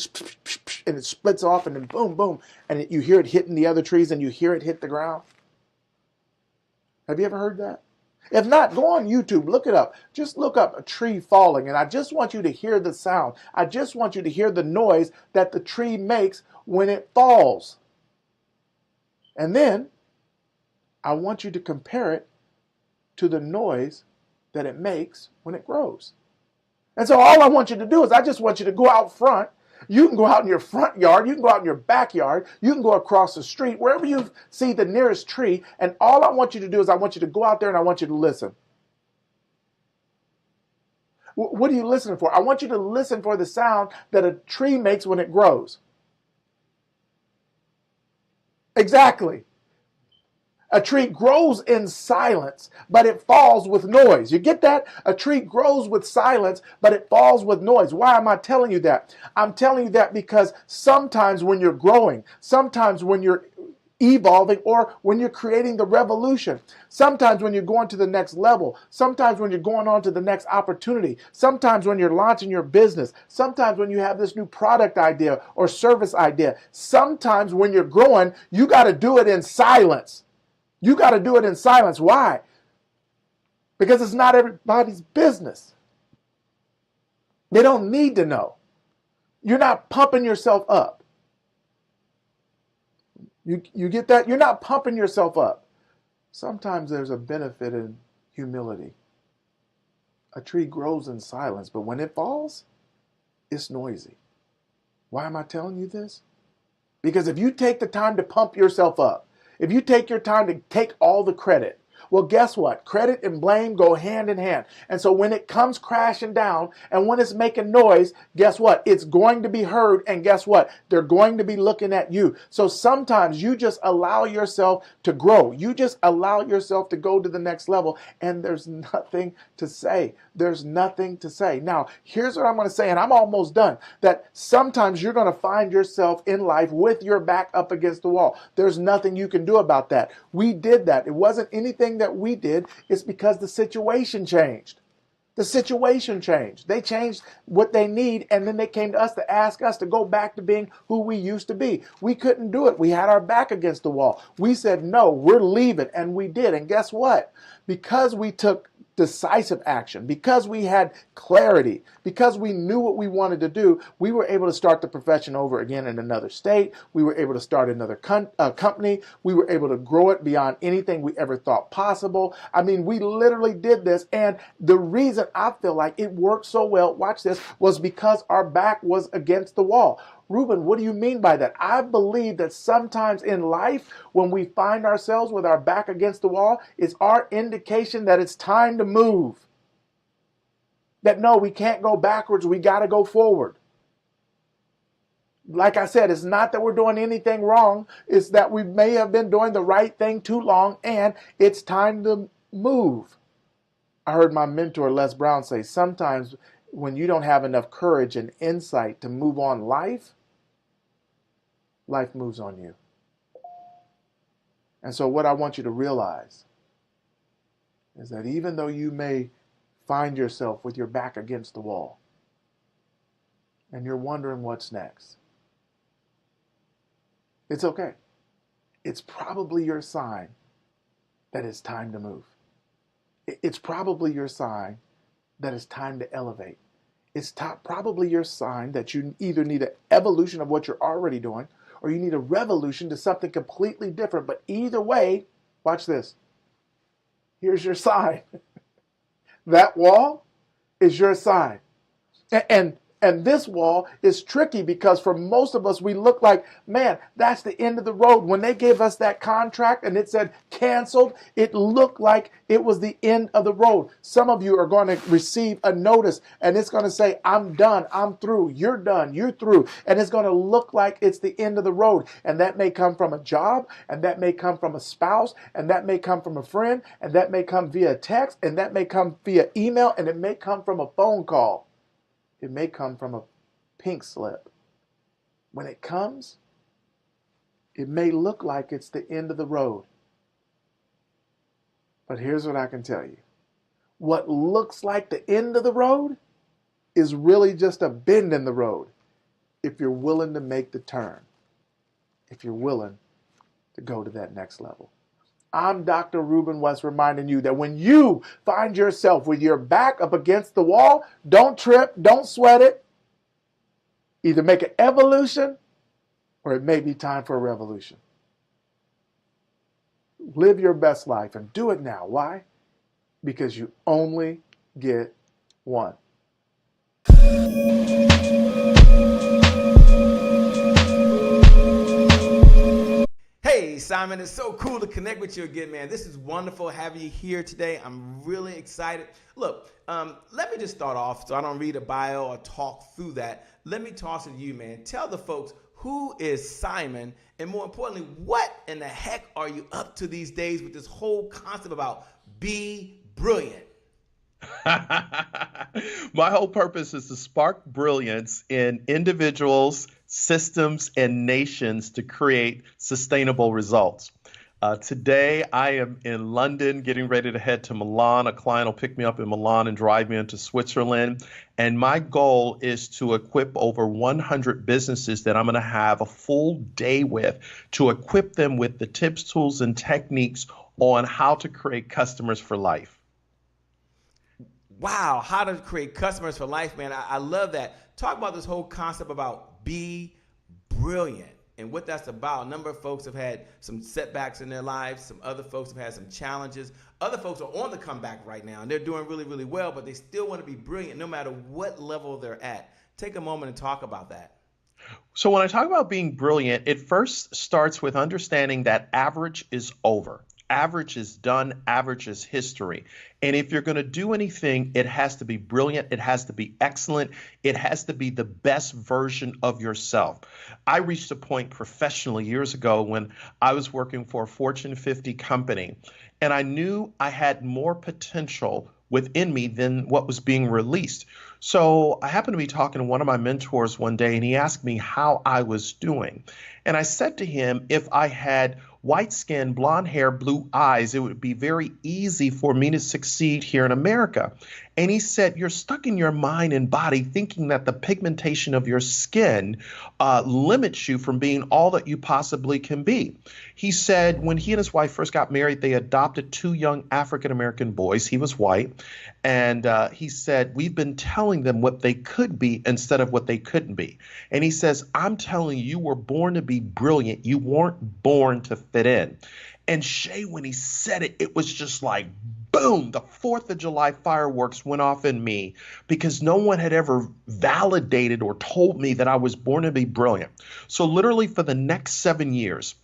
and it splits off and then boom, boom, and you hear it hitting the other trees and you hear it hit the ground? Have you ever heard that? If not, go on YouTube, look it up. Just look up a tree falling, and I just want you to hear the sound. I just want you to hear the noise that the tree makes when it falls. And then I want you to compare it to the noise that it makes when it grows. And so all I want you to do is I just want you to go out front. You can go out in your front yard. You can go out in your backyard. You can go across the street, wherever you see the nearest tree. And all I want you to do is I want you to go out there and I want you to listen. What are you listening for? I want you to listen for the sound that a tree makes when it grows. Exactly. A tree grows in silence, but it falls with noise. You get that? A tree grows with silence, but it falls with noise. Why am I telling you that? I'm telling you that because sometimes when you're growing, sometimes when you're evolving, or when you're creating the revolution. Sometimes when you're going to the next level, sometimes when you're going on to the next opportunity, sometimes when you're launching your business, sometimes when you have this new product idea or service idea, sometimes when you're growing, you got to do it in silence. You got to do it in silence. Why? Because it's not everybody's business. They don't need to know. You're not pumping yourself up. You get that? You're not pumping yourself up. Sometimes there's a benefit in humility. A tree grows in silence, but when it falls, it's noisy. Why am I telling you this? Because if you take the time to pump yourself up, if you take your time to take all the credit, well, guess what? Credit and blame go hand in hand. And so when it comes crashing down and when it's making noise, guess what? It's going to be heard. And guess what? They're going to be looking at you. So sometimes you just allow yourself to grow. You just allow yourself to go to the next level. And there's nothing to say. There's nothing to say. Now, here's what I'm going to say, and I'm almost done. That sometimes you're going to find yourself in life with your back up against the wall. There's nothing you can do about that. We did that. It wasn't anything that we did. It's because the situation changed. The situation changed. They changed what they need, and then they came to us to ask us to go back to being who we used to be. We couldn't do it. We had our back against the wall. We said, no, we're leaving, and we did. And guess what? Because we took decisive action, because we had clarity, because we knew what we wanted to do, we were able to start the profession over again in another state. We were able to start another company. We were able to grow it beyond anything we ever thought possible. I mean, we literally did this. And the reason I feel like it worked so well, watch this, was because our back was against the wall. Ruben, what do you mean by that? I believe that sometimes in life, when we find ourselves with our back against the wall, it's our indication that it's time to move. That no, we can't go backwards, we got to go forward. Like I said, it's not that we're doing anything wrong, it's that we may have been doing the right thing too long, and it's time to move. I heard my mentor, Les Brown, say, sometimes when you don't have enough courage and insight to move on life moves on you. And so what I want you to realize is that even though you may find yourself with your back against the wall and you're wondering what's next, it's okay. It's probably your sign that it's time to move. It's probably your sign that it's time to elevate. It's probably your sign that you either need an evolution of what you're already doing or you need a revolution to something completely different. But either way, watch this. Here's your sign. That wall is your sign. And this wall is tricky because for most of us, we look like, man, that's the end of the road. When they gave us that contract and it said canceled, it looked like it was the end of the road. Some of you are going to receive a notice and it's going to say, I'm done, I'm through, you're done, you're through. And it's going to look like it's the end of the road. And that may come from a job, and that may come from a spouse, and that may come from a friend, and that may come via text, and that may come via email, and it may come from a phone call. It may come from a pink slip. When it comes, it may look like it's the end of the road. But here's what I can tell you. What looks like the end of the road is really just a bend in the road if you're willing to make the turn, if you're willing to go to that next level. I'm Dr. Ruben West, reminding you that when you find yourself with your back up against the wall, don't trip, don't sweat it. Either make an evolution or it may be time for a revolution. Live your best life and do it now. Why? Because you only get one. Hey, Simon, it's so cool to connect with you again, man. This is wonderful having you here today. I'm really excited. Look, let me just start off so I don't read a bio or talk through that. Let me toss it to you, man. Tell the folks, who is Simon? And more importantly, what in the heck are you up to these days with this whole concept about be brilliant? My whole purpose is to spark brilliance in individuals, systems, and nations to create sustainable results. Today, I am in London getting ready to head to Milan. A client will pick me up in Milan and drive me into Switzerland. And my goal is to equip over 100 businesses that I'm going to have a full day with to equip them with the tips, tools, and techniques on how to create customers for life. Wow, how to create customers for life, man. I love that. Talk about this whole concept about be brilliant and what that's about. A number of folks have had some setbacks in their lives. Some other folks have had some challenges. Other folks are on the comeback right now, and they're doing really, really well, but they still want to be brilliant no matter what level they're at. Take a moment and talk about that. So when I talk about being brilliant, it first starts with understanding that average is over. Average is done. Average is history. And if you're going to do anything, it has to be brilliant. It has to be excellent. It has to be the best version of yourself. I reached a point professionally years ago when I was working for a Fortune 50 company, and I knew I had more potential within me than what was being released. So I happened to be talking to one of my mentors one day, and he asked me how I was doing. And I said to him, if I had white skin, blonde hair, blue eyes, it would be very easy for me to succeed here in America. And he said, you're stuck in your mind and body thinking that the pigmentation of your skin limits you from being all that you possibly can be. He said when he and his wife first got married, they adopted 2 young African-American boys. He was white. And he said, we've been telling them what they could be instead of what they couldn't be. And he says, I'm telling you, you were born to be brilliant. You weren't born to fit in. And Shay, when he said it, it was just like, boom, the 4th of July fireworks went off in me because no one had ever validated or told me that I was born to be brilliant. So literally for the next 7 years,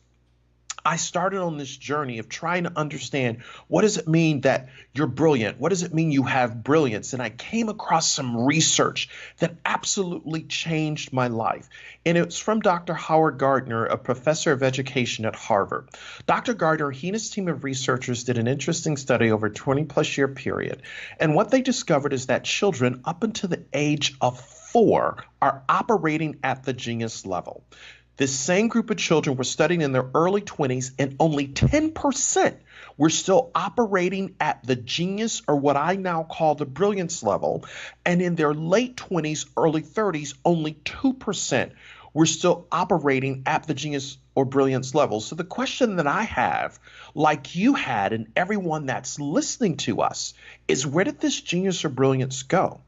I started on this journey of trying to understand, what does it mean that you're brilliant? What does it mean you have brilliance? And I came across some research that absolutely changed my life. And it's from Dr. Howard Gardner, a professor of education at Harvard. Dr. Gardner, he and his team of researchers did an interesting study over a 20+ year period. And what they discovered is that children up until the age of 4 are operating at the genius level. This same group of children were studying in their early 20s, and only 10% were still operating at the genius, or what I now call the brilliance level. And in their late 20s, early 30s, only 2% were still operating at the genius or brilliance level. So the question that I have, like you had, and everyone that's listening to us, is where did this genius or brilliance go?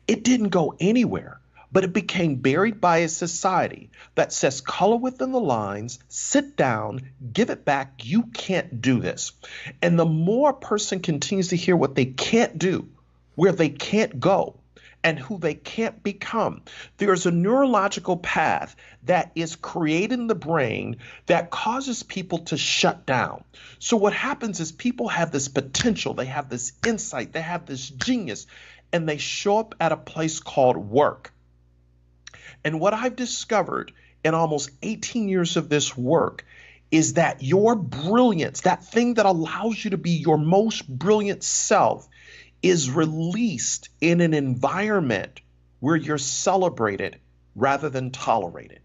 It didn't go anywhere. But it became buried by a society that says color within the lines, sit down, give it back, you can't do this. And the more a person continues to hear what they can't do, where they can't go, and who they can't become, there's a neurological path that is created in the brain that causes people to shut down. So what happens is people have this potential, they have this insight, they have this genius, and they show up at a place called work. And what I've discovered in almost 18 years of this work is that your brilliance, that thing that allows you to be your most brilliant self, is released in an environment where you're celebrated rather than tolerated.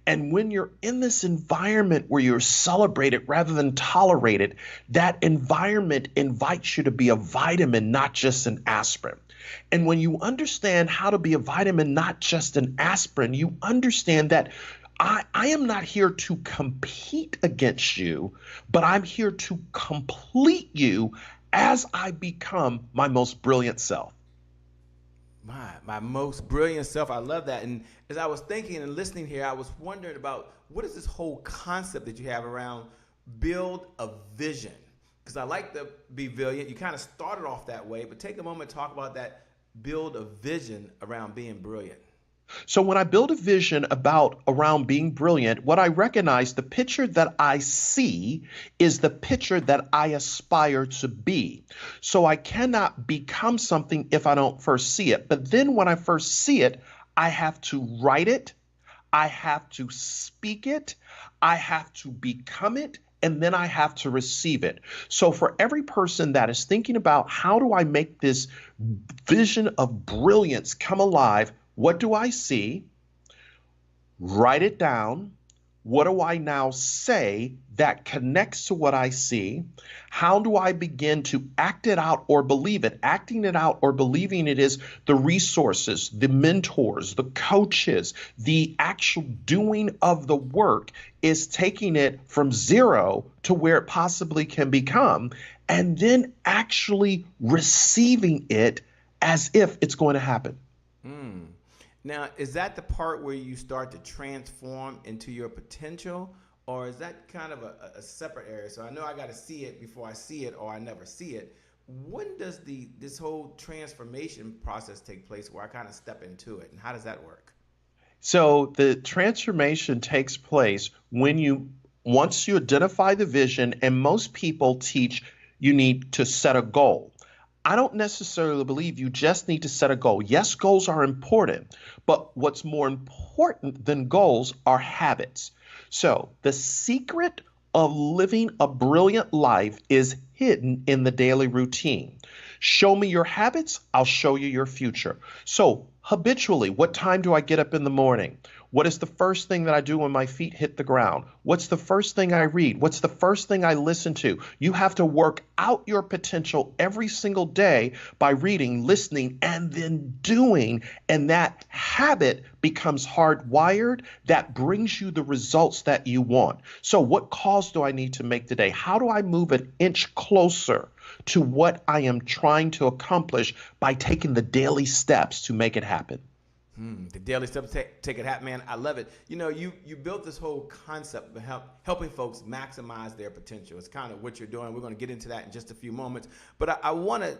And when you're in this environment where you're celebrated rather than tolerated, that environment invites you to be a vitamin, not just an aspirin. And when you understand how to be a vitamin, not just an aspirin, you understand that I am not here to compete against you, but I'm here to complete you as I become my most brilliant self. My most brilliant self. I love that. And as I was thinking and listening here, I was wondering about what is this whole concept that you have around build a vision? Because I like to be brilliant. You kind of started off that way, but take a moment to talk about that build a vision around being brilliant. So when I build a vision around being brilliant, what I recognize, the picture that I see is the picture that I aspire to be. So I cannot become something if I don't first see it. But then when I first see it, I have to write it, I have to speak it, I have to become it, and then I have to receive it. So for every person that is thinking about how do I make this vision of brilliance come alive, what do I see? write it down. What do I now say that connects to what I see? How do I begin to act it out or believe it? Acting it out or believing it is the resources, the mentors, the coaches, the actual doing of the work is taking it from zero to where it possibly can become, and then actually receiving it as if it's going to happen. Mm. Now, is that the part where you start to transform into your potential, or is that kind of a separate area? So I know I got to see it before I see it, or I never see it. When does this whole transformation process take place where I kind of step into it, and how does that work? So the transformation takes place once you identify the vision, and most people teach you need to set a goal. I don't necessarily believe you just need to set a goal. Yes, goals are important, but what's more important than goals are habits. So the secret of living a brilliant life is hidden in the daily routine. Show me your habits, I'll show you your future. So habitually, what time do I get up in the morning? What is the first thing that I do when my feet hit the ground? What's the first thing I read? What's the first thing I listen to? You have to work out your potential every single day by reading, listening, and then doing. And that habit becomes hardwired. That brings you the results that you want. So what calls do I need to make today? How do I move an inch closer to what I am trying to accomplish by taking the daily steps to make it happen? The daily steps take it happen, man. I love it. You know, you built this whole concept of helping folks maximize their potential. It's kind of what you're doing. We're going to get into that in just a few moments. But I want to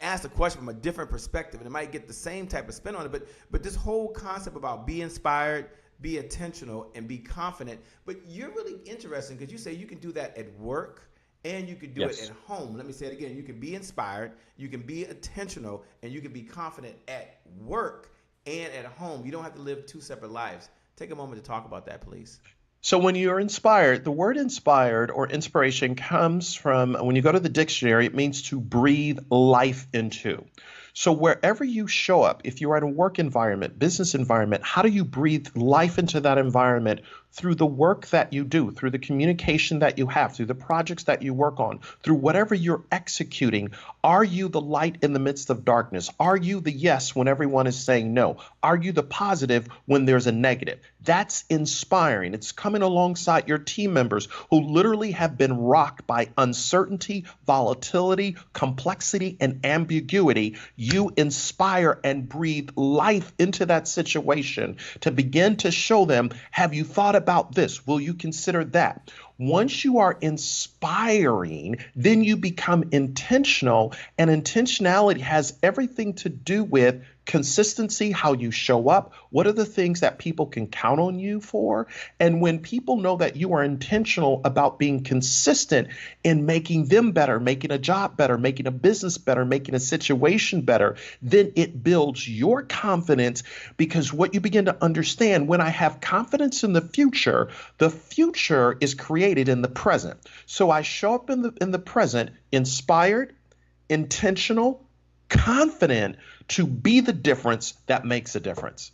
ask a question from a different perspective, and it might get the same type of spin on it. But this whole concept about be inspired, be intentional, and be confident. But you're really interesting because you say you can do that at work and you can do it at home. Let me say it again. You can be inspired, you can be intentional, and you can be confident at work and at home. You don't have to live two separate lives. Take a moment to talk about that, please. So when you're inspired, the word inspired or inspiration comes from, when you go to the dictionary, it means to breathe life into. So wherever you show up, if you're in a work environment, business environment, how do you breathe life into that environment? Through the work that you do, through the communication that you have, through the projects that you work on, through whatever you're executing. Are you the light in the midst of darkness? Are you the yes when everyone is saying no? Are you the positive when there's a negative? That's inspiring. It's coming alongside your team members who literally have been rocked by uncertainty, volatility, complexity, and ambiguity. You inspire and breathe life into that situation to begin to show them, have you thought about this? Will you consider that? Once you are inspiring, then you become intentional, and intentionality has everything to do with consistency, how you show up, what are the things that people can count on you for. And when people know that you are intentional about being consistent in making them better, making a job better, making a business better, making a situation better, then it builds your confidence, because what you begin to understand, when I have confidence in the future is created in the present. So I show up in the present inspired, intentional, confident to be the difference that makes a difference.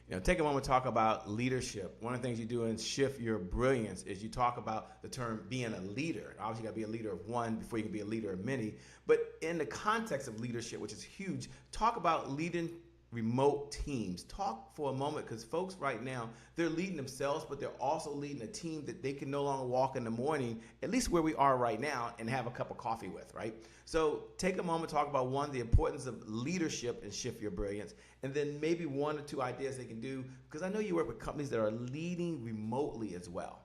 You know, take a moment to talk about leadership. One of the things you do in Shift Your Brilliance is you talk about the term being a leader. Obviously, you got to be a leader of one before you can be a leader of many. But in the context of leadership, which is huge, talk about leading remote teams. Talk for a moment, because folks right now, they're leading themselves, but they're also leading a team that they can no longer walk in the morning, at least where we are right now, and have a cup of coffee with, right? So take a moment to talk about, one, the importance of leadership and Shift Your Brilliance, and then maybe one or two ideas they can do, because I know you work with companies that are leading remotely as well.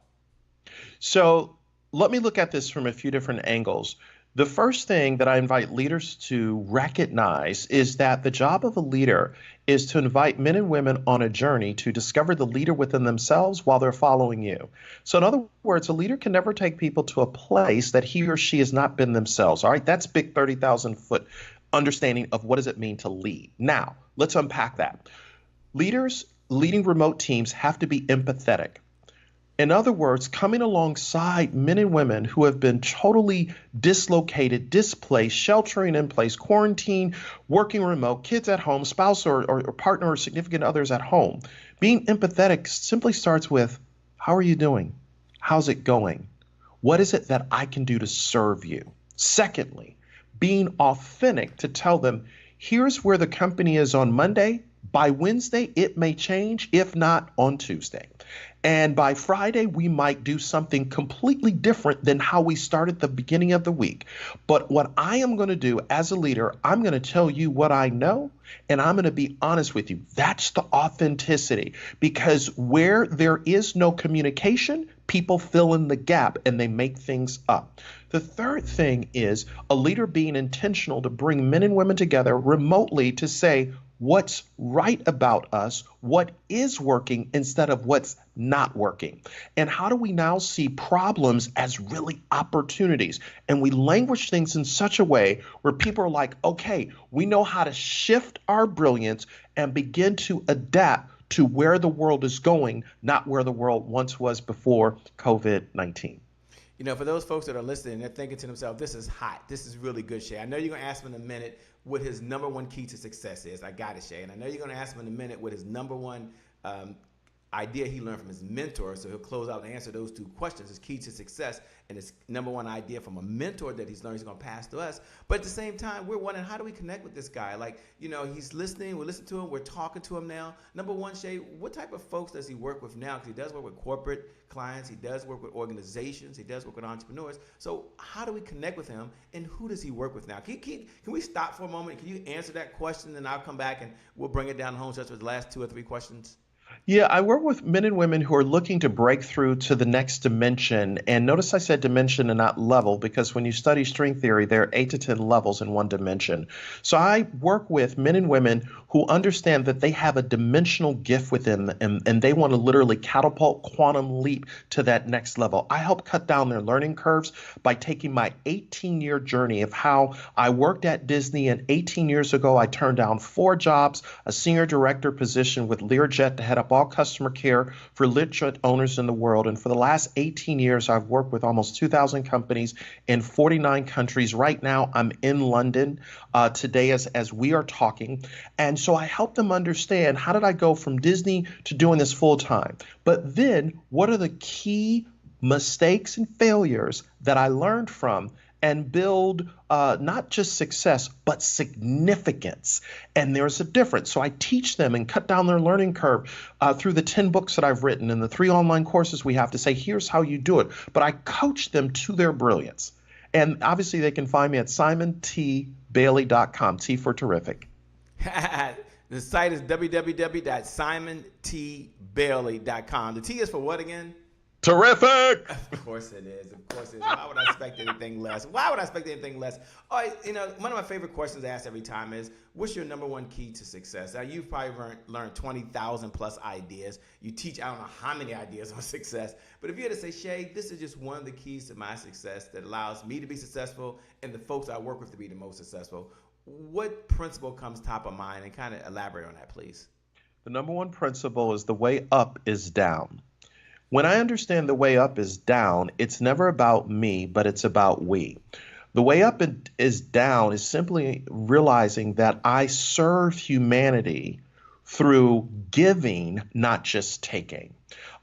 So let me look at this from a few different angles. The first thing that I invite leaders to recognize is that the job of a leader is to invite men and women on a journey to discover the leader within themselves while they're following you. So in other words, a leader can never take people to a place that he or she has not been themselves. All right, that's big 30,000 foot understanding of what does it mean to lead. Now, let's unpack that. Leaders leading remote teams have to be empathetic. In other words, coming alongside men and women who have been totally dislocated, displaced, sheltering in place, quarantined, working remote, kids at home, spouse or partner or significant others at home. Being empathetic simply starts with, how are you doing? How's it going? What is it that I can do to serve you? Secondly, being authentic to tell them, here's where the company is on Monday. By Wednesday, it may change, if not on Tuesday. And by Friday, we might do something completely different than how we started the beginning of the week. But what I am going to do as a leader, I'm going to tell you what I know, and I'm going to be honest with you. That's the authenticity, because where there is no communication, people fill in the gap and they make things up. The third thing is a leader being intentional to bring men and women together remotely to say, what's right about us, what is working instead of what's not working. And how do we now see problems as really opportunities? And we language things in such a way where people are like, okay, we know how to shift our brilliance and begin to adapt to where the world is going, not where the world once was before COVID-19. You know, for those folks that are listening, they're thinking to themselves, this is hot. This is really good, Shay. I know you're going to ask him in a minute what his number one key to success is. I got it, Shay. And I know you're going to ask him in a minute what his number one idea he learned from his mentor. So he'll close out and answer those two questions, his key to success and his number one idea from a mentor that he's learned he's going to pass to us. But at the same time, we're wondering, how do we connect with this guy? Like, you know, he's listening, we're listening to him, we're talking to him now. Number one, Shay, what type of folks does he work with now? Because he does work with corporate clients, he does work with organizations, he does work with entrepreneurs. So how do we connect with him, and who does he work with now? Can we stop for a moment? Can you answer that question, and I'll come back and we'll bring it down home just with the last 2 or 3 questions? Yeah, I work with men and women who are looking to break through to the next dimension. And notice I said dimension and not level, because when you study string theory, there are 8 to 10 levels in one dimension. So I work with men and women who understand that they have a dimensional gift within them, and they want to literally catapult, quantum leap to that next level. I help cut down their learning curves by taking my 18-year journey of how I worked at Disney. And 18 years ago, I turned down 4 jobs, a senior director position with Learjet to head up all customer care for Learjet owners in the world. And for the last 18 years, I've worked with almost 2,000 companies in 49 countries. Right now, I'm in London today as we are talking. And so I help them understand, how did I go from Disney to doing this full time? But then what are the key mistakes and failures that I learned from, and build not just success, but significance. And there's a difference. So I teach them and cut down their learning curve through the 10 books that I've written and the 3 online courses we have to say, here's how you do it. But I coach them to their brilliance. And obviously they can find me at simontbailey.com, T for terrific. The site is www.simontbailey.com. The T is for what again? Terrific. Of course it is. Of course it is. Why would I expect anything less? Why would I expect anything less? All right, you know, one of my favorite questions to ask every time is, what's your number one key to success? Now, you've probably learned 20,000 plus ideas. You teach, I don't know how many ideas on success. But if you had to say, Shay, this is just one of the keys to my success that allows me to be successful and the folks I work with to be the most successful, what principle comes top of mind? And kind of elaborate on that, please. The number one principle is the way up is down. When I understand the way up is down, it's never about me, but it's about we. The way up is down is simply realizing that I serve humanity through giving, not just taking.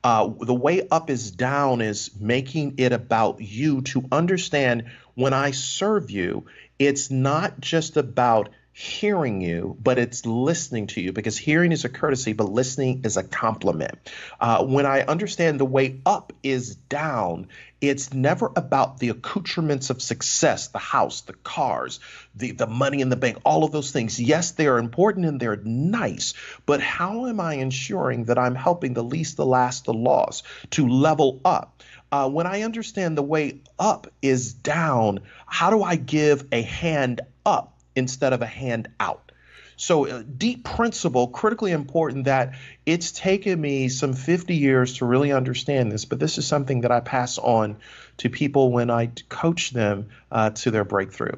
The way up is down is making it about you to understand, when I serve you, it's not just about hearing you, but it's listening to you, because hearing is a courtesy, but listening is a compliment. When I understand the way up is down, it's never about the accoutrements of success, the house, the cars, the money in the bank, all of those things. Yes, they are important and they're nice, but how am I ensuring that I'm helping the least, the last, the lost to level up? When I understand the way up is down, how do I give a hand up instead of a hand out? So deep principle, critically important, that it's taken me some 50 years to really understand this, but this is something that I pass on to people when I coach them to their breakthrough.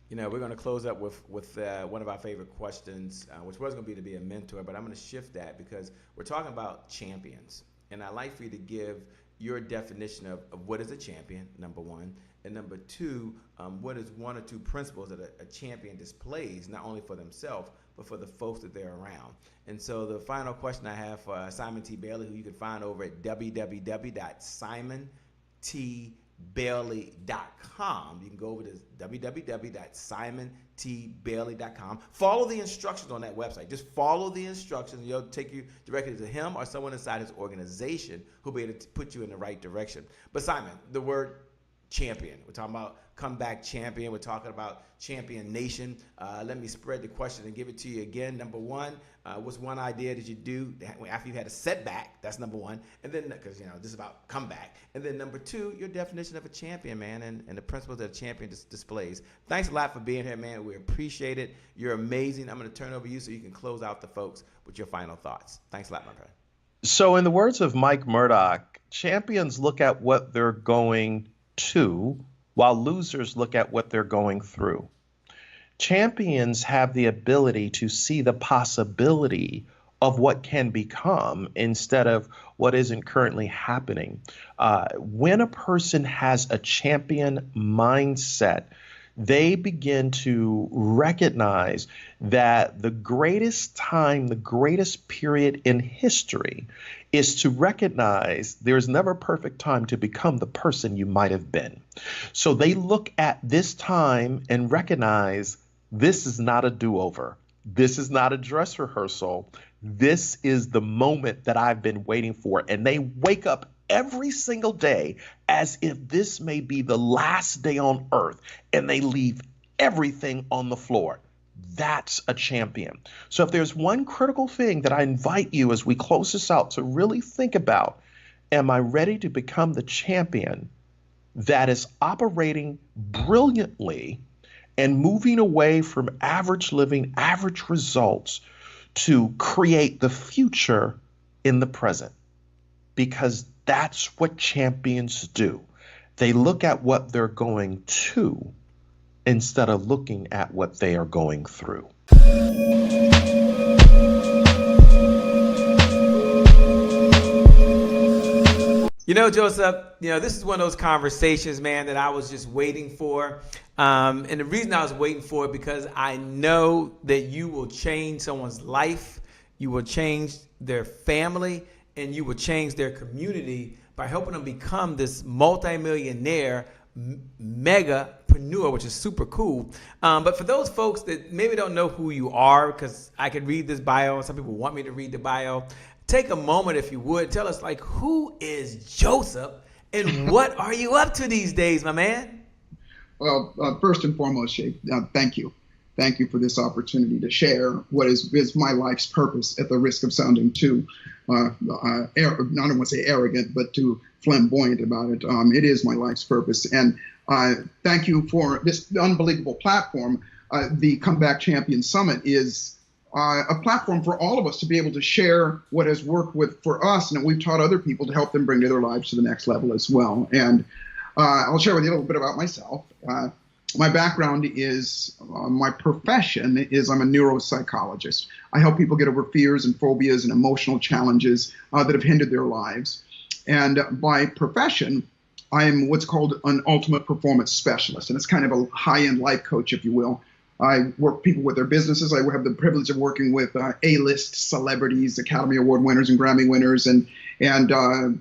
You know, we're going to close up with one of our favorite questions, which was going to be a mentor, but I'm going to shift that because we're talking about champions. And I'd like for you to give your definition of what is a champion, number one. And number two, what is one or two principles that a champion displays, not only for themselves, but for the folks that they're around. And so the final question I have for Simon T. Bailey, who you can find over at www.simontbailey.com. You can go over to www.simontbailey.com. Follow the instructions on that website. Just follow the instructions, and it'll take you directly to him or someone inside his organization who'll be able to put you in the right direction. But Simon, the word champion. We're talking about comeback champion. We're talking about champion nation. Let me spread the question and give it to you again. Number one, what's one idea that you do after you had a setback? That's number one. And then, because this is about comeback. And then number two, your definition of a champion, man, and the principles that a champion displays. Thanks a lot for being here, man. We appreciate it. You're amazing. I'm going to turn over you so you can close out the folks with your final thoughts. Thanks a lot, my friend. So in the words of Mike Murdoch, champions look at what they're going to, while losers look at what they're going through. Champions have the ability to see the possibility of what can become instead of what isn't currently happening. When a person has a champion mindset, they begin to recognize that the greatest time, the greatest period in history is to recognize there's never a perfect time to become the person you might have been. So they look at this time and recognize this is not a do-over. This is not a dress rehearsal. This is the moment that I've been waiting for. And they wake up every single day as if this may be the last day on earth, and they leave everything on the floor. That's a champion. So if there's one critical thing that I invite you as we close this out to really think about, am I ready to become the champion that is operating brilliantly and moving away from average living, average results to create the future in the present? Because that's what champions do. They look at what they're going to instead of looking at what they are going through. Joseph, this is one of those conversations, man, that I was just waiting for. And the reason I was waiting for it because I know that you will change someone's life, you will change their family, and you will change their community by helping them become this multimillionaire megapreneur, which is super cool. But for those folks that maybe don't know who you are, because I could read this bio, and some people want me to read the bio, take a moment, if you would, tell us, who is Joseph and what are you up to these days, my man? Well, first and foremost, Shay, thank you. Thank you for this opportunity to share what is my life's purpose, at the risk of sounding too, I don't want to say arrogant, but too flamboyant about it. It is my life's purpose. And thank you for this unbelievable platform. The Comeback Champion Summit is a platform for all of us to be able to share what has worked for us, and we've taught other people to help them bring their lives to the next level as well. And I'll share with you a little bit about myself. My background is, my profession is I'm a neuropsychologist. I help people get over fears and phobias and emotional challenges that have hindered their lives. And by profession, I'm what's called an ultimate performance specialist. And it's kind of a high-end life coach, if you will. I work people with their businesses. I have the privilege of working with A-list celebrities, Academy Award winners and Grammy winners, and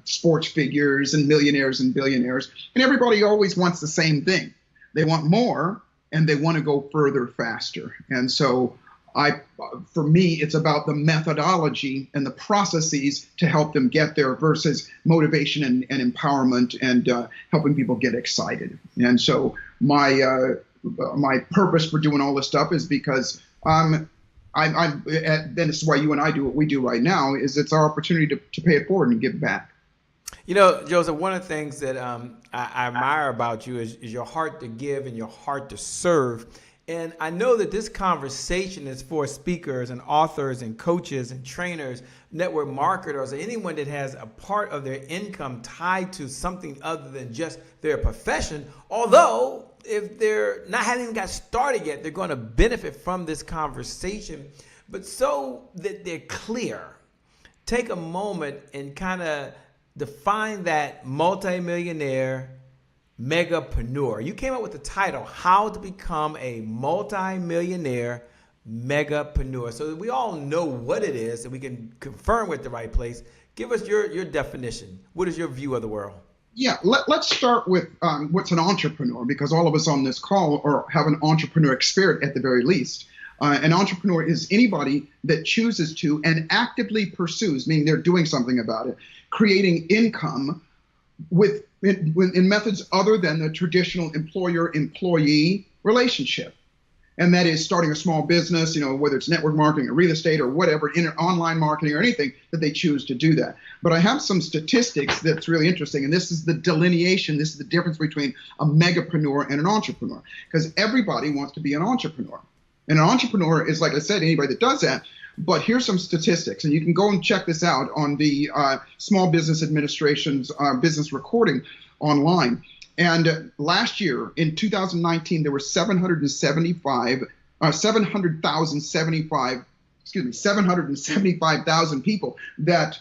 sports figures and millionaires and billionaires. And everybody always wants the same thing. They want more, and they want to go further faster. And so for me, it's about the methodology and the processes to help them get there versus motivation and empowerment and helping people get excited. And so my purpose for doing all this stuff is because then this is why you and I do what we do right now, is it's our opportunity to pay it forward and give back. Joseph, one of the things that I admire about you is your heart to give and your heart to serve. And I know that this conversation is for speakers and authors and coaches and trainers, network marketers, or anyone that has a part of their income tied to something other than just their profession. Although, if they're not having even got started yet, they're going to benefit from this conversation. But so that they're clear, take a moment and kind of define that multimillionaire megapreneur. You came up with the title, How to Become a Multimillionaire Megapreneur. So that we all know what it is and we can confirm we're at the right place. Give us your definition. What is your view of the world? Yeah, let's start with what's an entrepreneur, because all of us on this call have an entrepreneur spirit at the very least. An entrepreneur is anybody that chooses to and actively pursues, meaning they're doing something about it, creating income in methods other than the traditional employer-employee relationship. And that is starting a small business, whether it's network marketing or real estate or whatever, online marketing or anything that they choose to do that. But I have some statistics that's really interesting. And this is the delineation. This is the difference between a megapreneur and an entrepreneur, because everybody wants to be an entrepreneur. And an entrepreneur is, like I said, anybody that does that. But here's some statistics, and you can go and check this out on the Small Business Administration's business recording online. And last year, in 2019, there were 775,000 people that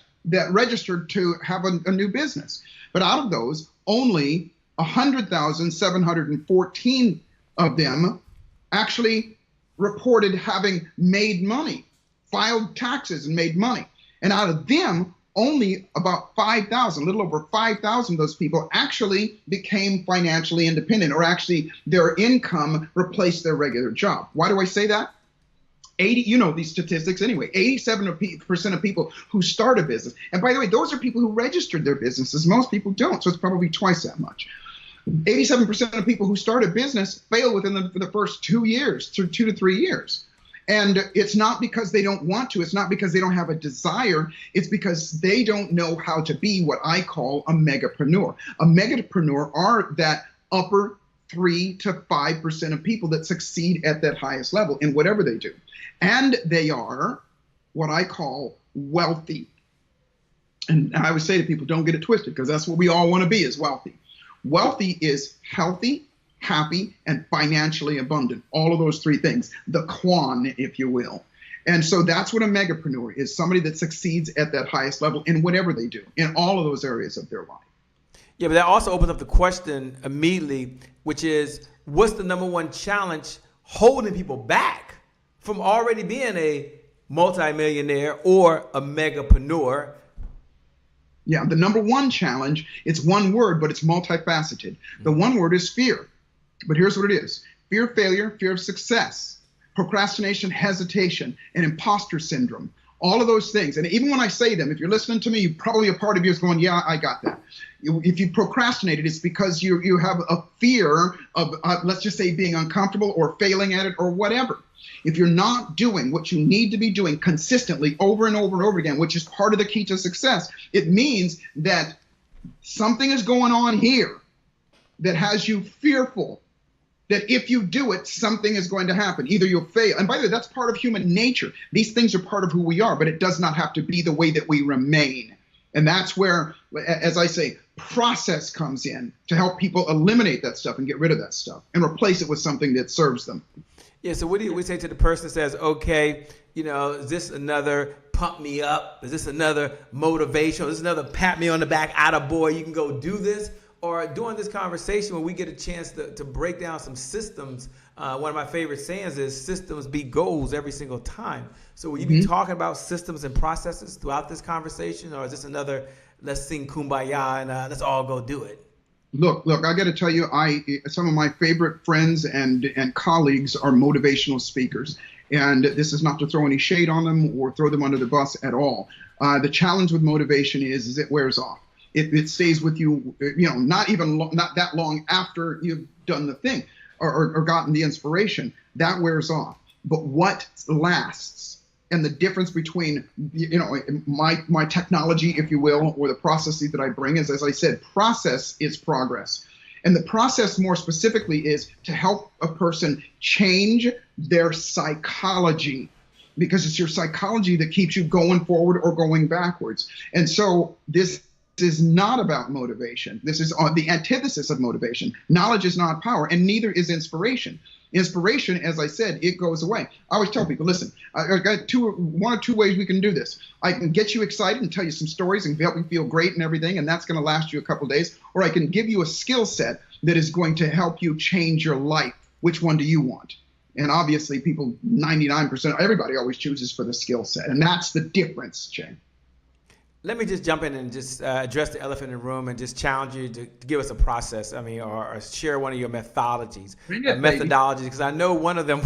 registered to have a new business. But out of those, only 100,714 of them actually reported having made money, filed taxes and made money. And out of them, only about 5,000, a little over 5,000 of those people actually became financially independent, or actually their income replaced their regular job. Why do I say that? These statistics anyway, 87% of people who start a business. And by the way, those are people who registered their businesses. Most people don't, so it's probably twice that much. 87% of people who start a business fail within the first 2 years, through 2 to 3 years. And it's not because they don't want to. It's not because they don't have a desire. It's because they don't know how to be what I call a megapreneur. A megapreneur are that upper 3 to 5% of people that succeed at that highest level in whatever they do. And they are what I call wealthy. And I would say to people, don't get it twisted, because that's what we all want to be, is wealthy. Wealthy is healthy, happy, and financially abundant. All of those three things, the Quan, if you will. And so that's what a megapreneur is, somebody that succeeds at that highest level in whatever they do, in all of those areas of their life. Yeah, but that also opens up the question immediately, which is, what's the number one challenge holding people back from already being a multimillionaire or a megapreneur? Yeah, the number one challenge, it's one word, but it's multifaceted. The one word is fear. But here's what it is. Fear of failure, fear of success, procrastination, hesitation, and imposter syndrome. All of those things. And even when I say them, if you're listening to me, you probably a part of you is going, yeah, I got that. If you procrastinated, it's because you have a fear of, let's just say, being uncomfortable or failing at it or whatever. If you're not doing what you need to be doing consistently over and over and over again, which is part of the key to success, it means that something is going on here that has you fearful that if you do it, something is going to happen. Either you'll fail. And by the way, that's part of human nature. These things are part of who we are, but it does not have to be the way that we remain. And that's where, as I say, process comes in to help people eliminate that stuff and get rid of that stuff and replace it with something that serves them. Yeah, so what do we say to the person that says, okay, is this another pump me up? Is this another motivation? Is this another pat me on the back, atta boy, you can go do this? Or during this conversation, when we get a chance to break down some systems, one of my favorite sayings is systems beat goals every single time. So will you be talking about systems and processes throughout this conversation? Or is this another, let's sing Kumbaya and let's all go do it? Look, I got to tell you, some of my favorite friends and colleagues are motivational speakers. And this is not to throw any shade on them or throw them under the bus at all. The challenge with motivation is it wears off. It stays with you, not that long after you've done the thing or gotten the inspiration. That wears off. But what lasts, and the difference between my technology, if you will, or the processes that I bring is, as I said, process is progress. And the process more specifically is to help a person change their psychology, because it's your psychology that keeps you going forward or going backwards. And so this is not about motivation. This is the antithesis of motivation. Knowledge is not power, and neither is inspiration. Inspiration, as I said, it goes away. I always tell people, listen, I got one or two ways we can do this. I can get you excited and tell you some stories and help you feel great and everything, and that's going to last you a couple of days. Or I can give you a skill set that is going to help you change your life. Which one do you want? And obviously, people, 99%, everybody always chooses for the skill set. And that's the difference, Jay. Let me just jump in and just address the elephant in the room and just challenge you to give us a process. I mean, or share one of your methodologies, because I know one of them.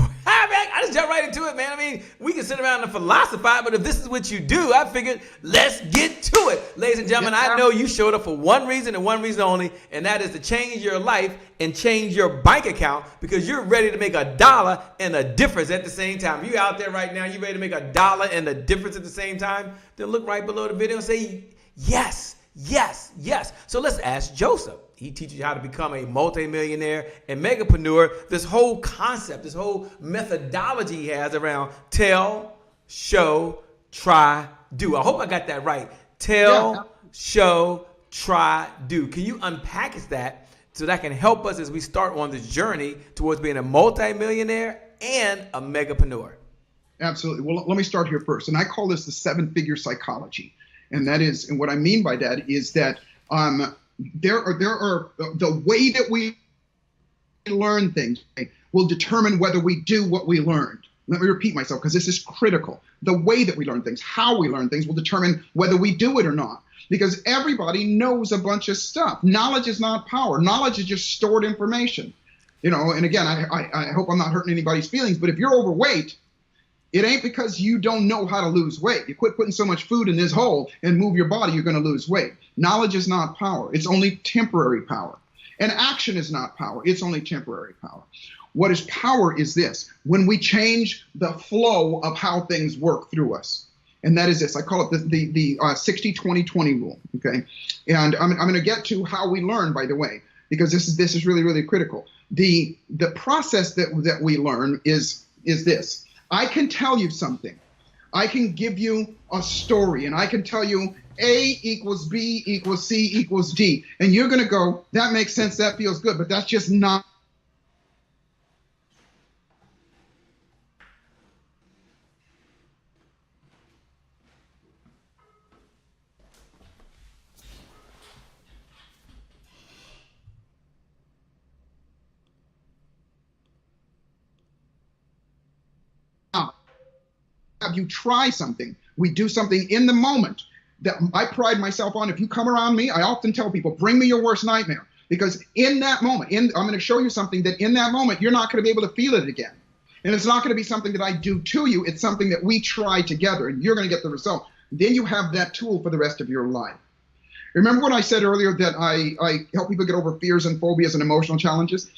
I just jump right into it, man. I mean, we can sit around and philosophize, but if this is what you do, I figured let's get to it. Ladies and gentlemen, I know you showed up for one reason and one reason only, and that is to change your life and change your bank account, because you're ready to make $1 and a difference at the same time. You out there right now, you ready to make $1 and a difference at the same time? Then look right below the video and say, yes, yes, yes. So let's ask Joseph. He teaches you how to become a multimillionaire and megapreneur. This whole concept, this whole methodology he has around tell, show, try, do. I hope I got that right. Tell, show, try, do. Can you unpackage that so that can help us as we start on this journey towards being a multimillionaire and a megapreneur? Absolutely. Well, let me start here first. And I call this the 7-figure psychology. And that is, and what I mean by that is that there are the way that we learn things will determine whether we do what we learned. Let me repeat myself, because this is critical. The way that we learn things, how we learn things, will determine whether we do it or not. Because everybody knows a bunch of stuff. Knowledge is not power. Knowledge is just stored information. You know, and again, I hope I'm not hurting anybody's feelings, but if you're overweight, it ain't because you don't know how to lose weight. You quit putting so much food in this hole and move your body, you're going to lose weight. Knowledge is not power. It's only temporary power. And action is not power. It's only temporary power. What is power is this: when we change the flow of how things work through us. And that is this. I call it the 60-20-20 rule. Okay. And I'm going to get to how we learn, by the way, because this is really, really critical. The process that we learn is this. I can tell you something. I can give you a story, and I can tell you A equals B equals C equals D. And you're going to go, that makes sense, that feels good, but that's just not. Have you try something. We do something in the moment that I pride myself on. If you come around me, I often tell people, bring me your worst nightmare. Because in that moment, I'm going to show you something that in that moment, you're not going to be able to feel it again. And it's not going to be something that I do to you. It's something that we try together, and you're going to get the result. Then you have that tool for the rest of your life. Remember when I said earlier that I help people get over fears and phobias and emotional challenges?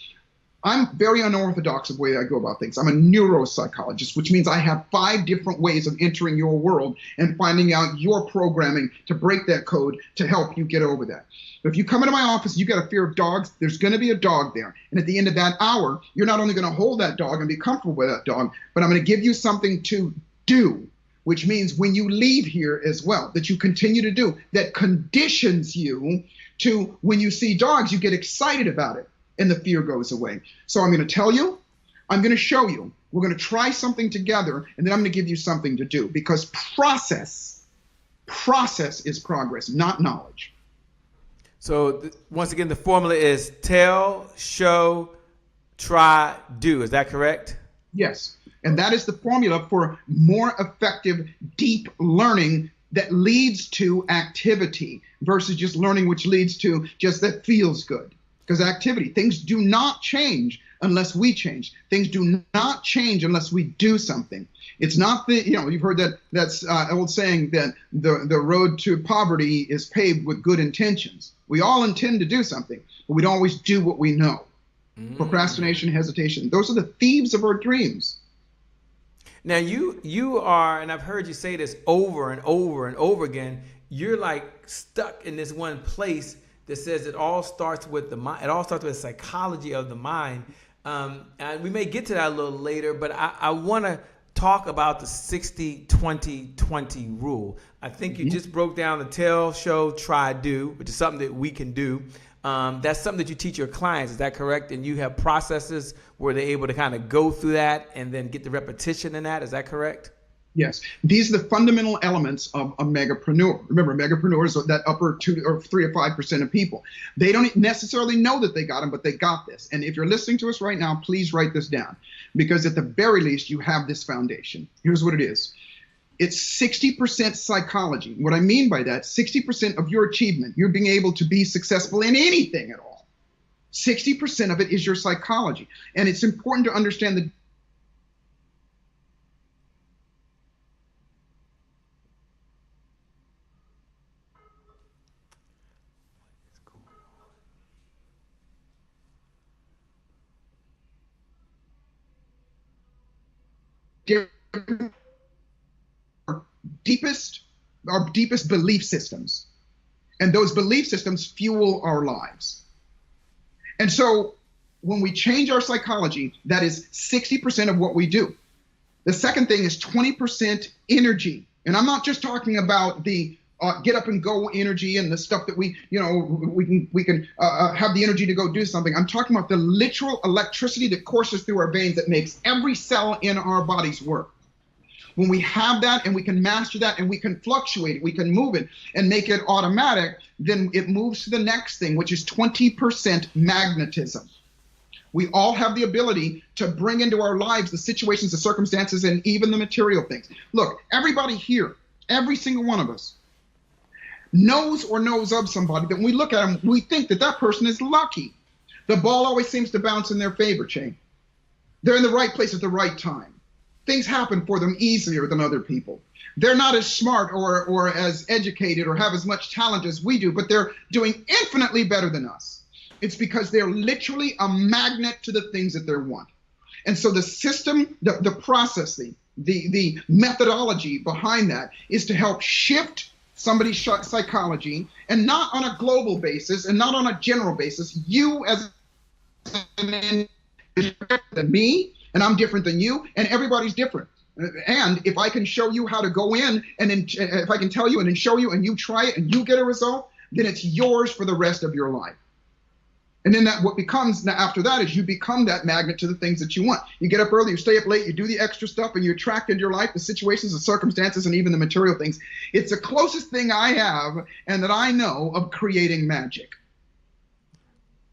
I'm very unorthodox of the way I go about things. I'm a neuropsychologist, which means I have 5 different ways of entering your world and finding out your programming to break that code to help you get over that. But if you come into my office, you got a fear of dogs, there's going to be a dog there. And at the end of that hour, you're not only going to hold that dog and be comfortable with that dog, but I'm going to give you something to do, which means when you leave here as well, that you continue to do, that conditions you to, when you see dogs, you get excited about it. And the fear goes away. So I'm going to tell you, I'm going to show you, we're going to try something together, and then I'm going to give you something to do, because process is progress, not knowledge. So once again, the formula is tell, show, try, do. Is that correct? Yes. And that is the formula for more effective, deep learning that leads to activity versus just learning which leads to just that feels good. Because activity, things do not change unless we change. Things do not change unless we do something. It's not the, you've heard that's old saying that the road to poverty is paved with good intentions. We all intend to do something, but we don't always do what we know. Procrastination, hesitation, those are the thieves of our dreams. Now you are, and I've heard you say this over and over and over again, you're like stuck in this one place that says it all starts with the mind. It all starts with the psychology of the mind. And we may get to that a little later, but I want to talk about the 60-20-20 rule. I think you just broke down the tell, show, try, do, which is something that we can do. That's something that you teach your clients. Is that correct? And you have processes where they're able to kind of go through that and then get the repetition in that. Is that correct? Yes, these are the fundamental elements of a megapreneur. Remember, megapreneurs are that upper 2 or 3 or 5% of people. They don't necessarily know that they got them, but they got this. And if you're listening to us right now, please write this down, because at the very least, you have this foundation. Here's what it is. It's 60% psychology. What I mean by that, 60% of your achievement, you're being able to be successful in anything at all. 60% of it is your psychology. And it's important to understand the our deepest belief systems. And those belief systems fuel our lives. And so when we change our psychology, that is 60% of what we do. The second thing is 20% energy. And I'm not just talking about the get up and go energy and the stuff that we can have the energy to go do something. I'm talking about the literal electricity that courses through our veins that makes every cell in our bodies work. When we have that and we can master that and we can fluctuate it, we can move it and make it automatic, then it moves to the next thing, which is 20% magnetism. We all have the ability to bring into our lives the situations, the circumstances, and even the material things. Look, everybody here, every single one of us, knows or knows of somebody that when we look at them, we think that that person is lucky. The ball always seems to bounce in their favor, Shane. They're in the right place at the right time. Things happen for them easier than other people. They're not as smart or as educated or have as much talent as we do, but they're doing infinitely better than us. It's because they're literally a magnet to the things that they want. And so the system, the processing, the methodology behind that is to help shift somebody's psychology, and not on a global basis and not on a general basis. You as an different than me, and I'm different than you, and everybody's different. And if I can show you how to go in, and if I can tell you and then show you and you try it and you get a result, then it's yours for the rest of your life. And then what becomes after that is you become that magnet to the things that you want. You get up early, you stay up late, you do the extra stuff, and you attract into your life the situations, the circumstances, and even the material things. It's the closest thing I have and that I know of creating magic.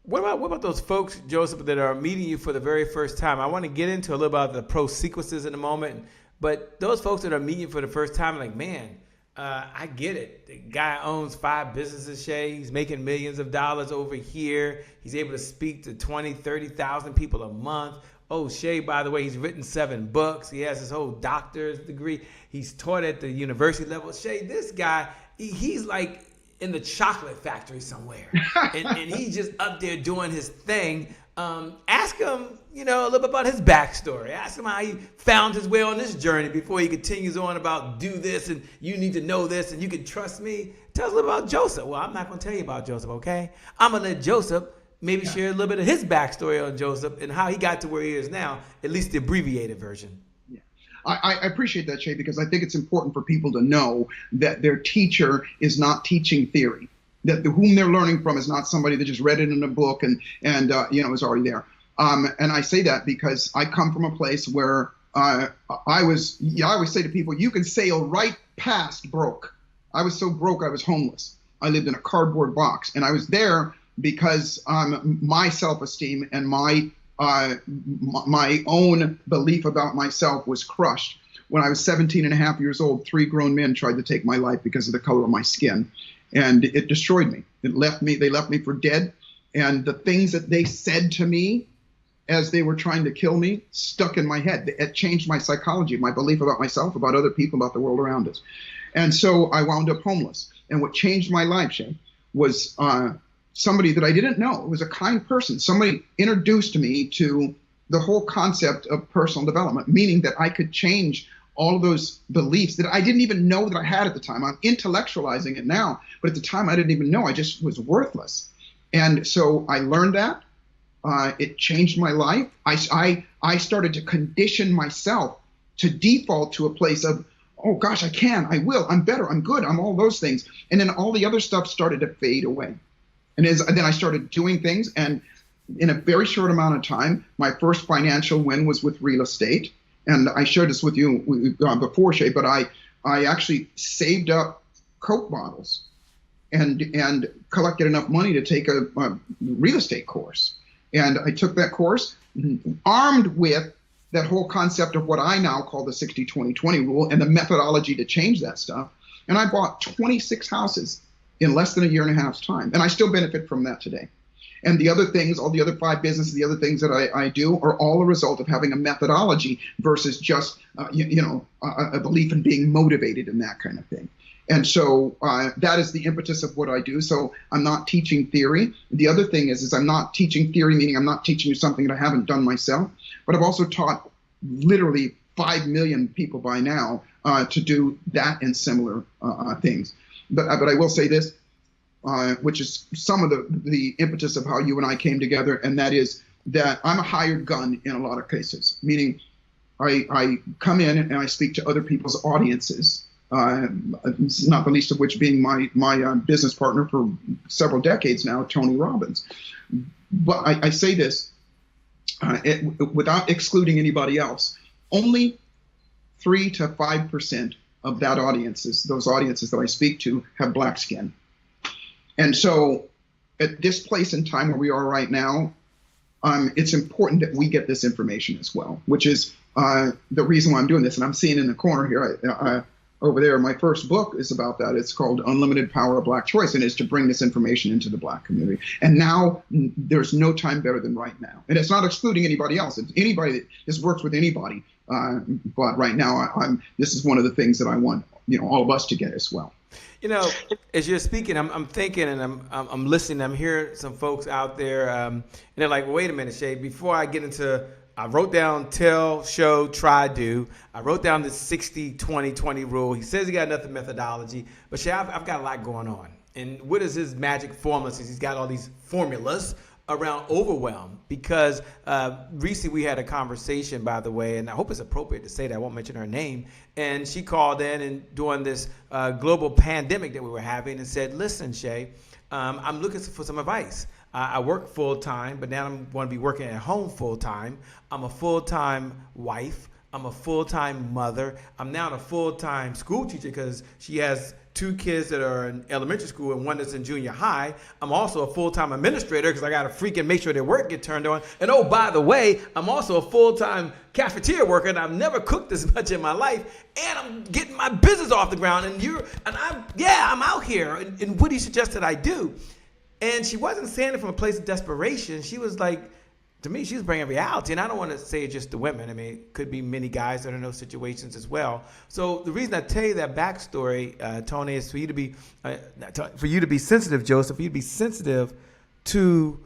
What about those folks, Joseph, that are meeting you for the very first time? I want to get into a little about the pro sequences in a moment, but those folks that are meeting you for the first time, like, man, I get it. The guy owns 5 businesses, Shay. He's making millions of dollars over here. He's able to speak to 20, 30,000 people a month. Oh, Shay, by the way, he's written 7 books. He has his whole doctor's degree. He's taught at the university level. Shay, this guy, he's like in the chocolate factory somewhere. and he's just up there doing his thing. Ask him, a little bit about his backstory. Ask him how he found his way on this journey before he continues on about do this and you need to know this and you can trust me. Tell us a little about Joseph. Well, I'm not going to tell you about Joseph, okay? I'm going to let Joseph maybe share a little bit of his backstory on Joseph and how he got to where he is now, at least the abbreviated version. Yeah, I appreciate that, Shay, because I think it's important for people to know that their teacher is not teaching theory. That whom they're learning from is not somebody that just read it in a book and is already there. And I say that because I come from a place where I always say to people, you can sail right past broke. I was so broke, I was homeless. I lived in a cardboard box, and I was there because my self-esteem and my own belief about myself was crushed. When I was 17 and a half years old, 3 grown men tried to take my life because of the color of my skin. And it destroyed me. They left me for dead. And the things that they said to me as they were trying to kill me stuck in my head. It changed my psychology, my belief about myself, about other people, about the world around us. And so I wound up homeless. And what changed my life, Shane, was somebody that I didn't know. It was a kind person. Somebody introduced me to the whole concept of personal development, meaning that I could change all of those beliefs that I didn't even know that I had at the time. I'm intellectualizing it now, but at the time I didn't even know. I just was worthless. And so I learned that. It changed my life. I started to condition myself to default to a place of, oh gosh, I will, I'm better, I'm good, I'm all those things. And then all the other stuff started to fade away. And then I started doing things, and in a very short amount of time, my first financial win was with real estate. And I shared this with you before, Shay, but I actually saved up Coke bottles and collected enough money to take a real estate course. And I took that course armed with that whole concept of what I now call the 60-20-20 rule and the methodology to change that stuff. And I bought 26 houses in less than a year and a half's time. And I still benefit from that today. And the other things, all the other 5 businesses, the other things that I do are all a result of having a methodology versus just, a belief in being motivated and that kind of thing. And so that is the impetus of what I do. So I'm not teaching theory. The other thing is I'm not teaching theory, meaning I'm not teaching you something that I haven't done myself. But I've also taught literally 5 million people by now to do that and similar things. But I will say this, which is some of the impetus of how you and I came together, and that is that I'm a hired gun in a lot of cases, meaning I come in and I speak to other people's audiences, not the least of which being my business partner for several decades now, Tony Robbins. But I say this without excluding anybody else, only 3 to 5% of that those audiences that I speak to have black skin. And so at this place in time where we are right now, it's important that we get this information as well, which is the reason why I'm doing this. And I'm seeing in the corner here, over there, my first book is about that. It's called Unlimited Power of Black Choice, and it's to bring this information into the Black community. And now there's no time better than right now. And it's not excluding anybody else. It's anybody that this works with anybody. But right now, this is one of the things that I want all of us to get as well. As you're speaking, I'm thinking and I'm listening. I'm hearing some folks out there, and they're like, "Wait a minute, Shay. Before I get into," I wrote down tell, show, try, do. I wrote down the 60-20-20 rule. He says he got another methodology, but Shay, I've got a lot going on. And what is his magic formula? Since he's got all these formulas around overwhelm, because recently we had a conversation, by the way, and I hope it's appropriate to say that. I won't mention her name. And she called in and during this global pandemic that we were having and said, "Listen, Shay, I'm looking for some advice. I work full time, but now I'm going to be working at home full time. I'm a full-time wife. I'm a full-time mother. I'm now a full-time school teacher because she has 2 kids that are in elementary school and 1 that's in junior high. I'm also a full-time administrator because I got to freaking make sure their work get turned on. And oh, by the way, I'm also a full-time cafeteria worker, and I've never cooked this much in my life. And I'm getting my business off the ground. I'm out here. And what do you suggest that I do?" And she wasn't saying it from a place of desperation. She was like, to me, she was bringing reality. And I don't want to say just the women. I mean, it could be many guys that are in those situations as well. So the reason I tell you that backstory, Tony, is for you to be sensitive, Joseph, for you to be sensitive to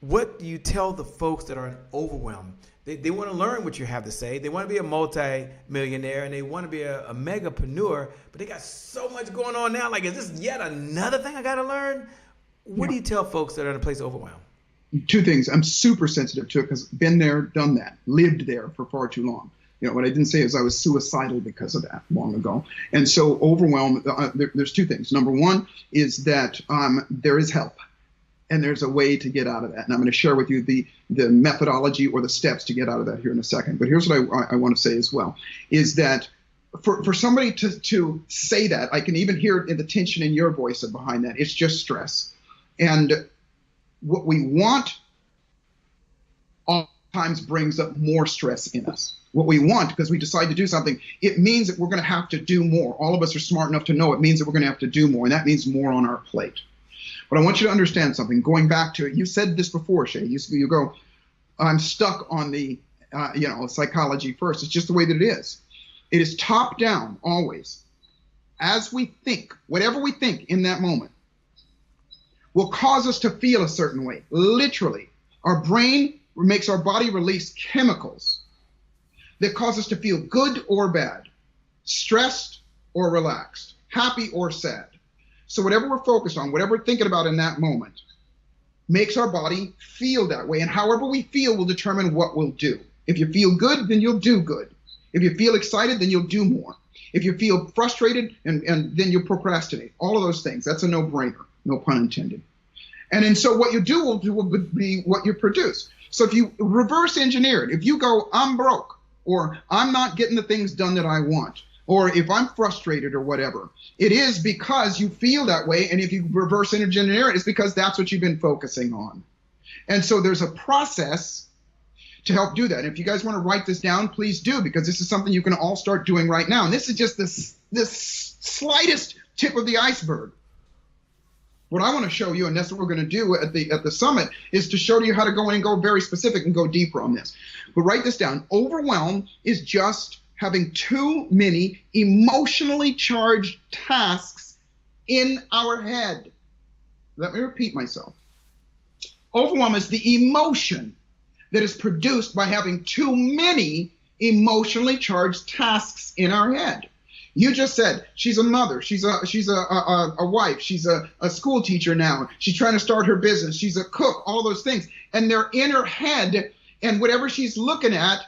what you tell the folks that are overwhelmed. They want to learn what you have to say. They want to be a multi-millionaire, and they want to be a megapreneur, but they got so much going on now. Like, is this yet another thing I got to learn? What do you tell folks that are in a place of overwhelm? 2 things. I'm super sensitive to it because been there, done that, lived there for far too long. What I didn't say is I was suicidal because of that long ago. And so overwhelm, there's 2 things. Number 1 is that there is help, and there's a way to get out of that. And I'm going to share with you the methodology or the steps to get out of that here in a second. But here's what I want to say as well, is that for somebody to say that, I can even hear it in the tension in your voice behind that. It's just stress. And what we want oftentimes brings up more stress in us. What we want, because we decide to do something, it means that we're going to have to do more. All of us are smart enough to know it means that we're going to have to do more, and that means more on our plate. But I want you to understand something. Going back to it, you said this before, Shay. You go, I'm stuck on the psychology first. It's just the way that it is. It is top down always. As we think, whatever we think in that moment will cause us to feel a certain way. Literally, our brain makes our body release chemicals that cause us to feel good or bad, stressed or relaxed, happy or sad. So whatever we're focused on, whatever we're thinking about in that moment, makes our body feel that way. And however we feel will determine what we'll do. If you feel good, then you'll do good. If you feel excited, then you'll do more. If you feel frustrated, and then you'll procrastinate. All of those things. That's a no-brainer. No pun intended. And then so what you do will be what you produce. So if you reverse engineer it, if you go, I'm broke, or I'm not getting the things done that I want, or if I'm frustrated or whatever, it is because you feel that way. And if you reverse engineer it, it's because that's what you've been focusing on. And so there's a process to help do that. And if you guys want to write this down, please do, because this is something you can all start doing right now. And this is just this slightest tip of the iceberg. What I want to show you, and that's what we're going to do at the summit, is to show you how to go in and go very specific and go deeper on this. But write this down. Overwhelm is just having too many emotionally charged tasks in our head. Let me repeat myself. Overwhelm is the emotion that is produced by having too many emotionally charged tasks in our head. You just said she's a mother, she's a wife, she's a school teacher now, she's trying to start her business, she's a cook, all those things. And they're in her head, and whatever she's looking at,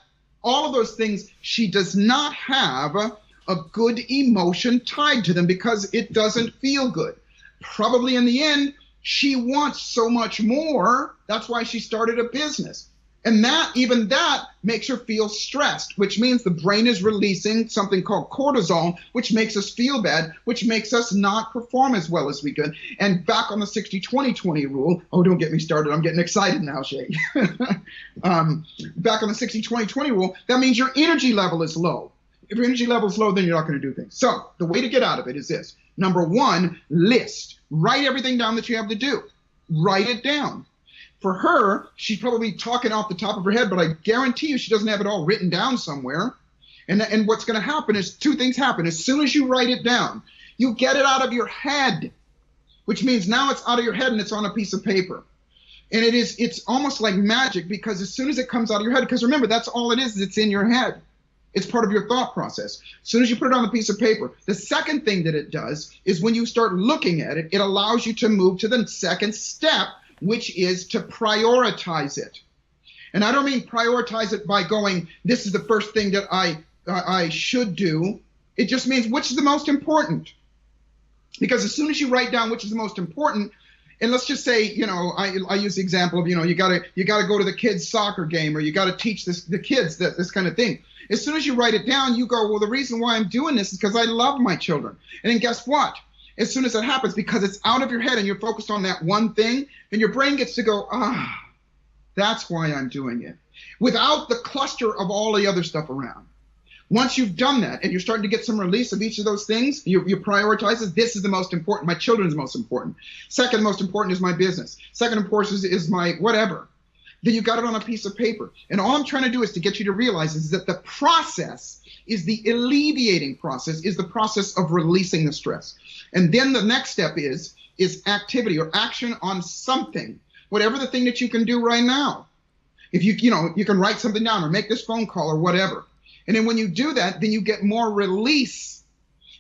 all of those things, she does not have a good emotion tied to them because it doesn't feel good. Probably in the end, she wants so much more. That's why she started a business. And even that makes her feel stressed, which means the brain is releasing something called cortisol, which makes us feel bad, which makes us not perform as well as we could. And back on the 60-20-20 rule, oh, don't get me started. I'm getting excited now, Shay. Back on the 60-20-20 rule, that means your energy level is low. If your energy level is low, then you're not going to do things. So the way to get out of it is this. Number one, list. Write everything down that you have to do. Write it down. For her, she's probably talking off the top of her head, but I guarantee you she doesn't have it all written down somewhere. And what's going to happen is two things happen. As soon as you write it down, you get it out of your head, which means now it's out of your head and it's on a piece of paper. And it's almost like magic, because as soon as it comes out of your head, because remember, that's all it is, it's in your head. It's part of your thought process. As soon as you put it on a piece of paper, the second thing that it does is when you start looking at it, it allows you to move to the second step, which is to prioritize it. And I don't mean prioritize it by going, this is the first thing that I should do. It just means which is the most important. Because as soon as you write down which is the most important, and let's just say, I use the example of, you gotta go to the kids' soccer game, or you gotta teach the kids this kind of thing. As soon as you write it down, you go, well, the reason why I'm doing this is because I love my children. And then guess what? As soon as it happens, because it's out of your head and you're focused on that one thing, then your brain gets to go, that's why I'm doing it, without the cluster of all the other stuff around. Once you've done that and you're starting to get some release of each of those things, you prioritize it. This is the most important. My children is most important. Second most important is my business. Second important is my whatever. Then you got it on a piece of paper. And all I'm trying to do is to get you to realize is that the process is the alleviating process, is the process of releasing the stress. And then the next step is activity or action on something, whatever the thing that you can do right now. If you can write something down or make this phone call or whatever. And then when you do that, then you get more release.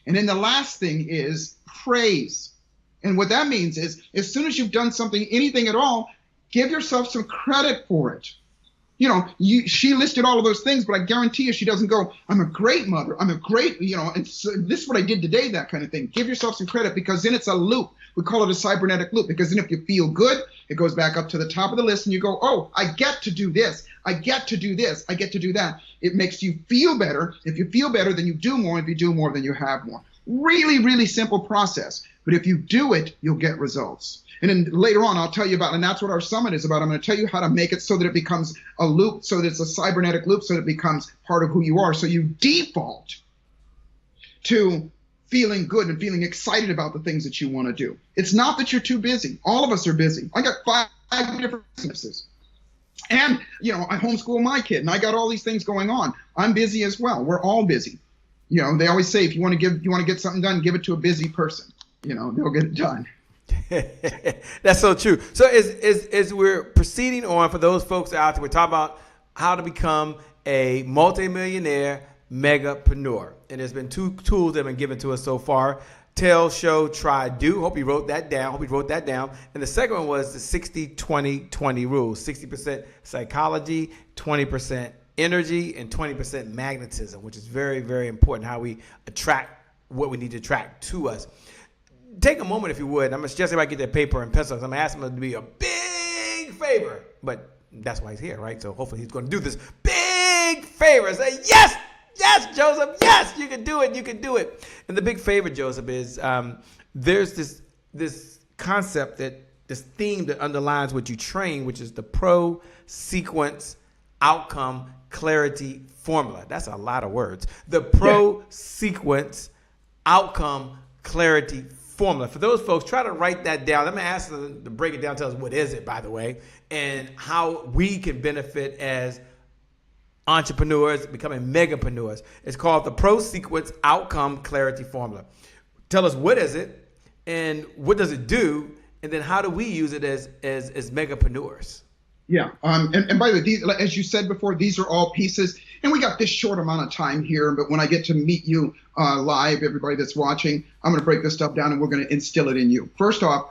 And then the last thing is praise. And what that means is as soon as you've done something, anything at all, give yourself some credit for it. She listed all of those things, but I guarantee you she doesn't go, I'm a great mother, I'm a great, and so this is what I did today, that kind of thing. Give yourself some credit, because then it's a loop. We call it a cybernetic loop, because then if you feel good, it goes back up to the top of the list and you go, oh, I get to do this, I get to do this, I get to do that. It makes you feel better. If you feel better, then you do more. If you do more, then you have more. Really, really simple process. But if you do it, you'll get results. And then later on, I'll tell you about, and that's what our summit is about. I'm going to tell you how to make it so that it becomes a loop, so that it's a cybernetic loop, so that it becomes part of who you are. So you default to feeling good and feeling excited about the things that you want to do. It's not that you're too busy. All of us are busy. I got 5 different businesses. And, I homeschool my kid, and I got all these things going on. I'm busy as well. We're all busy. They always say, if you want to get something done, give it to a busy person. They'll get it done. That's so true. So as we're proceeding on, for those folks out there, we're talking about how to become a multimillionaire megapreneur. And there's been 2 tools that have been given to us so far: tell, show, try, do. Hope you wrote that down. And the second one was the 60-20-20 rule: 60% psychology, 20% energy, and 20% magnetism, which is very, very important, how we attract what we need to attract to us. take a moment if you would. I'm going to suggest everybody get their paper and pencils. I'm going to ask him to be a big favor, but that's why he's here, right? So hopefully he's going to do this big favor. Say, yes, yes, Joseph, yes, you can do it, you can do it. And the big favor, Joseph, is there's this concept this theme that underlines what you train, which is the pro sequence outcome clarity formula. That's a lot of words. The pro sequence outcome clarity formula. For those folks, try to write that down. I'm going to ask them to break it down, tell us what is it, by the way, and how we can benefit as entrepreneurs becoming megapreneurs. It's called the pro sequence outcome clarity formula. Tell us what is it and what does it do, and then how do we use it as megapreneurs? Yeah. And by the way, these, as you said before, these are all pieces. And we got this short amount of time here. But when I get to meet you live, everybody that's watching, I'm going to break this stuff down and we're going to instill it in you. First off,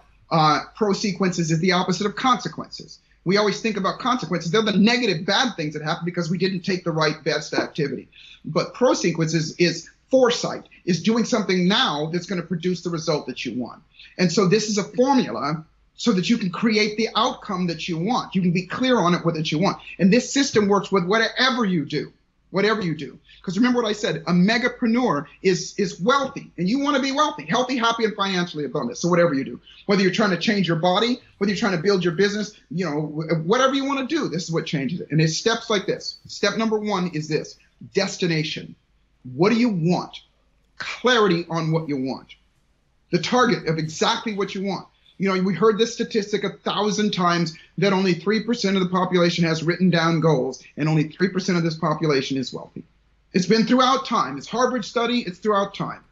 pro sequences is the opposite of consequences. We always think about consequences. They're the negative, bad things that happen because we didn't take the right best activity. But pro sequences is foresight, is doing something now that's going to produce the result that you want. And so this is a formula so that you can create the outcome that you want. You can be clear on it, what that you want. And this system works with whatever you do, whatever you do. Because remember what I said, a megapreneur is wealthy, and you want to be wealthy, healthy, happy, and financially abundant. So whatever you do, whether you're trying to change your body, whether you're trying to build your business, you know, whatever you want to do, this is what changes it. And it's steps like this. Step number one is this: destination. What do you want? Clarity on what you want. The target of exactly what you want. You know, we heard this statistic 1,000 times that only 3% of the population has written down goals, and only 3% of this population is wealthy. It's been throughout time. It's Harvard study. It's throughout time.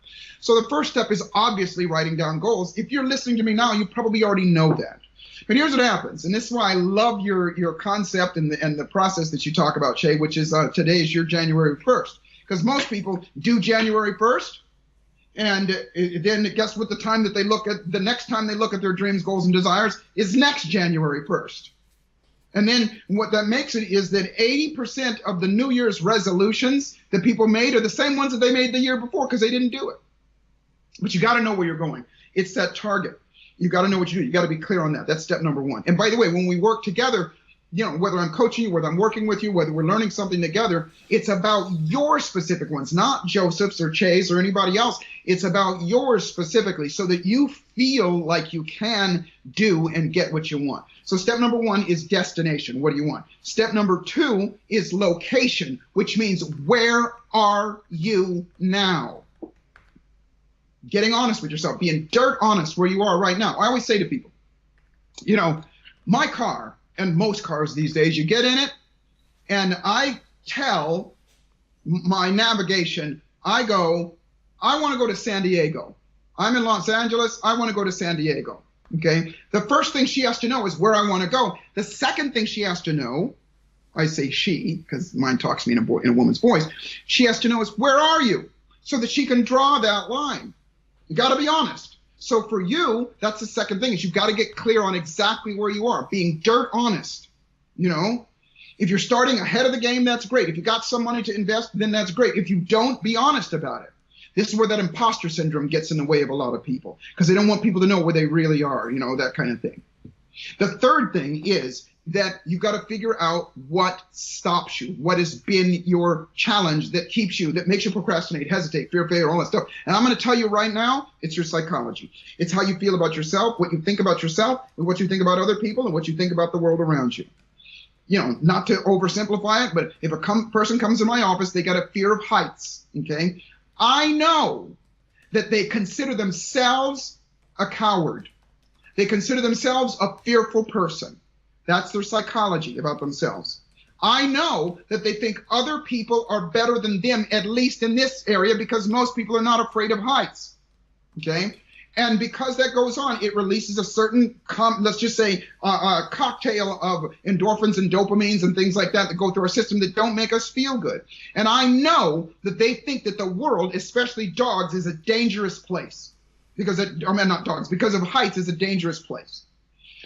So the first step is obviously writing down goals. If you're listening to me now, you probably already know that. But here's what happens, and this is why I love your concept and the process that you talk about, Shay, which is today is your January 1st. Because most people do January 1st, and then guess what, the time that they look at, the next time they look at their dreams, goals, and desires is next January 1st. And then what that makes it is that 80% of the New Year's resolutions that people made are the same ones that they made the year before because they didn't do it. But you got to know where you're going. It's that target. You got to know what you do. You got to be clear on that. That's step number one. And by the way, when we work together, you know, whether I'm coaching you, whether I'm working with you, whether we're learning something together, it's about your specific ones, not Joseph's or Chay's or anybody else. It's about yours specifically so that you feel like you can do and get what you want. So step number one is destination. What do you want? Step number two is location, which means where are you now? Getting honest with yourself, being dirt honest where you are right now. I always say to people, you know, my car, and most cars these days, you get in it, and I tell my navigation, I go, I want to go to San Diego. I'm in Los Angeles. I want to go to San Diego. Okay. The first thing she has to know is where I want to go. The second thing she has to know, I say she, because mine talks to me in a woman's voice. She has to know is where are you, so that she can draw that line. You got to be honest. So for you, that's the second thing, is you've got to get clear on exactly where you are, being dirt honest. You know, if you're starting ahead of the game, that's great. If you got some money to invest, then that's great. If you don't, be honest about it. This is where that imposter syndrome gets in the way of a lot of people, because they don't want people to know where they really are, you know, that kind of thing. The third thing is that you've got to figure out what stops you, what has been your challenge that keeps you, that makes you procrastinate, hesitate, fear, failure, all that stuff. And I'm going to tell you right now, it's your psychology. It's how you feel about yourself, what you think about yourself, and what you think about other people, and what you think about the world around you. You know, not to oversimplify it, but if a person comes to my office, they got a fear of heights, okay? I know that they consider themselves a coward. They consider themselves a fearful person. That's their psychology about themselves. I know that they think other people are better than them, at least in this area, because most people are not afraid of heights, okay? And because that goes on, it releases a certain, let's just say, a cocktail of endorphins and dopamines and things like that go through our system that don't make us feel good. And I know that they think that the world, especially dogs, is a dangerous place. Because of heights is a dangerous place.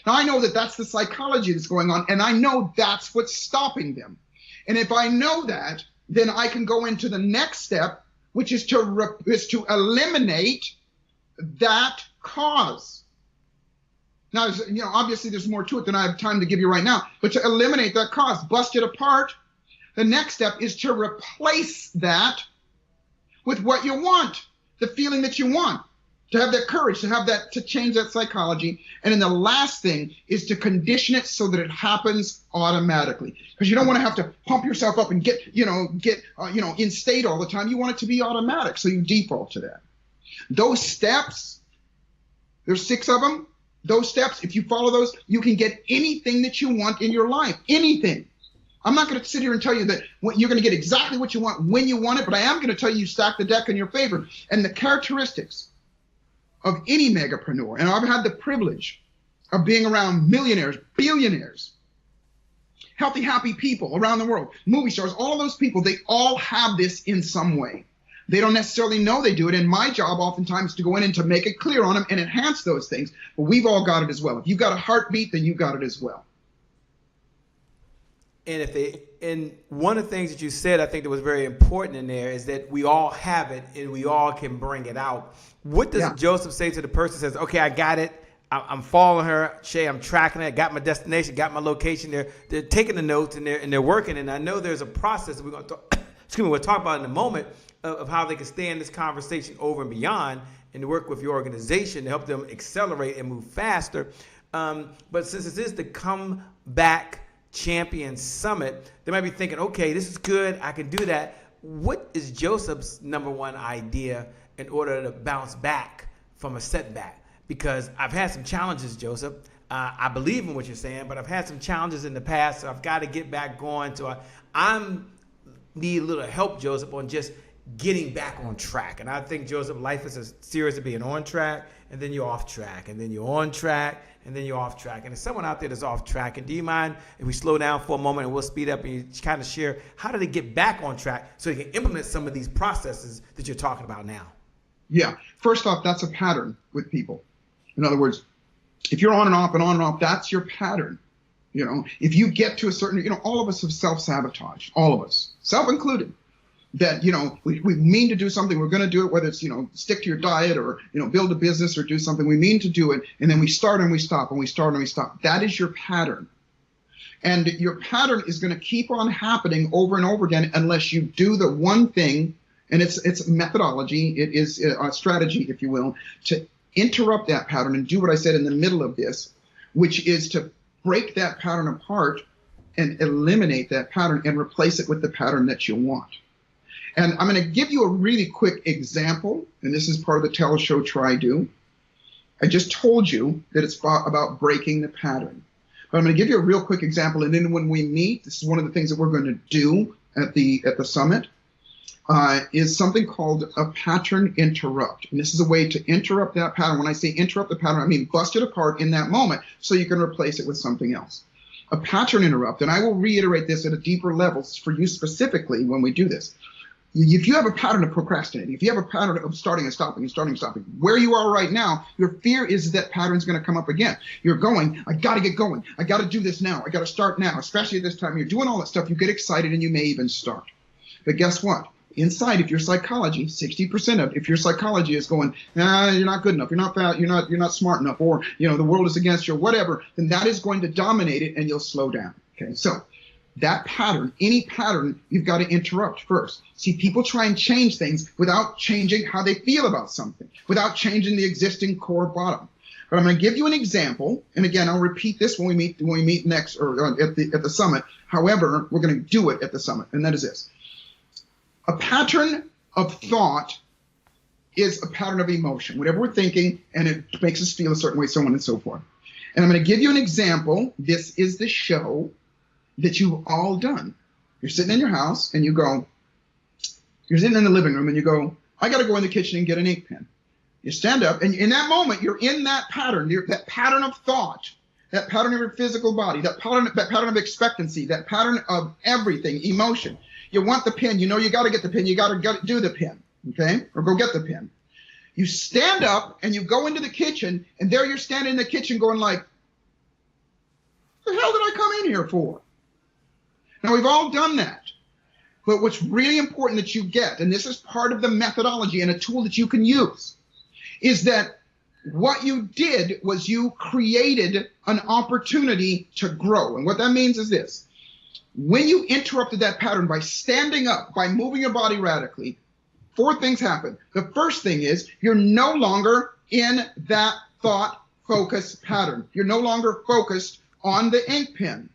Now, I know that that's the psychology that's going on, and I know that's what's stopping them. And if I know that, then I can go into the next step, which is to eliminate that cause. Now, obviously there's more to it than I have time to give you right now, but to eliminate that cause, bust it apart, the next step is to replace that with what you want, the feeling that you want, to have that courage, to have that, to change that psychology. And then the last thing is to condition it so that it happens automatically. Because you don't want to have to pump yourself up and get in state all the time. You want it to be automatic, so you default to that. Those steps, there's 6 of them. Those steps, if you follow those, you can get anything that you want in your life, anything. I'm not going to sit here and tell you that you're going to get exactly what you want when you want it, but I am going to tell you stack the deck in your favor. And the characteristics of any megapreneur, and I've had the privilege of being around millionaires, billionaires, healthy, happy people around the world, movie stars, all of those people, they all have this in some way. They don't necessarily know they do it, and my job oftentimes is to go in and to make it clear on them and enhance those things, but we've all got it as well. If you've got a heartbeat, then you've got it as well. And one of the things that you said, I think that was very important in there, is that we all have it and we all can bring it out. What does Joseph say to the person who says, okay, I got it, I'm following her, Shay, I'm tracking it, got my destination, got my location, they're taking the notes and they're working, and I know there's a process that we're going to talk, we'll talk about in a moment of how they can stay in this conversation over and beyond and to work with your organization to help them accelerate and move faster. But since this is the Comeback Champion Summit, they might be thinking, okay, this is good, I can do that. What is Joseph's number one idea in order to bounce back from a setback? Because I've had some challenges, Joseph. I believe in what you're saying, but I've had some challenges in the past, so I've got to get back going. So I need a little help, Joseph, on just getting back on track. And I think, Joseph, life is a series of being on track, and then you're off track, and then you're on track, and then you're off track. And there's someone out there that's off track. And do you mind if we slow down for a moment and we'll speed up and you kind of share how do they get back on track so they can implement some of these processes that you're talking about now? Yeah. First off, that's a pattern with people. In other words, if you're on and off, that's your pattern. If you get to a certain, all of us have self-sabotage, all of us, self included. That, we mean to do something, we're going to do it, whether it's, stick to your diet or, build a business or do something, we mean to do it, and then we start and we stop, and we start and we stop. That is your pattern. And your pattern is going to keep on happening over and over again unless you do the one thing, and it's methodology, it is a strategy, if you will, to interrupt that pattern and do what I said in the middle of this, which is to break that pattern apart and eliminate that pattern and replace it with the pattern that you want. And I'm going to give you a really quick example, and this is part of the Tell, Show, Try, Do. I just told you that it's about breaking the pattern. But I'm going to give you a real quick example, and then when we meet, this is one of the things that we're going to do at the summit, is something called a pattern interrupt. And this is a way to interrupt that pattern. When I say interrupt the pattern, I mean bust it apart in that moment so you can replace it with something else. A pattern interrupt, and I will reiterate this at a deeper level for you specifically when we do this. If you have a pattern of procrastinating, if you have a pattern of starting and stopping, where you are right now, your fear is that pattern's going to come up again. You're going, I got to get going. I got to do this now. I got to start now, especially at this time. You're doing all that stuff. You get excited and you may even start. But guess what? Inside, if your psychology, 60% of if your psychology is going, you're not good enough, you're not fat, you're not smart enough, or the world is against you, or whatever, then that is going to dominate it and you'll slow down. Okay, so that pattern, any pattern, you've got to interrupt first. See, people try and change things without changing how they feel about something, without changing the existing core bottom. But I'm going to give you an example, and again, I'll repeat this when we meet next or at the summit. However, we're going to do it at the summit, and that is this: a pattern of thought is a pattern of emotion. Whatever we're thinking, and it makes us feel a certain way, so on and so forth. And I'm going to give you an example. This is the show that you've all done. You're sitting in your house and you go, you're sitting in the living room and you go, I got to go in the kitchen and get an ink pen. You stand up, and in that moment, you're in that pattern, that pattern of thought, that pattern of your physical body, that pattern of expectancy, that pattern of everything, emotion. You want the pen, you got to get the pen, you got to do the pen, okay? Or go get the pen. You stand up and you go into the kitchen, and there you're standing in the kitchen going like, what the hell did I come in here for? Now, we've all done that. But what's really important that you get, and this is part of the methodology and a tool that you can use, is that what you did was you created an opportunity to grow. And what that means is this. When you interrupted that pattern by standing up, by moving your body radically, 4 things happen. The first thing is you're no longer in that thought focus pattern. You're no longer focused on the ink pen.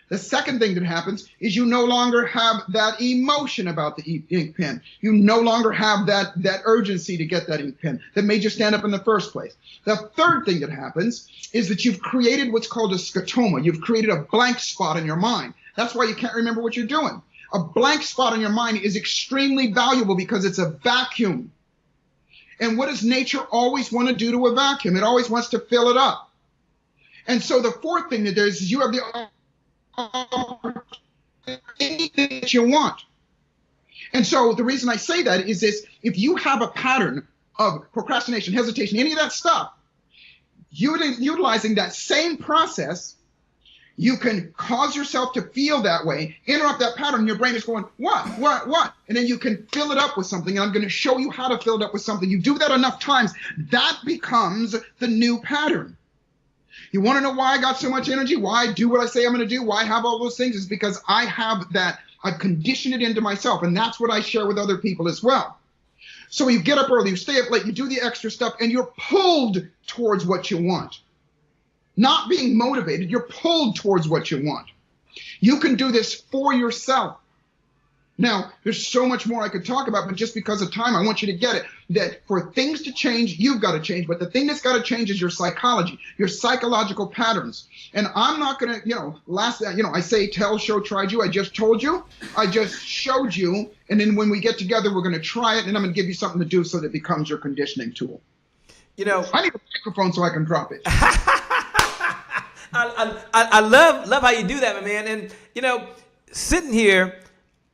The second thing that happens is you no longer have that emotion about the ink pen. You no longer have that urgency to get that ink pen that made you stand up in the first place. The third thing that happens is that you've created what's called a scotoma. You've created a blank spot in your mind. That's why you can't remember what you're doing. A blank spot in your mind is extremely valuable because it's a vacuum. And what does nature always want to do to a vacuum? It always wants to fill it up. And so the fourth thing that there is you have the anything that you want. And so the reason I say that is this: if you have a pattern of procrastination, hesitation, any of that stuff, utilizing that same process, you can cause yourself to feel that way, interrupt that pattern, and your brain is going, what? And then you can fill it up with something, and I'm going to show you how to fill it up with something. You do that enough times, that becomes the new pattern. You want to know why I got so much energy? Why I do what I say I'm going to do? Why I have all those things? Is because I have that. I've conditioned it into myself, and that's what I share with other people as well. So you get up early, you stay up late, you do the extra stuff, and you're pulled towards what you want. Not being motivated, you're pulled towards what you want. You can do this for yourself. Now, there's so much more I could talk about, but just because of time, I want you to get it, that for things to change, you've got to change. But the thing that's got to change is your psychology, your psychological patterns. And I'm not going to, I say, tell, show, tried you. I just told you. I just showed you. And then when we get together, we're going to try it, and I'm going to give you something to do so that it becomes your conditioning tool. I need a microphone so I can drop it. I love how you do that, my man. And, sitting here,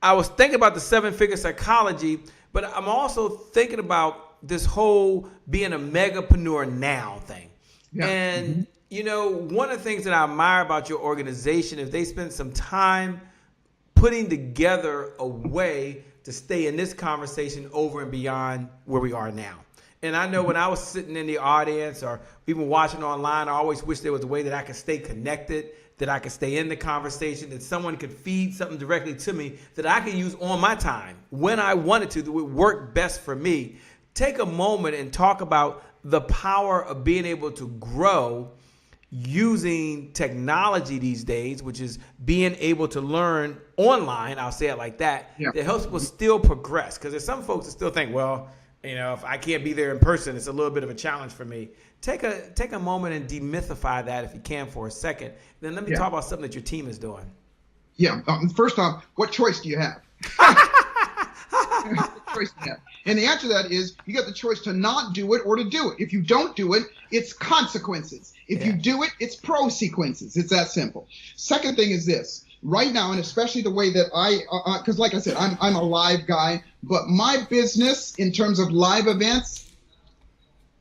I was thinking about the 7-figure psychology, but I'm also thinking about this whole being a megapreneur now thing. Yeah. And, one of the things that I admire about your organization is they spend some time putting together a way to stay in this conversation over and beyond where we are now. And I know when I was sitting in the audience or even watching online, I always wish there was a way that I could stay connected, that I could stay in the conversation, that someone could feed something directly to me that I could use on my time when I wanted to, that would work best for me. Take a moment and talk about the power of being able to grow using technology these days, which is being able to learn online, I'll say it like that, that helps people still progress. Because there's some folks that still think, well, if I can't be there in person, it's a little bit of a challenge for me. Take a moment and demythify that if you can for a second. Then let me talk about something that your team is doing. Yeah. First off, what choice do you have? What choice do you have? And the answer to that is you got the choice to not do it or to do it. If you don't do it, it's consequences. If you do it, it's pro-sequences. It's that simple. Second thing is this. Right now, and especially the way that because like I said, I'm a live guy, but my business in terms of live events,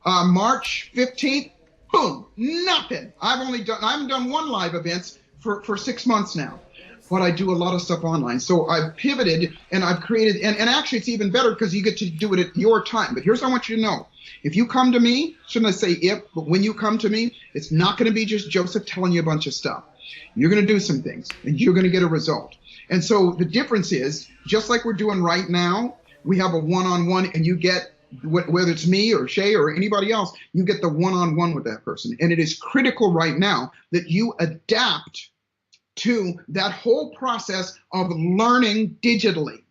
March 15th, boom, nothing. I haven't done one live events for 6 months now, but I do a lot of stuff online. So I've pivoted and I've created, and actually it's even better because you get to do it at your time. But here's what I want you to know. If you come to me, shouldn't I say if, but when you come to me, it's not going to be just Joseph telling you a bunch of stuff. You're going to do some things and you're going to get a result. And so the difference is, just like we're doing right now, we have a one-on-one and you get, whether it's me or Shay or anybody else, you get the one-on-one with that person. And it is critical right now that you adapt to that whole process of learning digitally.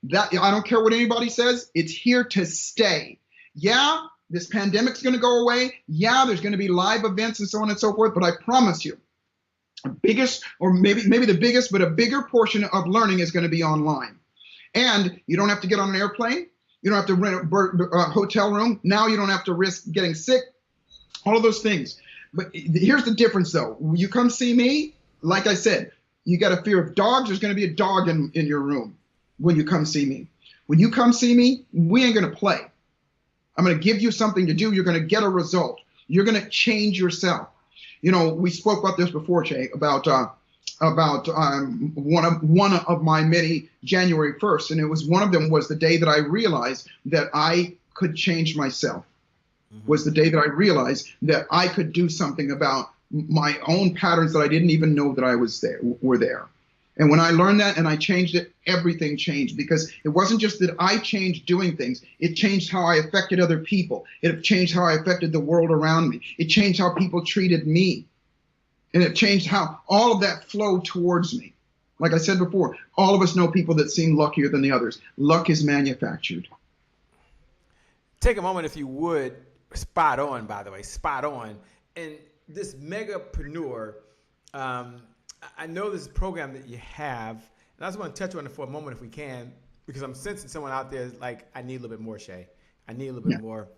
That I don't care what anybody says, it's here to stay. Yeah, this pandemic's going to go away. Yeah, there's going to be live events and so on and so forth, but I promise you, biggest, or maybe the biggest, but a bigger portion of learning is going to be online. And you don't have to get on an airplane. You don't have to rent a hotel room. Now you don't have to risk getting sick, all of those things. But here's the difference, though. When you come see me, like I said, you got a fear of dogs. There's going to be a dog in your room when you come see me. When you come see me, we ain't going to play. I'm going to give you something to do. You're going to get a result. You're going to change yourself. We spoke about this before, Jay, about one of my many January 1st, and one of them was the day that I realized that I could change myself. was the day that I realized that I could do something about my own patterns that I didn't even know that I was were there. And when I learned that and I changed it, everything changed, because it wasn't just that I changed doing things. It changed how I affected other people. It changed how I affected the world around me. It changed how people treated me. And it changed how all of that flowed towards me. Like I said before, all of us know people that seem luckier than the others. Luck is manufactured. Take a moment, if you would, spot on, by the way, spot on. And this megapreneur, I know this program that you have, and I just want to touch on it for a moment if we can, because I'm sensing someone out there is like, I need a little bit more, Shay. I need a little bit more.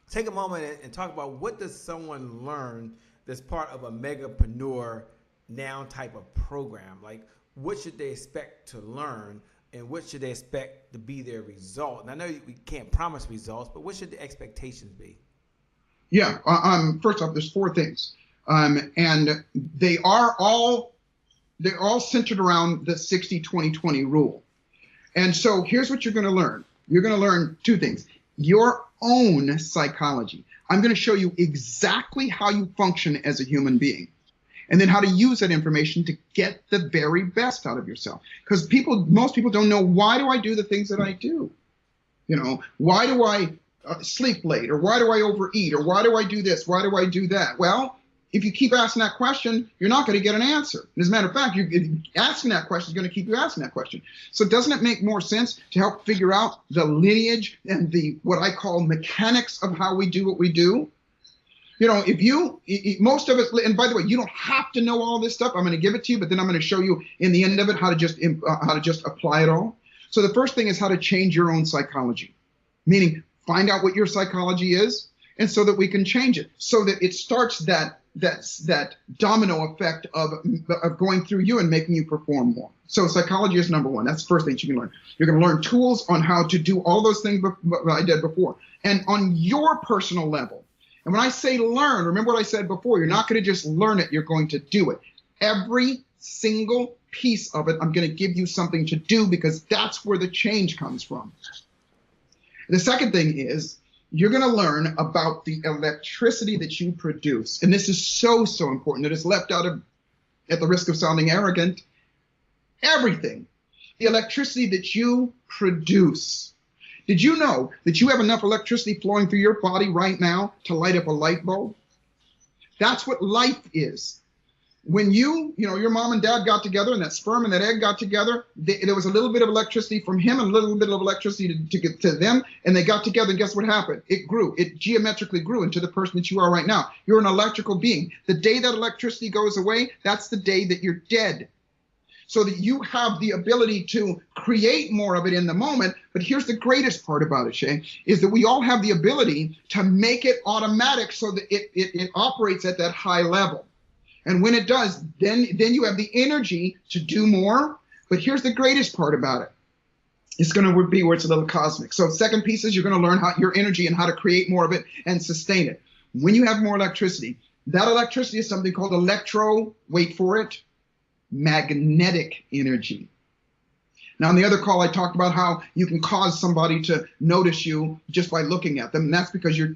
Take a moment and talk about, what does someone learn that's part of a megapreneur now type of program? Like, what should they expect to learn, and what should they expect to be their result? And I know we can't promise results, but what should the expectations be? Yeah, first off, there's 4 things. And they're all centered around the 60-20-20 rule. And so here's what you're going to learn. You're going to learn 2 things. Your own psychology. I'm going to show you exactly how you function as a human being, and then how to use that information to get the very best out of yourself. Because most people don't know, why do I do the things that I do? You know, why do I sleep late, or why do I overeat, or why do I do this? Why do I do that? Well, if you keep asking that question, you're not going to get an answer. As a matter of fact, asking that question is going to keep you asking that question. So doesn't it make more sense to help figure out the lineage and the, what I call, mechanics of how we do what we do? You know, most of us, and by the way, you don't have to know all this stuff. I'm going to give it to you, but then I'm going to show you in the end of it how to just apply it all. So the first thing is how to change your own psychology, meaning find out what your psychology is, and so that we can change it, so that it starts that domino effect of going through you and making you perform more. So psychology is number 1. That's the first thing you can learn. You're going to learn tools on how to do all those things I did before, and on your personal level. And when I say learn, remember what I said before. You're not going to just learn it. You're going to do it. Every single piece of it, I'm going to give you something to do, because that's where the change comes from. The second thing is, you're going to learn about the electricity that you produce. And this is so, so important that it's left out of, at the risk of sounding arrogant, everything. The electricity that you produce. Did you know that you have enough electricity flowing through your body right now to light up a light bulb? That's what life is. When your mom and dad got together, and that sperm and that egg got together, there was a little bit of electricity from him and a little bit of electricity to get to them, and they got together, and guess what happened? It grew. It geometrically grew into the person that you are right now. You're an electrical being. The day that electricity goes away, that's the day that you're dead. So that you have the ability to create more of it in the moment. But here's the greatest part about it, Shay, is that we all have the ability to make it automatic so that it operates at that high level. And when it does, then you have the energy to do more. But here's the greatest part about it. It's going to be where it's a little cosmic. So second piece is, you're going to learn how your energy and how to create more of it and sustain it. When you have more electricity, that electricity is something called wait for it, magnetic energy. Now, in the other call, I talked about how you can cause somebody to notice you just by looking at them. And that's because you're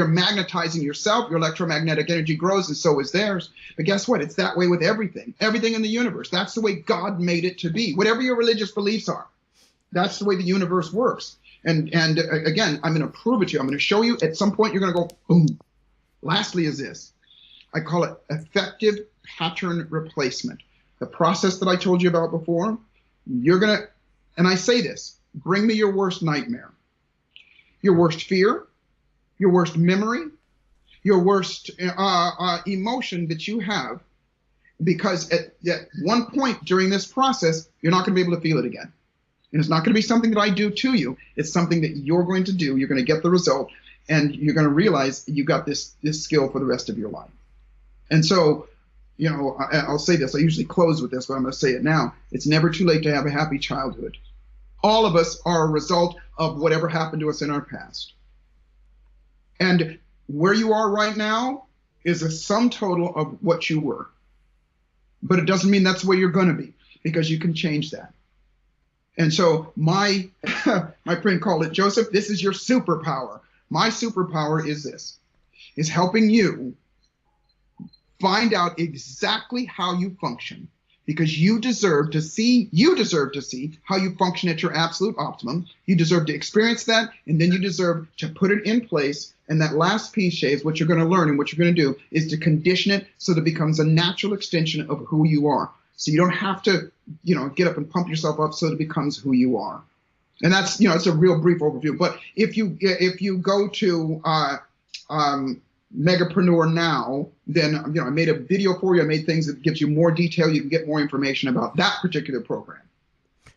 magnetizing yourself. Your electromagnetic energy grows, and so is theirs. But guess what? It's that way with everything in the universe. That's the way God made it to be. Whatever your religious beliefs are, that's the way the universe works. And again, I'm going to prove it to you. I'm going to show you. At some point, you're going to go, boom. Lastly is this. I call it effective pattern replacement. The process that I told you about before. You're going to, and I say this, bring me your worst nightmare, your worst fear, your worst memory, your worst emotion that you have, because at one point during this process, you're not going to be able to feel it again. And it's not going to be something that I do to you. It's something that you're going to do. You're going to get the result, and you're going to realize you got this skill for the rest of your life. And so, I'll say this. I usually close with this, but I'm going to say it now. It's never too late to have a happy childhood. All of us are a result of whatever happened to us in our past. And where you are right now is a sum total of what you were. But it doesn't mean that's where you're going to be, because you can change that. And so my friend called it, Joseph, this is your superpower. My superpower is this, is helping you find out exactly how you function, because you deserve to see how you function at your absolute optimum. You deserve to experience that, and then you deserve to put it in place. And that last piece, Shay, is what you're going to learn, and what you're going to do is to condition it so that it becomes a natural extension of who you are. So you don't have to, get up and pump yourself up, so that it becomes who you are. And that's, it's a real brief overview. But if you go to Megapreneur Now, then I made a video for you. I made things that gives you more detail. You can get more information about that particular program.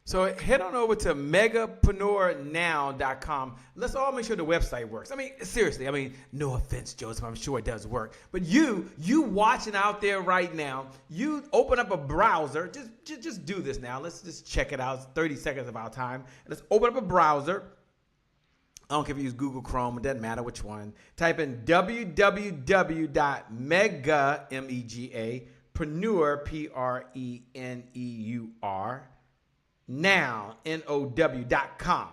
So head on over to megapreneurnow.com. Let's all make sure the website works. I mean, seriously, no offense, Joseph, I'm sure it does work. But you watching out there right now, you open up a browser. Just do this now. Let's just check it out. It's 30 seconds of our time. Let's open up a browser. I don't care if you use Google Chrome. It doesn't matter which one. Type in www.mega, M-E-G-A, preneur, P-R-E-N-E-U-R, now, N-O-W.com.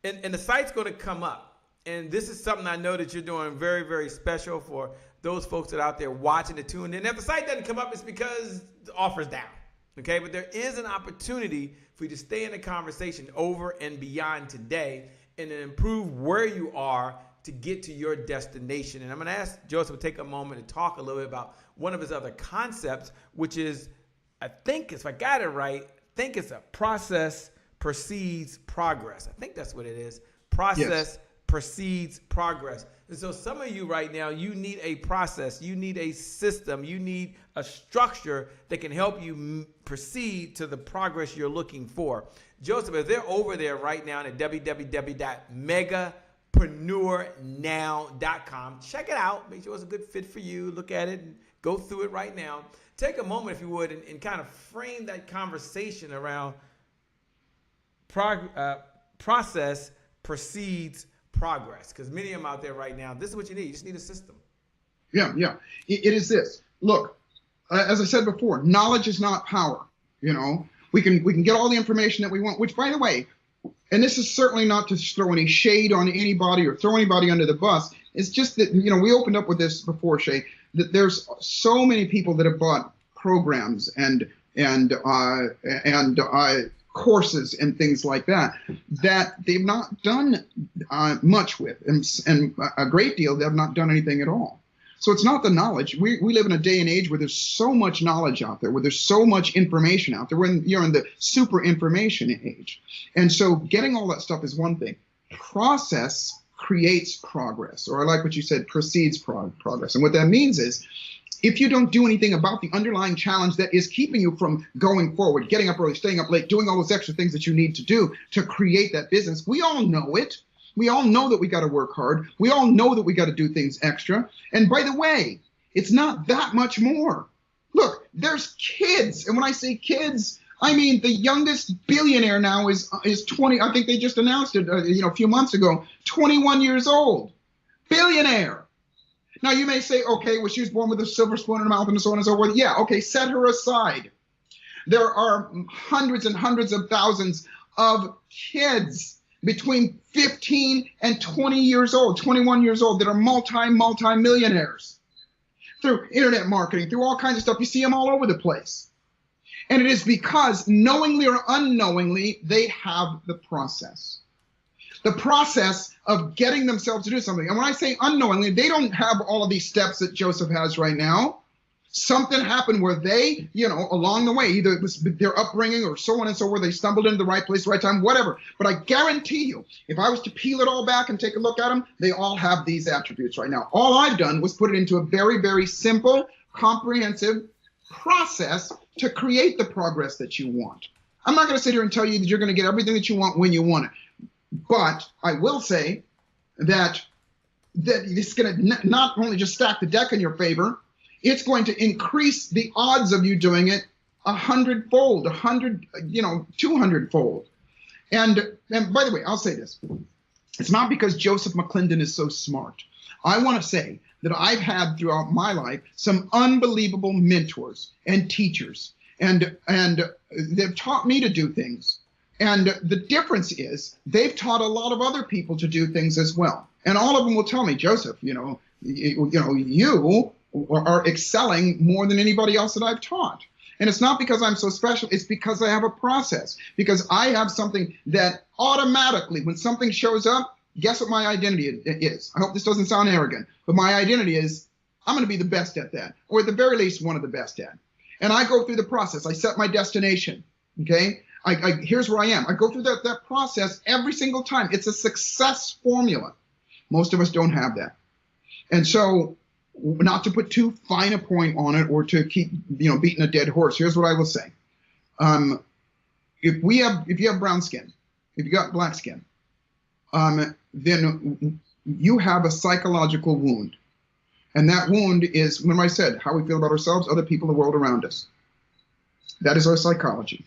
And the site's going to come up. And this is something I know that you're doing very, very special for those folks that are out there watching and tuned in. If the site doesn't come up, it's because the offer's down. Okay, but there is an opportunity for you to stay in the conversation over and beyond today and then improve where you are to get to your destination. And I'm going to ask Joseph to take a moment to talk a little bit about one of his other concepts, which is, I think, if I got it right, I think it's a process precedes progress. I think that's what it is. Process precedes progress. And so some of you right now, you need a process, you need a system, you need a structure that can help you proceed to the progress you're looking for. Joseph, if they're over there right now at www.megapreneurnow.com, check it out. Make sure it's a good fit for you. Look at it and go through it right now. Take a moment, if you would, and kind of frame that conversation around process precedes progress. Because many of them out there right now, this is what you need. You just need a system. Yeah. It is this. Look, as I said before, knowledge is not power. We can get all the information that we want, which, by the way, and this is certainly not to throw any shade on anybody or throw anybody under the bus. It's just that, we opened up with this before, Shay, that there's so many people that have bought programs and courses and things like that they've not done much with, and a great deal they have not done anything at all. So it's not the knowledge. We live in a day and age where there's so much knowledge out there, where there's so much information out there. You're in the super information age. And so getting all that stuff is one thing. Process creates progress, or I like what you said, precedes progress. And what that means is, if you don't do anything about the underlying challenge that is keeping you from going forward, getting up early, staying up late, doing all those extra things that you need to do to create that business, we all know it. We all know that we got to work hard. We all know that we got to do things extra. And by the way, it's not that much more. Look, there's kids. And when I say kids, I mean the youngest billionaire now is 20. I think they just announced it a few months ago, 21 years old. Billionaire. Now you may say, okay, well, she was born with a silver spoon in her mouth and so on and so forth. Yeah, okay, set her aside. There are hundreds and hundreds of thousands of kids between 15 and 20 years old, 21 years old, that are multi-millionaires through internet marketing, through all kinds of stuff. You see them all over the place. And it is because, knowingly or unknowingly, they have the process of getting themselves to do something. And when I say unknowingly, they don't have all of these steps that Joseph has right now. Something happened where they, along the way, either it was their upbringing or so on and so forth, they stumbled into the right place, right time, whatever. But I guarantee you, if I was to peel it all back and take a look at them, they all have these attributes right now. All I've done was put it into a very, very simple, comprehensive process to create the progress that you want. I'm not going to sit here and tell you that you're going to get everything that you want when you want it. But I will say that it's going to not only just stack the deck in your favor, it's going to increase the odds of you doing it 100-fold, 200-fold. And by the way, I'll say this. It's not because Joseph McClendon is so smart. I want to say that I've had throughout my life some unbelievable mentors and teachers, and they've taught me to do things. And the difference is they've taught a lot of other people to do things as well. And all of them will tell me, Joseph, you are excelling more than anybody else that I've taught. And it's not because I'm so special. It's because I have a process, because I have something that automatically, when something shows up, guess what my identity is? I hope this doesn't sound arrogant, but my identity is I'm going to be the best at that, or at the very least, one of the best at. And I go through the process. I set my destination. Okay. Here's where I am. I go through that process every single time. It's a success formula. Most of us don't have that. And so, not to put too fine a point on it or to keep beating a dead horse, here's what I will say. If you have brown skin, if you got black skin, then you have a psychological wound. And that wound is, remember I said, how we feel about ourselves, other people, the world around us. That is our psychology.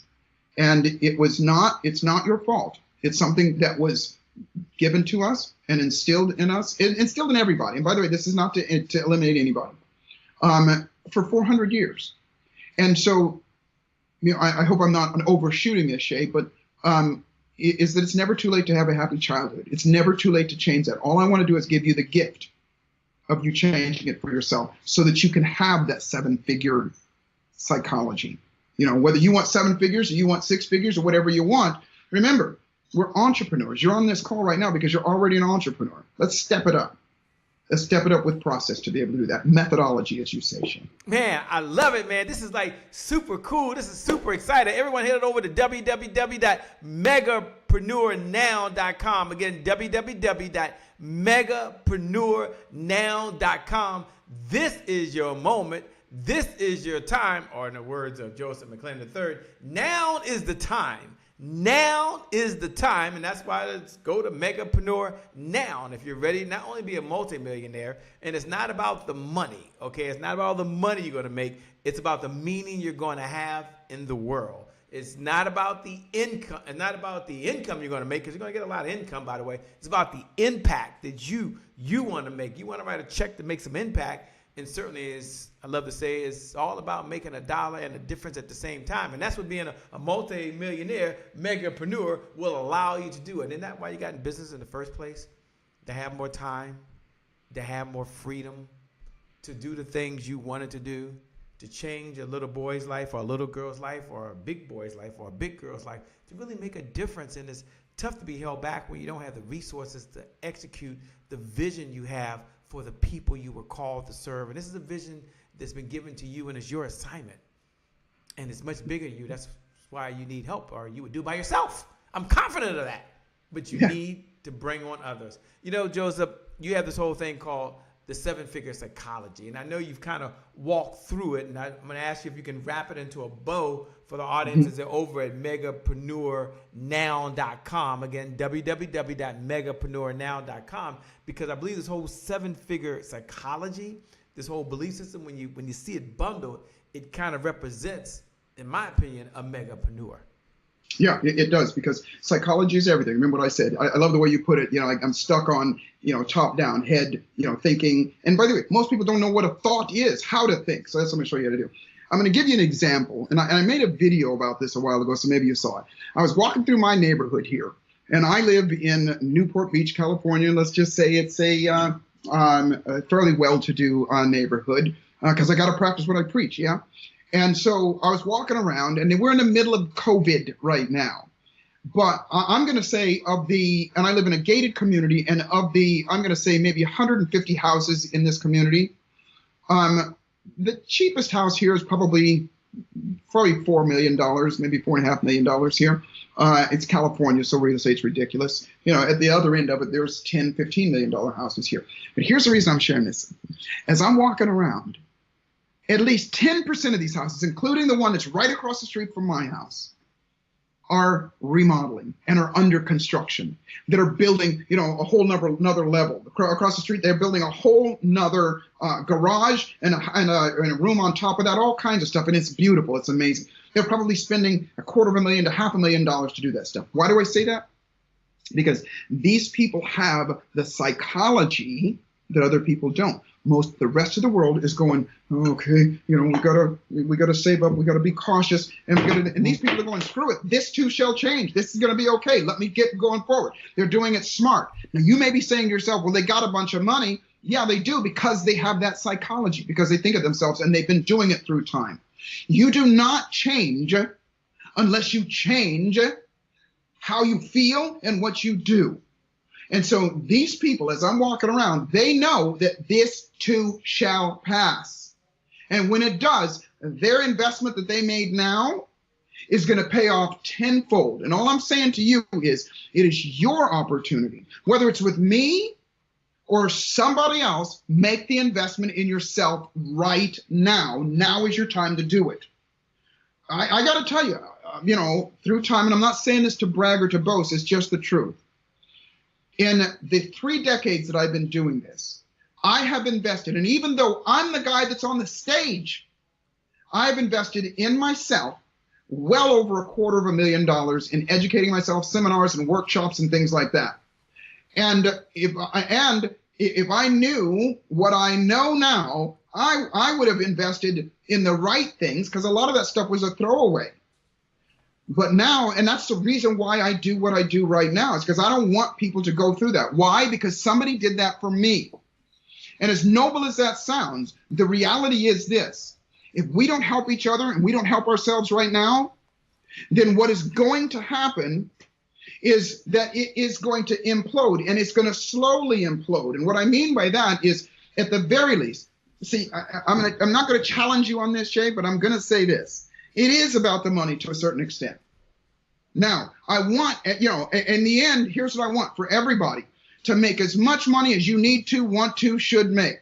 And it's not your fault. It's something that was given to us and instilled in us, instilled in everybody. And by the way, this is not to eliminate anybody, for 400 years. And so, I hope I'm not overshooting this, Shay, but is that it's never too late to have a happy childhood. It's never too late to change that. All I want to do is give you the gift of you changing it for yourself so that you can have that 7-figure psychology. Whether you want 7 figures or you want 6 figures or whatever you want, remember, we're entrepreneurs. You're on this call right now because you're already an entrepreneur. Let's step it up. Let's step it up with process to be able to do that. Methodology, as you say, Shane. Man, I love it, man. This is like super cool. This is super exciting. Everyone head over to www.megapreneurnow.com. Again, www.megapreneurnow.com. This is your moment. This is your time, or in the words of Joseph McClendon III, now is the time. Now is the time, and that's why let's go to Megapreneur now. And if you're ready, not only be a multimillionaire, and it's not about the money, okay? It's not about all the money you're going to make. It's about the meaning you're going to have in the world. It's not about the income, and not about the income you're going to make, because you're going to get a lot of income, by the way. It's about the impact that you want to make. You want to write a check to make some impact. And certainly, I love to say, it's all about making a dollar and a difference at the same time. And that's what being a multi-millionaire megapreneur will allow you to do. And isn't that why you got in business in the first place? To have more time, to have more freedom, to do the things you wanted to do, to change a little boy's life or a little girl's life or a big boy's life or a big girl's life, to really make a difference. And it's tough to be held back when you don't have the resources to execute the vision you have for the people you were called to serve. And this is a vision that's been given to you, and it's your assignment. And it's much bigger than you. That's why you need help, or you would do it by yourself. I'm confident of that. But you need to bring on others. Joseph, you have this whole thing called the 7-figure psychology. And I know you've kind of walked through it, and I'm going to ask you if you can wrap it into a bow for the audiences that are over at megapreneurnow.com. Again, www.megapreneurnow.com, because I believe this whole 7-figure psychology, this whole belief system, when you see it bundled, it kind of represents, in my opinion, a megapreneur. Yeah, it does, because psychology is everything. Remember what I said. I love the way you put it. I'm stuck on, top down, head, thinking. And by the way, most people don't know what a thought is, how to think. So that's what I'm going to show you how to do. I'm going to give you an example. And I made a video about this a while ago, so maybe you saw it. I was walking through my neighborhood here, and I live in Newport Beach, California. Let's just say it's a fairly well-to-do neighborhood, because I got to practice what I preach, yeah? And so I was walking around, and we're in the middle of COVID right now. But I'm going to say and I live in a gated community, and I'm going to say maybe 150 houses in this community. The cheapest house here is probably $4 million, maybe $4.5 million here. It's California, so we're going to say it's ridiculous. At the other end of it, there's $10, $15 million houses here. But here's the reason I'm sharing this. As I'm walking around, at least 10% of these houses, including the one that's right across the street from my house, are remodeling and are under construction, that are building, a whole another level. Across the street, they're building a whole nother garage and a room on top of that, all kinds of stuff. And it's beautiful. It's amazing. They're probably spending $250,000 to $500,000 to do that stuff. Why do I say that? Because these people have the psychology that other people don't. The rest of the world is going, okay, we gotta save up, we gotta be cautious, and these people are going, screw it, this too shall change. This is gonna be okay. Let me get going forward. They're doing it smart. Now you may be saying to yourself, well, they got a bunch of money. Yeah, they do, because they have that psychology, because they think of themselves and they've been doing it through time. You do not change unless you change how you feel and what you do. And so these people, as I'm walking around, they know that this too shall pass. And when it does, their investment that they made now is going to pay off tenfold. And all I'm saying to you is, it is your opportunity. Whether it's with me or somebody else, make the investment in yourself right now. Now is your time to do it. I got to tell you, through time, and I'm not saying this to brag or to boast, it's just the truth. In the 3 decades that I've been doing this, I have invested, and even though I'm the guy that's on the stage, I've invested in myself well over $250,000 in educating myself, seminars and workshops and things like that. And if I knew what I know now, I would have invested in the right things, because a lot of that stuff was a throwaway. But now, and that's the reason why I do what I do right now, is because I don't want people to go through that. Why? Because somebody did that for me. And as noble as that sounds, the reality is this: if we don't help each other and we don't help ourselves right now, then what is going to happen is that it is going to implode, and it's going to slowly implode. And what I mean by that is, at the very least, see, I'm not going to challenge you on this, Shay, but I'm going to say this. It is about the money to a certain extent. Now, I want, in the end, here's what I want for everybody: to make as much money as you need to, want to, should make.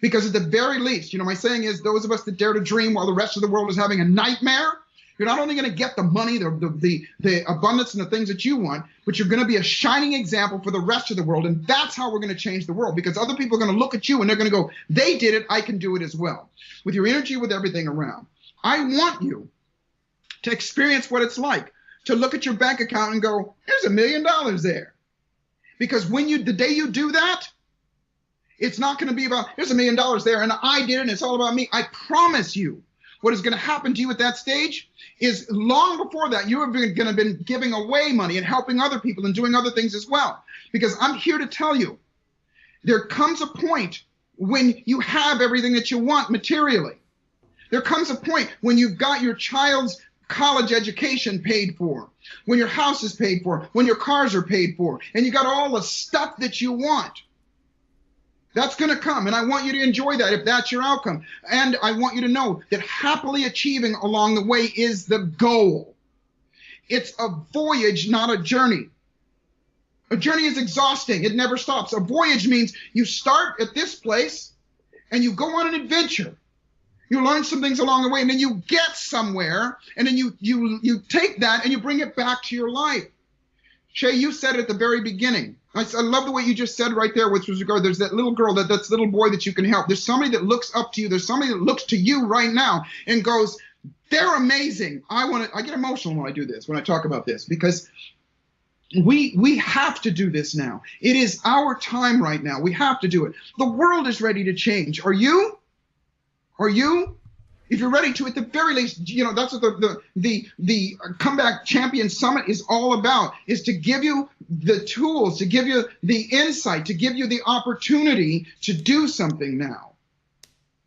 Because at the very least, my saying is, those of us that dare to dream while the rest of the world is having a nightmare, you're not only going to get the money, the abundance and the things that you want, but you're going to be a shining example for the rest of the world. And that's how we're going to change the world, because other people are going to look at you and they're going to go, they did it, I can do it as well. With your energy, with everything around. I want you to experience what it's like to look at your bank account and go, there's $1 million there. Because the day you do that, it's not going to be about, there's $1 million there and I did it and it's all about me. I promise you, what is going to happen to you at that stage is, long before that, you are going to have been giving away money and helping other people and doing other things as well. Because I'm here to tell you, there comes a point when you have everything that you want materially. There comes a point when you've got your child's college education paid for, when your house is paid for, when your cars are paid for, and you got all the stuff that you want. That's going to come, and I want you to enjoy that if that's your outcome. And I want you to know that happily achieving along the way is the goal. It's a voyage, not a journey. A journey is exhausting. It never stops. A voyage means you start at this place and you go on an adventure. You learn some things along the way, and then you get somewhere, and then you take that and you bring it back to your life. Shay, you said it at the very beginning. I love the way you just said right there with regard, there's that little girl, that's little boy that you can help. There's somebody that looks up to you. There's somebody that looks to you right now and goes, they're amazing. I get emotional when I do this, when I talk about this, because we have to do this now. It is our time right now. We have to do it. The world is ready to change. Are you? Are you? If you're ready to, at the very least, that's what the Comeback Champion Summit is all about, is to give you the tools, to give you the insight, to give you the opportunity to do something now.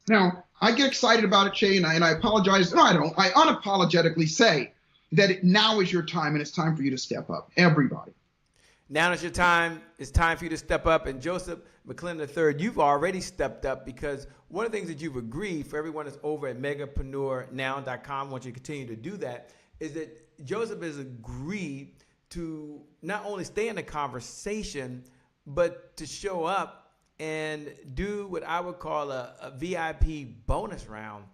Now, I get excited about it, Shay, and I apologize. No, I don't. I unapologetically say that now is your time, and it's time for you to step up, everybody. Now is your time. It's time for you to step up. And Joseph McClendon III, you've already stepped up, because one of the things that you've agreed, for everyone that's over at megapreneurnow.com, I want you to continue to do that, is that Joseph has agreed to not only stay in the conversation, but to show up and do what I would call a VIP bonus round.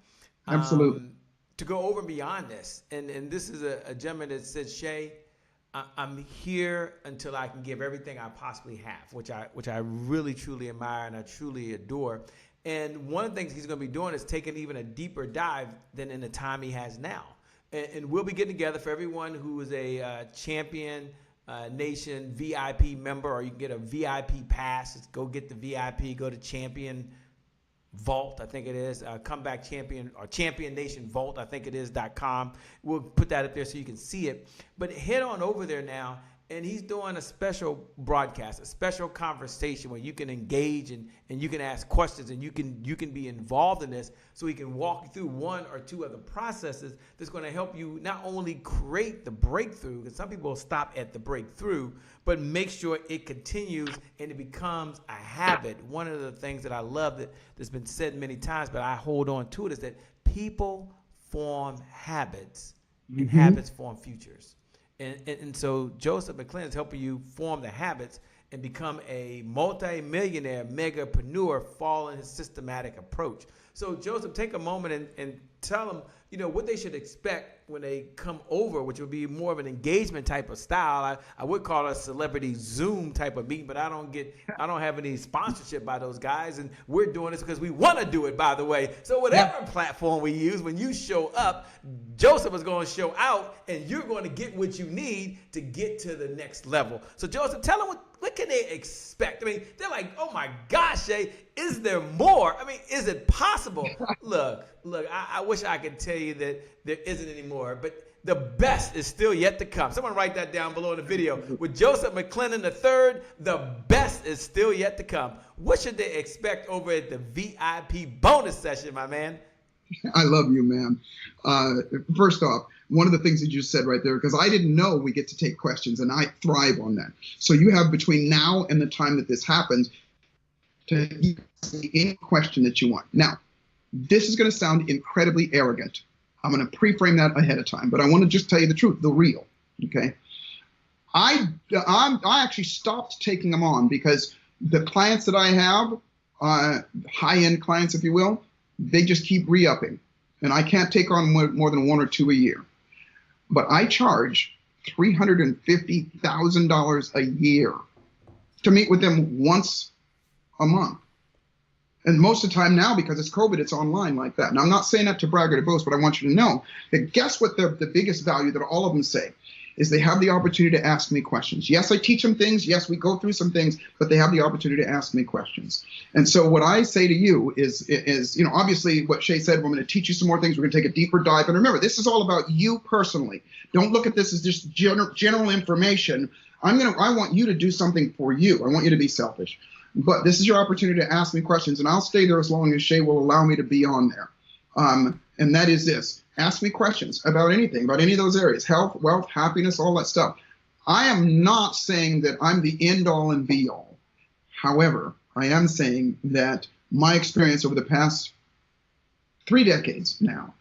Absolutely. To go over and beyond this. And this is a gentleman that said, Shay, I'm here until I can give everything I possibly have, which I really, truly admire and I truly adore. And one of the things he's going to be doing is taking even a deeper dive than in the time he has now. And we'll be getting together for everyone who is a champion Nation VIP member, or you can get a VIP pass. Just go get the VIP, go to Champion Vault, I think it is, Comeback Champion, or Champion Nation Vault, I think it is, .com. We'll put that up there so you can see it. But head on over there now, and he's doing a special broadcast, a special conversation where you can engage and you can ask questions, and you can be involved in this, so he can walk you through one or two other processes that's going to help you not only create the breakthrough, because some people stop at the breakthrough, but make sure it continues and it becomes a habit. One of the things that I love that's been said many times, but I hold on to it, is that people form habits, and habits form futures. And so Joseph McClendon is helping you form the habits and become a multi-millionaire megapreneur following his systematic approach. So Joseph, take a moment and tell them, what they should expect when they come over, which would be more of an engagement type of style. I would call it a celebrity Zoom type of meeting, but I don't have any sponsorship by those guys, and we're doing this because we want to do it, by the way. So whatever platform we use, when you show up, Joseph is going to show out, and you're going to get what you need to get to the next level. So Joseph, tell them what can they expect? I mean, they're like, oh my gosh, Shay, is there more? I mean, is it possible? Look, I wish I could tell you that there isn't any more, but the best is still yet to come. Someone write that down below in the video. With Joseph McClendon III, the best is still yet to come. What should they expect over at the VIP bonus session, my man? I love you, man. First off, one of the things that you said right there, because I didn't know we get to take questions, and I thrive on that. So you have between now and the time that this happens to ask any question that you want. Now, this is going to sound incredibly arrogant. I'm going to pre-frame that ahead of time, but I want to just tell you the truth, the real. Okay. I actually stopped taking them on because the clients that I have, high-end clients, if you will, they just keep re-upping, and I can't take on more than one or two a year. But I charge $350,000 a year to meet with them once a month. And most of the time now, because it's COVID, it's online like that. Now, I'm not saying that to brag or to boast, but I want you to know that guess what the biggest value that all of them say is they have the opportunity to ask me questions. Yes, I teach them things. Yes, we go through some things, but they have the opportunity to ask me questions. And so what I say to you is obviously what Shay said, we're going to teach you some more things. We're going to take a deeper dive. And remember, this is all about you personally. Don't look at this as just general information. I want you to do something for you. I want you to be selfish. But this is your opportunity to ask me questions, and I'll stay there as long as Shay will allow me to be on there. And that is this. Ask me questions about anything, about any of those areas, health, wealth, happiness, all that stuff. I am not saying that I'm the end all and be all. However, I am saying that my experience over the past 3 decades now,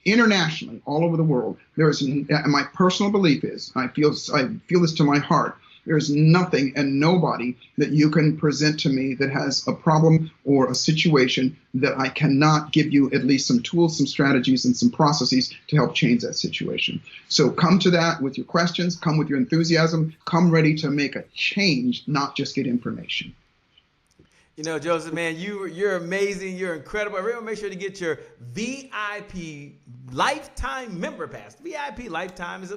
internationally, all over the world, my personal belief is, I feel this to my heart, there's nothing and nobody that you can present to me that has a problem or a situation that I cannot give you at least some tools, some strategies, and some processes to help change that situation. So come to that with your questions, come with your enthusiasm, come ready to make a change, not just get information. Joseph, man, you're amazing. You're incredible. Everyone, make sure to get your VIP lifetime member pass. VIP lifetime is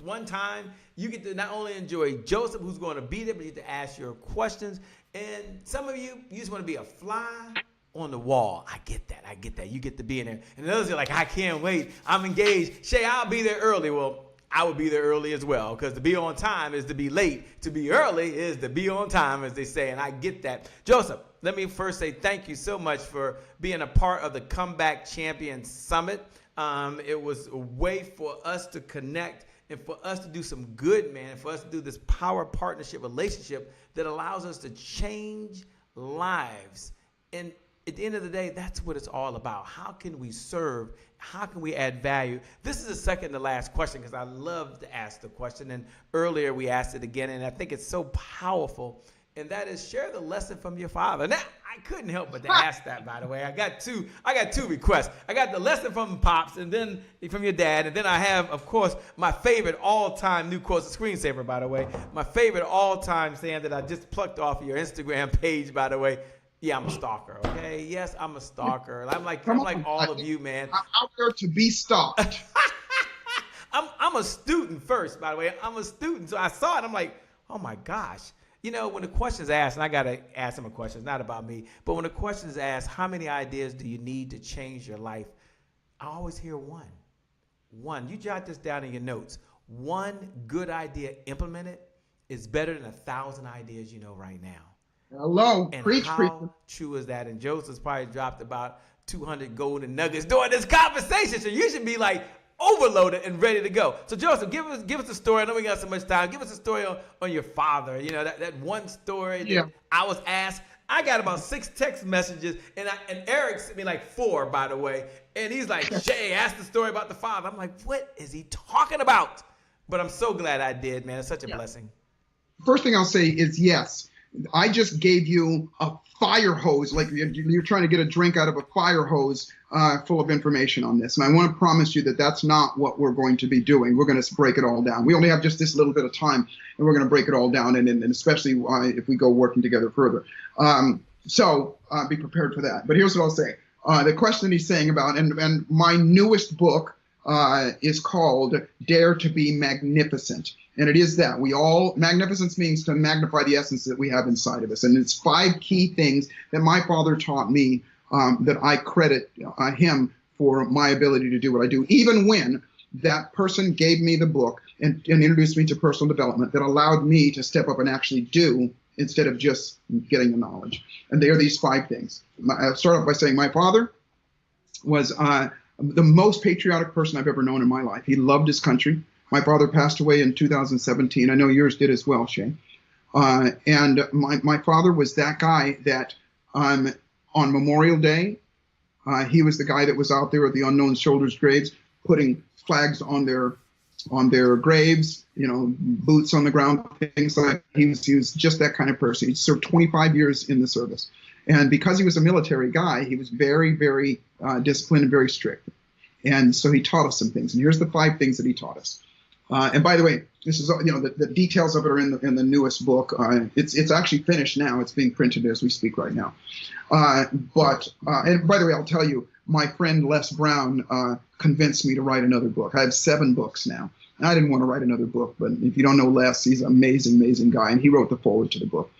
one time. You get to not only enjoy Joseph, who's going to be there, but you get to ask your questions. And some of you just want to be a fly on the wall. I get that. You get to be in there. And others are like, I can't wait. I'm engaged. Shay, I'll be there early. Well, I would be there early as well, because to be on time is to be late. To be early is to be on time, as they say, and I get that. Joseph, let me first say thank you so much for being a part of the Comeback Champion Summit. It was a way for us to connect and for us to do some good, man, for us to do this power partnership relationship that allows us to change lives. And at the end of the day, that's what it's all about. How can we serve? How can we add value? This is the second to last question, because I love to ask the question. And earlier we asked it again, and I think it's so powerful. And that is, share the lesson from your father. Now, I couldn't help but to ask that, by the way. I got two requests. I got the lesson from Pops, and then from your dad. And then I have, of course, my favorite all-time new quote, screensaver, by the way. My favorite all-time saying that I just plucked off of your Instagram page, by the way. Yeah, I'm a stalker, okay? Yes, I'm a stalker. I'm like all of you, man. I'm out there to be stalked. I'm a student first, by the way. I'm a student. So I saw it. I'm like, oh my gosh. You know, when the question is asked, and I got to ask him a question, it's not about me, but when the question is asked, how many ideas do you need to change your life? I always hear one. One. You jot this down in your notes. One good idea implemented is better than 1,000 ideas you know right now. Hello, And preach, how preacher. true is that? And Joseph's probably dropped about 200 golden nuggets during this conversation. So you should be like overloaded and ready to go. So Joseph, give us a story. I know we got so much time. Give us a story on your father. You know, that one story that I was asked. I got about 6 text messages, and Eric sent me like 4, by the way. And he's like, Shay, ask the story about the father. I'm like, what is he talking about? But I'm so glad I did, man. It's such a blessing. First thing I'll say is yes. I just gave you a fire hose, like you're trying to get a drink out of a fire hose full of information on this. And I want to promise you that that's not what we're going to be doing. We're going to break it all down. We only have just this little bit of time, and we're going to break it all down, and especially if we go working together further. So be prepared for that. But here's what I'll say. The question that he's saying about, and my newest book is called Dare to be Magnificent. And it is that magnificence means to magnify the essence that we have inside of us. And it's 5 key things that my father taught me that I credit him for my ability to do what I do, even when that person gave me the book and introduced me to personal development that allowed me to step up and actually do instead of just getting the knowledge. And they are these 5 things. I'll start off by saying my father was the most patriotic person I've ever known in my life. He loved his country. My father passed away in 2017. I know yours did as well, Shane. And my father was that guy that on Memorial Day, he was the guy that was out there at the unknown soldiers' graves, putting flags on their graves, you know, boots on the ground, things like that. He was just that kind of person. He served 25 years in the service. And because he was a military guy, he was very, very disciplined and very strict. And so he taught us some things. And here's the 5 things that he taught us. And by the way, this is, you know, the details of it are in the newest book. It's actually finished now. It's being printed as we speak right now. And by the way, I'll tell you, my friend Les Brown convinced me to write another book. I have 7 books now. And I didn't want to write another book, but if you don't know Les, he's an amazing, amazing guy, and he wrote the foreword to the book.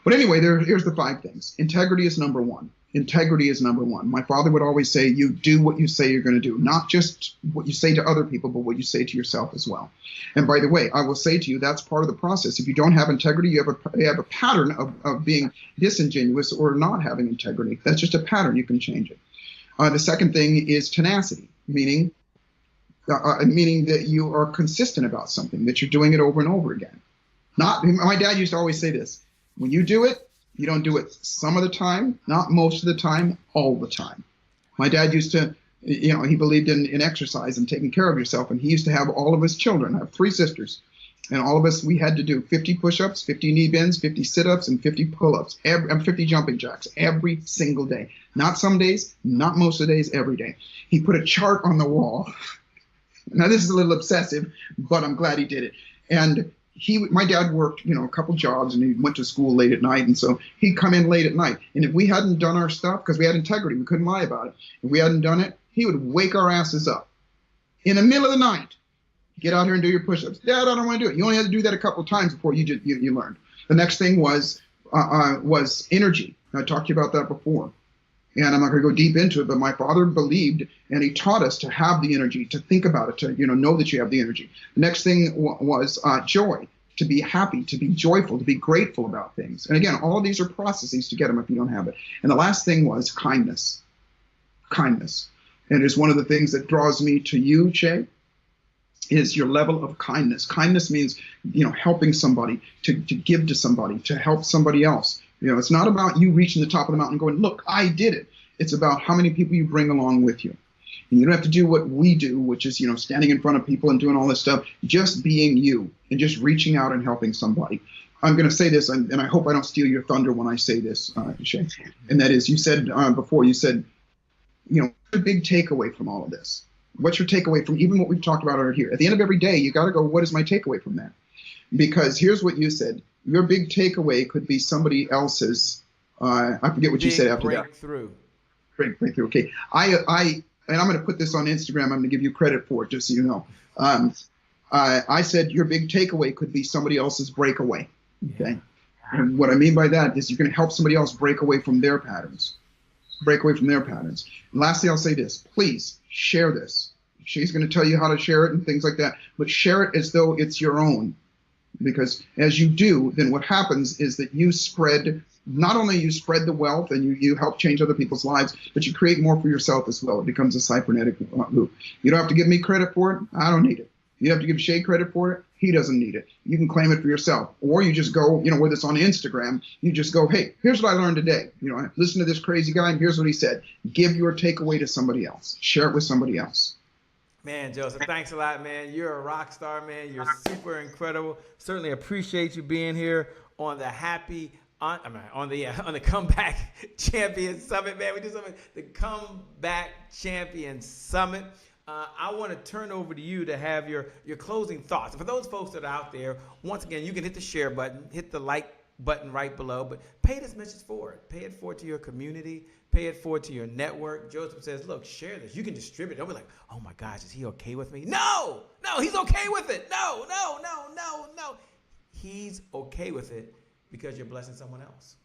But anyway, here's the 5 things. Integrity is number 1. Integrity is number 1. My father would always say, you do what you say you're going to do, not just what you say to other people, but what you say to yourself as well. And by the way, I will say to you, that's part of the process. If you don't have integrity, you have a pattern of being disingenuous or not having integrity. That's just a pattern. You can change it. The second thing is tenacity, meaning that you are consistent about something, that you're doing it over and over again. My dad used to always say this: when you do it, you don't do it some of the time, not most of the time, all the time. My dad used to, you know, he believed in exercise and taking care of yourself. And he used to have all of his children. I have 3 sisters. And all of us, we had to do 50 push-ups, 50 knee bends, 50 sit-ups, and 50 pull-ups, 50 jumping jacks every single day. Not some days, not most of the days, every day. He put a chart on the wall. Now, this is a little obsessive, but I'm glad he did it. And my dad worked, you know, a couple jobs, and he went to school late at night. And so he'd come in late at night. And if we hadn't done our stuff, because we had integrity, we couldn't lie about it. If we hadn't done it, he would wake our asses up in the middle of the night. Get out here and do your push-ups. Dad, I don't want to do it. You only had to do that a couple of times before you learned. The next thing was energy. I talked to you about that before. And I'm not going to go deep into it, but my father believed, and he taught us to have the energy, to think about it, to know that you have the energy. The next thing was joy, to be happy, to be joyful, to be grateful about things. And again, all of these are processes to get them if you don't have it. And the last thing was kindness. Kindness. And it is one of the things that draws me to you, Shay, is your level of kindness. Kindness means, helping somebody, to give to somebody, to help somebody else. It's not about you reaching the top of the mountain and going, look, I did it. It's about how many people you bring along with you. And you don't have to do what we do, which is, standing in front of people and doing all this stuff, just being you and just reaching out and helping somebody. I'm going to say this, and I hope I don't steal your thunder when I say this, Shay. And that is, you said before, what's your big takeaway from all of this? What's your takeaway from even what we've talked about right here? At the end of every day, you got to go, what is my takeaway from that? Because here's what you said. Your big takeaway could be somebody else's, I forget what you said after breakthrough. Breakthrough. Okay. and I'm going to put this on Instagram. I'm going to give you credit for it, just so you know. I said your big takeaway could be somebody else's breakaway. Okay. And what I mean by that is you're going to help somebody else break away from their patterns. And lastly, I'll say this, please share this. She's going to tell you how to share it and things like that, but share it as though it's your own. Because as you do, then what happens is that you spread, not only you spread the wealth and you help change other people's lives, but you create more for yourself as well. It becomes a cybernetic loop. You don't have to give me credit for it. I don't need it. You have to give Shay credit for it. He doesn't need it. You can claim it for yourself. Or you just go, whether it's on Instagram, you just go, hey, here's what I learned today. Listen to this crazy guy and here's what he said. Give your takeaway to somebody else. Share it with somebody else. Man, Joseph, thanks a lot, man. You're a rock star, man. You're super incredible. Certainly appreciate you being here on the on the Comeback Champion Summit, man. We did something, the Comeback Champion Summit. I want to turn over to you to have your closing thoughts. For those folks that are out there, once again, you can hit the share button, hit the like button right below, but pay this message forward. Pay it forward to your community. Pay it forward to your network. Joseph says, look, share this. You can distribute it. Don't be like, oh my gosh, is he okay with me? No, he's okay with it. No. He's okay with it because you're blessing someone else.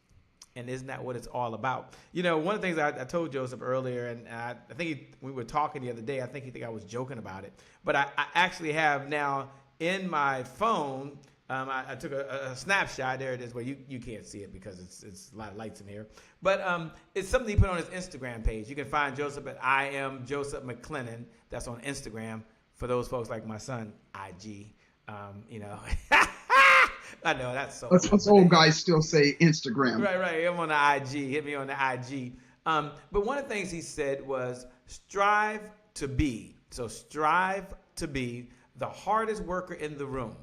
And isn't that what it's all about? One of the things I told Joseph earlier, and I think we were talking the other day, I think he think I was joking about it, but I actually have now in my phone, I took a snapshot. There it is. Well, you can't see it because it's a lot of lights in here. But it's something he put on his Instagram page. You can find Joseph at I am Joseph McClennan. That's on Instagram. For those folks like my son, IG. I know that's so. Us old guys still say Instagram. Right. I'm on the IG. Hit me on the IG. But one of the things he said was strive to be. So strive to be the hardest worker in the room,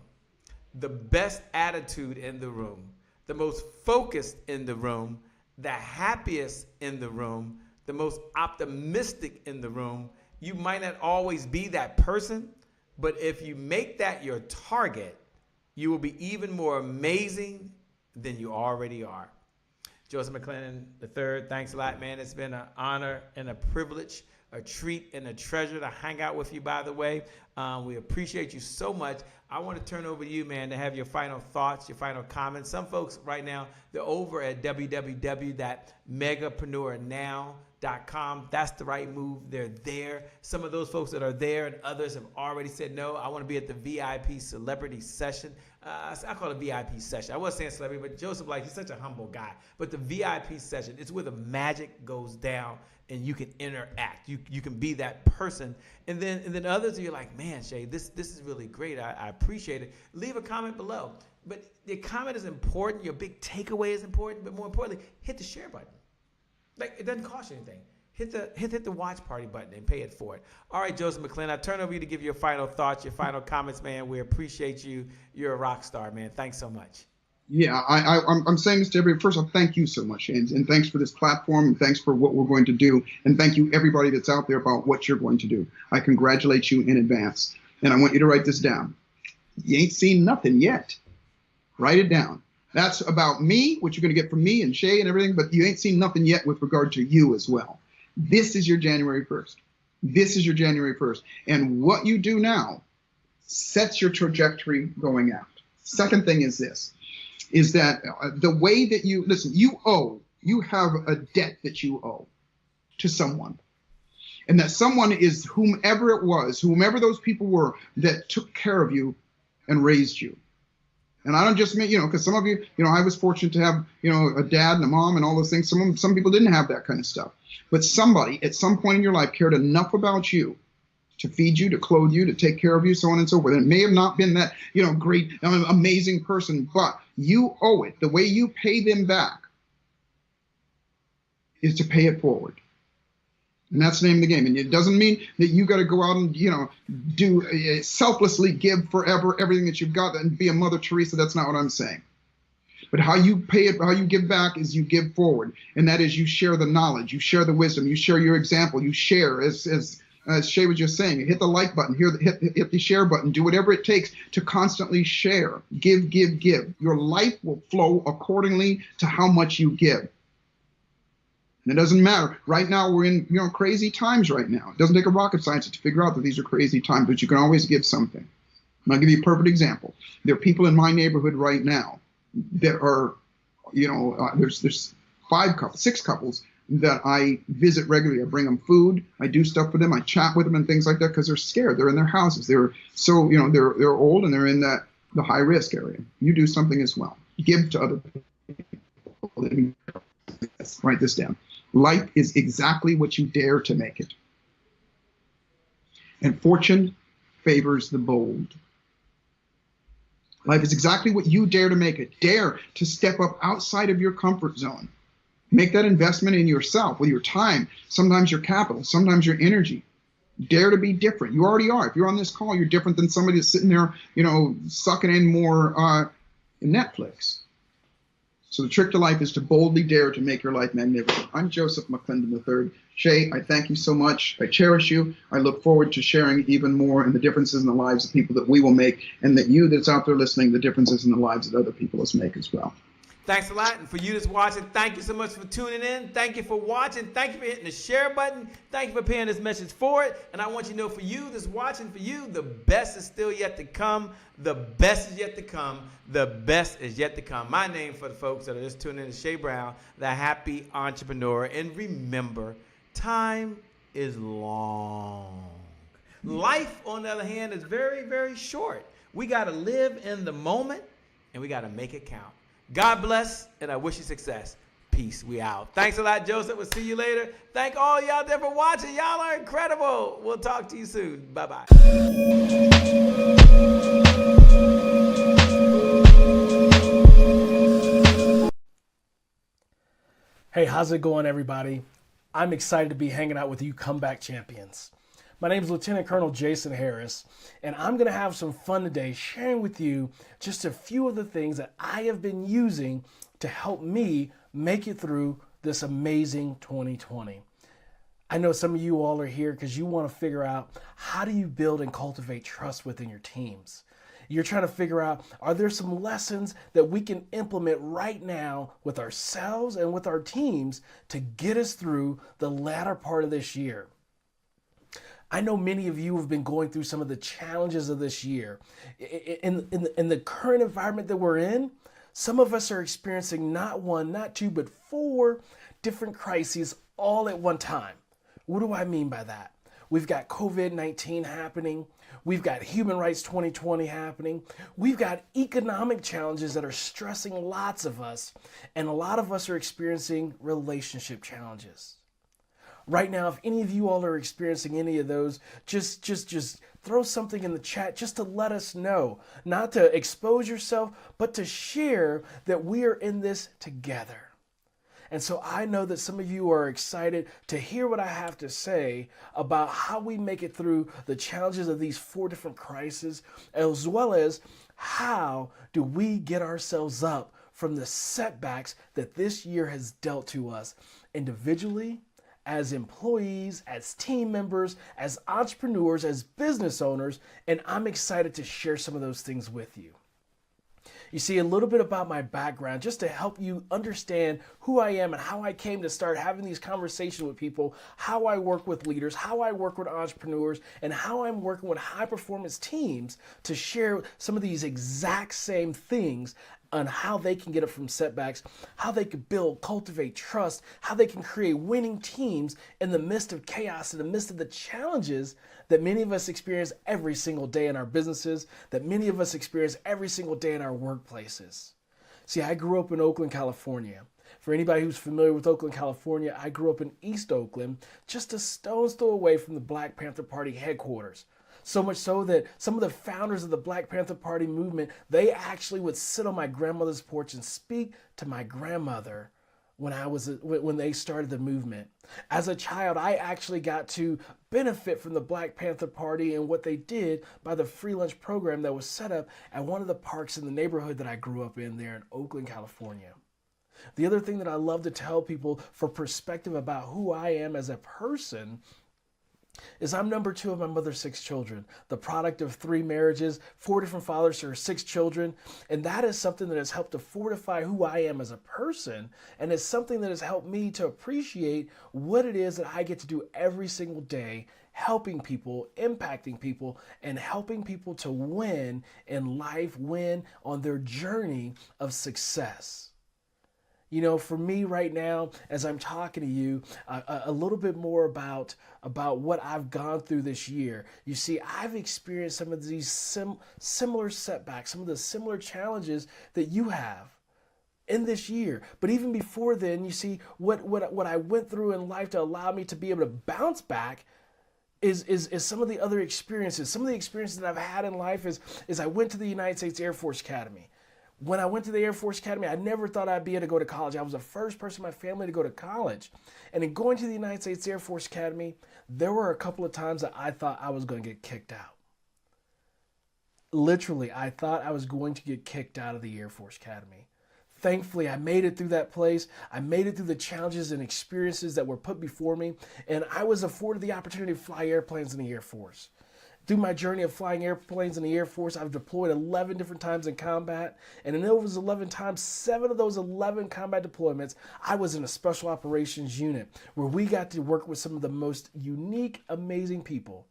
the best attitude in the room, the most focused in the room, the happiest in the room, the most optimistic in the room. You might not always be that person, but if you make that your target, you will be even more amazing than you already are. Joseph McClennan III, thanks a lot, man. It's been an honor and a privilege, a treat and a treasure to hang out with you, by the way. We appreciate you so much. I want to turn over to you, man, to have your final thoughts, your final comments. Some folks right now, they're over at www.megapreneurnow.com. That's the right move. They're there. Some of those folks that are there and others have already said, no, I want to be at the VIP celebrity session. I call it a VIP session. I was saying celebrity, but Joseph, he's such a humble guy. But the VIP session, it's where the magic goes down and you can interact. You can be that person. And then others are like, man, Shay, this is really great. I appreciate it. Leave a comment below. But your comment is important. Your big takeaway is important. But more importantly, hit the share button. It doesn't cost you anything. Hit the watch party button and pay it forward. All right, Joseph McClennan, I turn over to you to give your final thoughts, your final comments, man. We appreciate you. You're a rock star, man. Thanks so much. Yeah, I'm saying this to everybody. First of all, thank you so much, and thanks for this platform, and thanks for what we're going to do, and thank you everybody that's out there about what you're going to do. I congratulate you in advance, and I want you to write this down. You ain't seen nothing yet. Write it down. That's about me, what you're going to get from me and Shay and everything, but you ain't seen nothing yet with regard to you as well. This is your January 1st. This is your January 1st. And what you do now sets your trajectory going out. Second thing is this, is that the way that you have a debt that you owe to someone. And that someone is whomever it was, whomever those people were that took care of you and raised you. And I don't just mean, because some of you, I was fortunate to have, a dad and a mom and all those things. Some people didn't have that kind of stuff. But somebody at some point in your life cared enough about you to feed you, to clothe you, to take care of you, so on and so forth. And it may have not been that, great, amazing person, but you owe it. The way you pay them back is to pay it forward. And that's the name of the game. And it doesn't mean that you got to go out and, do selflessly give forever everything that you've got and be a Mother Teresa. That's not what I'm saying. But how you pay it, how you give back is you give forward. And that is you share the knowledge, you share the wisdom, you share your example, you share, as Shay was just saying, hit the like button, hit the share button, do whatever it takes to constantly share, give. Your life will flow accordingly to how much you give. And it doesn't matter. Right now, we're in crazy times right now. It doesn't take a rocket scientist to figure out that these are crazy times, but you can always give something. And I'll give you a perfect example. There are people in my neighborhood right now that are, there's 6 couples that I visit regularly. I bring them food. I do stuff for them. I chat with them and things like that because they're scared. They're in their houses. They're so, they're old and they're in the high risk area. You do something as well. Give to other people. Write this down. Life is exactly what you dare to make it. And fortune favors the bold. Life is exactly what you dare to make it. Dare to step up outside of your comfort zone. Make that investment in yourself with your time, sometimes your capital, sometimes your energy. Dare to be different. You already are. If you're on this call, you're different than somebody that's sitting there, sucking in more Netflix. So the trick to life is to boldly dare to make your life magnificent. I'm Joseph McClendon III. Shay, I thank you so much. I cherish you. I look forward to sharing even more in the differences in the lives of people that we will make, and that you that's out there listening, the differences in the lives that other people will make as well. Thanks a lot. And for you that's watching, thank you so much for tuning in. Thank you for watching. Thank you for hitting the share button. Thank you for paying this message forward. And I want you to know, for you that's watching, for you, the best is still yet to come. The best is yet to come. The best is yet to come. My name, for the folks that are just tuning in, is Shay Brown, the happy entrepreneur. And remember, time is long. Life, on the other hand, is very, very short. We got to live in the moment, and we got to make it count. God bless, and I wish you success. Peace. We out. Thanks a lot, Joseph. We'll see you later. Thank all y'all there for watching. Y'all are incredible. We'll talk to you soon. Bye-bye. Hey, how's it going, everybody? I'm excited to be hanging out with you comeback champions. My name is Lieutenant Colonel Jason Harris, and I'm going to have some fun today sharing with you just a few of the things that I have been using to help me make it through this amazing 2020. I know some of you all are here because you want to figure out, how do you build and cultivate trust within your teams? You're trying to figure out, are there some lessons that we can implement right now with ourselves and with our teams to get us through the latter part of this year? I know many of you have been going through some of the challenges of this year. In the current environment that we're in, some of us are experiencing not one, not two, but 4 different crises all at one time. What do I mean by that? We've got COVID-19 happening. We've got Human Rights 2020 happening. We've got economic challenges that are stressing lots of us. And a lot of us are experiencing relationship challenges. Right now, if any of you all are experiencing any of those, just throw something in the chat just to let us know. Not to expose yourself, but to share that we are in this together. And so I know that some of you are excited to hear what I have to say about how we make it through the challenges of these 4 different crises, as well as how do we get ourselves up from the setbacks that this year has dealt to us individually, as employees, as team members, as entrepreneurs, as business owners, and I'm excited to share some of those things with you. You see, a little bit about my background, just to help you understand who I am and how I came to start having these conversations with people, how I work with leaders, how I work with entrepreneurs, and how I'm working with high-performance teams to share some of these exact same things on how they can get up from setbacks, how they can build, cultivate trust, how they can create winning teams in the midst of chaos, in the midst of the challenges that many of us experience every single day in our businesses, that many of us experience every single day in our workplaces. See, I grew up in Oakland, California. For anybody who's familiar with Oakland, California, I grew up in East Oakland, just a stone's throw away from the Black Panther Party headquarters. So much so that some of the founders of the Black Panther Party movement, they actually would sit on my grandmother's porch and speak to my grandmother when they started the movement. As a child, I actually got to benefit from the Black Panther Party and what they did by the free lunch program that was set up at one of the parks in the neighborhood that I grew up in there in Oakland, California. The other thing that I love to tell people for perspective about who I am as a person is I'm number 2 of my mother's 6 children, the product of 3 marriages, 4 different fathers to her 6 children. And that is something that has helped to fortify who I am as a person. And it's something that has helped me to appreciate what it is that I get to do every single day, helping people, impacting people, and helping people to win in life, win on their journey of success. You know, for me right now, as I'm talking to you, a little bit more about what I've gone through this year. You see, I've experienced some of these similar setbacks, some of the similar challenges that you have in this year. But even before then, you see, what I went through in life to allow me to be able to bounce back is some of the other experiences. Some of the experiences that I've had in life is I went to the United States Air Force Academy. When I went to the Air Force Academy, I never thought I'd be able to go to college. I was the first person in my family to go to college. And in going to the United States Air Force Academy, there were a couple of times that I thought I was going to get kicked out. Literally, I thought I was going to get kicked out of the Air Force Academy. Thankfully, I made it through that place. I made it through the challenges and experiences that were put before me. And I was afforded the opportunity to fly airplanes in the Air Force. Through my journey of flying airplanes in the Air Force, I've deployed 11 different times in combat. And in those 11 times, 7 of those 11 combat deployments, I was in a special operations unit where we got to work with some of the most unique, amazing people.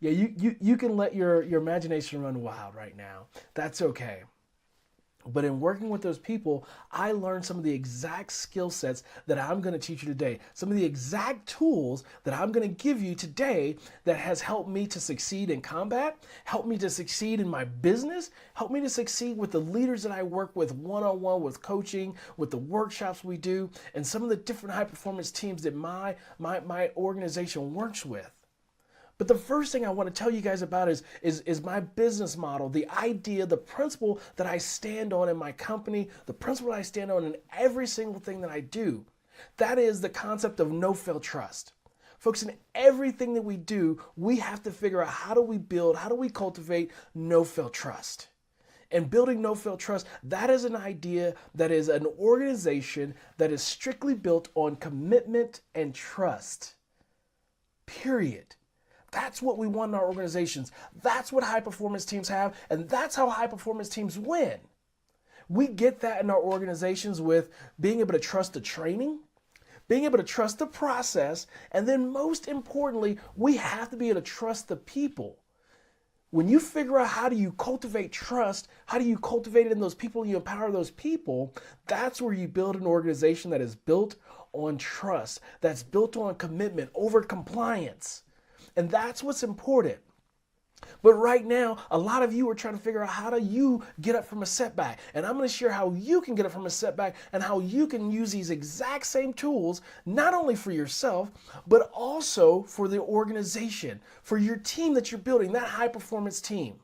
Yeah, you can let your imagination run wild right now. That's okay. But in working with those people, I learned some of the exact skill sets that I'm going to teach you today. Some of the exact tools that I'm going to give you today that has helped me to succeed in combat, helped me to succeed in my business, helped me to succeed with the leaders that I work with one-on-one, with coaching, with the workshops we do, and some of the different high-performance teams that my organization works with. But the first thing I want to tell you guys about is my business model, the idea, the principle that I stand on in my company, the principle I stand on in every single thing that I do. That is the concept of no-fail trust. Folks, in everything that we do, we have to figure out how do we cultivate no-fail trust. And building no-fail trust, that is an idea, that is an organization that is strictly built on commitment and trust. Period. That's what we want in our organizations. That's what high-performance teams have, and that's how high-performance teams win. We get that in our organizations with being able to trust the training, being able to trust the process, and then most importantly, we have to be able to trust the people. When you figure out how do you cultivate trust, how do you cultivate it in those people, and you empower those people, that's where you build an organization that is built on trust, that's built on commitment over compliance. And that's what's important. But right now, a lot of you are trying to figure out how do you get up from a setback. And I'm going to share how you can get up from a setback and how you can use these exact same tools, not only for yourself, but also for the organization, for your team that you're building, that high performance team.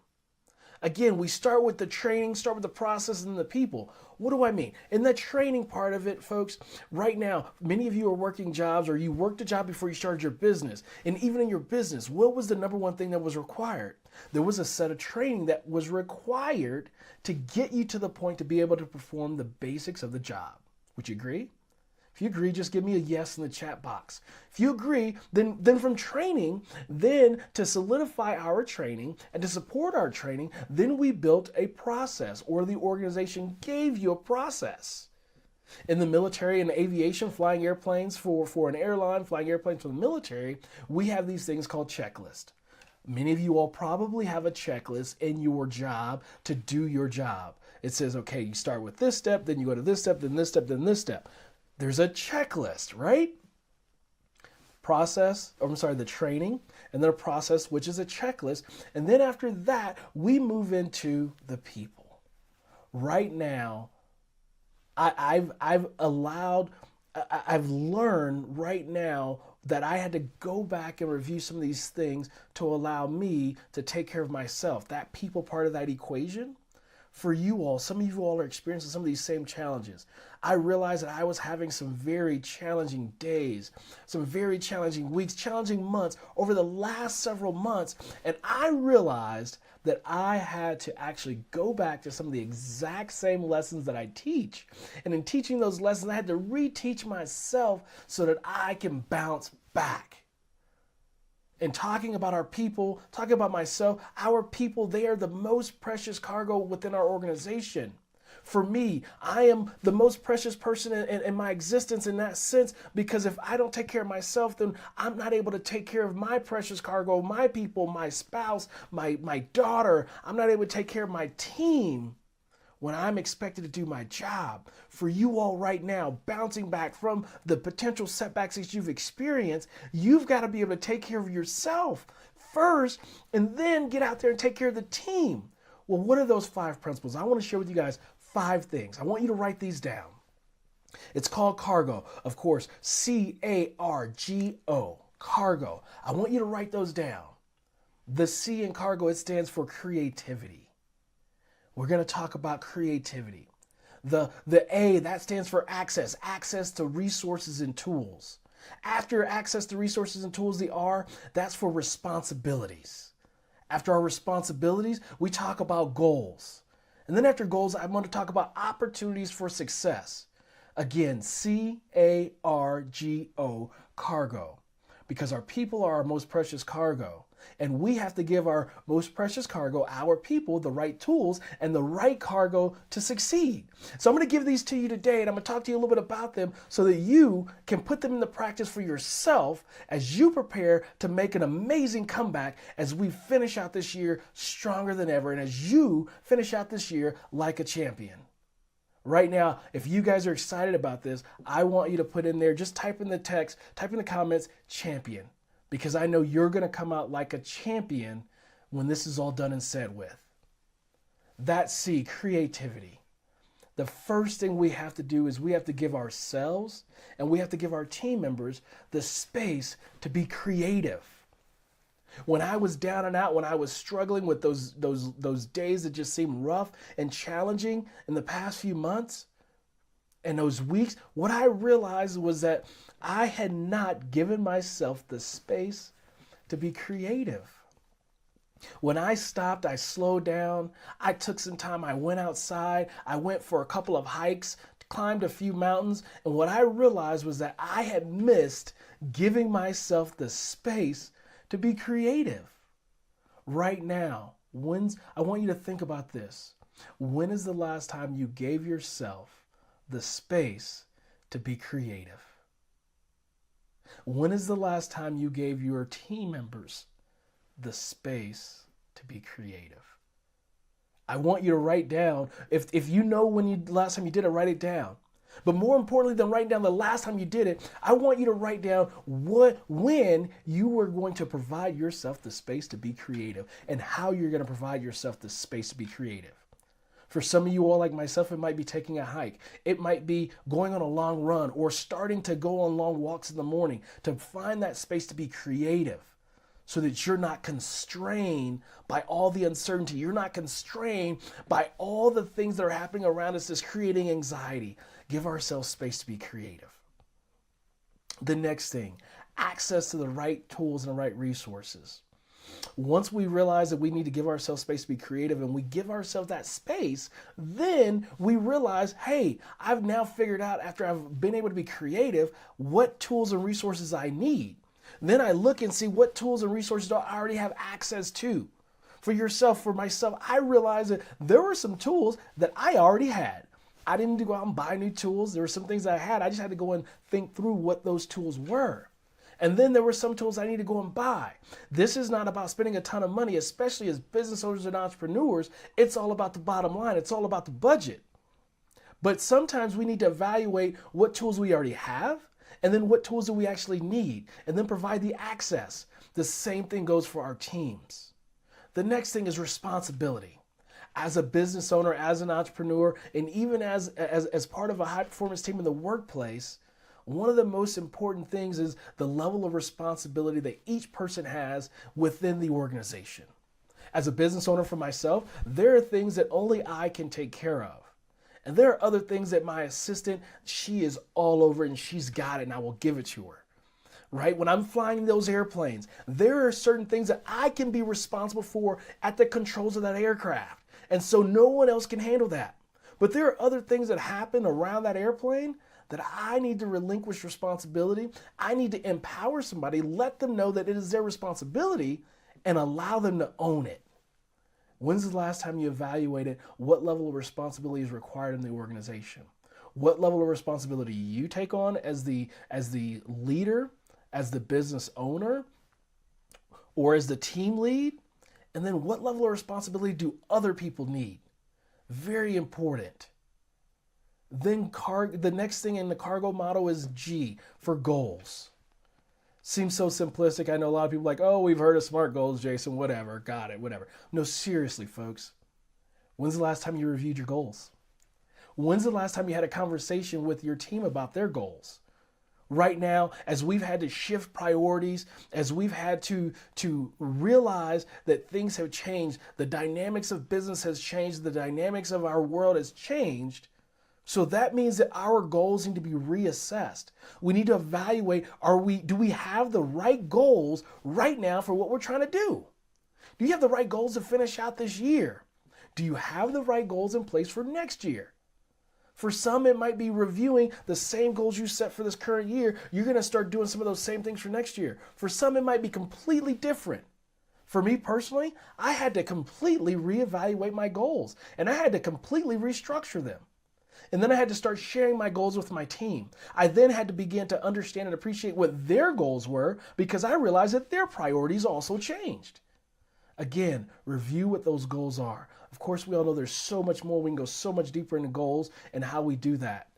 Again, we start with the training, start with the process and the people. What do I mean? In the training part of it, folks, right now, many of you are working jobs or you worked a job before you started your business. And even in your business, what was the number one thing that was required? There was a set of training that was required to get you to the point to be able to perform the basics of the job. Would you agree? If you agree, just give me a yes in the chat box. If you agree, then from training, then to solidify our training and to support our training, then we built a process, or the organization gave you a process. In the military and aviation, flying airplanes for an airline, flying airplanes for the military, we have these things called checklists. Many of you all probably have a checklist in your job to do your job. It says, okay, you start with this step, then you go to this step, then this step, then this step. There's a checklist, right? The training, and then a process, which is a checklist. And then after that, we move into the people. Right now, I've learned right now that I had to go back and review some of these things to allow me to take care of myself. That people part of that equation. For you all, some of you all are experiencing some of these same challenges. I realized that I was having some very challenging days, some very challenging weeks, challenging months over the last several months. And I realized that I had to actually go back to some of the exact same lessons that I teach. And in teaching those lessons, I had to reteach myself so that I can bounce back. And talking about our people, talking about myself, our people, they are the most precious cargo within our organization. For me, I am the most precious person in my existence in that sense, because if I don't take care of myself, then I'm not able to take care of my precious cargo, my people, my spouse, my daughter. I'm not able to take care of my team when I'm expected to do my job. For you all right now, bouncing back from the potential setbacks that you've experienced, you've got to be able to take care of yourself first and then get out there and take care of the team. Well, what are those 5 principles? I want to share with you guys 5 things. I want you to write these down. It's called cargo. Of course, CARGO, cargo. I want you to write those down. The C in cargo, it stands for creativity. We're going to talk about creativity. The A, that stands for access to resources and tools. After access to resources and tools, the R, that's for responsibilities. After our responsibilities, we talk about goals. And then after goals, I want to talk about opportunities for success. Again, CARGO, cargo. Because our people are our most precious cargo. And we have to give our most precious cargo, our people, the right tools and the right cargo to succeed. So I'm going to give these to you today, and I'm going to talk to you a little bit about them so that you can put them into practice for yourself as you prepare to make an amazing comeback as we finish out this year stronger than ever, and as you finish out this year like a champion. Right now, if you guys are excited about this, I want you to put in there, just type in the text, type in the comments, champion. Because I know you're going to come out like a champion when this is all done and said with. That's C, creativity. The first thing we have to do is we have to give ourselves and we have to give our team members the space to be creative. When I was down and out, when I was struggling with those days that just seemed rough and challenging in the past few months and those weeks, what I realized was that I had not given myself the space to be creative. When I stopped, I slowed down, I took some time, I went outside, I went for a couple of hikes, climbed a few mountains, and what I realized was that I had missed giving myself the space to be creative. Right now, I want you to think about this. When is the last time you gave yourself the space to be creative? When is the last time you gave your team members the space to be creative? I want you to write down, if you know last time you did it, write it down. But more importantly than writing down the last time you did it, I want you to write down when you were going to provide yourself the space to be creative and how you're going to provide yourself the space to be creative. For some of you all like myself, it might be taking a hike. It might be going on a long run or starting to go on long walks in the morning to find that space to be creative so that you're not constrained by all the uncertainty. You're not constrained by all the things that are happening around us that's creating anxiety. Give ourselves space to be creative. The next thing, access to the right tools and the right resources. Once we realize that we need to give ourselves space to be creative and we give ourselves that space, then we realize, hey, I've now figured out after I've been able to be creative, what tools and resources I need. Then I look and see what tools and resources do I already have access to. For yourself, for myself, I realized that there were some tools that I already had. I didn't need to go out and buy new tools. There were some things I had. I just had to go and think through what those tools were. And then there were some tools I need to go and buy. This is not about spending a ton of money, especially as business owners and entrepreneurs. It's all about the bottom line. It's all about the budget. But sometimes we need to evaluate what tools we already have and then what tools do we actually need and then provide the access. The same thing goes for our teams. The next thing is responsibility. As a business owner, as an entrepreneur, and even as part of a high performance team in the workplace, one of the most important things is the level of responsibility that each person has within the organization. As a business owner for myself, there are things that only I can take care of. And there are other things that my assistant, she is all over and she's got it and I will give it to her. Right? When I'm flying those airplanes, there are certain things that I can be responsible for at the controls of that aircraft. And so no one else can handle that. But there are other things that happen around that airplane that I need to relinquish responsibility. I need to empower somebody, let them know that it is their responsibility, and allow them to own it. When's the last time you evaluated what level of responsibility is required in the organization? What level of responsibility you take on as the leader, as the business owner, or as the team lead? And then what level of responsibility do other people need? Very important. Then the next thing in the cargo model is G, for goals. Seems so simplistic. I know a lot of people are like, oh, we've heard of SMART goals, Jason, whatever, got it, whatever. No, seriously, folks. When's the last time you reviewed your goals? When's the last time you had a conversation with your team about their goals? Right now, as we've had to shift priorities, as we've had to realize that things have changed, the dynamics of business has changed, the dynamics of our world has changed. So that means that our goals need to be reassessed. We need to evaluate, do we have the right goals right now for what we're trying to do? Do you have the right goals to finish out this year? Do you have the right goals in place for next year? For some, it might be reviewing the same goals you set for this current year. You're going to start doing some of those same things for next year. For some, it might be completely different. For me personally, I had to completely reevaluate my goals, and I had to completely restructure them. And then I had to start sharing my goals with my team. I then had to begin to understand and appreciate what their goals were, because I realized that their priorities also changed. Again, review what those goals are. Of course, we all know there's so much more. We can go so much deeper into goals and how we do that.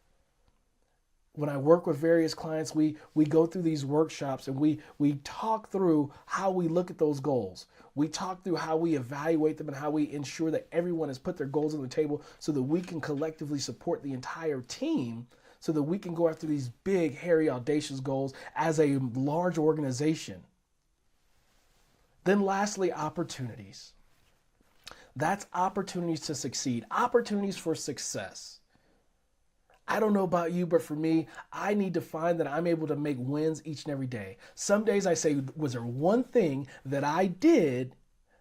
When I work with various clients, we go through these workshops and we talk through how we look at those goals. We talk through how we evaluate them and how we ensure that everyone has put their goals on the table so that we can collectively support the entire team, so that we can go after these big, hairy, audacious goals as a large organization. Then lastly, opportunities. That's opportunities to succeed, opportunities for success. I don't know about you, but for me, I need to find that I'm able to make wins each and every day. Some days I say, was there one thing that I did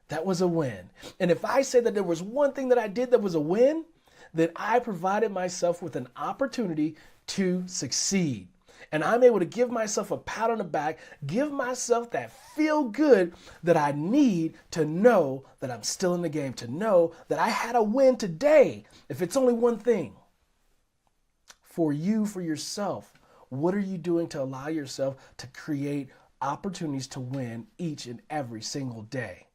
that was a win? And if I say that there was one thing that I did that was a win, then I provided myself with an opportunity to succeed. And I'm able to give myself a pat on the back, give myself that feel good that I need to know that I'm still in the game, to know that I had a win today, if it's only one thing. For you, for yourself, what are you doing to allow yourself to create opportunities to win each and every single day?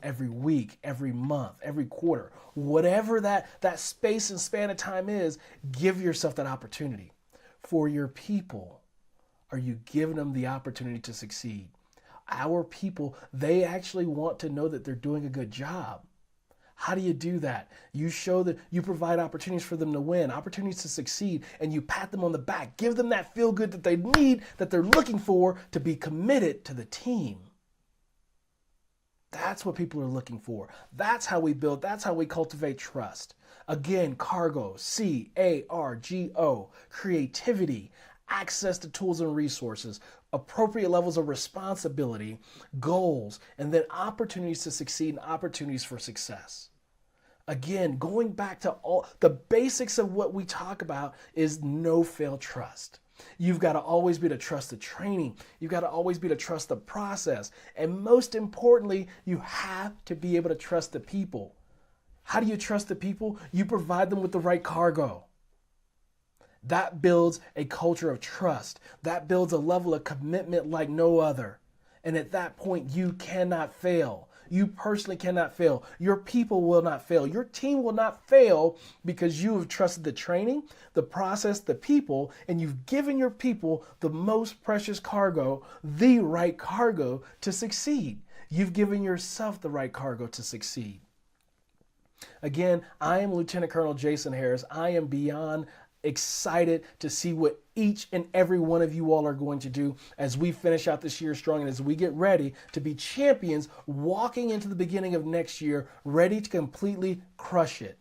Every week, every month, every quarter, whatever that space and span of time is, give yourself that opportunity. For your people, are you giving them the opportunity to succeed? Our people, they actually want to know that they're doing a good job. How do you do that? You show that you provide opportunities for them to win, opportunities to succeed, and you pat them on the back. Give them that feel good that they need, that they're looking for to be committed to the team. That's what people are looking for. That's how we build, that's how we cultivate trust. Again, cargo, C-A-R-G-O, creativity, access to tools and resources, appropriate levels of responsibility, goals, and then opportunities to succeed and opportunities for success. Again, going back to all the basics of what we talk about is no-fail trust. You've got to always be to trust the training. You've got to always be to trust the process. And most importantly, you have to be able to trust the people. How do you trust the people? You provide them with the right cargo. That builds a culture of trust. That builds a level of commitment like no other. And at that point, you cannot fail. You personally cannot fail. Your people will not fail. Your team will not fail because you have trusted the training, the process, the people, and you've given your people the most precious cargo, the right cargo to succeed. You've given yourself the right cargo to succeed. Again, I am Lieutenant Colonel Jason Harris. I am beyond excited to see what each and every one of you all are going to do as we finish out this year strong and as we get ready to be champions walking into the beginning of next year, ready to completely crush it.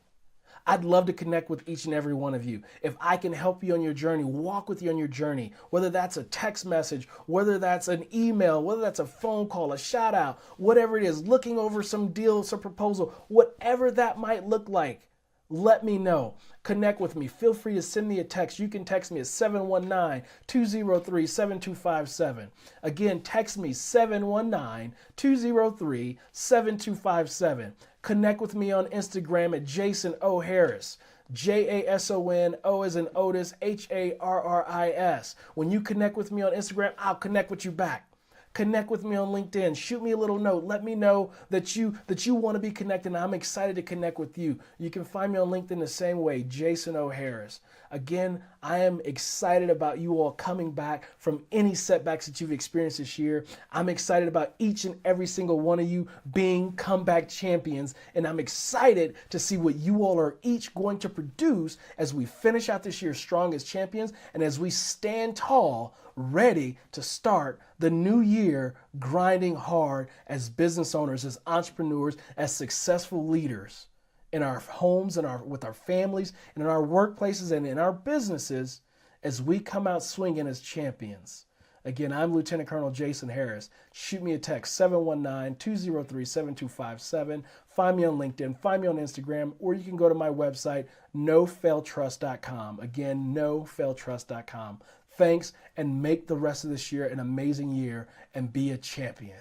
I'd love to connect with each and every one of you. If I can help you on your journey, walk with you on your journey, whether that's a text message, whether that's an email, whether that's a phone call, a shout out, whatever it is, looking over some deal, some proposal, whatever that might look like, let me know. Connect with me. Feel free to send me a text. You can text me at 719-203-7257. Again, text me 719-203-7257. Connect with me on Instagram at Jason O. Harris. Jason, O as in Otis, Harris. When you connect with me on Instagram, I'll connect with you back. Connect with me on LinkedIn. Shoot me a little note. Let me know that you want to be connected, and I'm excited to connect with you. You can find me on LinkedIn the same way, Jason O. Harris. Again, I am excited about you all coming back from any setbacks that you've experienced this year. I'm excited about each and every single one of you being comeback champions, and I'm excited to see what you all are each going to produce as we finish out this year strong as champions and as we stand tall, ready to start the new year grinding hard as business owners, as entrepreneurs, as successful leaders in our homes and with our families and in our workplaces and in our businesses as we come out swinging as champions. Again, I'm Lieutenant Colonel Jason Harris. Shoot me a text, 719-203-7257. Find me on LinkedIn, find me on Instagram, or you can go to my website, nofailtrust.com. Again, nofailtrust.com. Thanks, and make the rest of this year an amazing year and be a champion.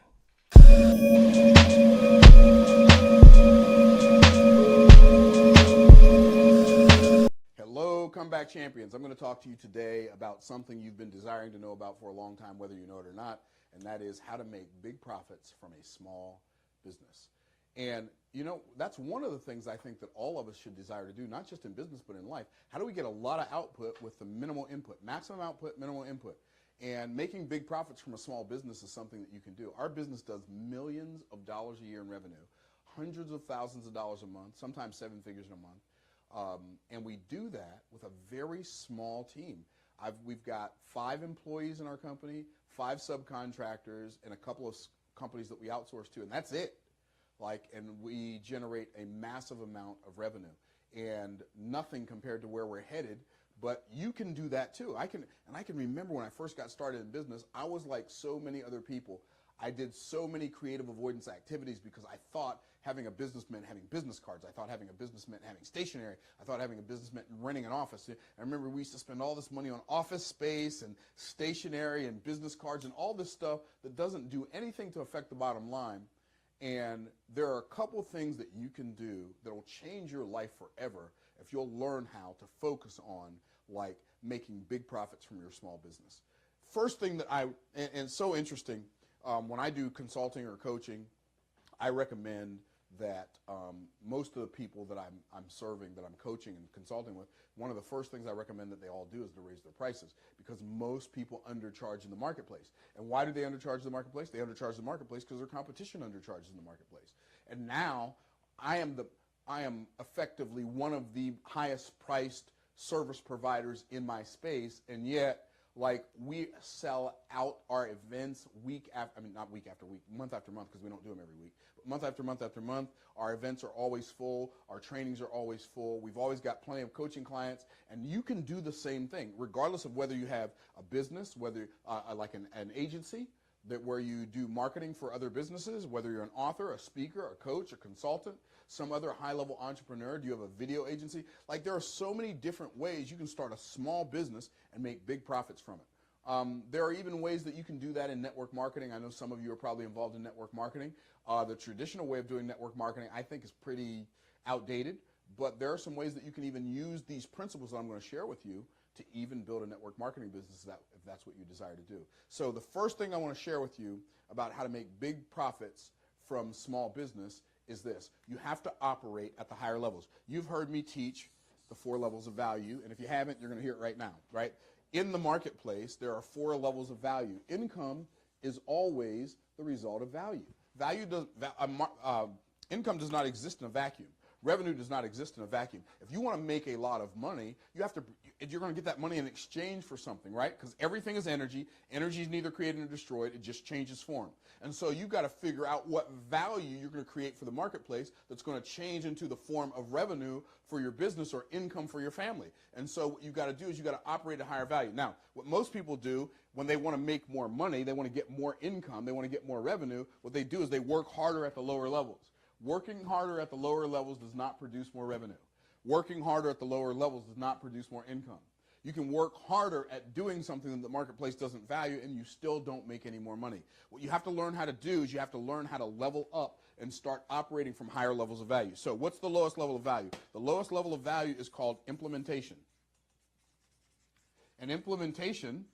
Hello, comeback champions. I'm going to talk to you today about something you've been desiring to know about for a long time, whether you know it or not, and that is how to make big profits from a small business. And you know, that's one of the things I think that all of us should desire to do, not just in business, but in life. How do we get a lot of output with the minimal input? Maximum output, minimal input. And making big profits from a small business is something that you can do. Our business does millions of dollars a year in revenue, hundreds of thousands of dollars a month, sometimes 7 figures in a month. And we do that with a very small team. We've got 5 employees in our company, 5 subcontractors, and a couple of companies that we outsource to, and that's it. And we generate a massive amount of revenue, and nothing compared to where we're headed. But you can do that too. I can remember when I first got started in business, I was like so many other people. I did so many creative avoidance activities because I thought having a business meant having business cards. I thought having a business meant having stationery. I thought having a business meant renting an office. I remember we used to spend all this money on office space and stationery and business cards and all this stuff that doesn't do anything to affect the bottom line. And there are a couple things that you can do that will change your life forever if you'll learn how to focus on making big profits from your small business. First thing that and so interesting, when I do consulting or coaching, I recommend that most of the people that I'm serving, that I'm coaching and consulting with, one of the first things I recommend that they all do is to raise their prices, because most people undercharge in the marketplace. And why do they undercharge the marketplace? They undercharge the marketplace because their competition undercharges in the marketplace. And now I am effectively one of the highest priced service providers in my space, and yet we sell out our events not week after week, month after month, because we don't do them every week, but month after month after month. Our events are always full. Our trainings are always full. We've always got plenty of coaching clients, and you can do the same thing, regardless of whether you have a business, whether an agency where you do marketing for other businesses, whether you're an author, a speaker, a coach, a consultant, some other high-level entrepreneur. Do you have a video agency? There are so many different ways you can start a small business and make big profits from it. There are even ways that you can do that in network marketing. I know some of you are probably involved in network marketing. The traditional way of doing network marketing, I think, is pretty outdated, but there are some ways that you can even use these principles that I'm going to share with you to even build a network marketing business if that's what you desire to do. So the first thing I want to share with you about how to make big profits from small business is this. You have to operate at the higher levels. You've heard me teach the 4 levels of value, and if you haven't, you're going to hear it right now, right? In the marketplace, there are 4 levels of value. Income is always the result of value. Income does not exist in a vacuum. Revenue does not exist in a vacuum. If you want to make a lot of money, you're going to get that money in exchange for something, right? Because everything is energy. Energy is neither created nor destroyed. It just changes form. And so you've got to figure out what value you're going to create for the marketplace that's going to change into the form of revenue for your business or income for your family. And so what you've got to do is you've got to operate at a higher value. Now, what most people do when they want to make more money, they want to get more income, they want to get more revenue, what they do is they work harder at the lower levels. Working harder at the lower levels does not produce more revenue. Working harder at the lower levels does not produce more income. You can work harder at doing something that the marketplace doesn't value, and you still don't make any more money. What you have to learn how to do is you have to learn how to level up and start operating from higher levels of value. So what's the lowest level of value? The lowest level of value is called implementation. And implementation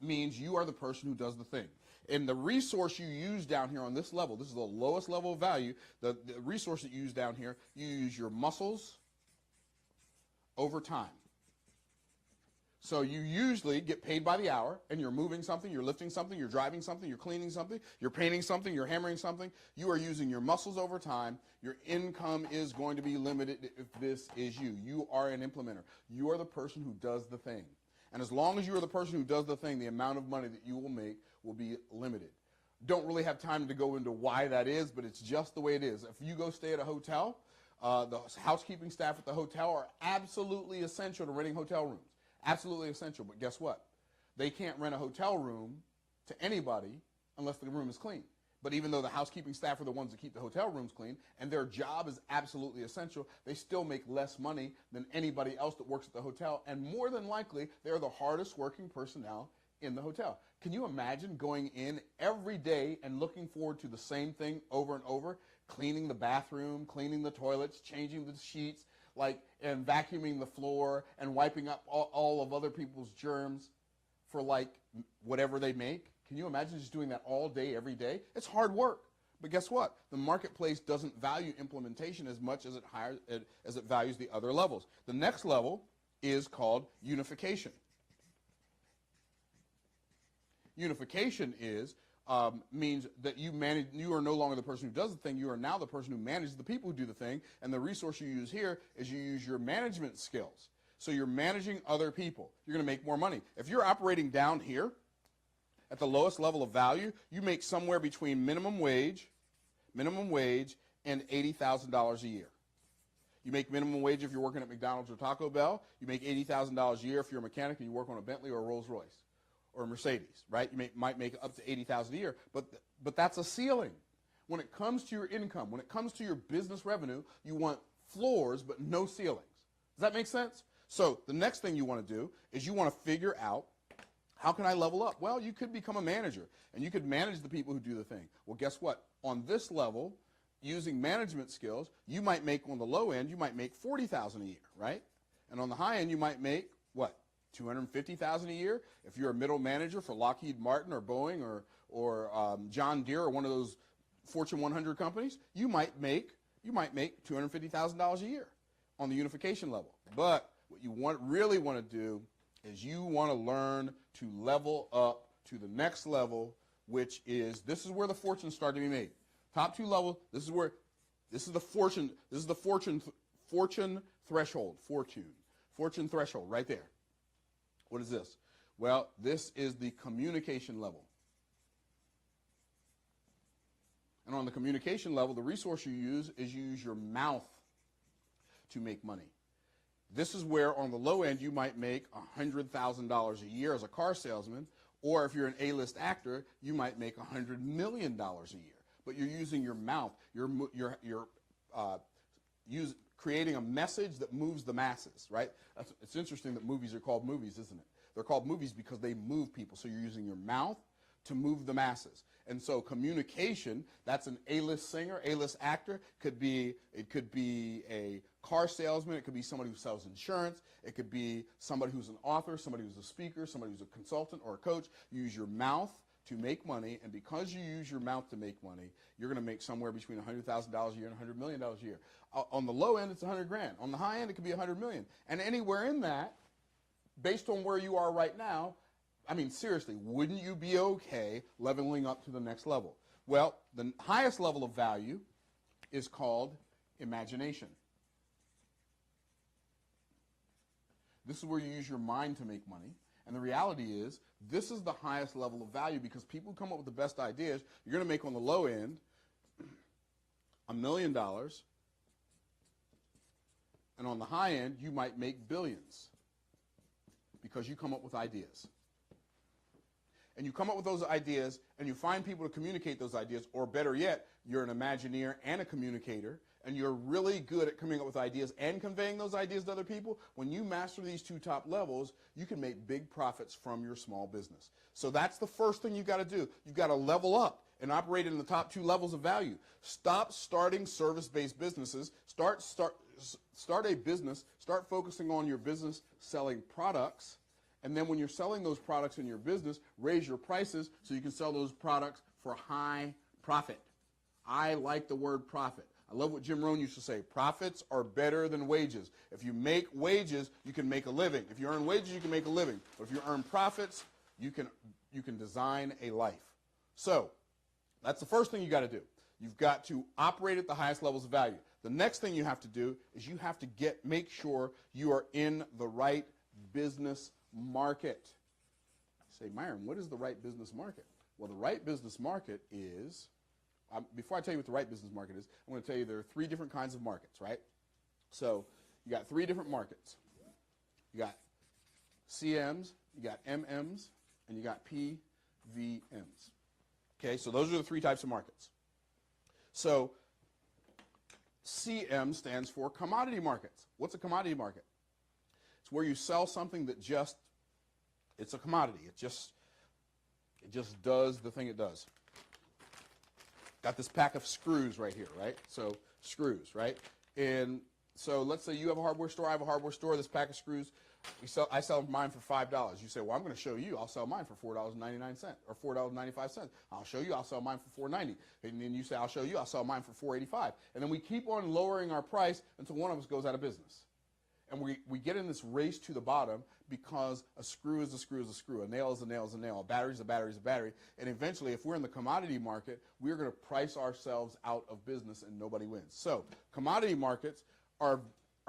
means you are the person who does the thing. And the resource you use down here on this level, this is the lowest level of value, the resource that you use down here, you use your muscles over time. So you usually get paid by the hour, and you're moving something, you're lifting something, you're driving something, you're cleaning something, you're painting something, you're hammering something. You are using your muscles over time. Your income is going to be limited if this is you. You are an implementer. You are the person who does the thing. And as long as you are the person who does the thing, the amount of money that you will make will be limited. Don't really have time to go into why that is, but it's just the way it is. If you go stay at a hotel, the housekeeping staff at the hotel are absolutely essential to renting hotel rooms. Absolutely essential, but guess what? They can't rent a hotel room to anybody unless the room is clean. But even though the housekeeping staff are the ones that keep the hotel rooms clean, and their job is absolutely essential, they still make less money than anybody else that works at the hotel, and more than likely, they're the hardest working personnel in the hotel. Can you imagine going in every day and looking forward to the same thing over and over? Cleaning the bathroom, cleaning the toilets, changing the sheets, and vacuuming the floor and wiping up all of other people's germs for whatever they make. Can you imagine just doing that all day, every day? It's hard work. But guess what? The marketplace doesn't value implementation as much as it values the other levels. The next level is called unification. Unification means that you are no longer the person who does the thing, you are now the person who manages the people who do the thing, and the resource you use here is you use your management skills. So you're managing other people. You're going to make more money. If you're operating down here at the lowest level of value, you make somewhere between minimum wage and $80,000 a year. You make minimum wage if you're working at McDonald's or Taco Bell. You make $80,000 a year if you're a mechanic and you work on a Bentley or a Rolls Royce or a Mercedes, right? You might make up to $80,000 a year, but that's a ceiling. When it comes to your income, when it comes to your business revenue, you want floors but no ceilings. Does that make sense? So the next thing you want to do is you want to figure out, how can I level up? Well, you could become a manager, and you could manage the people who do the thing. Well, guess what? On this level, using management skills, you might make, on the low end, you might make $40,000 a year, right? And on the high end, you might make, what, $250,000 a year? If you're a middle manager for Lockheed Martin or Boeing or John Deere or one of those Fortune 100 companies, you might make $250,000 a year on the unification level. But what you really want to do is you want to learn to level up to the next level, which is, this is where the fortunes start to be made. Top two level, this is the fortune threshold, fortune threshold right there. What is this? Well, this is the communication level. And on the communication level, the resource you use is you use your mouth to make money. This is where on the low end you might make $100,000 a year as a car salesman, or if you're an A-list actor, you might make $100 million a year. But you're using your mouth. You're creating a message that moves the masses, right? It's interesting that movies are called movies, isn't it? They're called movies because they move people. So you're using your mouth to move the masses. And so communication, that's an A-list singer, A-list actor, it could be a car salesman, it could be somebody who sells insurance, it could be somebody who's an author, somebody who's a speaker, somebody who's a consultant or a coach. You use your mouth to make money, and because you use your mouth to make money, you're going to make somewhere between $100,000 a year and $100 million a year. On the low end, it's $100 grand. On the high end, it could be $100 million. And anywhere in that, based on where you are right now, I mean, seriously, wouldn't you be okay leveling up to the next level? Well, the highest level of value is called imagination. This is where you use your mind to make money. And the reality is, this is the highest level of value because people who come up with the best ideas, you're going to make on the low end $1 million. And on the high end, you might make billions because you come up with ideas. And you come up with those ideas, and you find people to communicate those ideas, or better yet, you're an Imagineer and a communicator, and you're really good at coming up with ideas and conveying those ideas to other people, when you master these two top levels, you can make big profits from your small business. So that's the first thing you've got to do. You've got to level up and operate in the top two levels of value. Stop starting service-based businesses. Start a business. Start focusing on your business selling products. And then when you're selling those products in your business, raise your prices so you can sell those products for high profit. I like the word profit. I love what Jim Rohn used to say. Profits are better than wages. If you make wages, you can make a living. If you earn wages, you can make a living. But if you earn profits, you can design a life. So that's the first thing you got to do. You've got to operate at the highest levels of value. The next thing you have to do is you have to make sure you are in the right business market. You say, Myron, what is the right business market? Well, the right business market is, before I tell you what the right business market is, I'm going to tell you there are three different kinds of markets, right? So you got three different markets. You got CMs, you got MMs, and you got PVMs. Okay, so those are the three types of markets. So CM stands for commodity markets. What's a commodity market? It's where you sell something that it's a commodity. It just does the thing it does. Got this pack of screws right here, right? So screws, right? And so let's say you have a hardware store, I have a hardware store, this pack of screws, I sell mine for $5. You say, well, I'm going to show you, I'll sell mine for $4.99 or $4.95. I'll show you, I'll sell mine for $4.90. And then you say, I'll show you, I'll sell mine for $4.85. And then we keep on lowering our price until one of us goes out of business. And we get in this race to the bottom because a screw is a screw is a screw, a nail is a nail is a nail, a battery is a battery is a battery. And eventually, if we're in the commodity market, we're going to price ourselves out of business and nobody wins. So commodity markets are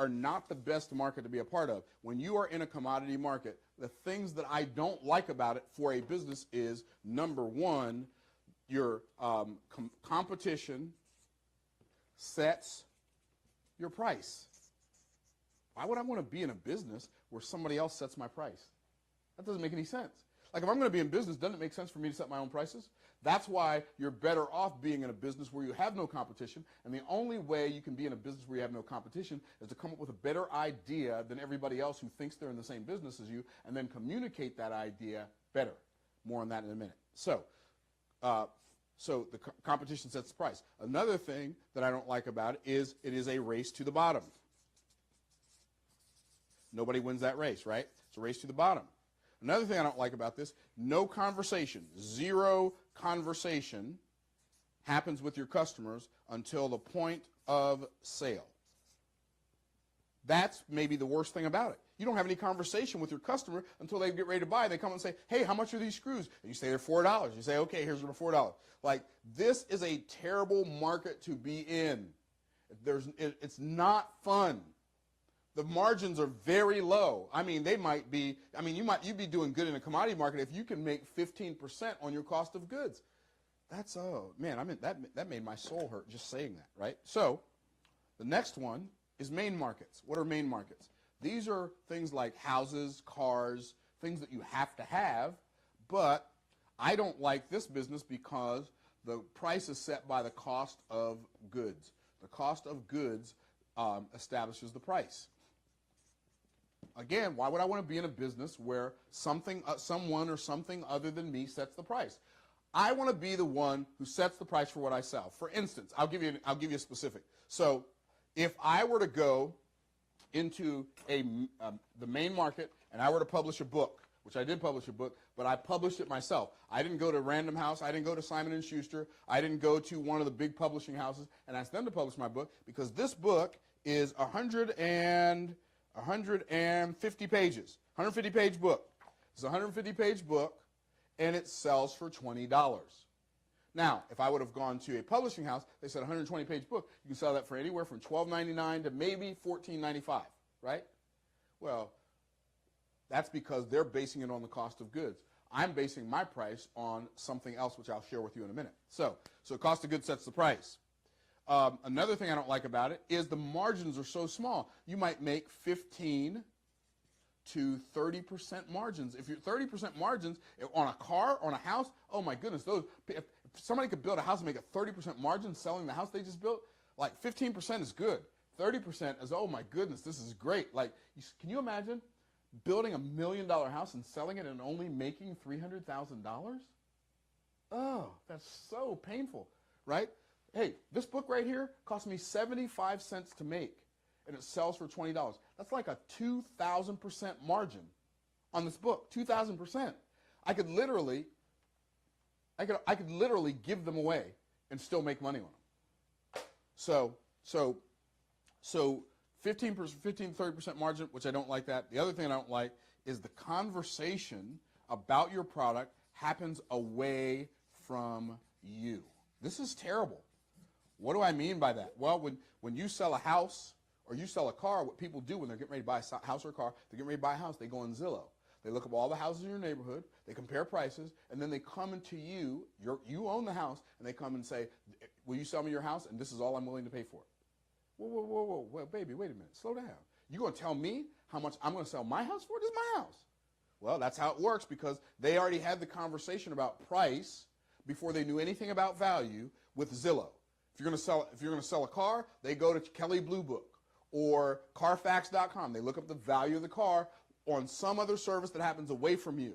not the best market to be a part of. When you are in a commodity market, the things that I don't like about it for a business is, number one, your competition sets your price. Why would I want to be in a business where somebody else sets my price? That doesn't make any sense. Like, if I'm going to be in business, doesn't it make sense for me to set my own prices? That's why you're better off being in a business where you have no competition, and the only way you can be in a business where you have no competition is to come up with a better idea than everybody else who thinks they're in the same business as you, and then communicate that idea better. More on that in a minute. So the competition sets the price. Another thing that I don't like about it is a race to the bottom. Nobody wins that race, right? It's a race to the bottom. Another thing I don't like about this, no conversation, zero conversation happens with your customers until the point of sale. That's maybe the worst thing about it. You don't have any conversation with your customer until they get ready to buy. They come and say, hey, how much are these screws? And you say they're $4. You say, okay, here's the $4. Like, this is a terrible market to be in. It's not fun. The margins are very low. I mean, you'd be doing good in a commodity market if you can make 15% on your cost of goods. That's, that made my soul hurt just saying that, right? So the next one is main markets. What are main markets? These are things like houses, cars, things that you have to have, but I don't like this business because the price is set by the cost of goods. The cost of goods establishes the price. Again, why would I want to be in a business where someone or something other than me sets the price? I want to be the one who sets the price for what I sell. For instance, I'll give you a specific. So, if I were to go into the main market and I were to publish a book, which I did publish a book, but I published it myself. I didn't go to Random House. I didn't go to Simon & Schuster. I didn't go to one of the big publishing houses and ask them to publish my book because this book is 150 pages, 150-page book. It's a 150-page book, and it sells for $20. Now, if I would have gone to a publishing house, they said 120-page book, you can sell that for anywhere from $12.99 to maybe $14.95, right? Well, that's because they're basing it on the cost of goods. I'm basing my price on something else, which I'll share with you in a minute. So cost of goods sets the price. Another thing I don't like about it is the margins are so small. You might make 15 to 30% margins. If you're 30% margins on a car, on a house, oh my goodness, if somebody could build a house and make a 30% margin selling the house they just built, Like 15% is good. 30% is, oh my goodness, this is great. Like, can you imagine building $1 million house and selling it and only making $300,000? Oh, that's so painful, right? Hey, this book right here cost me 75 cents to make, and it sells for $20. That's like a 2,000% margin on this book. 2,000%. I could literally give them away and still make money on them. So 15, 30% margin, which I don't like that. The other thing I don't like is the conversation about your product happens away from you. This is terrible. What do I mean by that? Well, when you sell a house or you sell a car, what people do when they're getting ready to buy a house or a car, they're getting ready to buy a house, they go on Zillow. They look up all the houses in your neighborhood, they compare prices, and then they come into you, you own the house, and they come and say, will you sell me your house? And this is all I'm willing to pay for it. Whoa, baby, wait a minute, slow down. You're going to tell me how much I'm going to sell my house for? This is my house. Well, that's how it works, because they already had the conversation about price before they knew anything about value with Zillow. If you're going to sell a car, they go to Kelley Blue Book or Carfax.com. They look up the value of the car on some other service that happens away from you.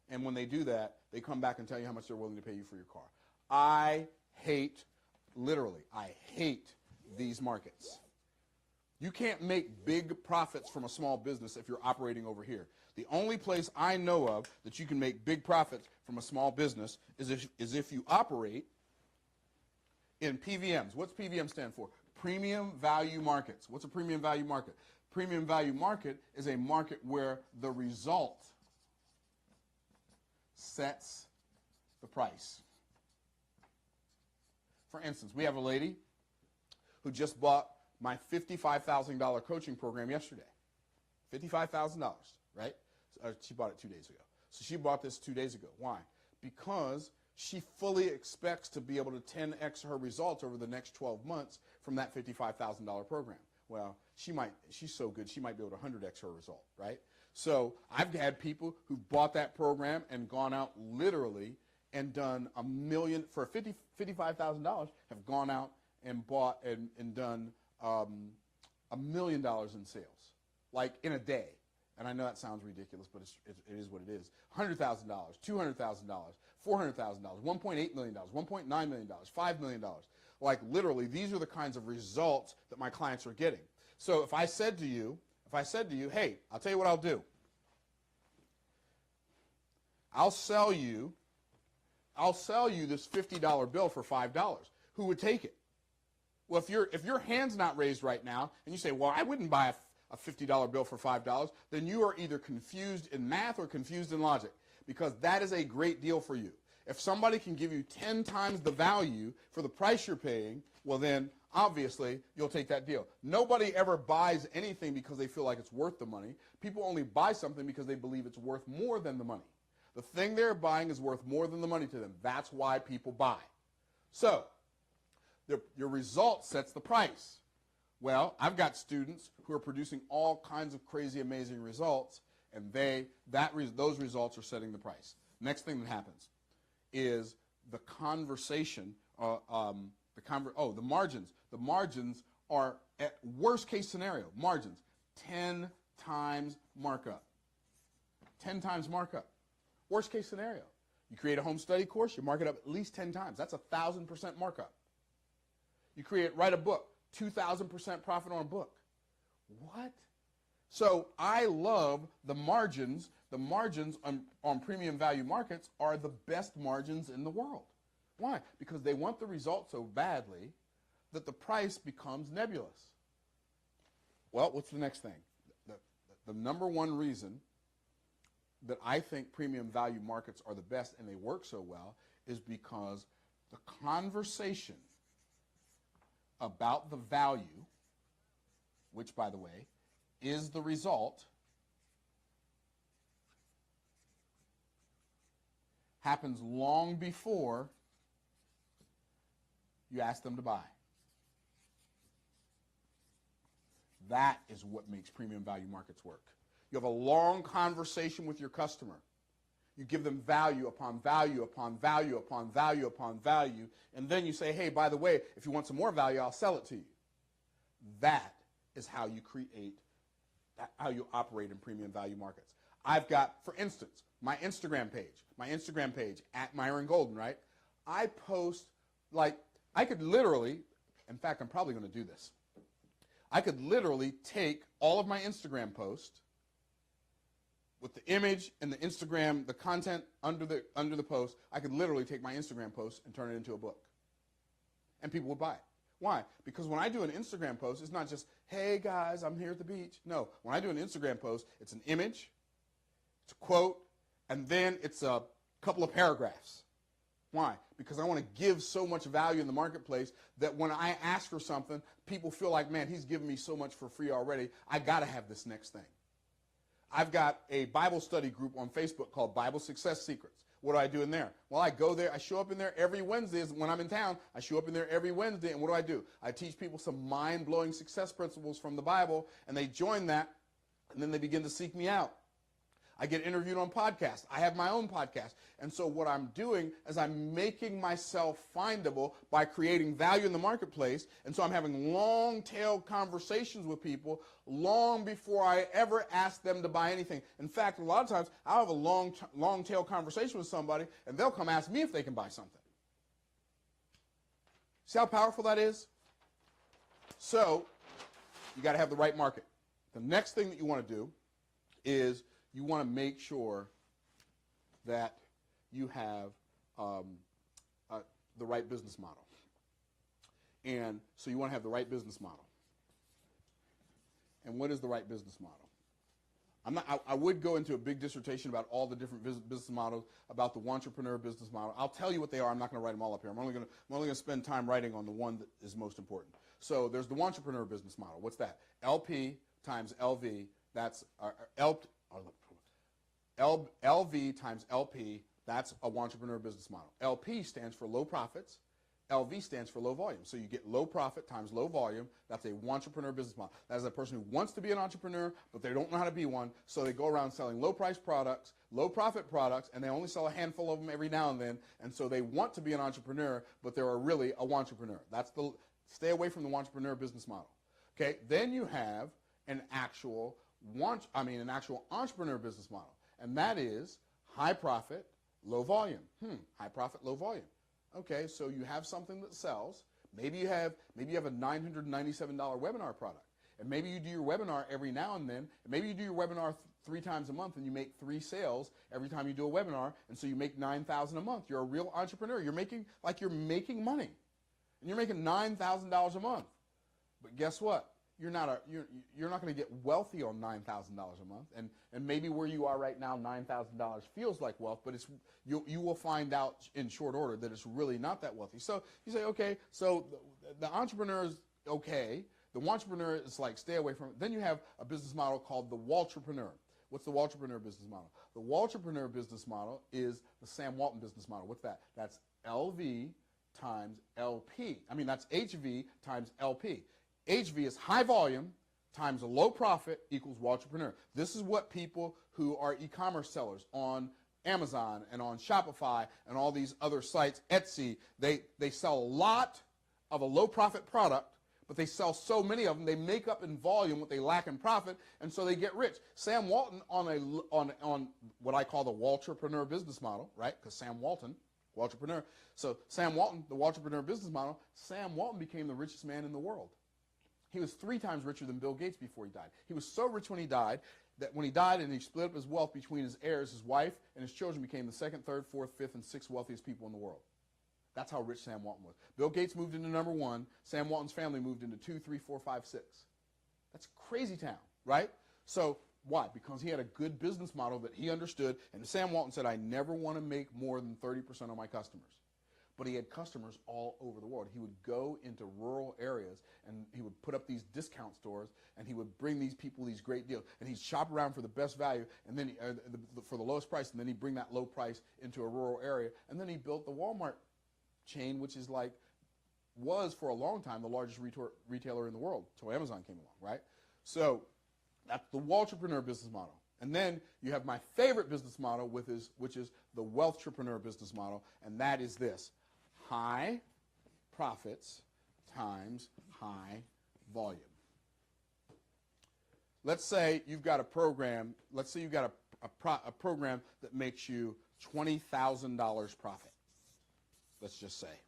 And when they do that, they come back and tell you how much they're willing to pay you for your car. I hate these markets. You can't make big profits from a small business if you're operating over here. The only place I know of that you can make big profits from a small business is if you operate in PVMs. What's PVM stand for? Premium value markets. What's a premium value market? Premium value market is a market where the result sets the price. For instance, we have a lady who just bought my $55,000 coaching program yesterday. $55,000, right? She bought it 2 days ago. So she bought this 2 days ago. Why? Because she fully expects to be able to 10x her results over the next 12 months from that $55,000 program. Well, she's so good, she might be able to 100x her result, right? So I've had people who bought that program and gone out literally and done $1 million, for $55,000, have gone out and bought and done $1 million in sales, like in a day. And I know that sounds ridiculous, but it is what it is. $100,000, $200,000, $400,000, $1.8 million, $1.9 million, $5 million. Like literally, these are the kinds of results that my clients are getting. So if I said to you, hey, I'll tell you what I'll do. I'll sell you this $50 bill for $5. Who would take it? Well, if your hand's not raised right now, and you say, well, I wouldn't buy a $50 bill for $5, then you are either confused in math or confused in logic, because that is a great deal for you. If somebody can give you 10 times the value for the price you're paying, well then, obviously, you'll take that deal. Nobody ever buys anything because they feel like it's worth the money. People only buy something because they believe it's worth more than the money. The thing they're buying is worth more than the money to them. That's why people buy. So, your result sets the price. Well, I've got students who are producing all kinds of crazy, amazing results, and those results are setting the price. Next thing that happens is the conversation, the margins. The margins are, at worst case scenario, margins, 10 times markup. 10 times markup. Worst case scenario. You create a home study course, you mark it up at least 10 times. That's 1,000% markup. You write a book, 2,000% profit on a book. What? So I love the margins. The margins on premium value markets are the best margins in the world. Why? Because they want the result so badly that the price becomes nebulous. Well, what's the next thing? The number one reason that I think premium value markets are the best and they work so well is because the conversation about the value, which, by the way, is the result, happens long before you ask them to buy. That is what makes premium value markets work. You have a long conversation with your customer. You give them value upon value upon value upon value upon value, and then you say, hey, by the way, if you want some more value, I'll sell it to you. That is how you create, how you operate in premium value markets. I've got, for instance, my Instagram page, at Myron Golden, right? I post, like, I could literally, in fact, I'm probably going to do this. I could literally take all of my Instagram posts with the image and the Instagram, the content under the post. I could literally take my Instagram post and turn it into a book. And people would buy it. Why? Because when I do an Instagram post, it's not just, hey guys, I'm here at the beach. No, when I do an Instagram post, it's an image, it's a quote, and then it's a couple of paragraphs. Why? Because I want to give so much value in the marketplace that when I ask for something, people feel like, man, he's giving me so much for free already. I got to have this next thing. I've got a Bible study group on Facebook called Bible Success Secrets. What do I do in there? Well, I go there. I show up in there every Wednesday. When I'm in town, I show up in there every Wednesday. And what do? I teach people some mind-blowing success principles from the Bible, and they join that, and then they begin to seek me out. I get interviewed on podcasts. I have my own podcast. And so what I'm doing is I'm making myself findable by creating value in the marketplace. And so I'm having long-tail conversations with people long before I ever ask them to buy anything. In fact, a lot of times I'll have a long-tail conversation with somebody, and they'll come ask me if they can buy something. See how powerful that is? So you got to have the right market. The next thing that you want to do is you want to make sure that you have the right business model. And so you want to have the right business model. And what is the right business model? I would go into a big dissertation about all the different business models, about the entrepreneur business model. I'll tell you what they are. I'm not going to write them all up here. I'm only going to spend time writing on the one that is most important. So there's the entrepreneur business model. What's that? LP times LV. That's LV times LP, that's a entrepreneur business model. LP stands for low profits. LV stands for low volume. So you get low profit times low volume. That's a entrepreneur business model. That is a person who wants to be an entrepreneur, but they don't know how to be one. So they go around selling low price products, low profit products, and they only sell a handful of them every now and then. And so they want to be an entrepreneur, but they're really a entrepreneur. Stay away from the entrepreneur business model. Okay, then you have an actual entrepreneur business model. And that is high profit, low volume. High profit, low volume. Okay, so you have something that sells. Maybe you have a $997 webinar product. And maybe you do your webinar every now and then. And maybe you do your webinar 3 times a month and you make 3 sales every time you do a webinar. And so you make $9,000 a month. You're a real entrepreneur. You're making money. And you're making $9,000 a month. But guess what? You're not going to get wealthy on $9,000 a month, and maybe where you are right now, $9,000 feels like wealth, but you will find out in short order that it's really not that wealthy. So you say, okay, so the entrepreneur is okay. The entrepreneur is like stay away from it. Then you have a business model called the Waltrepreneur. What's the Waltrepreneur business model? The Waltrepreneur business model is the Sam Walton business model. What's that? That's LV times LP. That's HV times LP. HV is high volume times a low profit equals Waltrepreneur. This is what people who are e-commerce sellers on Amazon and on Shopify and all these other sites, Etsy, they sell a lot of a low profit product, but they sell so many of them, they make up in volume what they lack in profit, and so they get rich. Sam Walton on what I call the Waltrepreneur business model, right? Because Sam Walton, Waltrepreneur. So Sam Walton, the Waltrepreneur business model, Sam Walton became the richest man in the world. He was 3 times richer than Bill Gates before he died. He was so rich when he died that when he died and he split up his wealth between his heirs, his wife and his children became the 2nd, 3rd, 4th, 5th, and 6th wealthiest people in the world. That's how rich Sam Walton was. Bill Gates moved into number 1. Sam Walton's family moved into 2, 3, 4, 5, 6. That's crazy town, right? So why? Because he had a good business model that he understood. And Sam Walton said, I never want to make more than 30% of my customers. But he had customers all over the world. He would go into rural areas and he would put up these discount stores and he would bring these people these great deals. And he'd shop around for the best value and then for the lowest price, and then he'd bring that low price into a rural area. And then he built the Walmart chain, which is was for a long time the largest retailer in the world until Amazon came along, right? So that's the Waltrepreneur business model. And then you have my favorite business model, which is the wealth entrepreneur business model, and that is this: high profits times high volume. Let's say you've got a program. Let's say you've got a program that makes you $20,000 profit. Let's just say.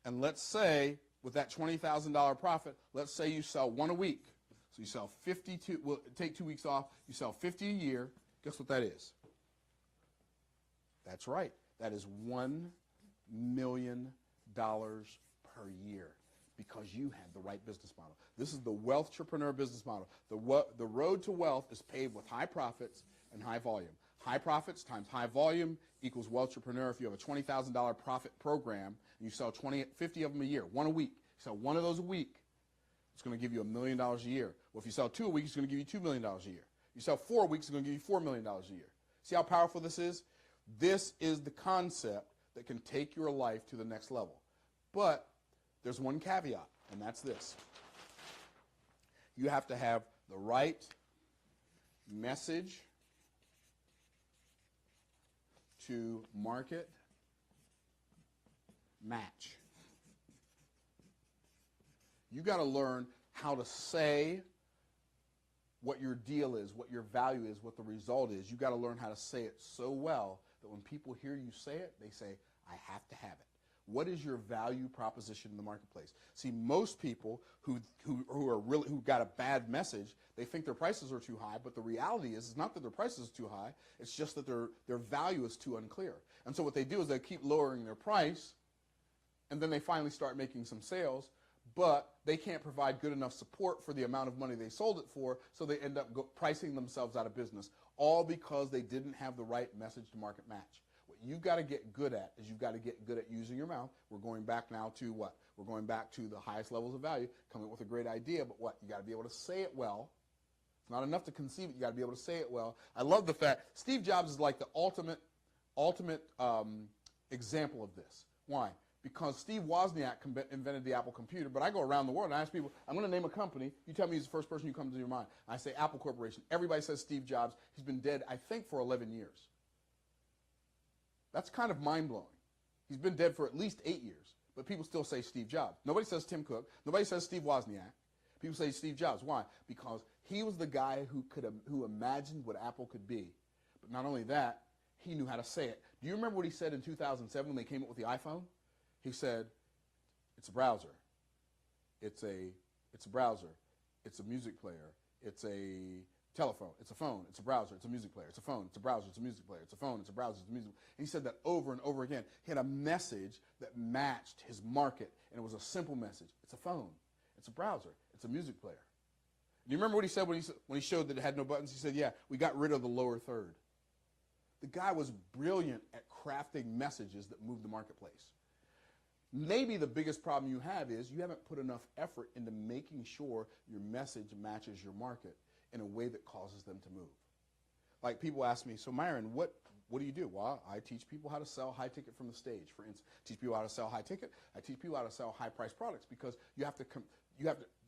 And let's say with that $20,000 profit, let's say you sell one a week. So you sell 52, well, take 2 weeks off, you sell 50 a year. Guess what that is? That's right. That is $1 million per year because you had the right business model. This is the wealth entrepreneur business model. The road to wealth is paved with high profits and high volume. High profits times high volume equals wealth entrepreneur. If you have a $20,000 profit program and you sell 50 of them a year, one a week, you sell one of those a week, it's going to give you $1 million a year. Well, if you sell 2 a week, it's going to give you $2 million a year. You sell 4 a week, it's going to give you $4 million a year. See how powerful this is? This is the concept that can take your life to the next level. But there's one caveat, and that's this. You have to have the right message to market match. You got to learn how to say what your deal is, what your value is, what the result is. You got to learn how to say it so well that when people hear you say it, they say, I have to have it. What is your value proposition in the marketplace? See, most people who got a bad message, they think their prices are too high, but the reality is it's not that their prices are too high, it's just that their value is too unclear. And so what they do is they keep lowering their price, and then they finally start making some sales, but they can't provide good enough support for the amount of money they sold it for, so they end up pricing themselves out of business, all because they didn't have the right message to market match. What you've got to get good at is you've got to get good at using your mouth. We're going back now to what? We're going back to the highest levels of value, coming up with a great idea, but what? You got to be able to say it well. It's not enough to conceive it. You got to be able to say it well. I love the fact Steve Jobs is like the ultimate example of this. Why? Because Steve Wozniak invented the Apple computer, but I go around the world and I ask people, I'm going to name a company. You tell me who's the first person who comes to your mind. I say Apple Corporation. Everybody says Steve Jobs. He's been dead, I think, for 11 years. That's kind of mind-blowing. He's been dead for at least 8 years, but people still say Steve Jobs. Nobody says Tim Cook. Nobody says Steve Wozniak. People say Steve Jobs. Why? Because he was the guy who imagined what Apple could be. But not only that, he knew how to say it. Do you remember what he said in 2007 when they came up with the iPhone? He said, it's a browser. It's a browser. It's a music player. It's a telephone. It's a phone. It's a browser. It's a music player. It's a phone. It's a browser. It's a music player. It's a phone. It's a browser. It's a music player. And he said that over and over again. He had a message that matched his market, and it was a simple message. It's a phone. It's a browser. It's a music player. Do you remember what he said when he showed that it had no buttons? He said, yeah, we got rid of the lower third. The guy was brilliant at crafting messages that moved the marketplace. Maybe the biggest problem you have is you haven't put enough effort into making sure your message matches your market in a way that causes them to move. Like people ask me, so Myron, what do you do? Well, I teach people how to sell high ticket from the stage. For instance, teach people how to sell high ticket. I teach people how to sell high price products because you have to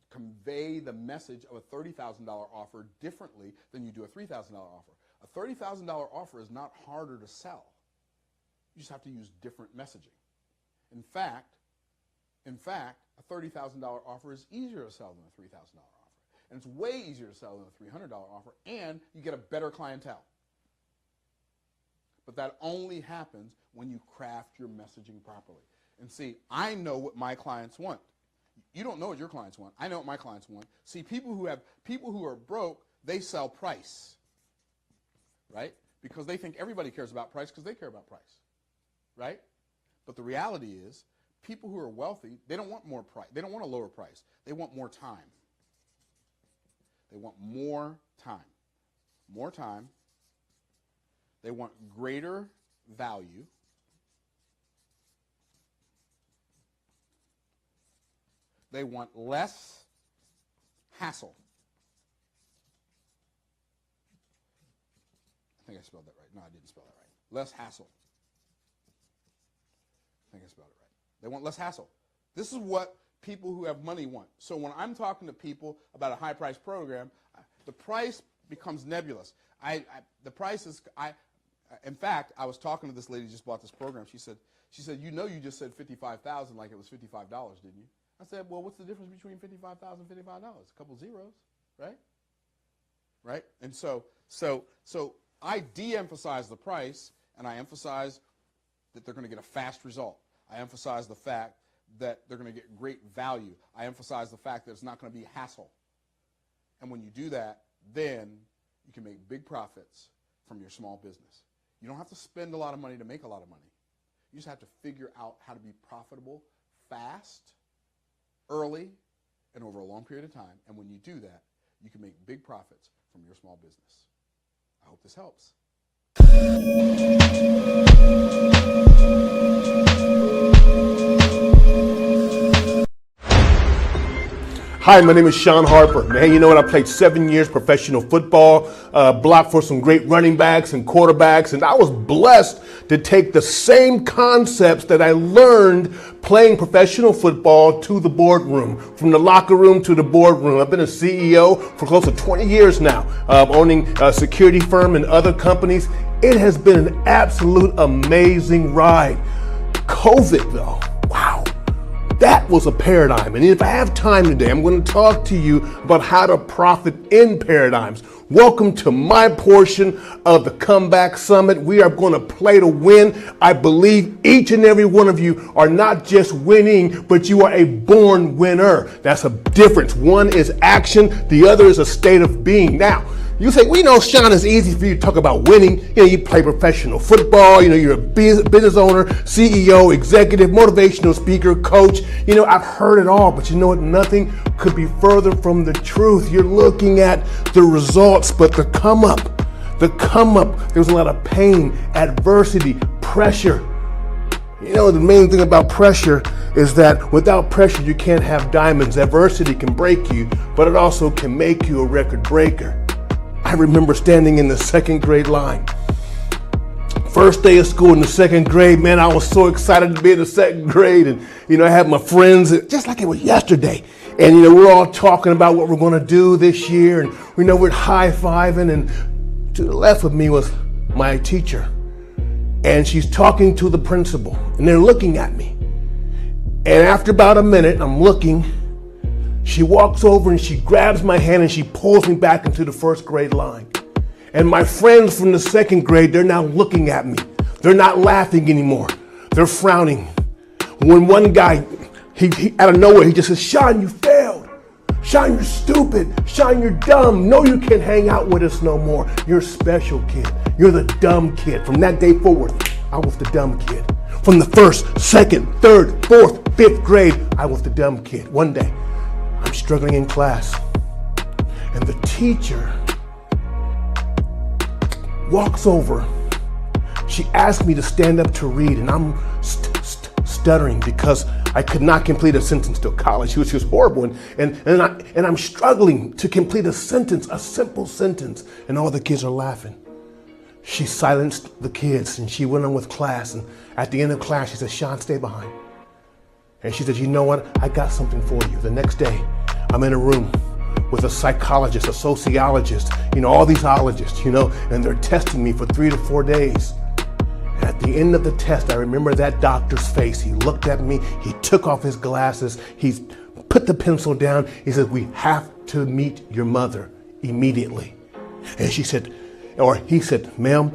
convey the message of a $30,000 offer differently than you do a $3,000 offer. A $30,000 offer is not harder to sell. You just have to use different messaging. In fact, a $30,000 offer is easier to sell than a $3,000 offer. And it's way easier to sell than a $300 offer, and you get a better clientele. But that only happens when you craft your messaging properly. And see, I know what my clients want. You don't know what your clients want. I know what my clients want. See, people who are broke, they sell price, right? Because they think everybody cares about price because they care about price, right? But the reality is, people who are wealthy, they don't want more price. They don't want a lower price. They want more time. They want more time. More time. They want greater value. They want less hassle. I think I spelled that right. No, I didn't spell that right. Less hassle. I think I spelled it right. They want less hassle. This is what people who have money want. So when I'm talking to people about a high-price program, the price becomes nebulous. The price is, in fact, I was talking to this lady who just bought this program. She said, you know, you just said $55,000 like it was $55, didn't you? I said, well, what's the difference between $55,000 and $55? A couple zeros, right? Right? And so I de-emphasize the price, and I emphasize that they're going to get a fast result. I emphasize the fact that they're going to get great value. I emphasize the fact that it's not going to be a hassle. And when you do that, then you can make big profits from your small business. You don't have to spend a lot of money to make a lot of money. You just have to figure out how to be profitable fast, early, and over a long period of time. And when you do that, you can make big profits from your small business. I hope this helps. Hi, my name is Sean Harper. Man, you know what? I played 7 years professional football, blocked for some great running backs and quarterbacks, and I was blessed to take the same concepts that I learned playing professional football to the boardroom, from the locker room to the boardroom. I've been a CEO for close to 20 years now, owning a security firm and other companies. It has been an absolute amazing ride. COVID, though, wow. That was a paradigm. And if I have time today, I'm going to talk to you about how to profit in paradigms. Welcome to my portion of the Comeback Summit. We are going to play to win. I believe each and every one of you are not just winning, but you are a born winner. That's a difference. One is action. The other is a state of being. Now, you say, well, you know, Sean, it's easy for you to talk about winning. You know, you play professional football. You know, you're a business owner, CEO, executive, motivational speaker, coach. You know, I've heard it all, but you know what? Nothing could be further from the truth. You're looking at the results, but the come up, there's a lot of pain, adversity, pressure. You know, the main thing about pressure is that without pressure, you can't have diamonds. Adversity can break you, but it also can make you a record breaker. I remember standing in the second grade line. First day of school in the second grade, man, I was so excited to be in the second grade. And, you know, I had my friends, just like it was yesterday. And, you know, we're all talking about what we're going to do this year. And we know we're high-fiving. And to the left of me was my teacher. And she's talking to the principal. And they're looking at me. And after about a minute, I'm looking. She walks over and she grabs my hand and she pulls me back into the first grade line. And my friends from the second grade, they're now looking at me. They're not laughing anymore. They're frowning. When one guy, he out of nowhere, he just says, Sean, you failed. Sean, you're stupid. Sean, you're dumb. No, you can't hang out with us no more. You're a special kid. You're the dumb kid. From that day forward, I was the dumb kid. From the first, second, third, fourth, fifth grade, I was the dumb kid. One day, I'm struggling in class, and the teacher walks over. She asked me to stand up to read, and I'm stuttering because I could not complete a sentence till college. She was horrible, and I'm struggling to complete a sentence, a simple sentence, and all the kids are laughing. She silenced the kids, and she went on with class, and at the end of class, she said, Sean, stay behind. And she said, you know what? I got something for you. The next day, I'm in a room with a psychologist, a sociologist, you know, all these ologists, you know, and they're testing me for 3 to 4 days. And at the end of the test, I remember that doctor's face. He looked at me. He took off his glasses. He put the pencil down. He said, we have to meet your mother immediately. And she said, or he said, ma'am,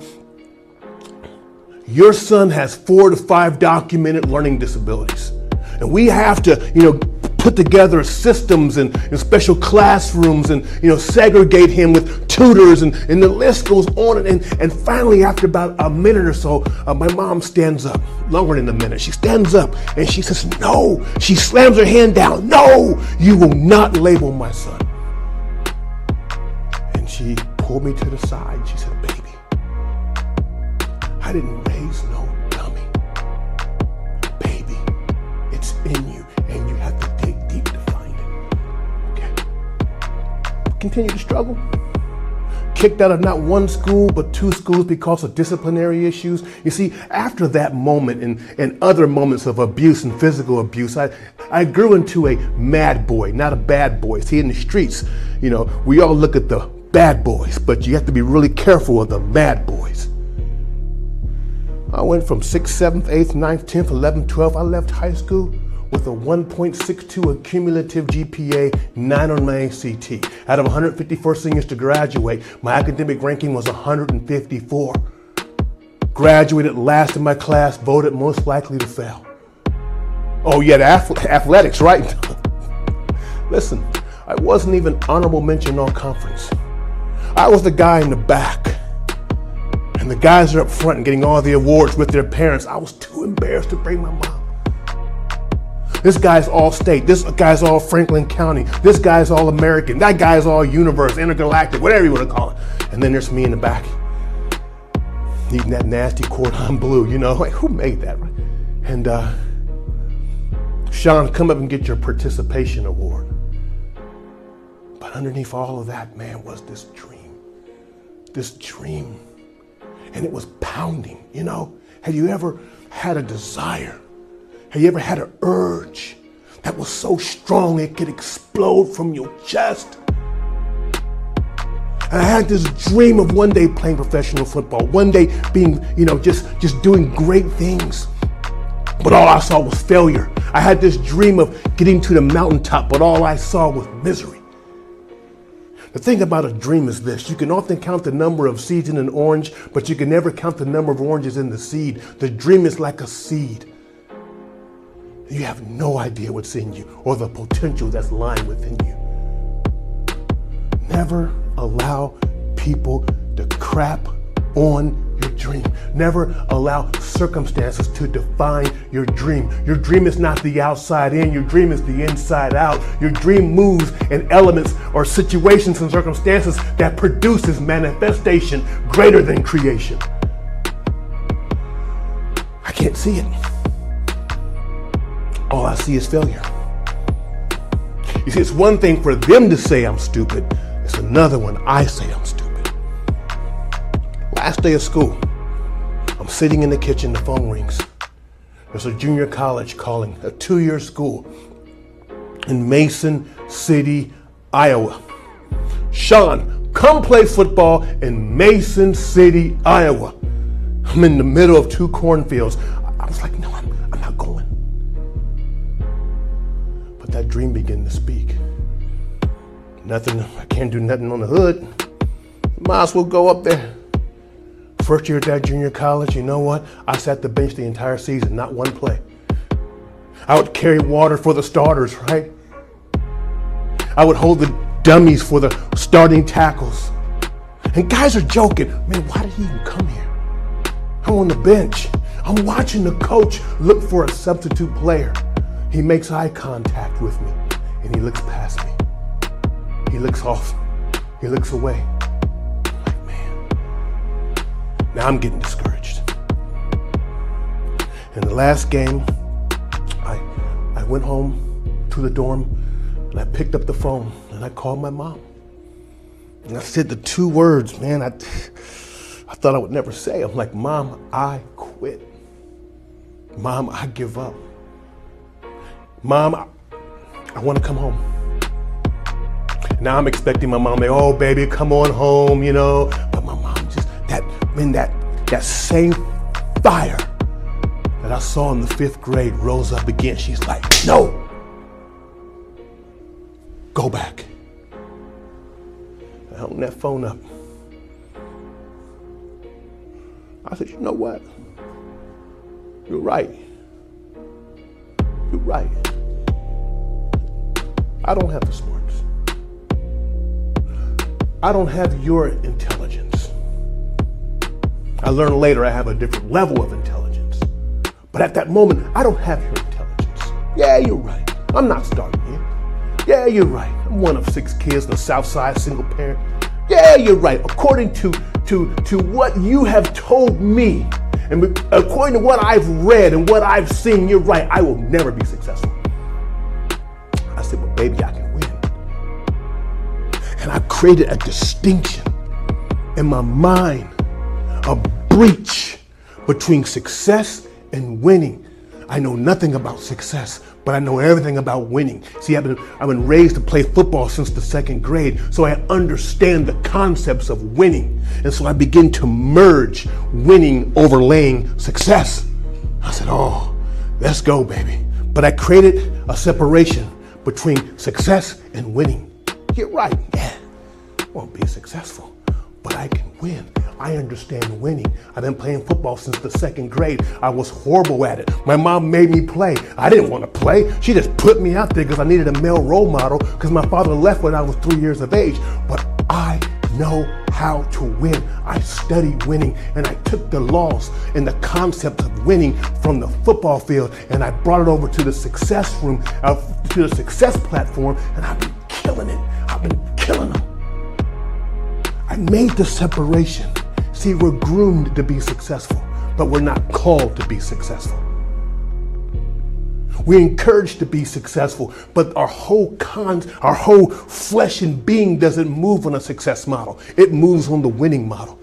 your son has 4 to 5 documented learning disabilities. And we have to, you know, put together systems and special classrooms and, you know, segregate him with tutors and the list goes on. And finally, after about a minute or so, my mom stands up, longer than a minute. She stands up and she says, no, she slams her hand down. No, you will not label my son. And she pulled me to the side. She said, baby, I didn't raise no dummy. Baby, it's in you, and you have to dig deep to find it. Okay. Continue to struggle. Kicked out of not one school, but 2 schools because of disciplinary issues. You see, after that moment and other moments of abuse and physical abuse, I grew into a mad boy, not a bad boy. See, in the streets, you know, we all look at the bad boys, but you have to be really careful of the mad boys. I went from 6th, 7th, 8th, 9th, 10th, 11th, 12th. I left high school with a 1.62 accumulative GPA, 9 on my ACT. Out of 154 seniors to graduate, my academic ranking was 154. Graduated last in my class, voted most likely to fail. Oh yeah, athletics, right? Listen, I wasn't even honorable mention all conference. I was the guy in the back. And the guys are up front and getting all the awards with their parents. I was too embarrassed to bring my mom. This guy's all state. This guy's all Franklin County. This guy's all American. That guy's all universe, intergalactic, whatever you want to call it. And then there's me in the back, eating that nasty cordon bleu, you know, like who made that, right? And Sean, come up and get your participation award. But underneath all of that, man, was this dream. And it was pounding, you know. Have you ever had a desire? Have you ever had an urge that was so strong it could explode from your chest? And I had this dream of one day playing professional football, one day being, you know, just doing great things. But all I saw was failure. I had this dream of getting to the mountaintop, but all I saw was misery. The thing about a dream is this: you can often count the number of seeds in an orange, but you can never count the number of oranges in the seed. The dream is like a seed. You have no idea what's in you or the potential that's lying within you. Never allow people to crap on your dream. Never allow circumstances to define your dream. Your dream is not the outside in, your dream is the inside out. Your dream moves in elements or situations and circumstances that produces manifestation greater than creation. I can't see it. All I see is failure. You see, it's one thing for them to say I'm stupid. It's another when I say I'm stupid. Last day of school, I'm sitting in the kitchen, the phone rings. There's a junior college calling, a 2-year school in Mason City, Iowa. Sean, come play football in Mason City, Iowa. I'm in the middle of 2 cornfields. I was like, no, I'm not going. But that dream began to speak. Nothing, I can't do nothing on the hood. Might as well go up there. First year at that junior college, you know what? I sat the bench the entire season, not one play. I would carry water for the starters, right? I would hold the dummies for the starting tackles. And guys are joking, man, why did he even come here? I'm on the bench. I'm watching the coach look for a substitute player. He makes eye contact with me and he looks past me. He looks off. He looks away. Now I'm getting discouraged. In the last game, I went home to the dorm and I picked up the phone and I called my mom. And I said the 2 words, man, I thought I would never say. I'm like, Mom, I quit. Mom, I give up. Mom, I want to come home. Now I'm expecting my mom to, oh baby, come on home, you know. But my mom just, that same fire that I saw in the 5th grade rose up again. She's like, no, go back. I hung that phone up. I said, you know what? You're right. You're right. I don't have the smarts. I don't have your intelligence. I learned later I have a different level of intelligence. But at that moment, I don't have your intelligence. Yeah, you're right. I'm not starting here. Yeah, you're right. I'm one of 6 kids on the South Side, single parent. Yeah, you're right. According to what you have told me, and according to what I've read and what I've seen, you're right. I will never be successful. I said, well, baby, I can win. And I created a distinction in my mind, a breach between success and winning. I know nothing about success, but I know everything about winning. See, I've been raised to play football since the 2nd grade, so I understand the concepts of winning. And so I begin to merge winning overlaying success. I said, oh, let's go, baby. But I created a separation between success and winning. You're right, yeah, I won't be successful, but I can win. I understand winning. I've been playing football since the 2nd grade. I was horrible at it. My mom made me play. I didn't want to play. She just put me out there because I needed a male role model because my father left when I was 3 years of age. But I know how to win. I studied winning, and I took the laws and the concepts of winning from the football field, and I brought it over to the success room, to the success platform, and I've been killing it. I've been killing them. I made the separation. See, we're groomed to be successful, but we're not called to be successful. We're encouraged to be successful, but our whole flesh and being doesn't move on a success model. It moves on the winning model.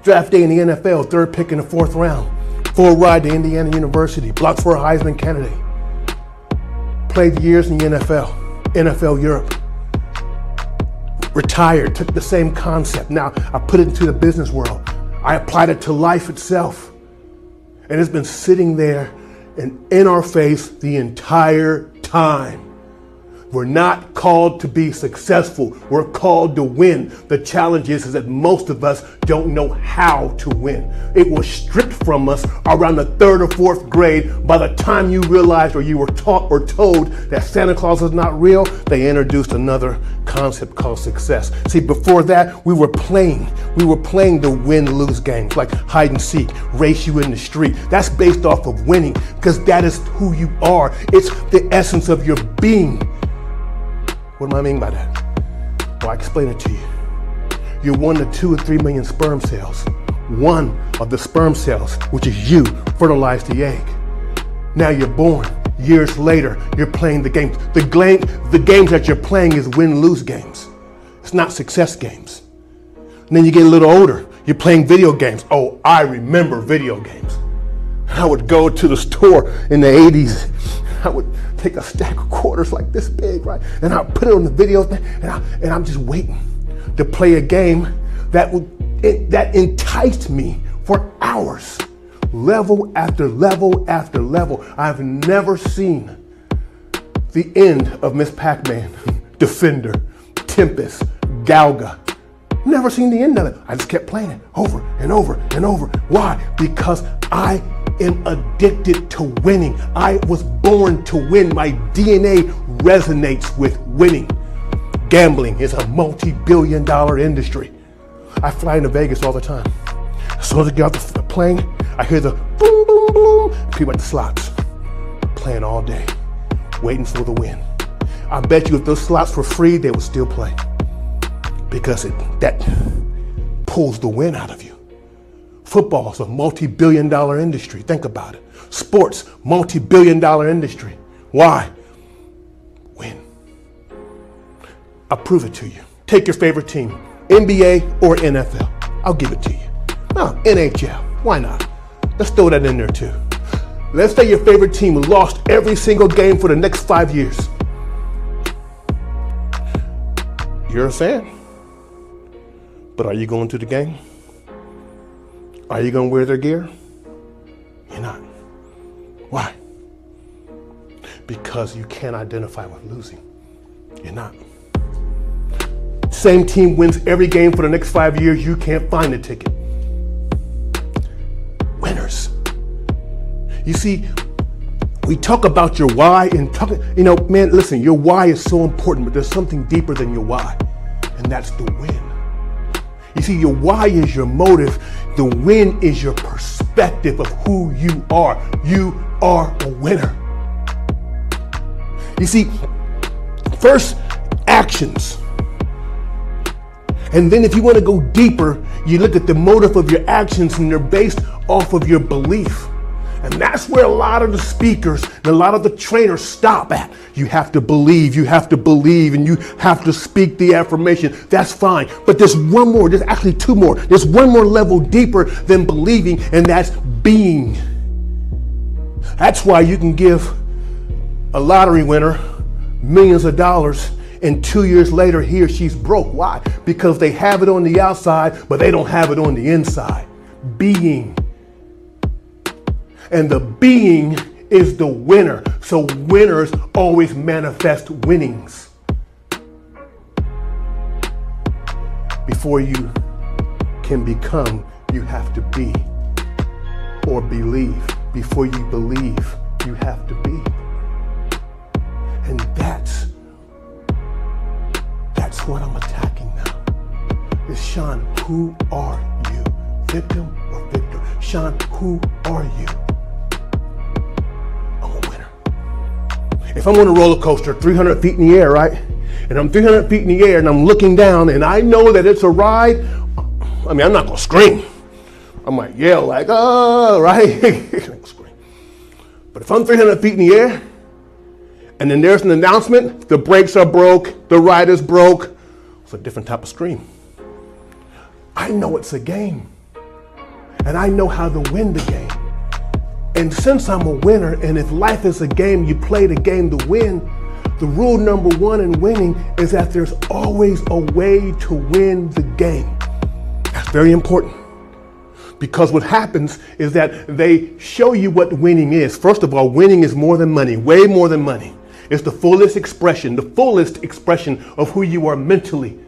Draft day in the NFL, 3rd pick in the 4th round. Full ride to Indiana University, blocked for a Heisman candidate. Played years in the NFL Europe. Retired, took the same concept. Now I put it into the business world. I applied it to life itself. And it's been sitting there and in our face the entire time. We're not called to be successful. We're called to win. The challenge is that most of us don't know how to win. It was stripped from us around the 3rd or 4th grade. By the time you realized or you were taught or told that Santa Claus is not real, they introduced another concept called success. See, before that, we were playing the win-lose games like hide and seek, race you in the street. That's based off of winning because that is who you are. It's the essence of your being. What do I mean by that? Well, I explain it to you. You're 1 to 2 or 3 million sperm cells. One of the sperm cells, which is you, fertilized the egg. Now you're born. Years later, you're playing the games. The games that you're playing is win-lose games. It's not success games. And then you get a little older. You're playing video games. Oh, I remember video games. I would go to the store in the 80s. I would take a stack of quarters like this big, right? And I'll put it on the video thing, and I'm just waiting to play a game that enticed me for hours. Level after level after level. I've never seen the end of Miss Pac-Man, Defender, Tempest, Galga. Never seen the end of it. I just kept playing it over and over and over. Why? Because I am addicted to winning. I was born to win. My DNA resonates with winning. Gambling is a multi-billion-dollar industry. I fly into Vegas all the time. As soon as I get off the plane, I hear the boom, boom, boom. People at the slots playing all day, waiting for the win. I bet you if those slots were free, they would still play because that pulls the win out of you. Football is a multi-billion-dollar industry. Think about it. Sports, multi-billion-dollar industry. Why? Win. I'll prove it to you. Take your favorite team, NBA or NFL. I'll give it to you. No, NHL. Why not? Let's throw that in there too. Let's say your favorite team lost every single game for the next 5 years. You're a fan. But are you going to the game? Are you going to wear their gear? You're not. Why? Because you can't identify with losing. You're not. Same team wins every game for the next 5 years. You can't find a ticket. Winners. You see, we talk about your why and man, listen, your why is so important, but there's something deeper than your why, and that's the win. You see, your why is your motive. The win is your perspective of who you are. You are a winner. You see, first, actions. And then if you want to go deeper, you look at the motive of your actions, and they're based off of your belief. And that's where a lot of the speakers and a lot of the trainers stop at. You have to believe, and you have to speak the affirmation. That's fine. But there's one more, there's actually two more. There's one more level deeper than believing, and that's being. That's why you can give a lottery winner millions of dollars and 2 years later he or she's broke. Why? Because they have it on the outside, but they don't have it on the inside. Being. And the being is the winner. So winners always manifest winnings. Before you can become, you have to be or believe. Before you believe, you have to be. And that's what I'm attacking now. Is Sean, who are you? Victim or victor? Sean, who are you? I'm a winner. If I'm on a roller coaster 300 feet in the air, right? And I'm 300 feet in the air and I'm looking down and I know that it's a ride, I mean, I'm not gonna scream. I might yell like, oh, right? Scream. But if I'm 300 feet in the air and then there's an announcement, the brakes are broke, the ride is broke, it's a different type of scream. I know it's a game and I know how to win the game. And since I'm a winner, and if life is a game, you play the game to win, the rule number one in winning is that there's always a way to win the game. That's very important. Because what happens is that they show you what winning is. First of all, winning is more than money, way more than money. It's the fullest expression of who you are mentally,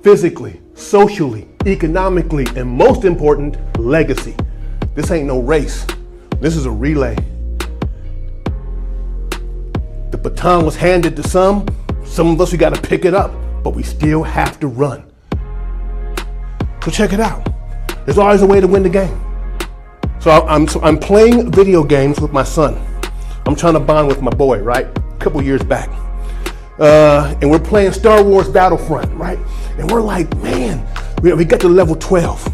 physically, socially, economically, and most important, legacy. This ain't no race. This is a relay. The baton was handed to some of us, we got to pick it up, but we still have to run. So check it out. There's always a way to win the game. So I'm playing video games with my son. I'm trying to bond with my boy, right? A couple years back. And we're playing Star Wars Battlefront, right? And we're like, man, we got to level 12.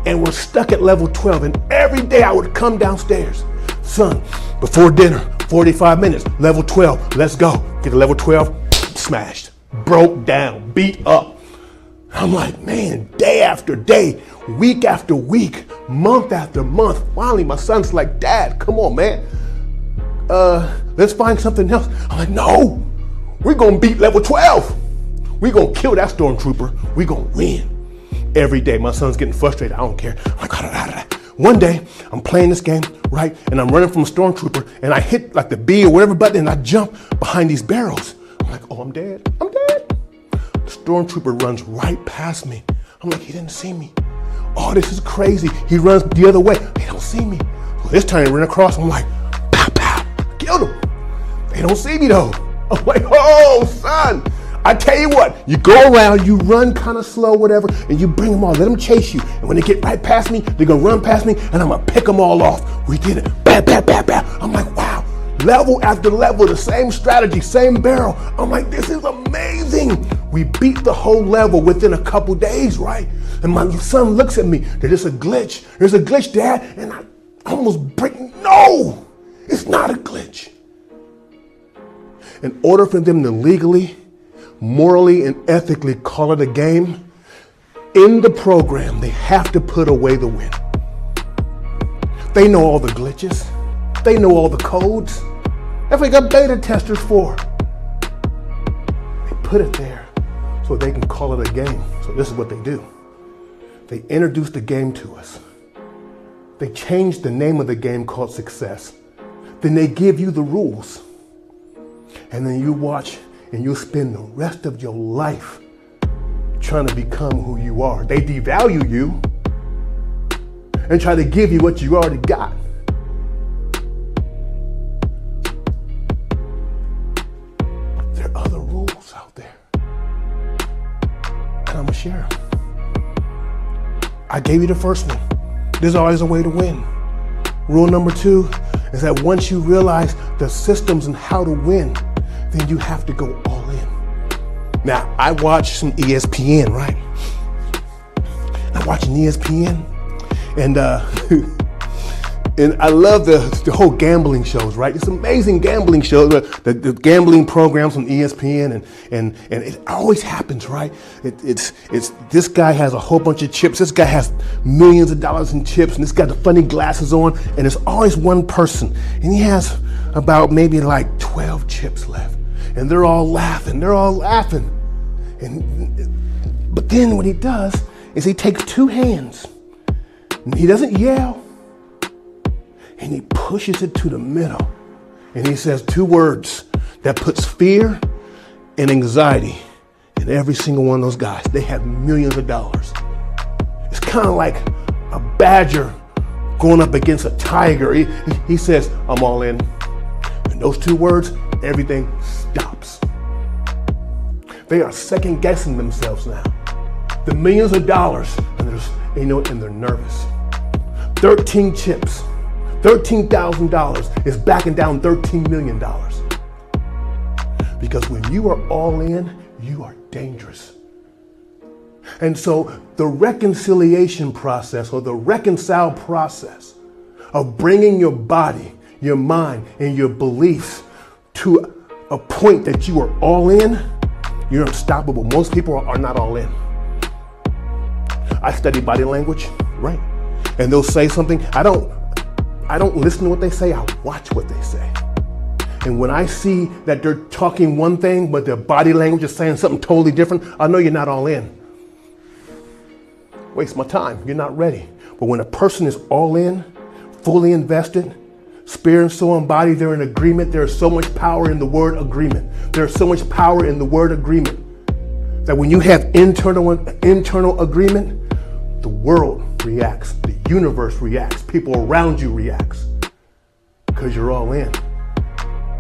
And we're stuck at level 12. And every day I would come downstairs. Son, before dinner, 45 minutes, level 12, let's go. Get to level 12, smashed, broke down, beat up. I'm like, man, day after day, week after week, month after month. Finally, my son's like, Dad, come on, man. Let's find something else. I'm like, no, we're going to beat level 12. We're going to kill that stormtrooper. We're going to win. Every day, my son's getting frustrated. I don't care. I'm like, one day, I'm playing this game, right? And I'm running from a stormtrooper, and I hit like the B or whatever button, and I jump behind these barrels. I'm like, oh, I'm dead. I'm dead. The stormtrooper runs right past me. I'm like, he didn't see me. Oh, this is crazy. He runs the other way. He don't see me. So this time he ran across. I'm like, pow, pow. Killed him. They don't see me though. I'm like, oh, son. I tell you what, you go around, you run kind of slow, whatever, and you bring them all. Let them chase you. And when they get right past me, they're going to run past me, and I'm going to pick them all off. We did it. Bam, bam, bam, bam. I'm like, wow. Level after level, the same strategy, same barrel. I'm like, this is amazing. We beat the whole level within a couple days, right? And my son looks at me. There's a glitch. There's a glitch, Dad. And I almost break. No, it's not a glitch. In order for them to legally, morally, and ethically call it a game, in the program, they have to put away the win. They know all the glitches. They know all the codes. That's what they got beta testers for. They put it there so they can call it a game. So this is what they do. They introduce the game to us. They change the name of the game called CCS. Then they give you the rules. And then you watch and you'll spend the rest of your life trying to become who you are. They devalue you and try to give you what you already got. There are other rules out there. And I'm gonna share them. I gave you the first one. There's always a way to win. Rule number 2 is that once you realize the systems and how to win, then you have to go all in. Now, I watch some ESPN, right? I'm watching ESPN, and And I love the whole gambling shows, right? It's amazing gambling shows, the gambling programs on ESPN, and it always happens, right? It's this guy has a whole bunch of chips. This guy has millions of dollars in chips, and this got the funny glasses on, and there's always one person, and he has about maybe like 12 chips left, and they're all laughing. But then what he does is he takes two hands, and he doesn't yell. And he pushes it to the middle. And he says two words that puts fear and anxiety in every single one of those guys. They have millions of dollars. It's kind of like a badger going up against a tiger. He says, I'm all in. And those two words, everything stops. They are second guessing themselves now. The millions of dollars, and they're nervous. 13 chips. $13,000 is backing down $13 million. Because when you are all in, you are dangerous. And so the reconciliation process, or the reconcile process of bringing your body, your mind, and your beliefs to a point that you are all in, you're unstoppable. Most people are not all in. I study body language, right? And they'll say something. I don't listen to what they say, I watch what they say. And when I see that they're talking one thing, but their body language is saying something totally different, I know you're not all in. Waste my time, you're not ready. But when a person is all in, fully invested, spirit and soul and body, they're in agreement. There's so much power in the word agreement. There's so much power in the word agreement that when you have internal agreement, the world reacts, the universe reacts, people around you reacts, because you're all in.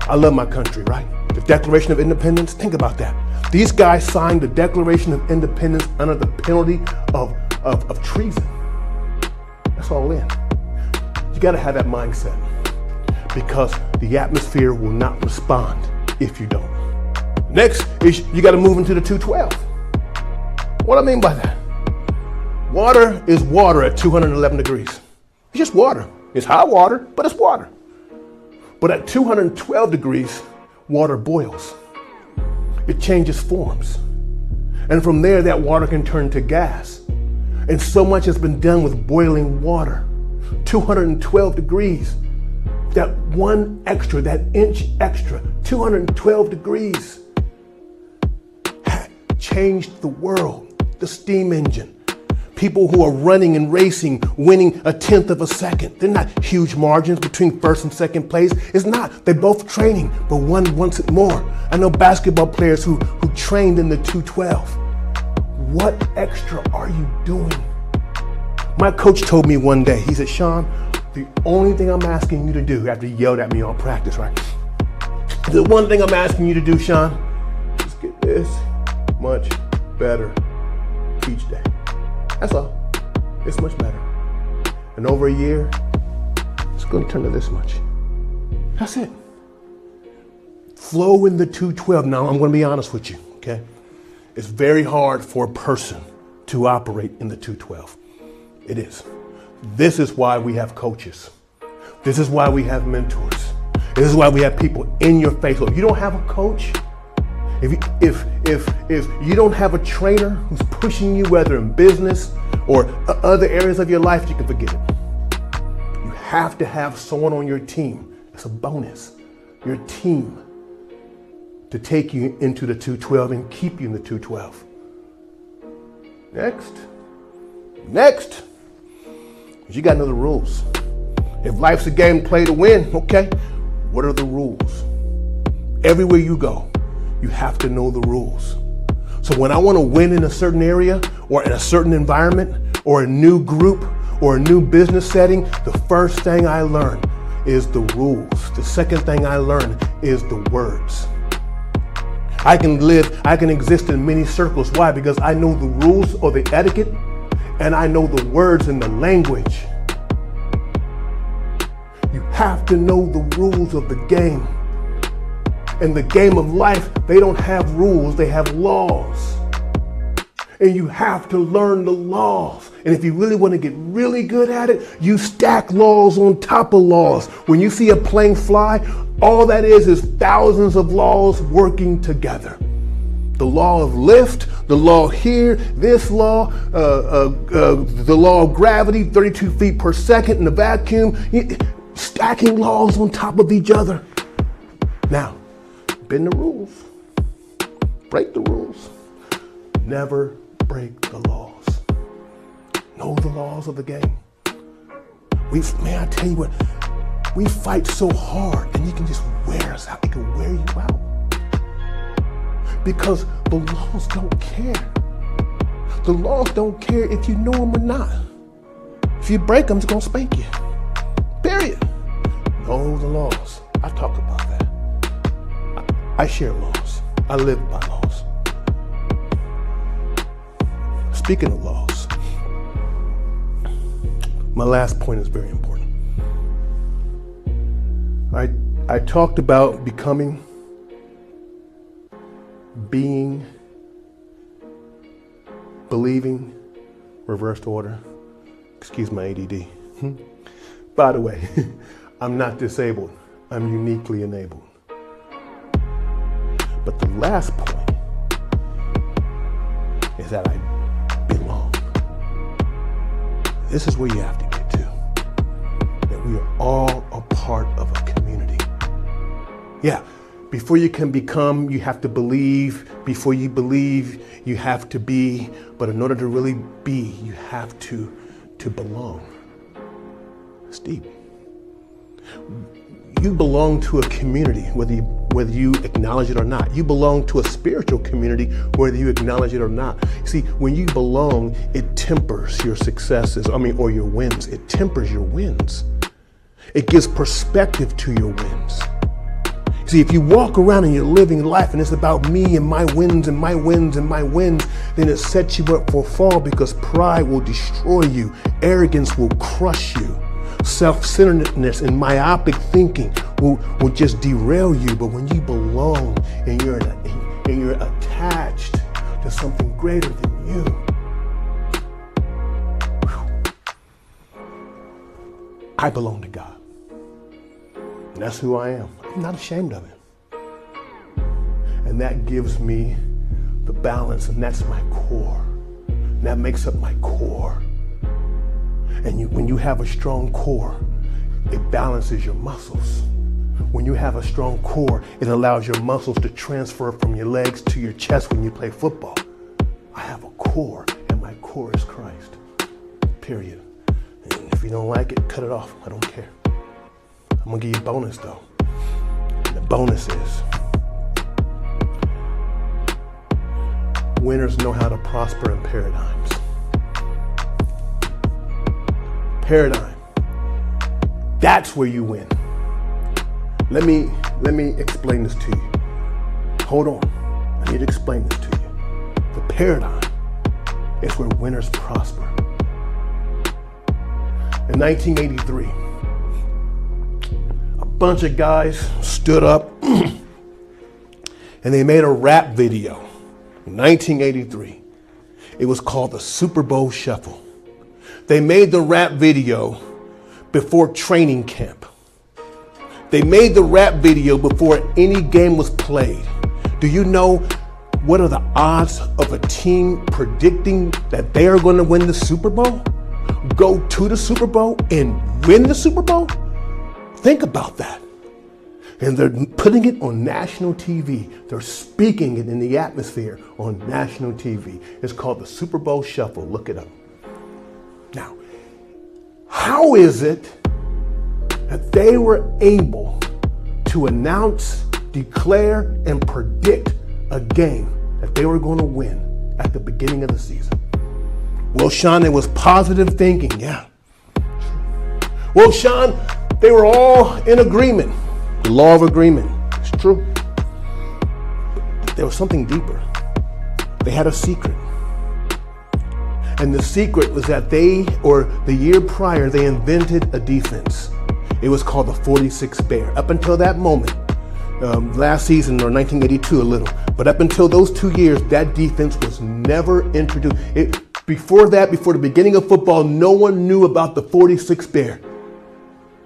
I love my country, right? The Declaration of Independence, think about that. These guys signed the Declaration of Independence under the penalty of treason. That's all in. You gotta have that mindset, because the atmosphere will not respond if you don't. Next is you gotta move into the 212. What I mean by that? Water is water at 211 degrees. It's just water. It's hot water, but it's water. But at 212 degrees, water boils. It changes forms. And from there, that water can turn to gas. And so much has been done with boiling water. 212 degrees. That one extra, that inch extra, 212 degrees, changed the world. The steam engine. People who are running and racing, winning a tenth of a second. They're not huge margins between first and second place. It's not. They're both training, but one wants it more. I know basketball players who trained in the 212. What extra are you doing? My coach told me one day, he said, Sean, the only thing I'm asking you to do, after he yelled at me all practice, right? The one thing I'm asking you to do, Sean, is get this much better each day. That's all. It's much better. And over a year, it's going to turn to this much. That's it. Flow in the 212. Now, I'm going to be honest with you, okay? It's very hard for a person to operate in the 212. It is. This is why we have coaches. This is why we have mentors. This is why we have people in your face. So if you don't have a coach, if you don't have a trainer who's pushing you, whether in business or other areas of your life, you can forget it. You have to have someone on your team. It's a bonus. Your team to take you into the 212 and keep you in the 212. Next, you got to know the rules. If life's a game, play to win, okay? What are the rules? Everywhere you go, you have to know the rules. So when I want to win in a certain area or in a certain environment or a new group or a new business setting, the first thing I learn is the rules. The second thing I learn is the words. I can exist in many circles. Why? Because I know the rules or the etiquette, and I know the words and the language. You have to know the rules of the game. In the game of life, they don't have rules, they have laws. and you have to learn the laws. And if you really want to get really good at it, you stack laws on top of laws. When you see a plane fly, all that is thousands of laws working together. The law of lift, the law here, this law, the law of gravity, 32 feet per second in the vacuum, stacking laws on top of each other. Now, bend the rules, break the rules, never break the laws. Know the laws of the game. Man, I tell you what, we fight so hard and you can just wear us out. It can wear you out. Because the laws don't care. The laws don't care if you know them or not. If you break them, it's gonna spank you. Period. Know the laws. I talk about that. I share laws. I live by laws. Speaking of laws, my last point is very important. I talked about becoming, being, believing, reversed order. Excuse my ADD. By the way, I'm not disabled. I'm uniquely enabled. But the last point is that I belong. This is where you have to get to. That we are all a part of a community. Yeah. Before you can become, you have to believe. Before you believe, you have to be. But in order to really be, you have to belong. It's deep. You belong to a community, whether you acknowledge it or not. You belong to a spiritual community, whether you acknowledge it or not. See, when you belong, it tempers your successes, or your wins. It tempers your wins. It gives perspective to your wins. See, if you walk around and you're living life and it's about me and my wins and my wins and my wins, then it sets you up for a fall, because pride will destroy you. Arrogance will crush you. Self-centeredness and myopic thinking will just derail you. But when you belong and you're attached to something greater than you, I belong to God. And that's who I am. I'm not ashamed of it. And that gives me the balance, and that's my core. And that makes up my core. And when you have a strong core, it balances your muscles. When you have a strong core, it allows your muscles to transfer from your legs to your chest when you play football. I have a core, and my core is Christ. Period. And if you don't like it, cut it off. I don't care. I'm gonna give you a bonus though. And the bonus is, winners know how to prosper in paradigms. Paradigm. That's where you win. Let me explain this to you. Hold on. I need to explain this to you. The paradigm is where winners prosper. In 1983, a bunch of guys stood up and they made a rap video. In 1983, it was called the Super Bowl Shuffle. They made the rap video before training camp. They made the rap video before any game was played. Do you know what are the odds of a team predicting that they are going to win the Super Bowl? Go to the Super Bowl and win the Super Bowl? Think about that. And they're putting it on national TV. They're speaking it in the atmosphere on national TV. It's called the Super Bowl Shuffle. Look it up. Now, how is it that they were able to announce, declare, and predict a game that they were going to win at the beginning of the season? Well, Sean, it was positive thinking, yeah. Well, Sean, they were all in agreement. The law of agreement. It's true. But there was something deeper. They had a secret. And the secret was that the year prior, they invented a defense. It was called the 46 Bear. Up until that moment, last season or 1982 a little. But up until those 2 years, that defense was never introduced. Before that, before the beginning of football, no one knew about the 46 Bear.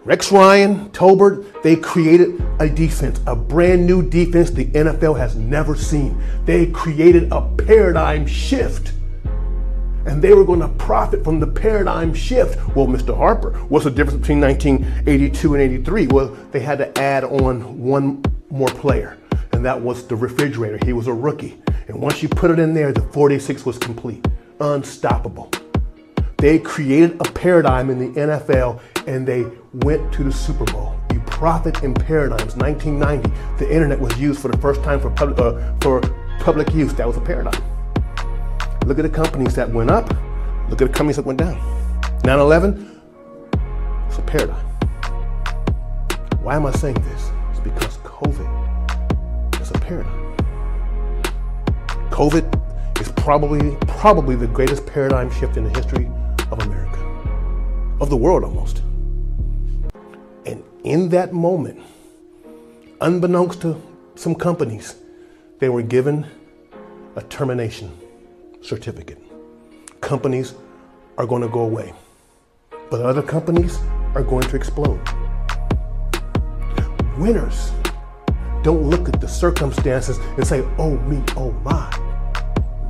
Rex Ryan, Tolbert, they created a defense, a brand new defense the NFL has never seen. They created a paradigm shift. And they were going to profit from the paradigm shift. Well, Mr. Harper, what's the difference between 1982 and 83? Well, they had to add on one more player, and that was the refrigerator. He was a rookie. And once you put it in there, the 46 was complete, unstoppable. They created a paradigm in the NFL, and they went to the Super Bowl. You profit in paradigms. 1990, the internet was used for the first time for public use. That was a paradigm. Look at the companies that went up. Look at the companies that went down. 9/11, it's a paradigm. Why am I saying this? It's because COVID is a paradigm. COVID is probably the greatest paradigm shift in the history of America, of the world almost. And in that moment, unbeknownst to some companies, they were given a termination certificate. Companies are going to go away, but other companies are going to explode. Winners don't look at the circumstances and say, oh me, oh my.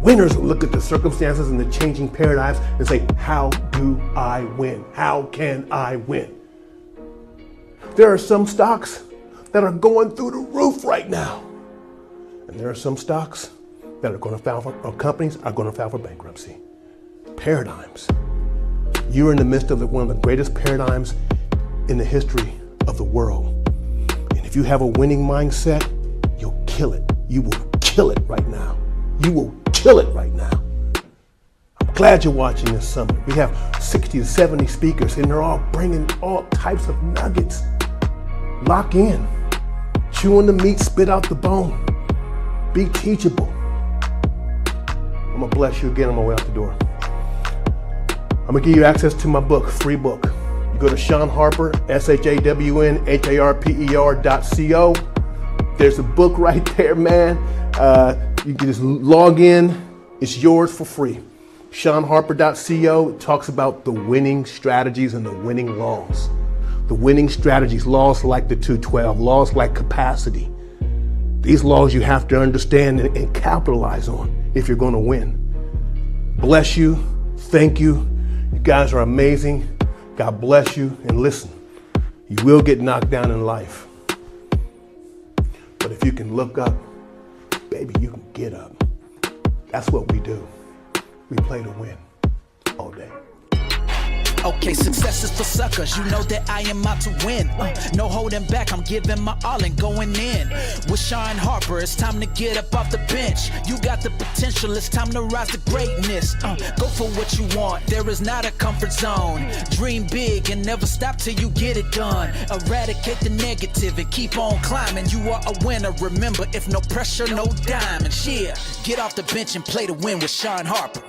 Winners look at the circumstances and the changing paradigms and say, how do I win? How can I win? There are some stocks that are going through the roof right now. And there are some stocks that are going to file for, or companies are going to file for bankruptcy. Paradigms. You're in the midst of one of the greatest paradigms in the history of the world. And if you have a winning mindset, you'll kill it. You will kill it right now. You will kill it right now. I'm glad you're watching this summit. We have 60 to 70 speakers, and they're all bringing all types of nuggets. Lock in. Chew on the meat, spit out the bone. Be teachable. I'm gonna bless you again on my way out the door. I'm gonna give you access to my book, free book. You go to Sean Harper, ShawnHarper.co. There's a book right there, man. You can just log in. It's yours for free. ShawnHarper.co talks about the winning strategies and the winning laws. The winning strategies, laws like the 212, laws like capacity. These laws you have to understand and capitalize on if you're going to win. Bless you. Thank you. You guys are amazing. God bless you. And listen, you will get knocked down in life. But if you can look up, baby, you can get up. That's what we do. We play to win all day. Okay, success is for suckers. You know that I am out to win. No holding back, I'm giving my all and going in. With Sean Harper, it's time to get up off the bench. You got the potential, it's time to rise to greatness. Go for what you want, there is not a comfort zone. Dream big and never stop till you get it done. Eradicate the negative and keep on climbing. You are a winner, remember, if no pressure, no diamond. Yeah, get off the bench and play to win with Sean Harper.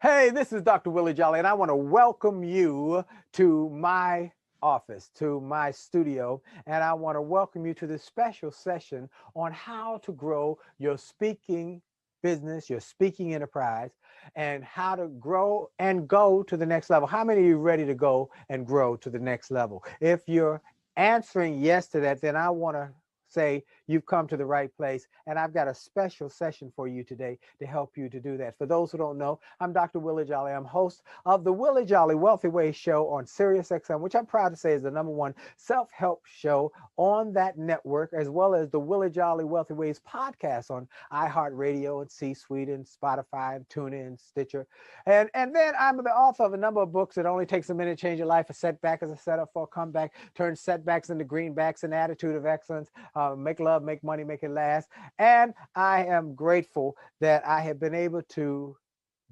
Hey, this is Dr. Willie Jolly, and I want to welcome you to my office, to my studio, and I want to welcome you to this special session on how to grow your speaking business, your speaking enterprise, and how to grow and go to the next level. How many of you are ready to go and grow to the next level? If you're answering yes to that, then I want to say you've come to the right place, and I've got a special session for you today to help you to do that. For those who don't know, I'm Dr. Willie Jolly. I'm host of the Willie Jolly Wealthy Ways show on Sirius XM, which I'm proud to say is the #1 self-help show on that network, as well as the Willie Jolly Wealthy Ways podcast on iHeartRadio and C-Suite and Spotify and TuneIn and Stitcher. And then I'm the author of a number of books. It only takes a minute to change your life. A setback is a setup for a comeback. Turn setbacks into greenbacks. An attitude of excellence. Make love, make money, make it last. And I am grateful that I have been able to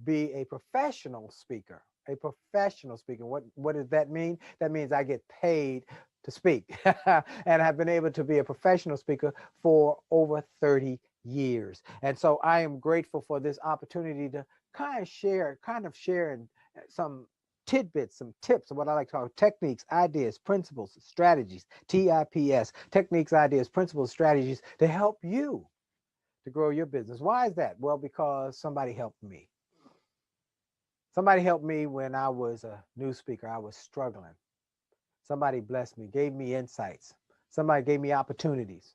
be a professional speaker. A professional speaker. What does that mean? That means I get paid to speak. And I've been able to be a professional speaker for over 30 years. And so I am grateful for this opportunity to kind of share some tidbits, some tips of what I like to call techniques, ideas, principles, strategies, TIPS, techniques, ideas, principles, strategies to help you to grow your business. Why is that? Well, because somebody helped me. Somebody helped me when I was a new speaker. I was struggling. Somebody blessed me, gave me insights. Somebody gave me opportunities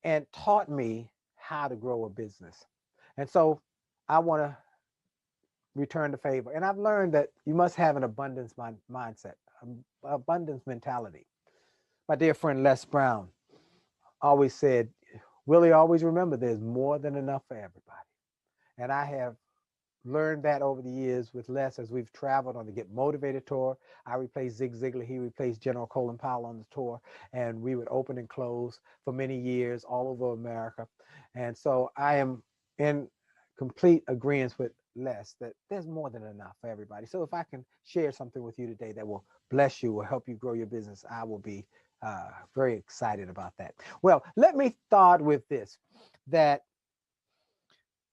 and taught me how to grow a business. And so I want to return the favor. And I've learned that you must have an abundance mindset, abundance mentality. My dear friend Les Brown always said, Willie, always remember there's more than enough for everybody. And I have learned that over the years with Les as we've traveled on the Get Motivated tour. I replaced Zig Ziglar. He replaced General Colin Powell on the tour. And we would open and close for many years all over America. And so I am in complete agreement with Les that there's more than enough for everybody. So if I can share something with you today that will bless you or help you grow your business, I will be very excited about that. Well, let me start with this, that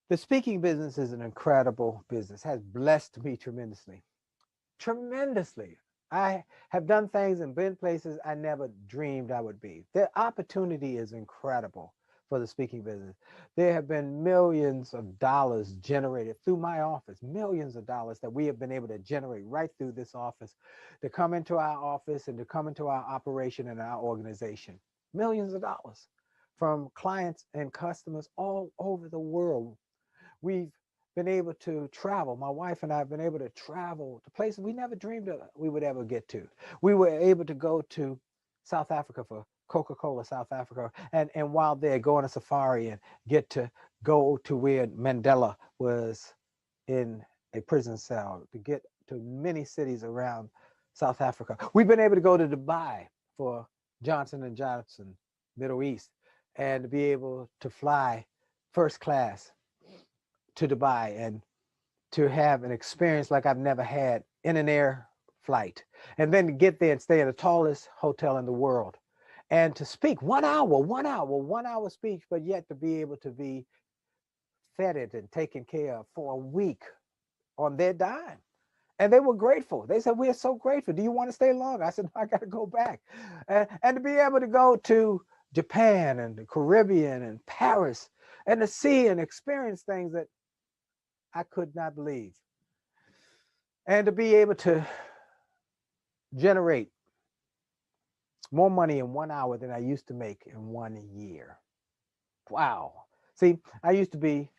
the speaking business is an incredible business, has blessed me tremendously. Tremendously. I have done things and been places I never dreamed I would be. The opportunity is incredible for the speaking business. There have been millions of dollars generated through my office, millions of dollars that we have been able to generate right through this office, to come into our office and to come into our operation and our organization. Millions of dollars from clients and customers all over the world. We've been able to travel. My wife and I have been able to travel to places we never dreamed of we would ever get to. We were able to go to South Africa for Coca-Cola South Africa, and while there, go on a safari and get to go to where Mandela was in a prison cell, to get to many cities around South Africa. We've been able to go to Dubai for Johnson & Johnson Middle East and to be able to fly first class to Dubai and to have an experience like I've never had in an air flight, and then to get there and stay in the tallest hotel in the world and to speak 1 hour speech, but yet to be able to be feted and taken care of for a week on their dime. And they were grateful. They said, we are so grateful. Do you want to stay long? I said, I got to go back. And to be able to go to Japan and the Caribbean and Paris and to see and experience things that I could not believe. And to be able to generate more money in 1 hour than I used to make in 1 year. Wow. See, I used to be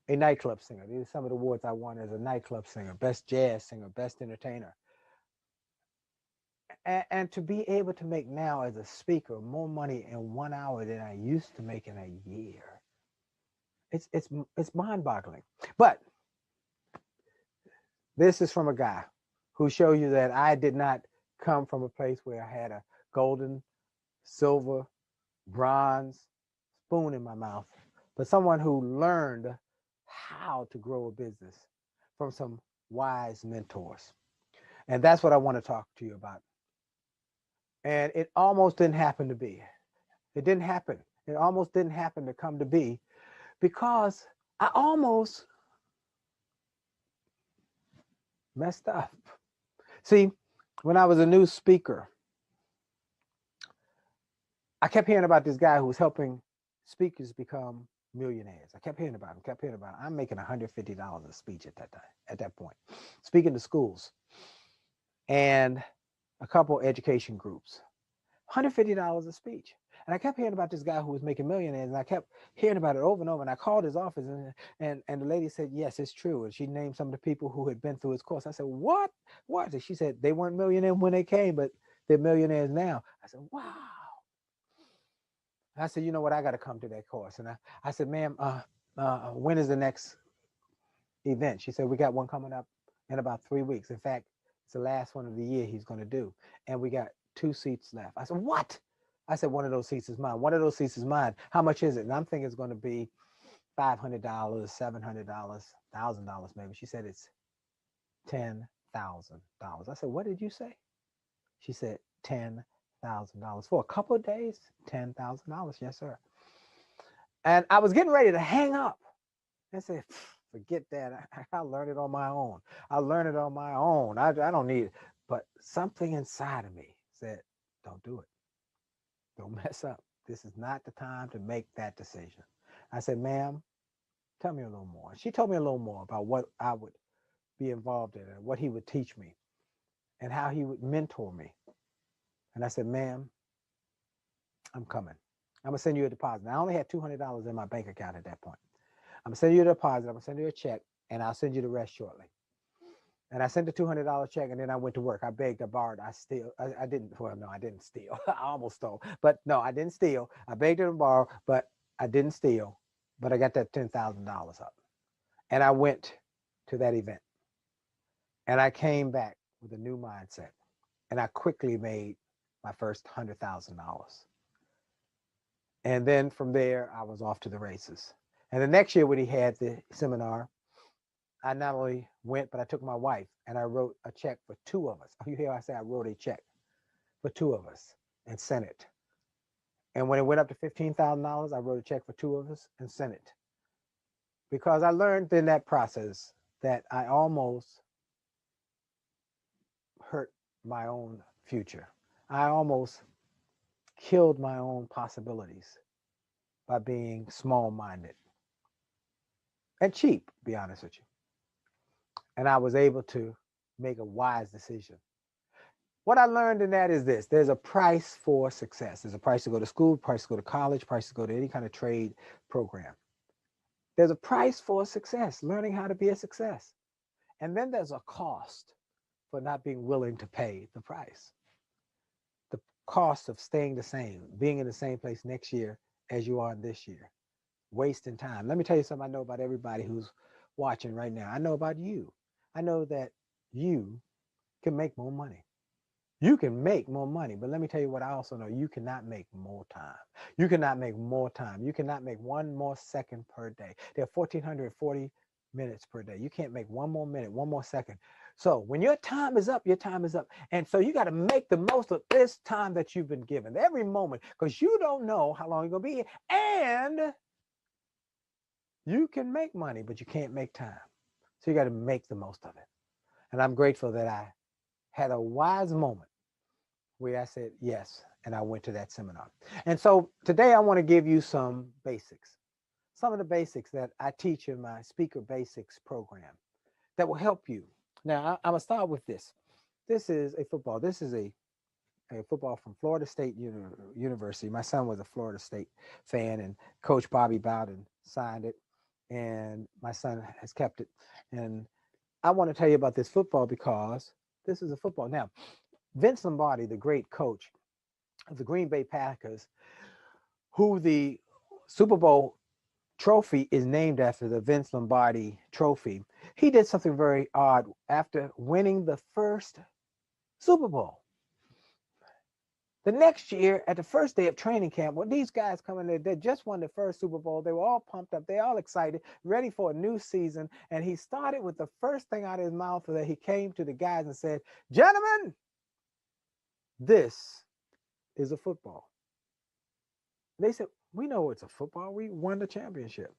a nightclub singer. These are some of the awards I won as a nightclub singer, best jazz singer, best entertainer. And to be able to make now as a speaker more money in 1 hour than I used to make in a year. It's mind-boggling. But this is from a guy who showed you that I did not come from a place where I had a golden, silver, bronze spoon in my mouth, but someone who learned how to grow a business from some wise mentors. And that's what I want to talk to you about. And it almost didn't happen to be. It didn't happen. It almost didn't happen to come to be because I almost messed up. See, when I was a new speaker, I kept hearing about this guy who was helping speakers become millionaires. I kept hearing about him, I'm making $150 a speech at that point, speaking to schools and a couple education groups, $150 a speech. And I kept hearing about this guy who was making millionaires, and I kept hearing about it over and over. And I called his office, and the lady said, yes, it's true. And she named some of the people who had been through his course. I said, what? What? And she said, they weren't millionaires when they came, but they're millionaires now. I said, wow. I said, you know what? I got to come to that course. And I said, ma'am, when is the next event? She said, we got one coming up in about 3 weeks. In fact, it's the last one of the year he's going to do. And we got 2 seats left. I said, what? I said, one of those seats is mine. One of those seats is mine. How much is it? And I'm thinking it's going to be $500, $700, $1,000 maybe. She said, it's $10,000. I said, what did you say? She said, $10,000 for a couple of days. $10,000. Yes, sir. And I was getting ready to hang up and say, Forget that. I learned it on my own. I learned it on my own. I don't need it. But something inside of me said, don't do it. Don't mess up. This is not the time to make that decision. I said, ma'am, tell me a little more. She told me a little more about what I would be involved in and what he would teach me and how he would mentor me. And I said, ma'am, I'm coming. I'm going to send you a deposit. Now, I only had $200 in my bank account at that point. I'm going to send you a deposit. I'm going to send you a check, and I'll send you the rest shortly. And I sent the $200 check, and then I went to work. I begged, I borrowed, I didn't, well, no, I didn't steal. I almost stole, but no, I didn't steal. I begged her to borrow, but I didn't steal. But I got that $10,000 up. And I went to that event. And I came back with a new mindset. And I quickly made my first $100,000. And then from there, I was off to the races. And the next year when he had the seminar, I not only went, but I took my wife and I wrote a check for two of us. You hear I say I wrote a check for two of us and sent it. And when it went up to $15,000, I wrote a check for two of us and sent it. Because I learned in that process that I almost hurt my own future. I almost killed my own possibilities by being small-minded and cheap, to be honest with you. And I was able to make a wise decision. What I learned in that is this: there's a price for success. There's a price to go to school, price to go to college, price to go to any kind of trade program. There's a price for success, learning how to be a success. And then there's a cost for not being willing to pay the price. The cost of staying the same, being in the same place next year as you are this year, wasting time. Let me tell you something I know about everybody who's watching right now. I know about you. I know that you can make more money. You can make more money, but let me tell you what I also know. You cannot make more time. You cannot make more time. You cannot make one more second per day. There are 1,440 minutes per day. You can't make one more minute, one more second. So when your time is up, your time is up. And so you got to make the most of this time that you've been given, every moment, because you don't know how long you're going to be here. And you can make money, but you can't make time. So you got to make the most of it. And I'm grateful that I had a wise moment where I said yes, and I went to that seminar. And so today I want to give you some basics, some of the basics that I teach in my Speaker Basics program that will help you. Now, I'm going to start with this. This is a football. This is a football from Florida State University. My son was a Florida State fan, and Coach Bobby Bowden signed it, and my son has kept it. And I want to tell you about this football because this is a football. Now, Vince Lombardi, the great coach of the Green Bay Packers, who the Super Bowl trophy is named after, the Vince Lombardi trophy, he did something very odd after winning the first Super Bowl. The next year, at the first day of training camp, when these guys come in there, they just won the first Super Bowl. They were all pumped up. They're all excited, ready for a new season. And he started with the first thing out of his mouth that he came to the guys and said, "Gentlemen, this is a football." They said, "We know it's a football. We won the championship."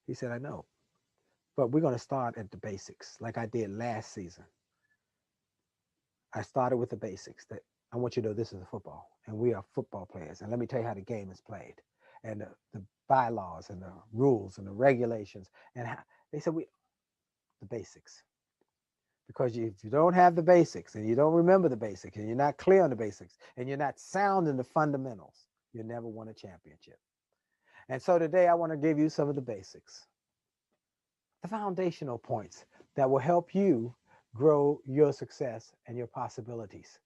He said, "I know, but we're going to start at the basics like I did last season. I started with the basics that I want you to know this is a football and we are football players. And let me tell you how the game is played and the bylaws and the rules and the regulations." And how, they said, the basics. Because if you don't have the basics and you don't remember the basics and you're not clear on the basics and you're not sound in the fundamentals, you'll never win a championship. And so today I want to give you some of the basics, the foundational points that will help you grow your success and your possibilities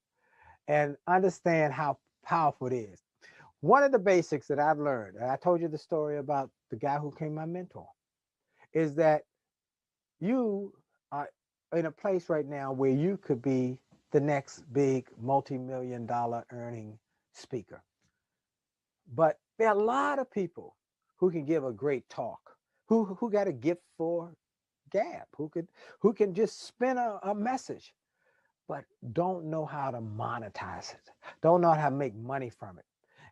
and understand how powerful it is. One of the basics that I've learned, and I told you the story about the guy who became my mentor, is that you are in a place right now where you could be the next big multi-million-dollar earning speaker. But there are a lot of people who can give a great talk, who got a gift for gab, who can just spin a message, but don't know how to monetize it, don't know how to make money from it.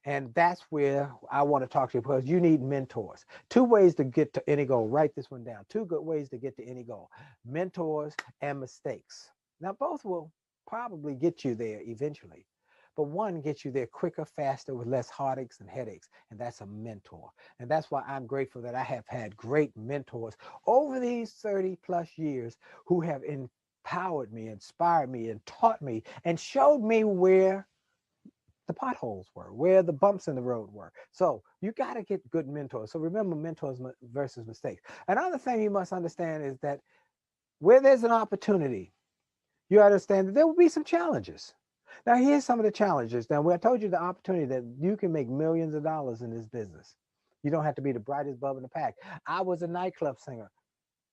And that's where I want to talk to you, because you need mentors. 2 ways to get to any goal. Write this one down. 2 good ways to get to any goal: mentors and mistakes. Now, both will probably get you there eventually, but one gets you there quicker, faster, with less heartaches and headaches, and that's a mentor. And that's why I'm grateful that I have had great mentors over these 30 plus years who have empowered me, inspired me, and taught me, and showed me where the potholes were, where the bumps in the road were. So you got to get good mentors. So remember, mentors versus mistakes. Another thing you must understand is that where there's an opportunity, you understand that there will be some challenges. Now, here's some of the challenges. Now, I told you the opportunity that you can make millions of dollars in this business. You don't have to be the brightest bulb in the pack. I was a nightclub singer,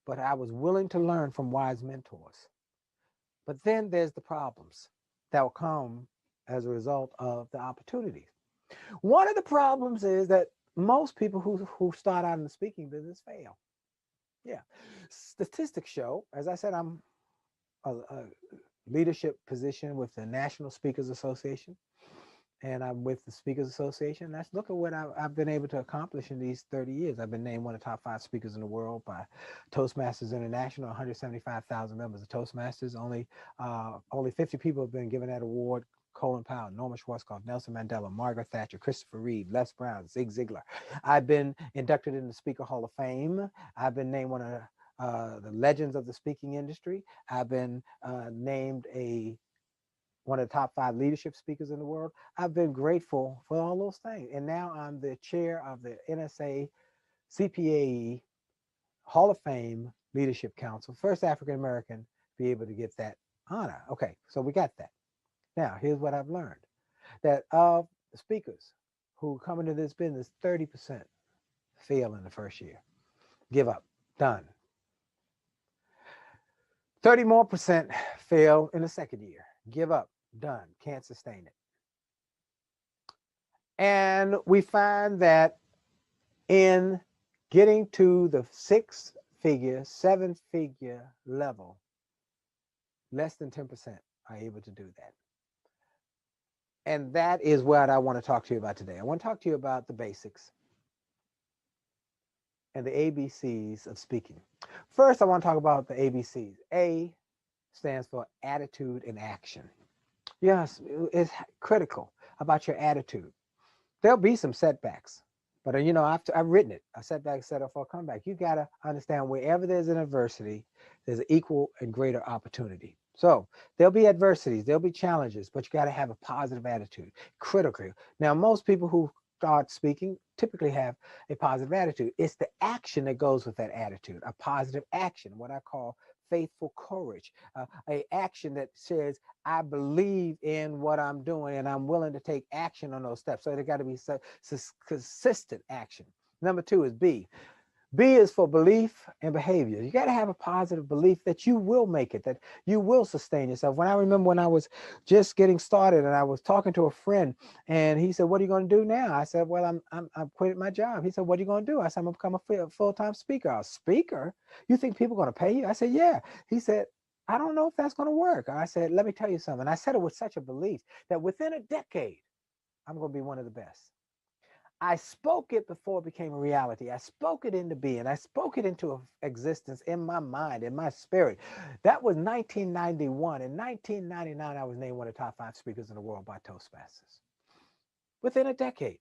but I was willing to learn from wise mentors. But then there's the problems that will come as a result of the opportunities. One of the problems is that most people who start out in the speaking business fail. Yeah. Statistics show, as I said, I'm a leadership position with the National Speakers Association, and I'm with the Speakers Association. Let's look at what I've been able to accomplish in these 30 years. I've been named one of the top 5 speakers in the world by Toastmasters International, 175,000 members of Toastmasters. Only 50 people have been given that award. Colin Powell, Norman Schwarzkopf, Nelson Mandela, Margaret Thatcher, Christopher Reeve, Les Brown, Zig Ziglar. I've been inducted in the Speaker Hall of Fame. I've been named one of the legends of the speaking industry. I've been named one of the top 5 leadership speakers in the world. I've been grateful for all those things. And now I'm the chair of the NSA CPAE Hall of Fame Leadership Council, first African American to be able to get that honor. Okay, so we got that. Now, here's what I've learned. That of the speakers who come into this business, 30% fail in the first year. Give up. Done. 30 more percent fail in the second year. Give up. Done. Can't sustain it. And we find that in getting to the 6-figure, 7-figure level, less than 10% are able to do that. And that is what I want to talk to you about today. I want to talk to you about the basics and the ABCs of speaking. First, I want to talk about the ABCs. A stands for attitude and action. Yes, it's critical about your attitude. There'll be some setbacks, but I've written it. A setback is set up for a comeback. You got to understand wherever there's an adversity, there's an equal and greater opportunity. So there'll be adversities, there'll be challenges, but you got to have a positive attitude. Critical. Now, most people who start speaking typically have a positive attitude. It's the action that goes with that attitude, a positive action, what I call faithful courage, a action that says, I believe in what I'm doing and I'm willing to take action on those steps. So there got to be consistent action. Number 2 is B. B is for belief and behavior. You got to have a positive belief that you will make it, that you will sustain yourself. I remember when I was just getting started and I was talking to a friend and he said, what are you going to do now? I said, well, I'm quitting my job. He said, what are you going to do? I said, I'm going to become a full-time speaker. A speaker? You think people are going to pay you? I said, yeah. He said, I don't know if that's going to work. I said, let me tell you something. I said it with such a belief that within a decade, I'm going to be one of the best. I spoke it before it became a reality. I spoke it into being. I spoke it into existence in my mind, in my spirit. That was 1991. In 1999, I was named one of the top 5 speakers in the world by Toastmasters. Within a decade.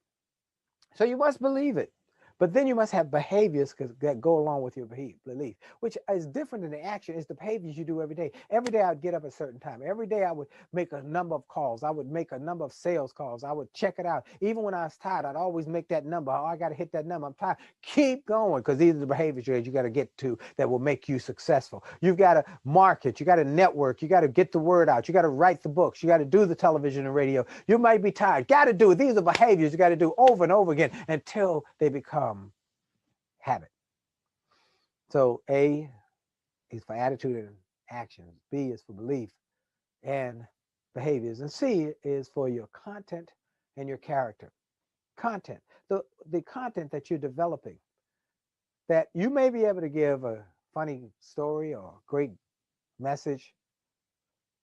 So you must believe it. But then you must have behaviors that go along with your belief, which is different than the action. It's the behaviors you do every day. Every day I would get up at a certain time. Every day I would make a number of calls. I would make a number of sales calls. I would check it out. Even when I was tired, I'd always make that number. Oh, I got to hit that number. I'm tired. Keep going, because these are the behaviors you got to get to that will make you successful. You've got to market. You got to network. You got to get the word out. You got to write the books. You got to do the television and radio. You might be tired. Got to do it. These are behaviors you got to do over and over again until they become habit. So A is for attitude and actions. B is for belief and behaviors. And C is for your content and your character. Content. The content that you're developing, that you may be able to give a funny story or a great message,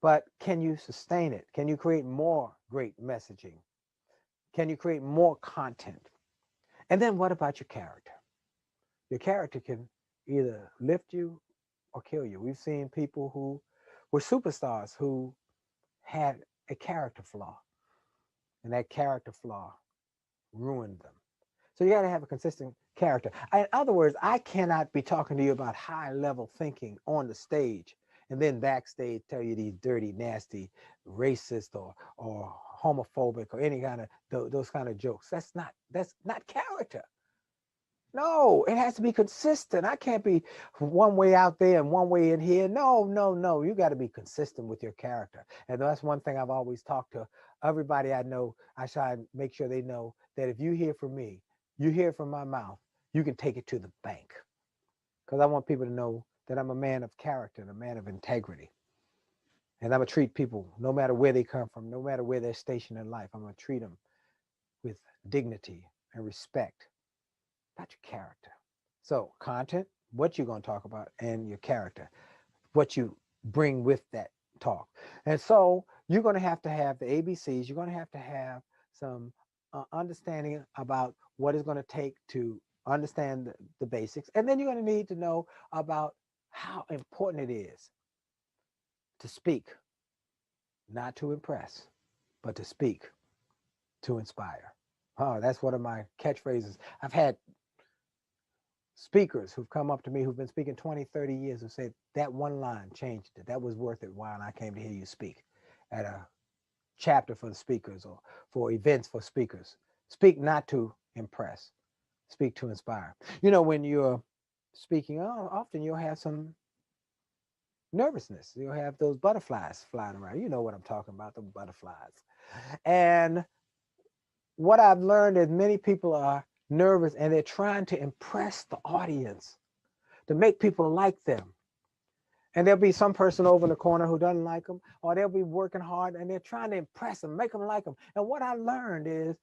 but can you sustain it? Can you create more great messaging? Can you create more content? And then what about your character? Your character can either lift you or kill you. We've seen people who were superstars who had a character flaw, and that character flaw ruined them. So you got to have a consistent character. In other words, I cannot be talking to you about high level thinking on the stage and then backstage tell you these dirty, nasty, racist or homophobic or any kind of those kind of jokes. That's not character. No, it has to be consistent. I can't be one way out there and one way in here. No, no, no. You got to be consistent with your character. And that's one thing I've always talked to everybody I know. I try and make sure they know that if you hear from me, you hear from my mouth, you can take it to the bank. Because I want people to know that I'm a man of character and a man of integrity. And I'm going to treat people, no matter where they come from, no matter where they're stationed in life, I'm going to treat them with dignity and respect. About your character. So content, what you're going to talk about, and your character, what you bring with that talk. And so you're going to have the ABCs. You're going to have some understanding about what it's going to take to understand the basics. And then you're going to need to know about how important it is to speak, not to impress, but to speak to inspire. Oh, that's one of my catchphrases. I've had speakers who've come up to me who've been speaking 20, 30 years who said that one line changed it. That was worth it while I came to hear you speak at a chapter for the speakers or for events for speakers. Speak not to impress, speak to inspire. You know, when you're speaking, often you'll have some nervousness. You'll have those butterflies flying around. You know what I'm talking about, the butterflies. And what I've learned is many people are nervous and they're trying to impress the audience, to make people like them. And there'll be some person over in the corner who doesn't like them, or they'll be working hard and they're trying to impress them, make them like them. And what I learned is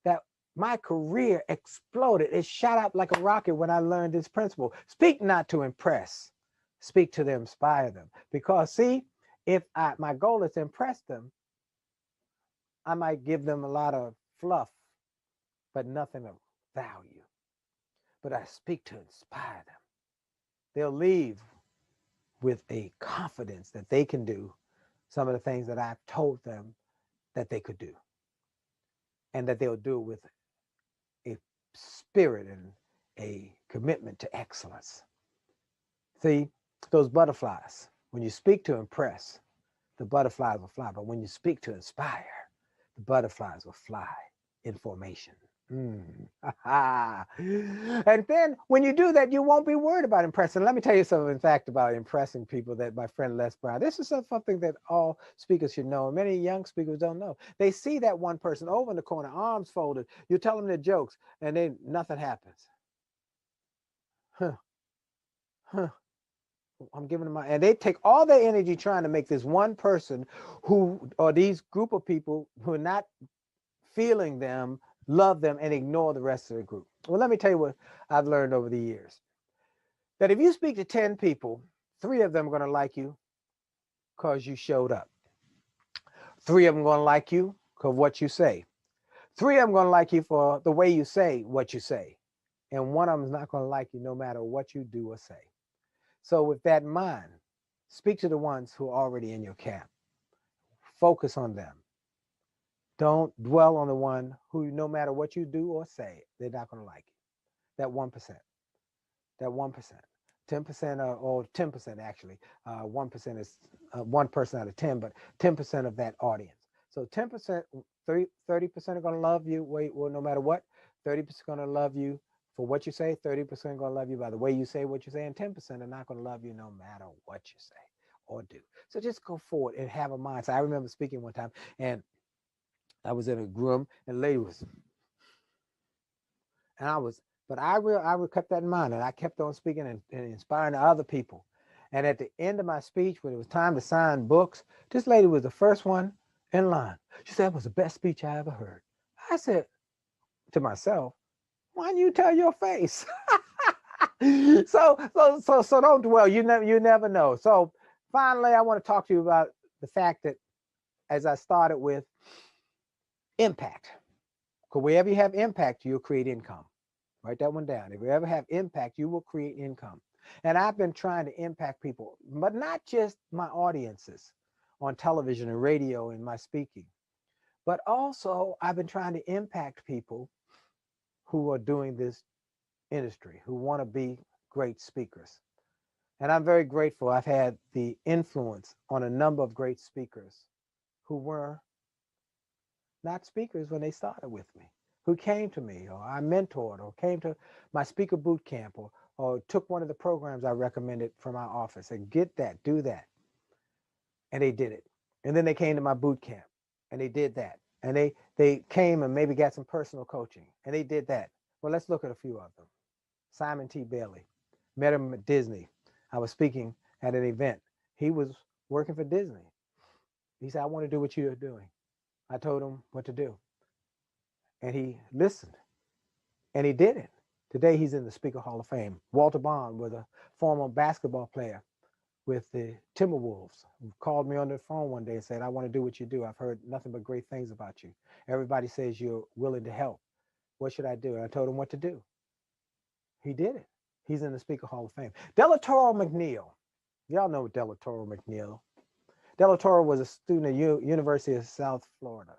that my career exploded. It shot up like a rocket when I learned this principle. Speak not to impress, speak to them, inspire them. Because see, if my goal is to impress them, I might give them a lot of fluff, but nothing of value. But I speak to inspire them. They'll leave with a confidence that they can do some of the things that I've told them that they could do. And that they'll do it with a spirit and a commitment to excellence. See, those butterflies, when you speak to impress, the butterflies will fly. But when you speak to inspire, the butterflies will fly in formation. And then when you do that, you won't be worried about impressing. Let me tell you something, in fact, about impressing people that my friend Les Brown, this is something that all speakers should know. Many young speakers don't know. They see that one person over in the corner, arms folded. You tell them their jokes and then nothing happens. I'm giving them and they take all their energy trying to make this one person or these group of people who are not feeling them, love them, and ignore the rest of the group. Well, let me tell you what I've learned over the years. That if you speak to 10 people, 3 of them are going to like you because you showed up. 3 of them are going to like you because of what you say. 3 of them are going to like you for the way you say what you say. And 1 of them is not going to like you no matter what you do or say. So with that in mind, speak to the ones who are already in your camp. Focus on them. Don't dwell on the one who, no matter what you do or say, they're not going to like you. That 1%. That 1%. 10% or 10% actually. 1% is 1 person out of 10, but 10% of that audience. So 10%, 30% are going to love you. Well, no matter what, 30% are going to love you for what you say. 30% are going to love you by the way you say what you say, and 10% are not going to love you no matter what you say or do. So just go forward and have a mindset. I remember speaking one time, and I was in a room, and a lady was, and but I kept that in mind, and I kept on speaking and inspiring other people. And at the end of my speech, when it was time to sign books, this lady was the first one in line. She said, "That was the best speech I ever heard." I said to myself, "Why didn't you tell your face?" So don't dwell. You never know. So finally, I want to talk to you about the fact that, as I started with, impact. Because wherever you have impact, you'll create income. Write that one down. If you ever have impact, you will create income. And I've been trying to impact people, but not just my audiences on television and radio in my speaking, but also I've been trying to impact people who are doing this industry, who want to be great speakers. And I'm very grateful. I've had the influence on a number of great speakers who were not speakers when they started with me, who came to me, or I mentored, or came to my speaker boot camp, or took one of the programs I recommended from our office and get that, do that. And they did it. And then they came to my boot camp and they did that. And they came and maybe got some personal coaching and they did that. Well, let's look at a few of them. Simon T. Bailey, met him at Disney. I was speaking at an event. He was working for Disney. He said, I want to do what you're doing. I told him what to do. And he listened and he did it. Today, he's in the Speaker Hall of Fame. Walter Bond was a former basketball player with the Timberwolves, who called me on the phone one day and said, I want to do what you do. I've heard nothing but great things about you. Everybody says you're willing to help. What should I do? And I told him what to do. He did it. He's in the Speaker Hall of Fame. Delatoro McNeil. Y'all know Delatoro McNeil. Delatoro was a student at University of South Florida,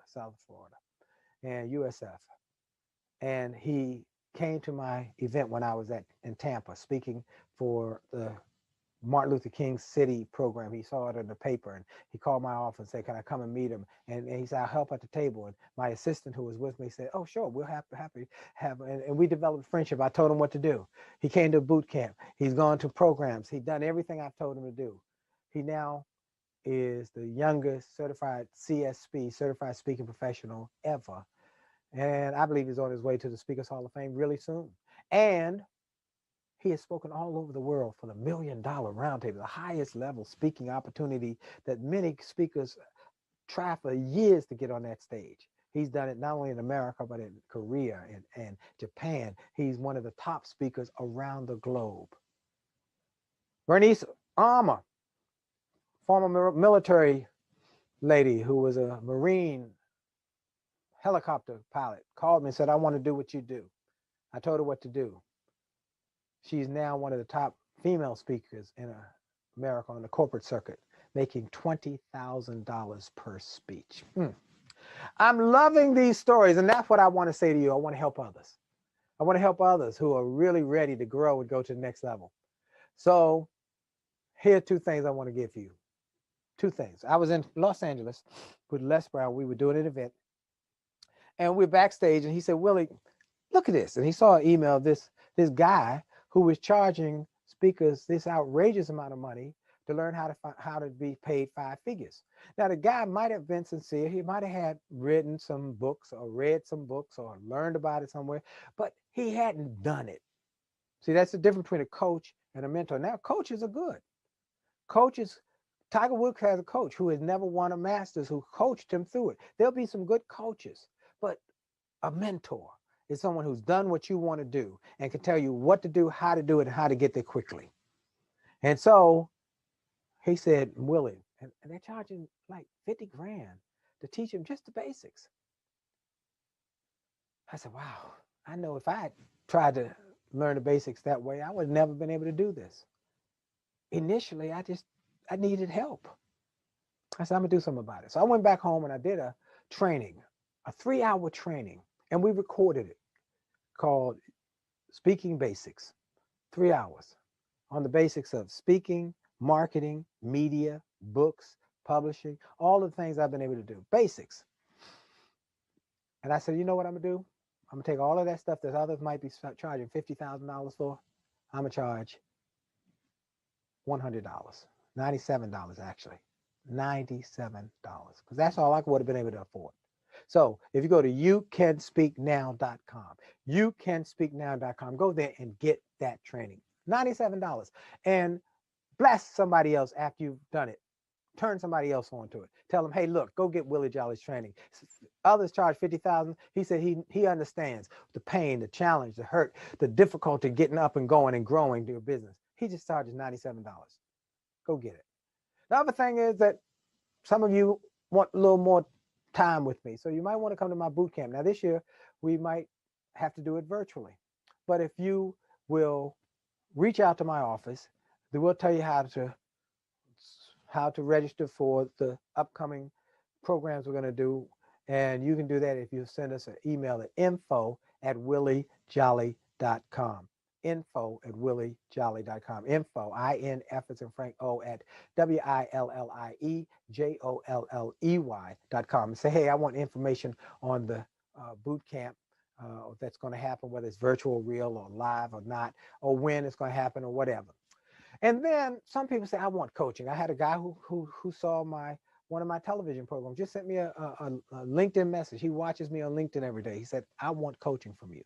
and USF. And he came to my event when I was in Tampa, speaking for the Martin Luther King City program. He saw it in the paper and he called my office and said, can I come and meet him? And he said, I'll help at the table. And my assistant who was with me said, oh, sure, we'll happy have, and we developed a friendship. I told him what to do. He came to boot camp. He's gone to programs. He's done everything I've told him to do. He now is the youngest certified CSP, certified speaking professional ever. And I believe he's on his way to the Speakers Hall of Fame really soon. And he has spoken all over the world for the $1 Million Roundtable, the highest level speaking opportunity that many speakers try for years to get on that stage. He's done it not only in America, but in Korea and Japan. He's one of the top speakers around the globe. Bernice Armour, former military lady who was a Marine helicopter pilot, called me and said, I want to do what you do. I told her what to do. She's now one of the top female speakers in America on the corporate circuit, making $20,000 per speech. I'm loving these stories, and that's what I want to say to you. I want to help others. I want to help others who are really ready to grow and go to the next level. So here are two things I want to give you. Two things. I was in Los Angeles with Les Brown. We were doing an event, and we're backstage, and he said, Willie, look at this. And he saw an email of this guy who was charging speakers this outrageous amount of money to learn how to be paid 5 figures. Now, the guy might have been sincere. He might have had written some books or read some books or learned about it somewhere, but he hadn't done it. See, that's the difference between a coach and a mentor. Now, coaches are good. Coaches, Tiger Woods has a coach who has never won a Masters who coached him through it. There'll be some good coaches, but a mentor is someone who's done what you want to do and can tell you what to do, how to do it, and how to get there quickly. And so he said, Willie, and they're charging like 50 grand to teach him just the basics. I said, wow, I know if I had tried to learn the basics that way, I would have never been able to do this. Initially, I needed help. I said, I'm gonna do something about it. So I went back home and I did a training, a 3-hour training, and we recorded it, called Speaking Basics, 3 hours on the basics of speaking, marketing, media, books, publishing, all the things I've been able to do, basics. And I said, you know what I'm gonna do? I'm gonna take all of that stuff that others might be charging $50,000 for. I'm gonna charge $100, $97 actually, $97, because that's all I would have been able to afford. So if you go to youcanspeaknow.com, youcanspeaknow.com, go there and get that training, $97, and bless somebody else after you've done it. Turn somebody else onto it. Tell them, hey, look, go get Willie Jolly's training. Others charge $50,000. He said he understands the pain, the challenge, the hurt, the difficulty getting up and going and growing your business. He just charges $97. Go get it. The other thing is that some of you want a little more time with me. So you might want to come to my boot camp. Now this year, we might have to do it virtually. But if you will reach out to my office, then we'll tell you how to register for the upcoming programs we're going to do. And you can do that if you send us an email at info@williejolly.com. info@williejolly.com. Info, INF as in Frank, O at WILLIEJOLLEY.com. Say, hey, I want information on the boot camp that's going to happen, whether it's virtual, real, or live or not, or when it's going to happen or whatever. And then some people say, I want coaching. I had a guy who saw one of my television programs, just sent me a LinkedIn message. He watches me on LinkedIn every day. He said, I want coaching from you.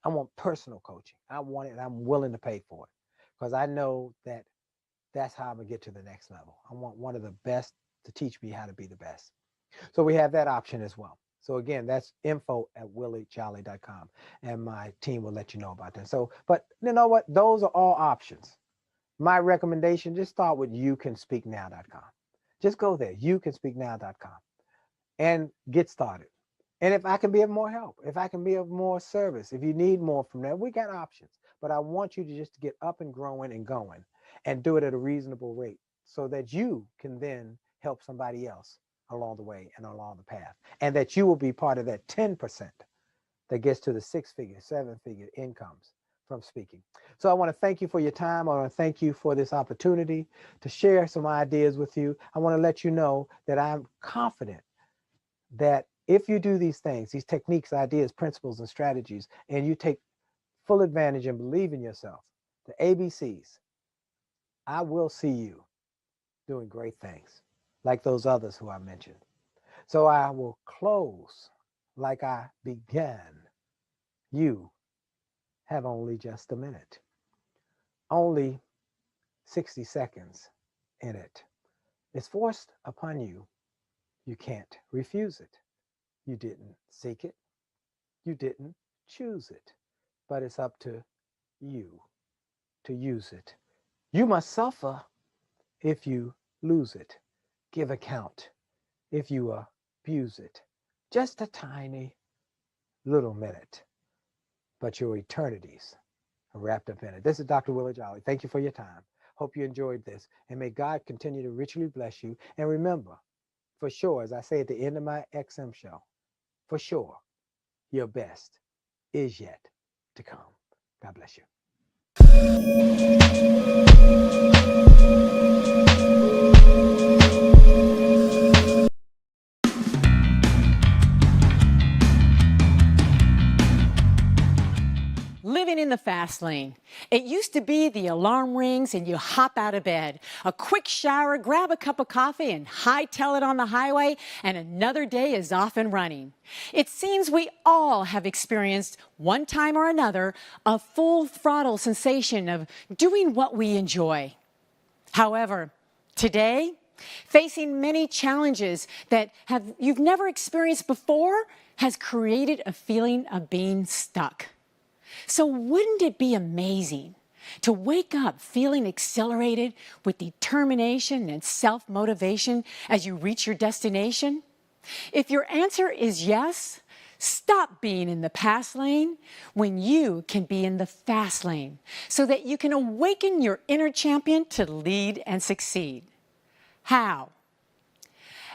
I want personal coaching. I want it, and I'm willing to pay for it because I know that that's how I'm going to get to the next level. I want one of the best to teach me how to be the best. So we have that option as well. So again, that's info@williejolly.com, and my team will let you know about that. So, but you know what? Those are all options. My recommendation, just start with youcanspeaknow.com. Just go there, youcanspeaknow.com, and get started. And if I can be of more help, if I can be of more service, if you need more from there, we got options. But I want you to just get up and growing and going and do it at a reasonable rate so that you can then help somebody else along the way and along the path. And that you will be part of that 10% that gets to the 6-figure, 7-figure incomes from speaking. So I want to thank you for your time. I want to thank you for this opportunity to share some ideas with you. I want to let you know that I'm confident that if you do these things, these techniques, ideas, principles, and strategies, and you take full advantage and believe in yourself, the ABCs, I will see you doing great things like those others who I mentioned. So I will close like I began. You have only just a minute, only 60 seconds in it. It's forced upon you. You can't refuse it. You didn't seek it. You didn't choose it. But it's up to you to use it. You must suffer if you lose it. Give account if you abuse it. Just a tiny little minute, but your eternities are wrapped up in it. This is Dr. Willie Jolly. Thank you for your time. Hope you enjoyed this, and may God continue to richly bless you. And remember, for sure, as I say at the end of my XM show, for sure, your best is yet to come. God bless you. Living in the fast lane. It used to be the alarm rings and you hop out of bed. A quick shower, grab a cup of coffee and hightail it on the highway, and another day is off and running. It seems we all have experienced, one time or another, a full throttle sensation of doing what we enjoy. However, today, facing many challenges that you've never experienced before has created a feeling of being stuck. So wouldn't it be amazing to wake up feeling exhilarated with determination and self-motivation as you reach your destination? If your answer is yes, stop being in the past lane when you can be in the fast lane so that you can awaken your inner champion to lead and succeed. How?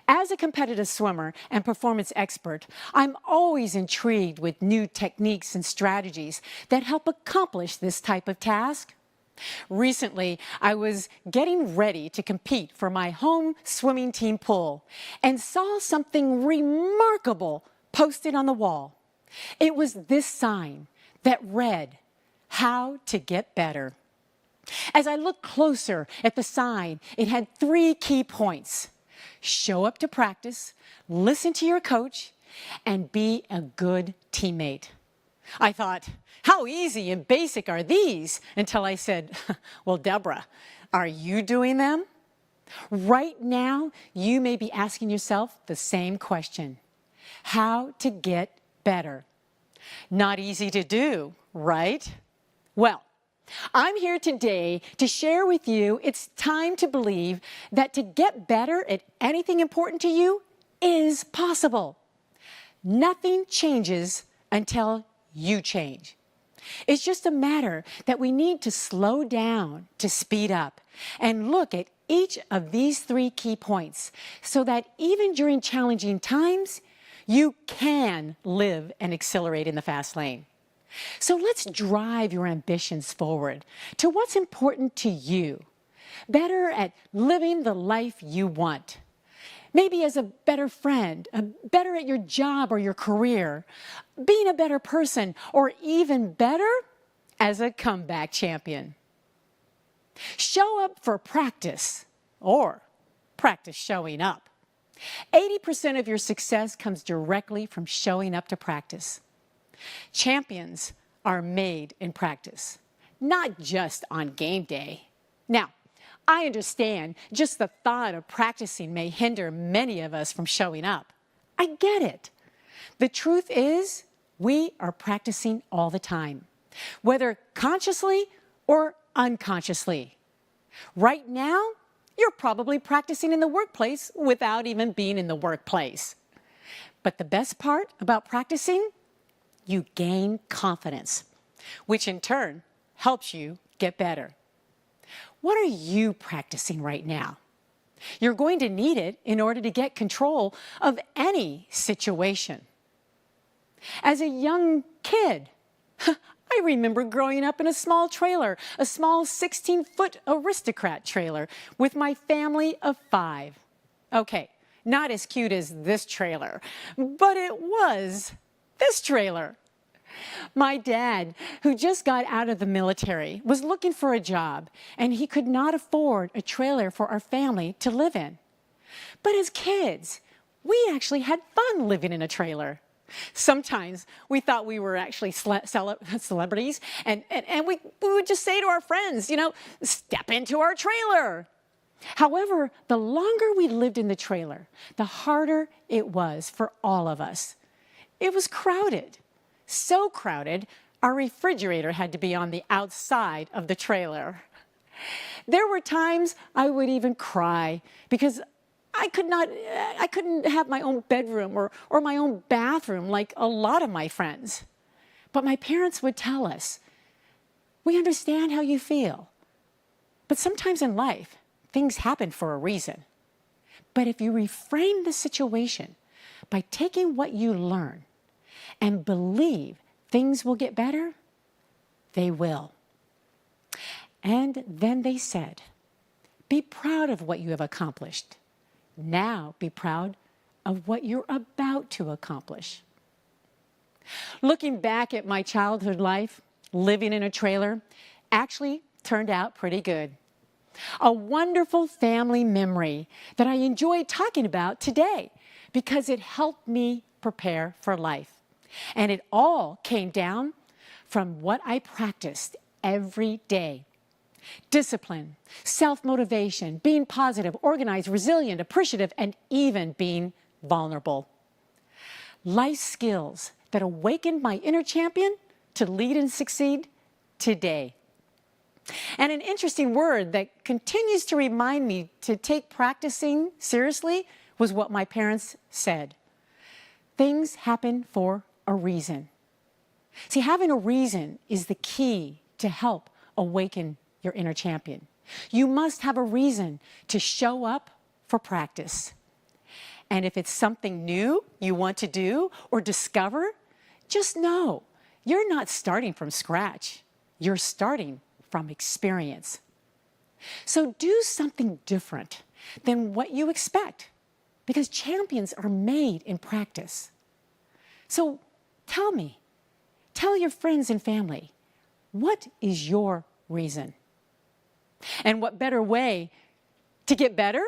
As a competitive swimmer and performance expert, I'm always intrigued with new techniques and strategies that help accomplish this type of task. Recently, I was getting ready to compete for my home swimming team pool and saw something remarkable posted on the wall. It was this sign that read, "How to get better." As I looked closer at the sign, it had 3 key points. Show up to practice, listen to your coach, and be a good teammate. I thought, how easy and basic are these? Until I said, well, Deborah, are you doing them? Right now, you may be asking yourself the same question. How to get better? Not easy to do, right? Well, I'm here today to share with you it's time to believe that to get better at anything important to you is possible. Nothing changes until you change. It's just a matter that we need to slow down to speed up and look at each of these 3 key points so that even during challenging times, you can live and accelerate in the fast lane. So let's drive your ambitions forward to what's important to you. Better at living the life you want. Maybe as a better friend, better at your job or your career, being a better person, or even better as a comeback champion. Show up for practice or practice showing up. 80% of your success comes directly from showing up to practice. Champions are made in practice, not just on game day. Now, I understand just the thought of practicing may hinder many of us from showing up. I get it. The truth is, we are practicing all the time, whether consciously or unconsciously. Right now, you're probably practicing in the workplace without even being in the workplace. But the best part about practicing, you gain confidence, which in turn helps you get better. What are you practicing right now? You're going to need it in order to get control of any situation. As a young kid, I remember growing up in a small trailer, a small 16-foot aristocrat trailer with my family of 5. Okay, not as cute as this trailer, but it was this trailer. My dad, who just got out of the military, was looking for a job, and he could not afford a trailer for our family to live in. But as kids, we actually had fun living in a trailer. Sometimes we thought we were actually celebrities, and we would just say to our friends, step into our trailer. However, the longer we lived in the trailer, the harder it was for all of us. It was crowded. So crowded, our refrigerator had to be on the outside of the trailer. There were times I would even cry because I couldn't have my own bedroom or my own bathroom like a lot of my friends. But my parents would tell us, we understand how you feel. But sometimes in life, things happen for a reason. But if you reframe the situation by taking what you learn and believe things will get better, they will. And then they said, be proud of what you have accomplished. Now be proud of what you're about to accomplish. Looking back at my childhood life, living in a trailer actually turned out pretty good. A wonderful family memory that I enjoy talking about today because it helped me prepare for life. And it all came down from what I practiced every day. Discipline, self-motivation, being positive, organized, resilient, appreciative, and even being vulnerable. Life skills that awakened my inner champion to lead and succeed today. And an interesting word that continues to remind me to take practicing seriously was what my parents said. Things happen for a reason. See, having a reason is the key to help awaken your inner champion. You must have a reason to show up for practice. And if it's something new you want to do or discover, just know you're not starting from scratch. You're starting from experience. So do something different than what you expect, because champions are made in practice. So tell your friends and family, what is your reason? And what better way to get better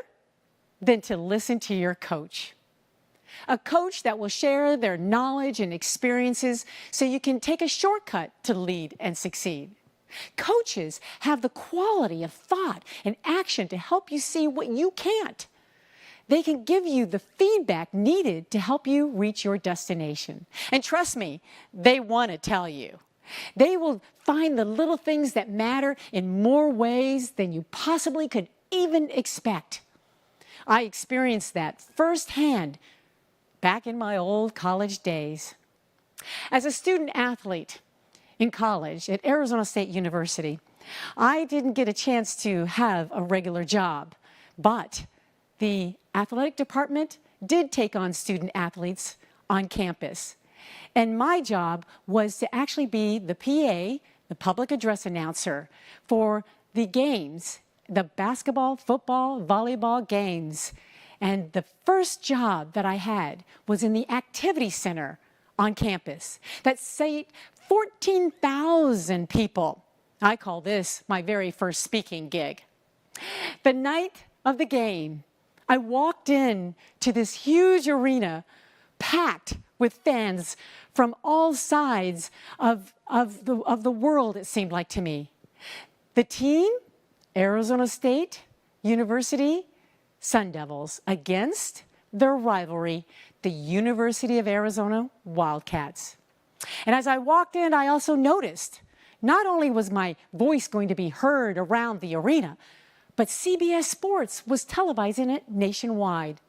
than to listen to your coach? A coach that will share their knowledge and experiences so you can take a shortcut to lead and succeed. Coaches have the quality of thought and action to help you see what you can't. They can give you the feedback needed to help you reach your destination. And trust me, they want to tell you. They will find the little things that matter in more ways than you possibly could even expect. I experienced that firsthand back in my old college days. As a student athlete in college at Arizona State University, I didn't get a chance to have a regular job, but the athletic department did take on student athletes on campus. And my job was to actually be the PA, the public address announcer, for the games, the basketball, football, volleyball games. And the first job that I had was in the activity center on campus that seat 14,000 people. I call this my very first speaking gig. The night of the game, I walked in to this huge arena packed with fans from all sides of the world, it seemed like to me. The team, Arizona State University Sun Devils, against their rivalry, the University of Arizona Wildcats. And as I walked in, I also noticed not only was my voice going to be heard around the arena, but CBS Sports was televising it nationwide.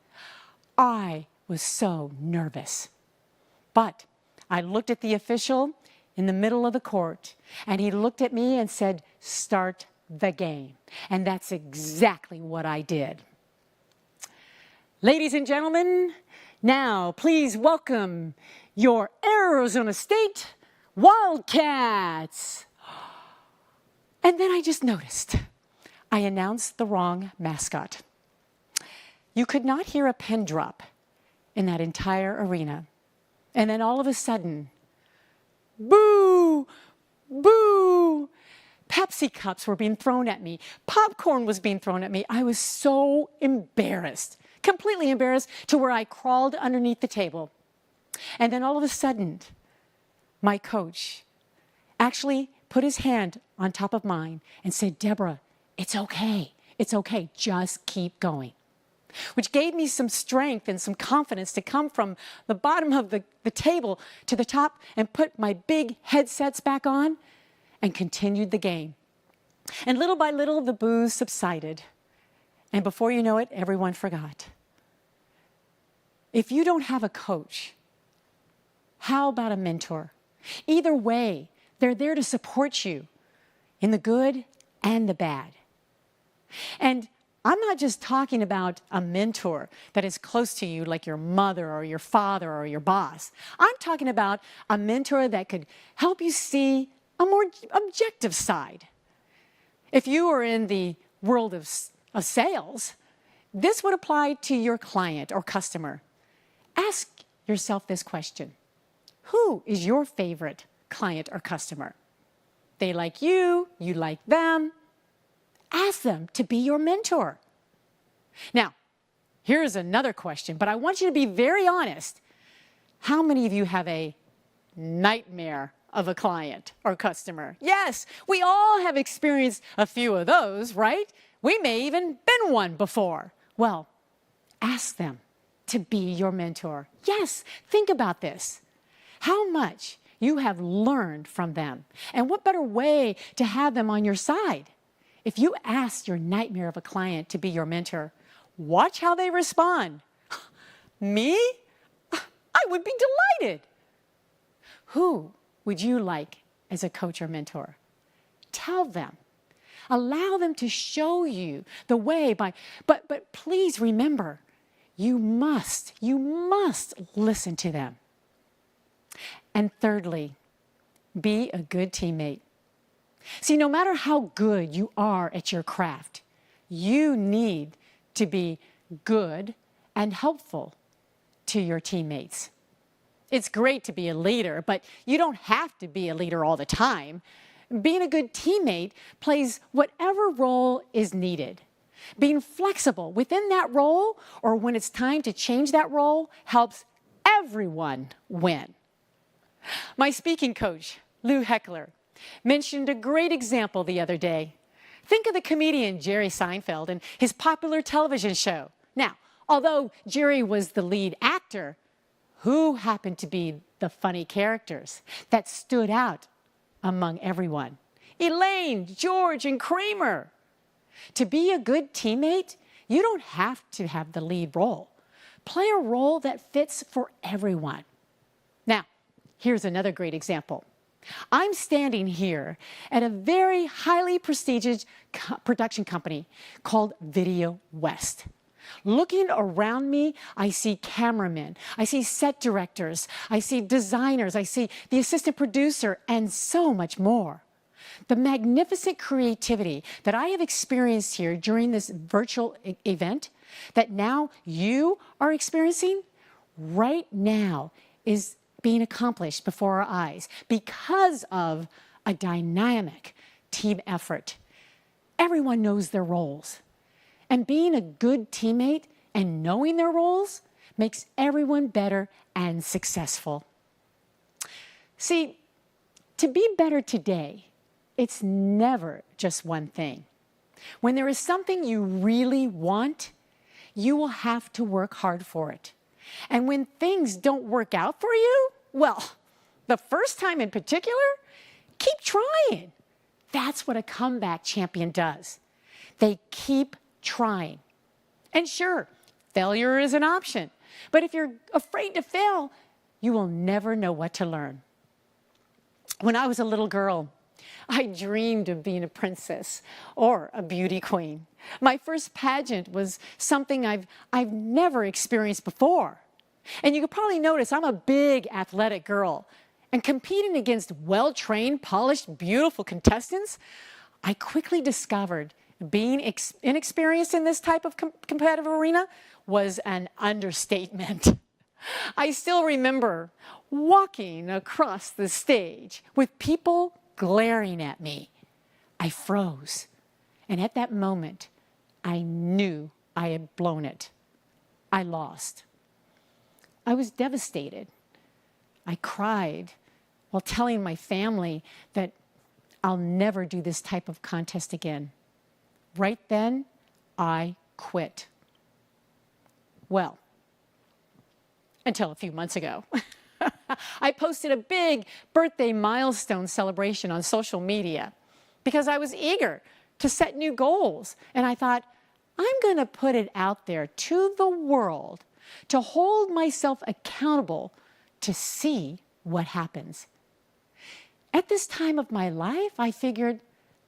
I was so nervous. But I looked at the official in the middle of the court, and he looked at me and said, "Start the game." And that's exactly what I did. Ladies and gentlemen, now please welcome your Arizona State Wildcats. And then I just noticed I announced the wrong mascot. You could not hear a pin drop in that entire arena. And then all of a sudden, boo, boo. Pepsi cups were being thrown at me. Popcorn was being thrown at me. I was so embarrassed, completely embarrassed, to where I crawled underneath the table. And then all of a sudden, my coach actually put his hand on top of mine and said, "Deborah, it's okay. It's okay. Just keep going." Which gave me some strength and some confidence to come from the bottom of the table to the top and put my big headsets back on and continued the game. And little by little, the boos subsided. And before you know it, everyone forgot. If you don't have a coach, how about a mentor? Either way, they're there to support you in the good and the bad. And I'm not just talking about a mentor that is close to you, like your mother or your father or your boss. I'm talking about a mentor that could help you see a more objective side. If you are in the world of sales, this would apply to your client or customer. Ask yourself this question: who is your favorite client or customer? They like you, you like them. Ask them to be your mentor. Now, here's another question, but I want you to be very honest. How many of you have a nightmare of a client or customer? Yes, we all have experienced a few of those, right? We may even been one before. Well, ask them to be your mentor. Yes, think about this. How much you have learned from them, and what better way to have them on your side? If you ask your nightmare of a client to be your mentor, watch how they respond. Me? I would be delighted. Who would you like as a coach or mentor? Tell them. Allow them to show you the way but please remember, you must listen to them. And thirdly, be a good teammate. See, no matter how good you are at your craft, you need to be good and helpful to your teammates. It's great to be a leader, but you don't have to be a leader all the time. Being a good teammate plays whatever role is needed. Being flexible within that role, or when it's time to change that role, helps everyone win. My speaking coach, Lou Heckler, mentioned a great example the other day. Think of the comedian Jerry Seinfeld and his popular television show. Now, although Jerry was the lead actor, who happened to be the funny characters that stood out among everyone? Elaine, George, and Kramer. To be a good teammate, you don't have to have the lead role. Play a role that fits for everyone. Now, Here's another great example. I'm standing here at a very highly prestigious production company called Video West. Looking around me, I see cameramen, I see set directors, I see designers, I see the assistant producer, and so much more. The magnificent creativity that I have experienced here during this virtual event that now you are experiencing right now is being accomplished before our eyes because of a dynamic team effort. Everyone knows their roles. And being a good teammate and knowing their roles makes everyone better and successful. See, to be better today, it's never just one thing. When there is something you really want, you will have to work hard for it. And when things don't work out for you, well, the first time in particular, keep trying. That's what a comeback champion does. They keep trying. And sure, failure is an option. But if you're afraid to fail, you will never know what to learn. When I was a little girl, I dreamed of being a princess or a beauty queen. My first pageant was something I've never experienced before. And you can probably notice I'm a big athletic girl. And competing against well-trained, polished, beautiful contestants, I quickly discovered being inexperienced in this type of competitive arena was an understatement. I still remember walking across the stage with people glaring at me. I froze. And at that moment, I knew I had blown it. I lost. I was devastated. I cried while telling my family that I'll never do this type of contest again. Right then, I quit. Well, until a few months ago. I posted a big birthday milestone celebration on social media because I was eager to set new goals. And I thought, I'm going to put it out there to the world to hold myself accountable to see what happens. At this time of my life, I figured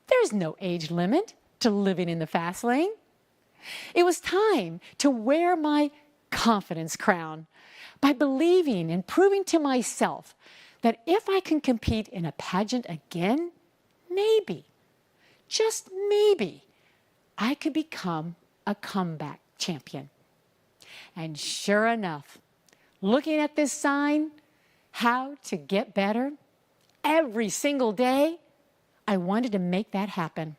there's no age limit to living in the fast lane. It was time to wear my confidence crown by believing and proving to myself that if I can compete in a pageant again, maybe, just maybe, I could become a comeback champion. And sure enough, looking at this sign, how to get better, every single day, I wanted to make that happen.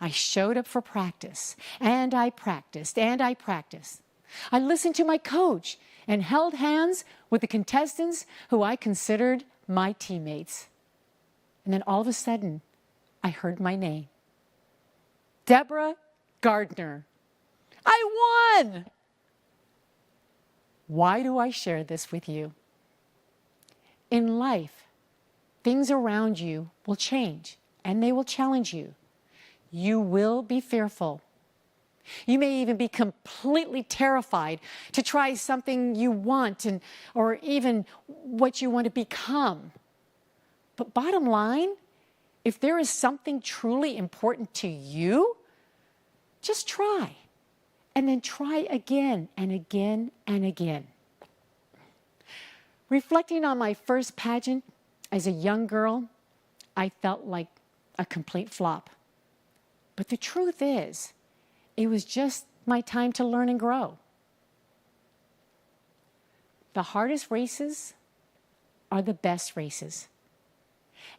I showed up for practice, and I practiced, and I practiced. I listened to my coach and held hands with the contestants who I considered my teammates. And then all of a sudden, I heard my name. Deborah Gardner. I won! Why do I share this with you? In life, things around you will change, and they will challenge you. You will be fearful. You may even be completely terrified to try something you want or even what you want to become. But bottom line, if there is something truly important to you, just try. And then try again and again and again. Reflecting on my first pageant as a young girl, I felt like a complete flop. But the truth is, it was just my time to learn and grow. The hardest races are the best races.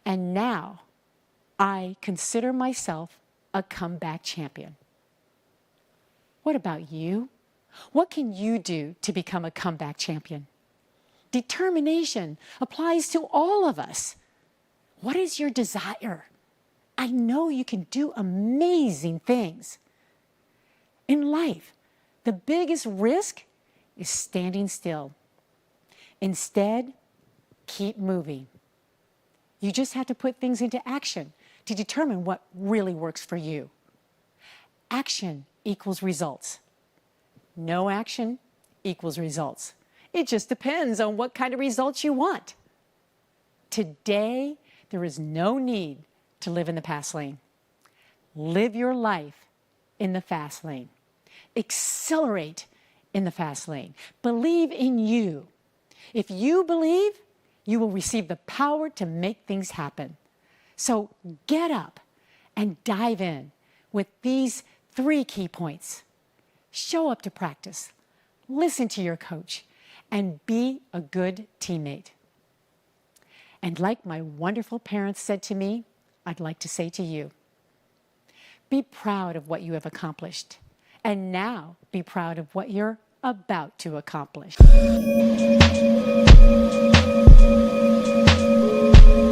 And now I consider myself a comeback champion. What about you? What can you do to become a comeback champion? Determination applies to all of us. What is your desire? I know you can do amazing things. In life, the biggest risk is standing still. Instead, keep moving. You just have to put things into action to determine what really works for you. Action equals results. No action equals results. It just depends on what kind of results you want. Today, there is no need to live in the past lane. Live your life in the fast lane. Accelerate in the fast lane. Believe in you. If you believe, you will receive the power to make things happen. So get up and dive in with these 3 key points. Show up to practice, listen to your coach, and be a good teammate. And like my wonderful parents said to me, I'd like to say to you, be proud of what you have accomplished. And now be proud of what you're about to accomplish.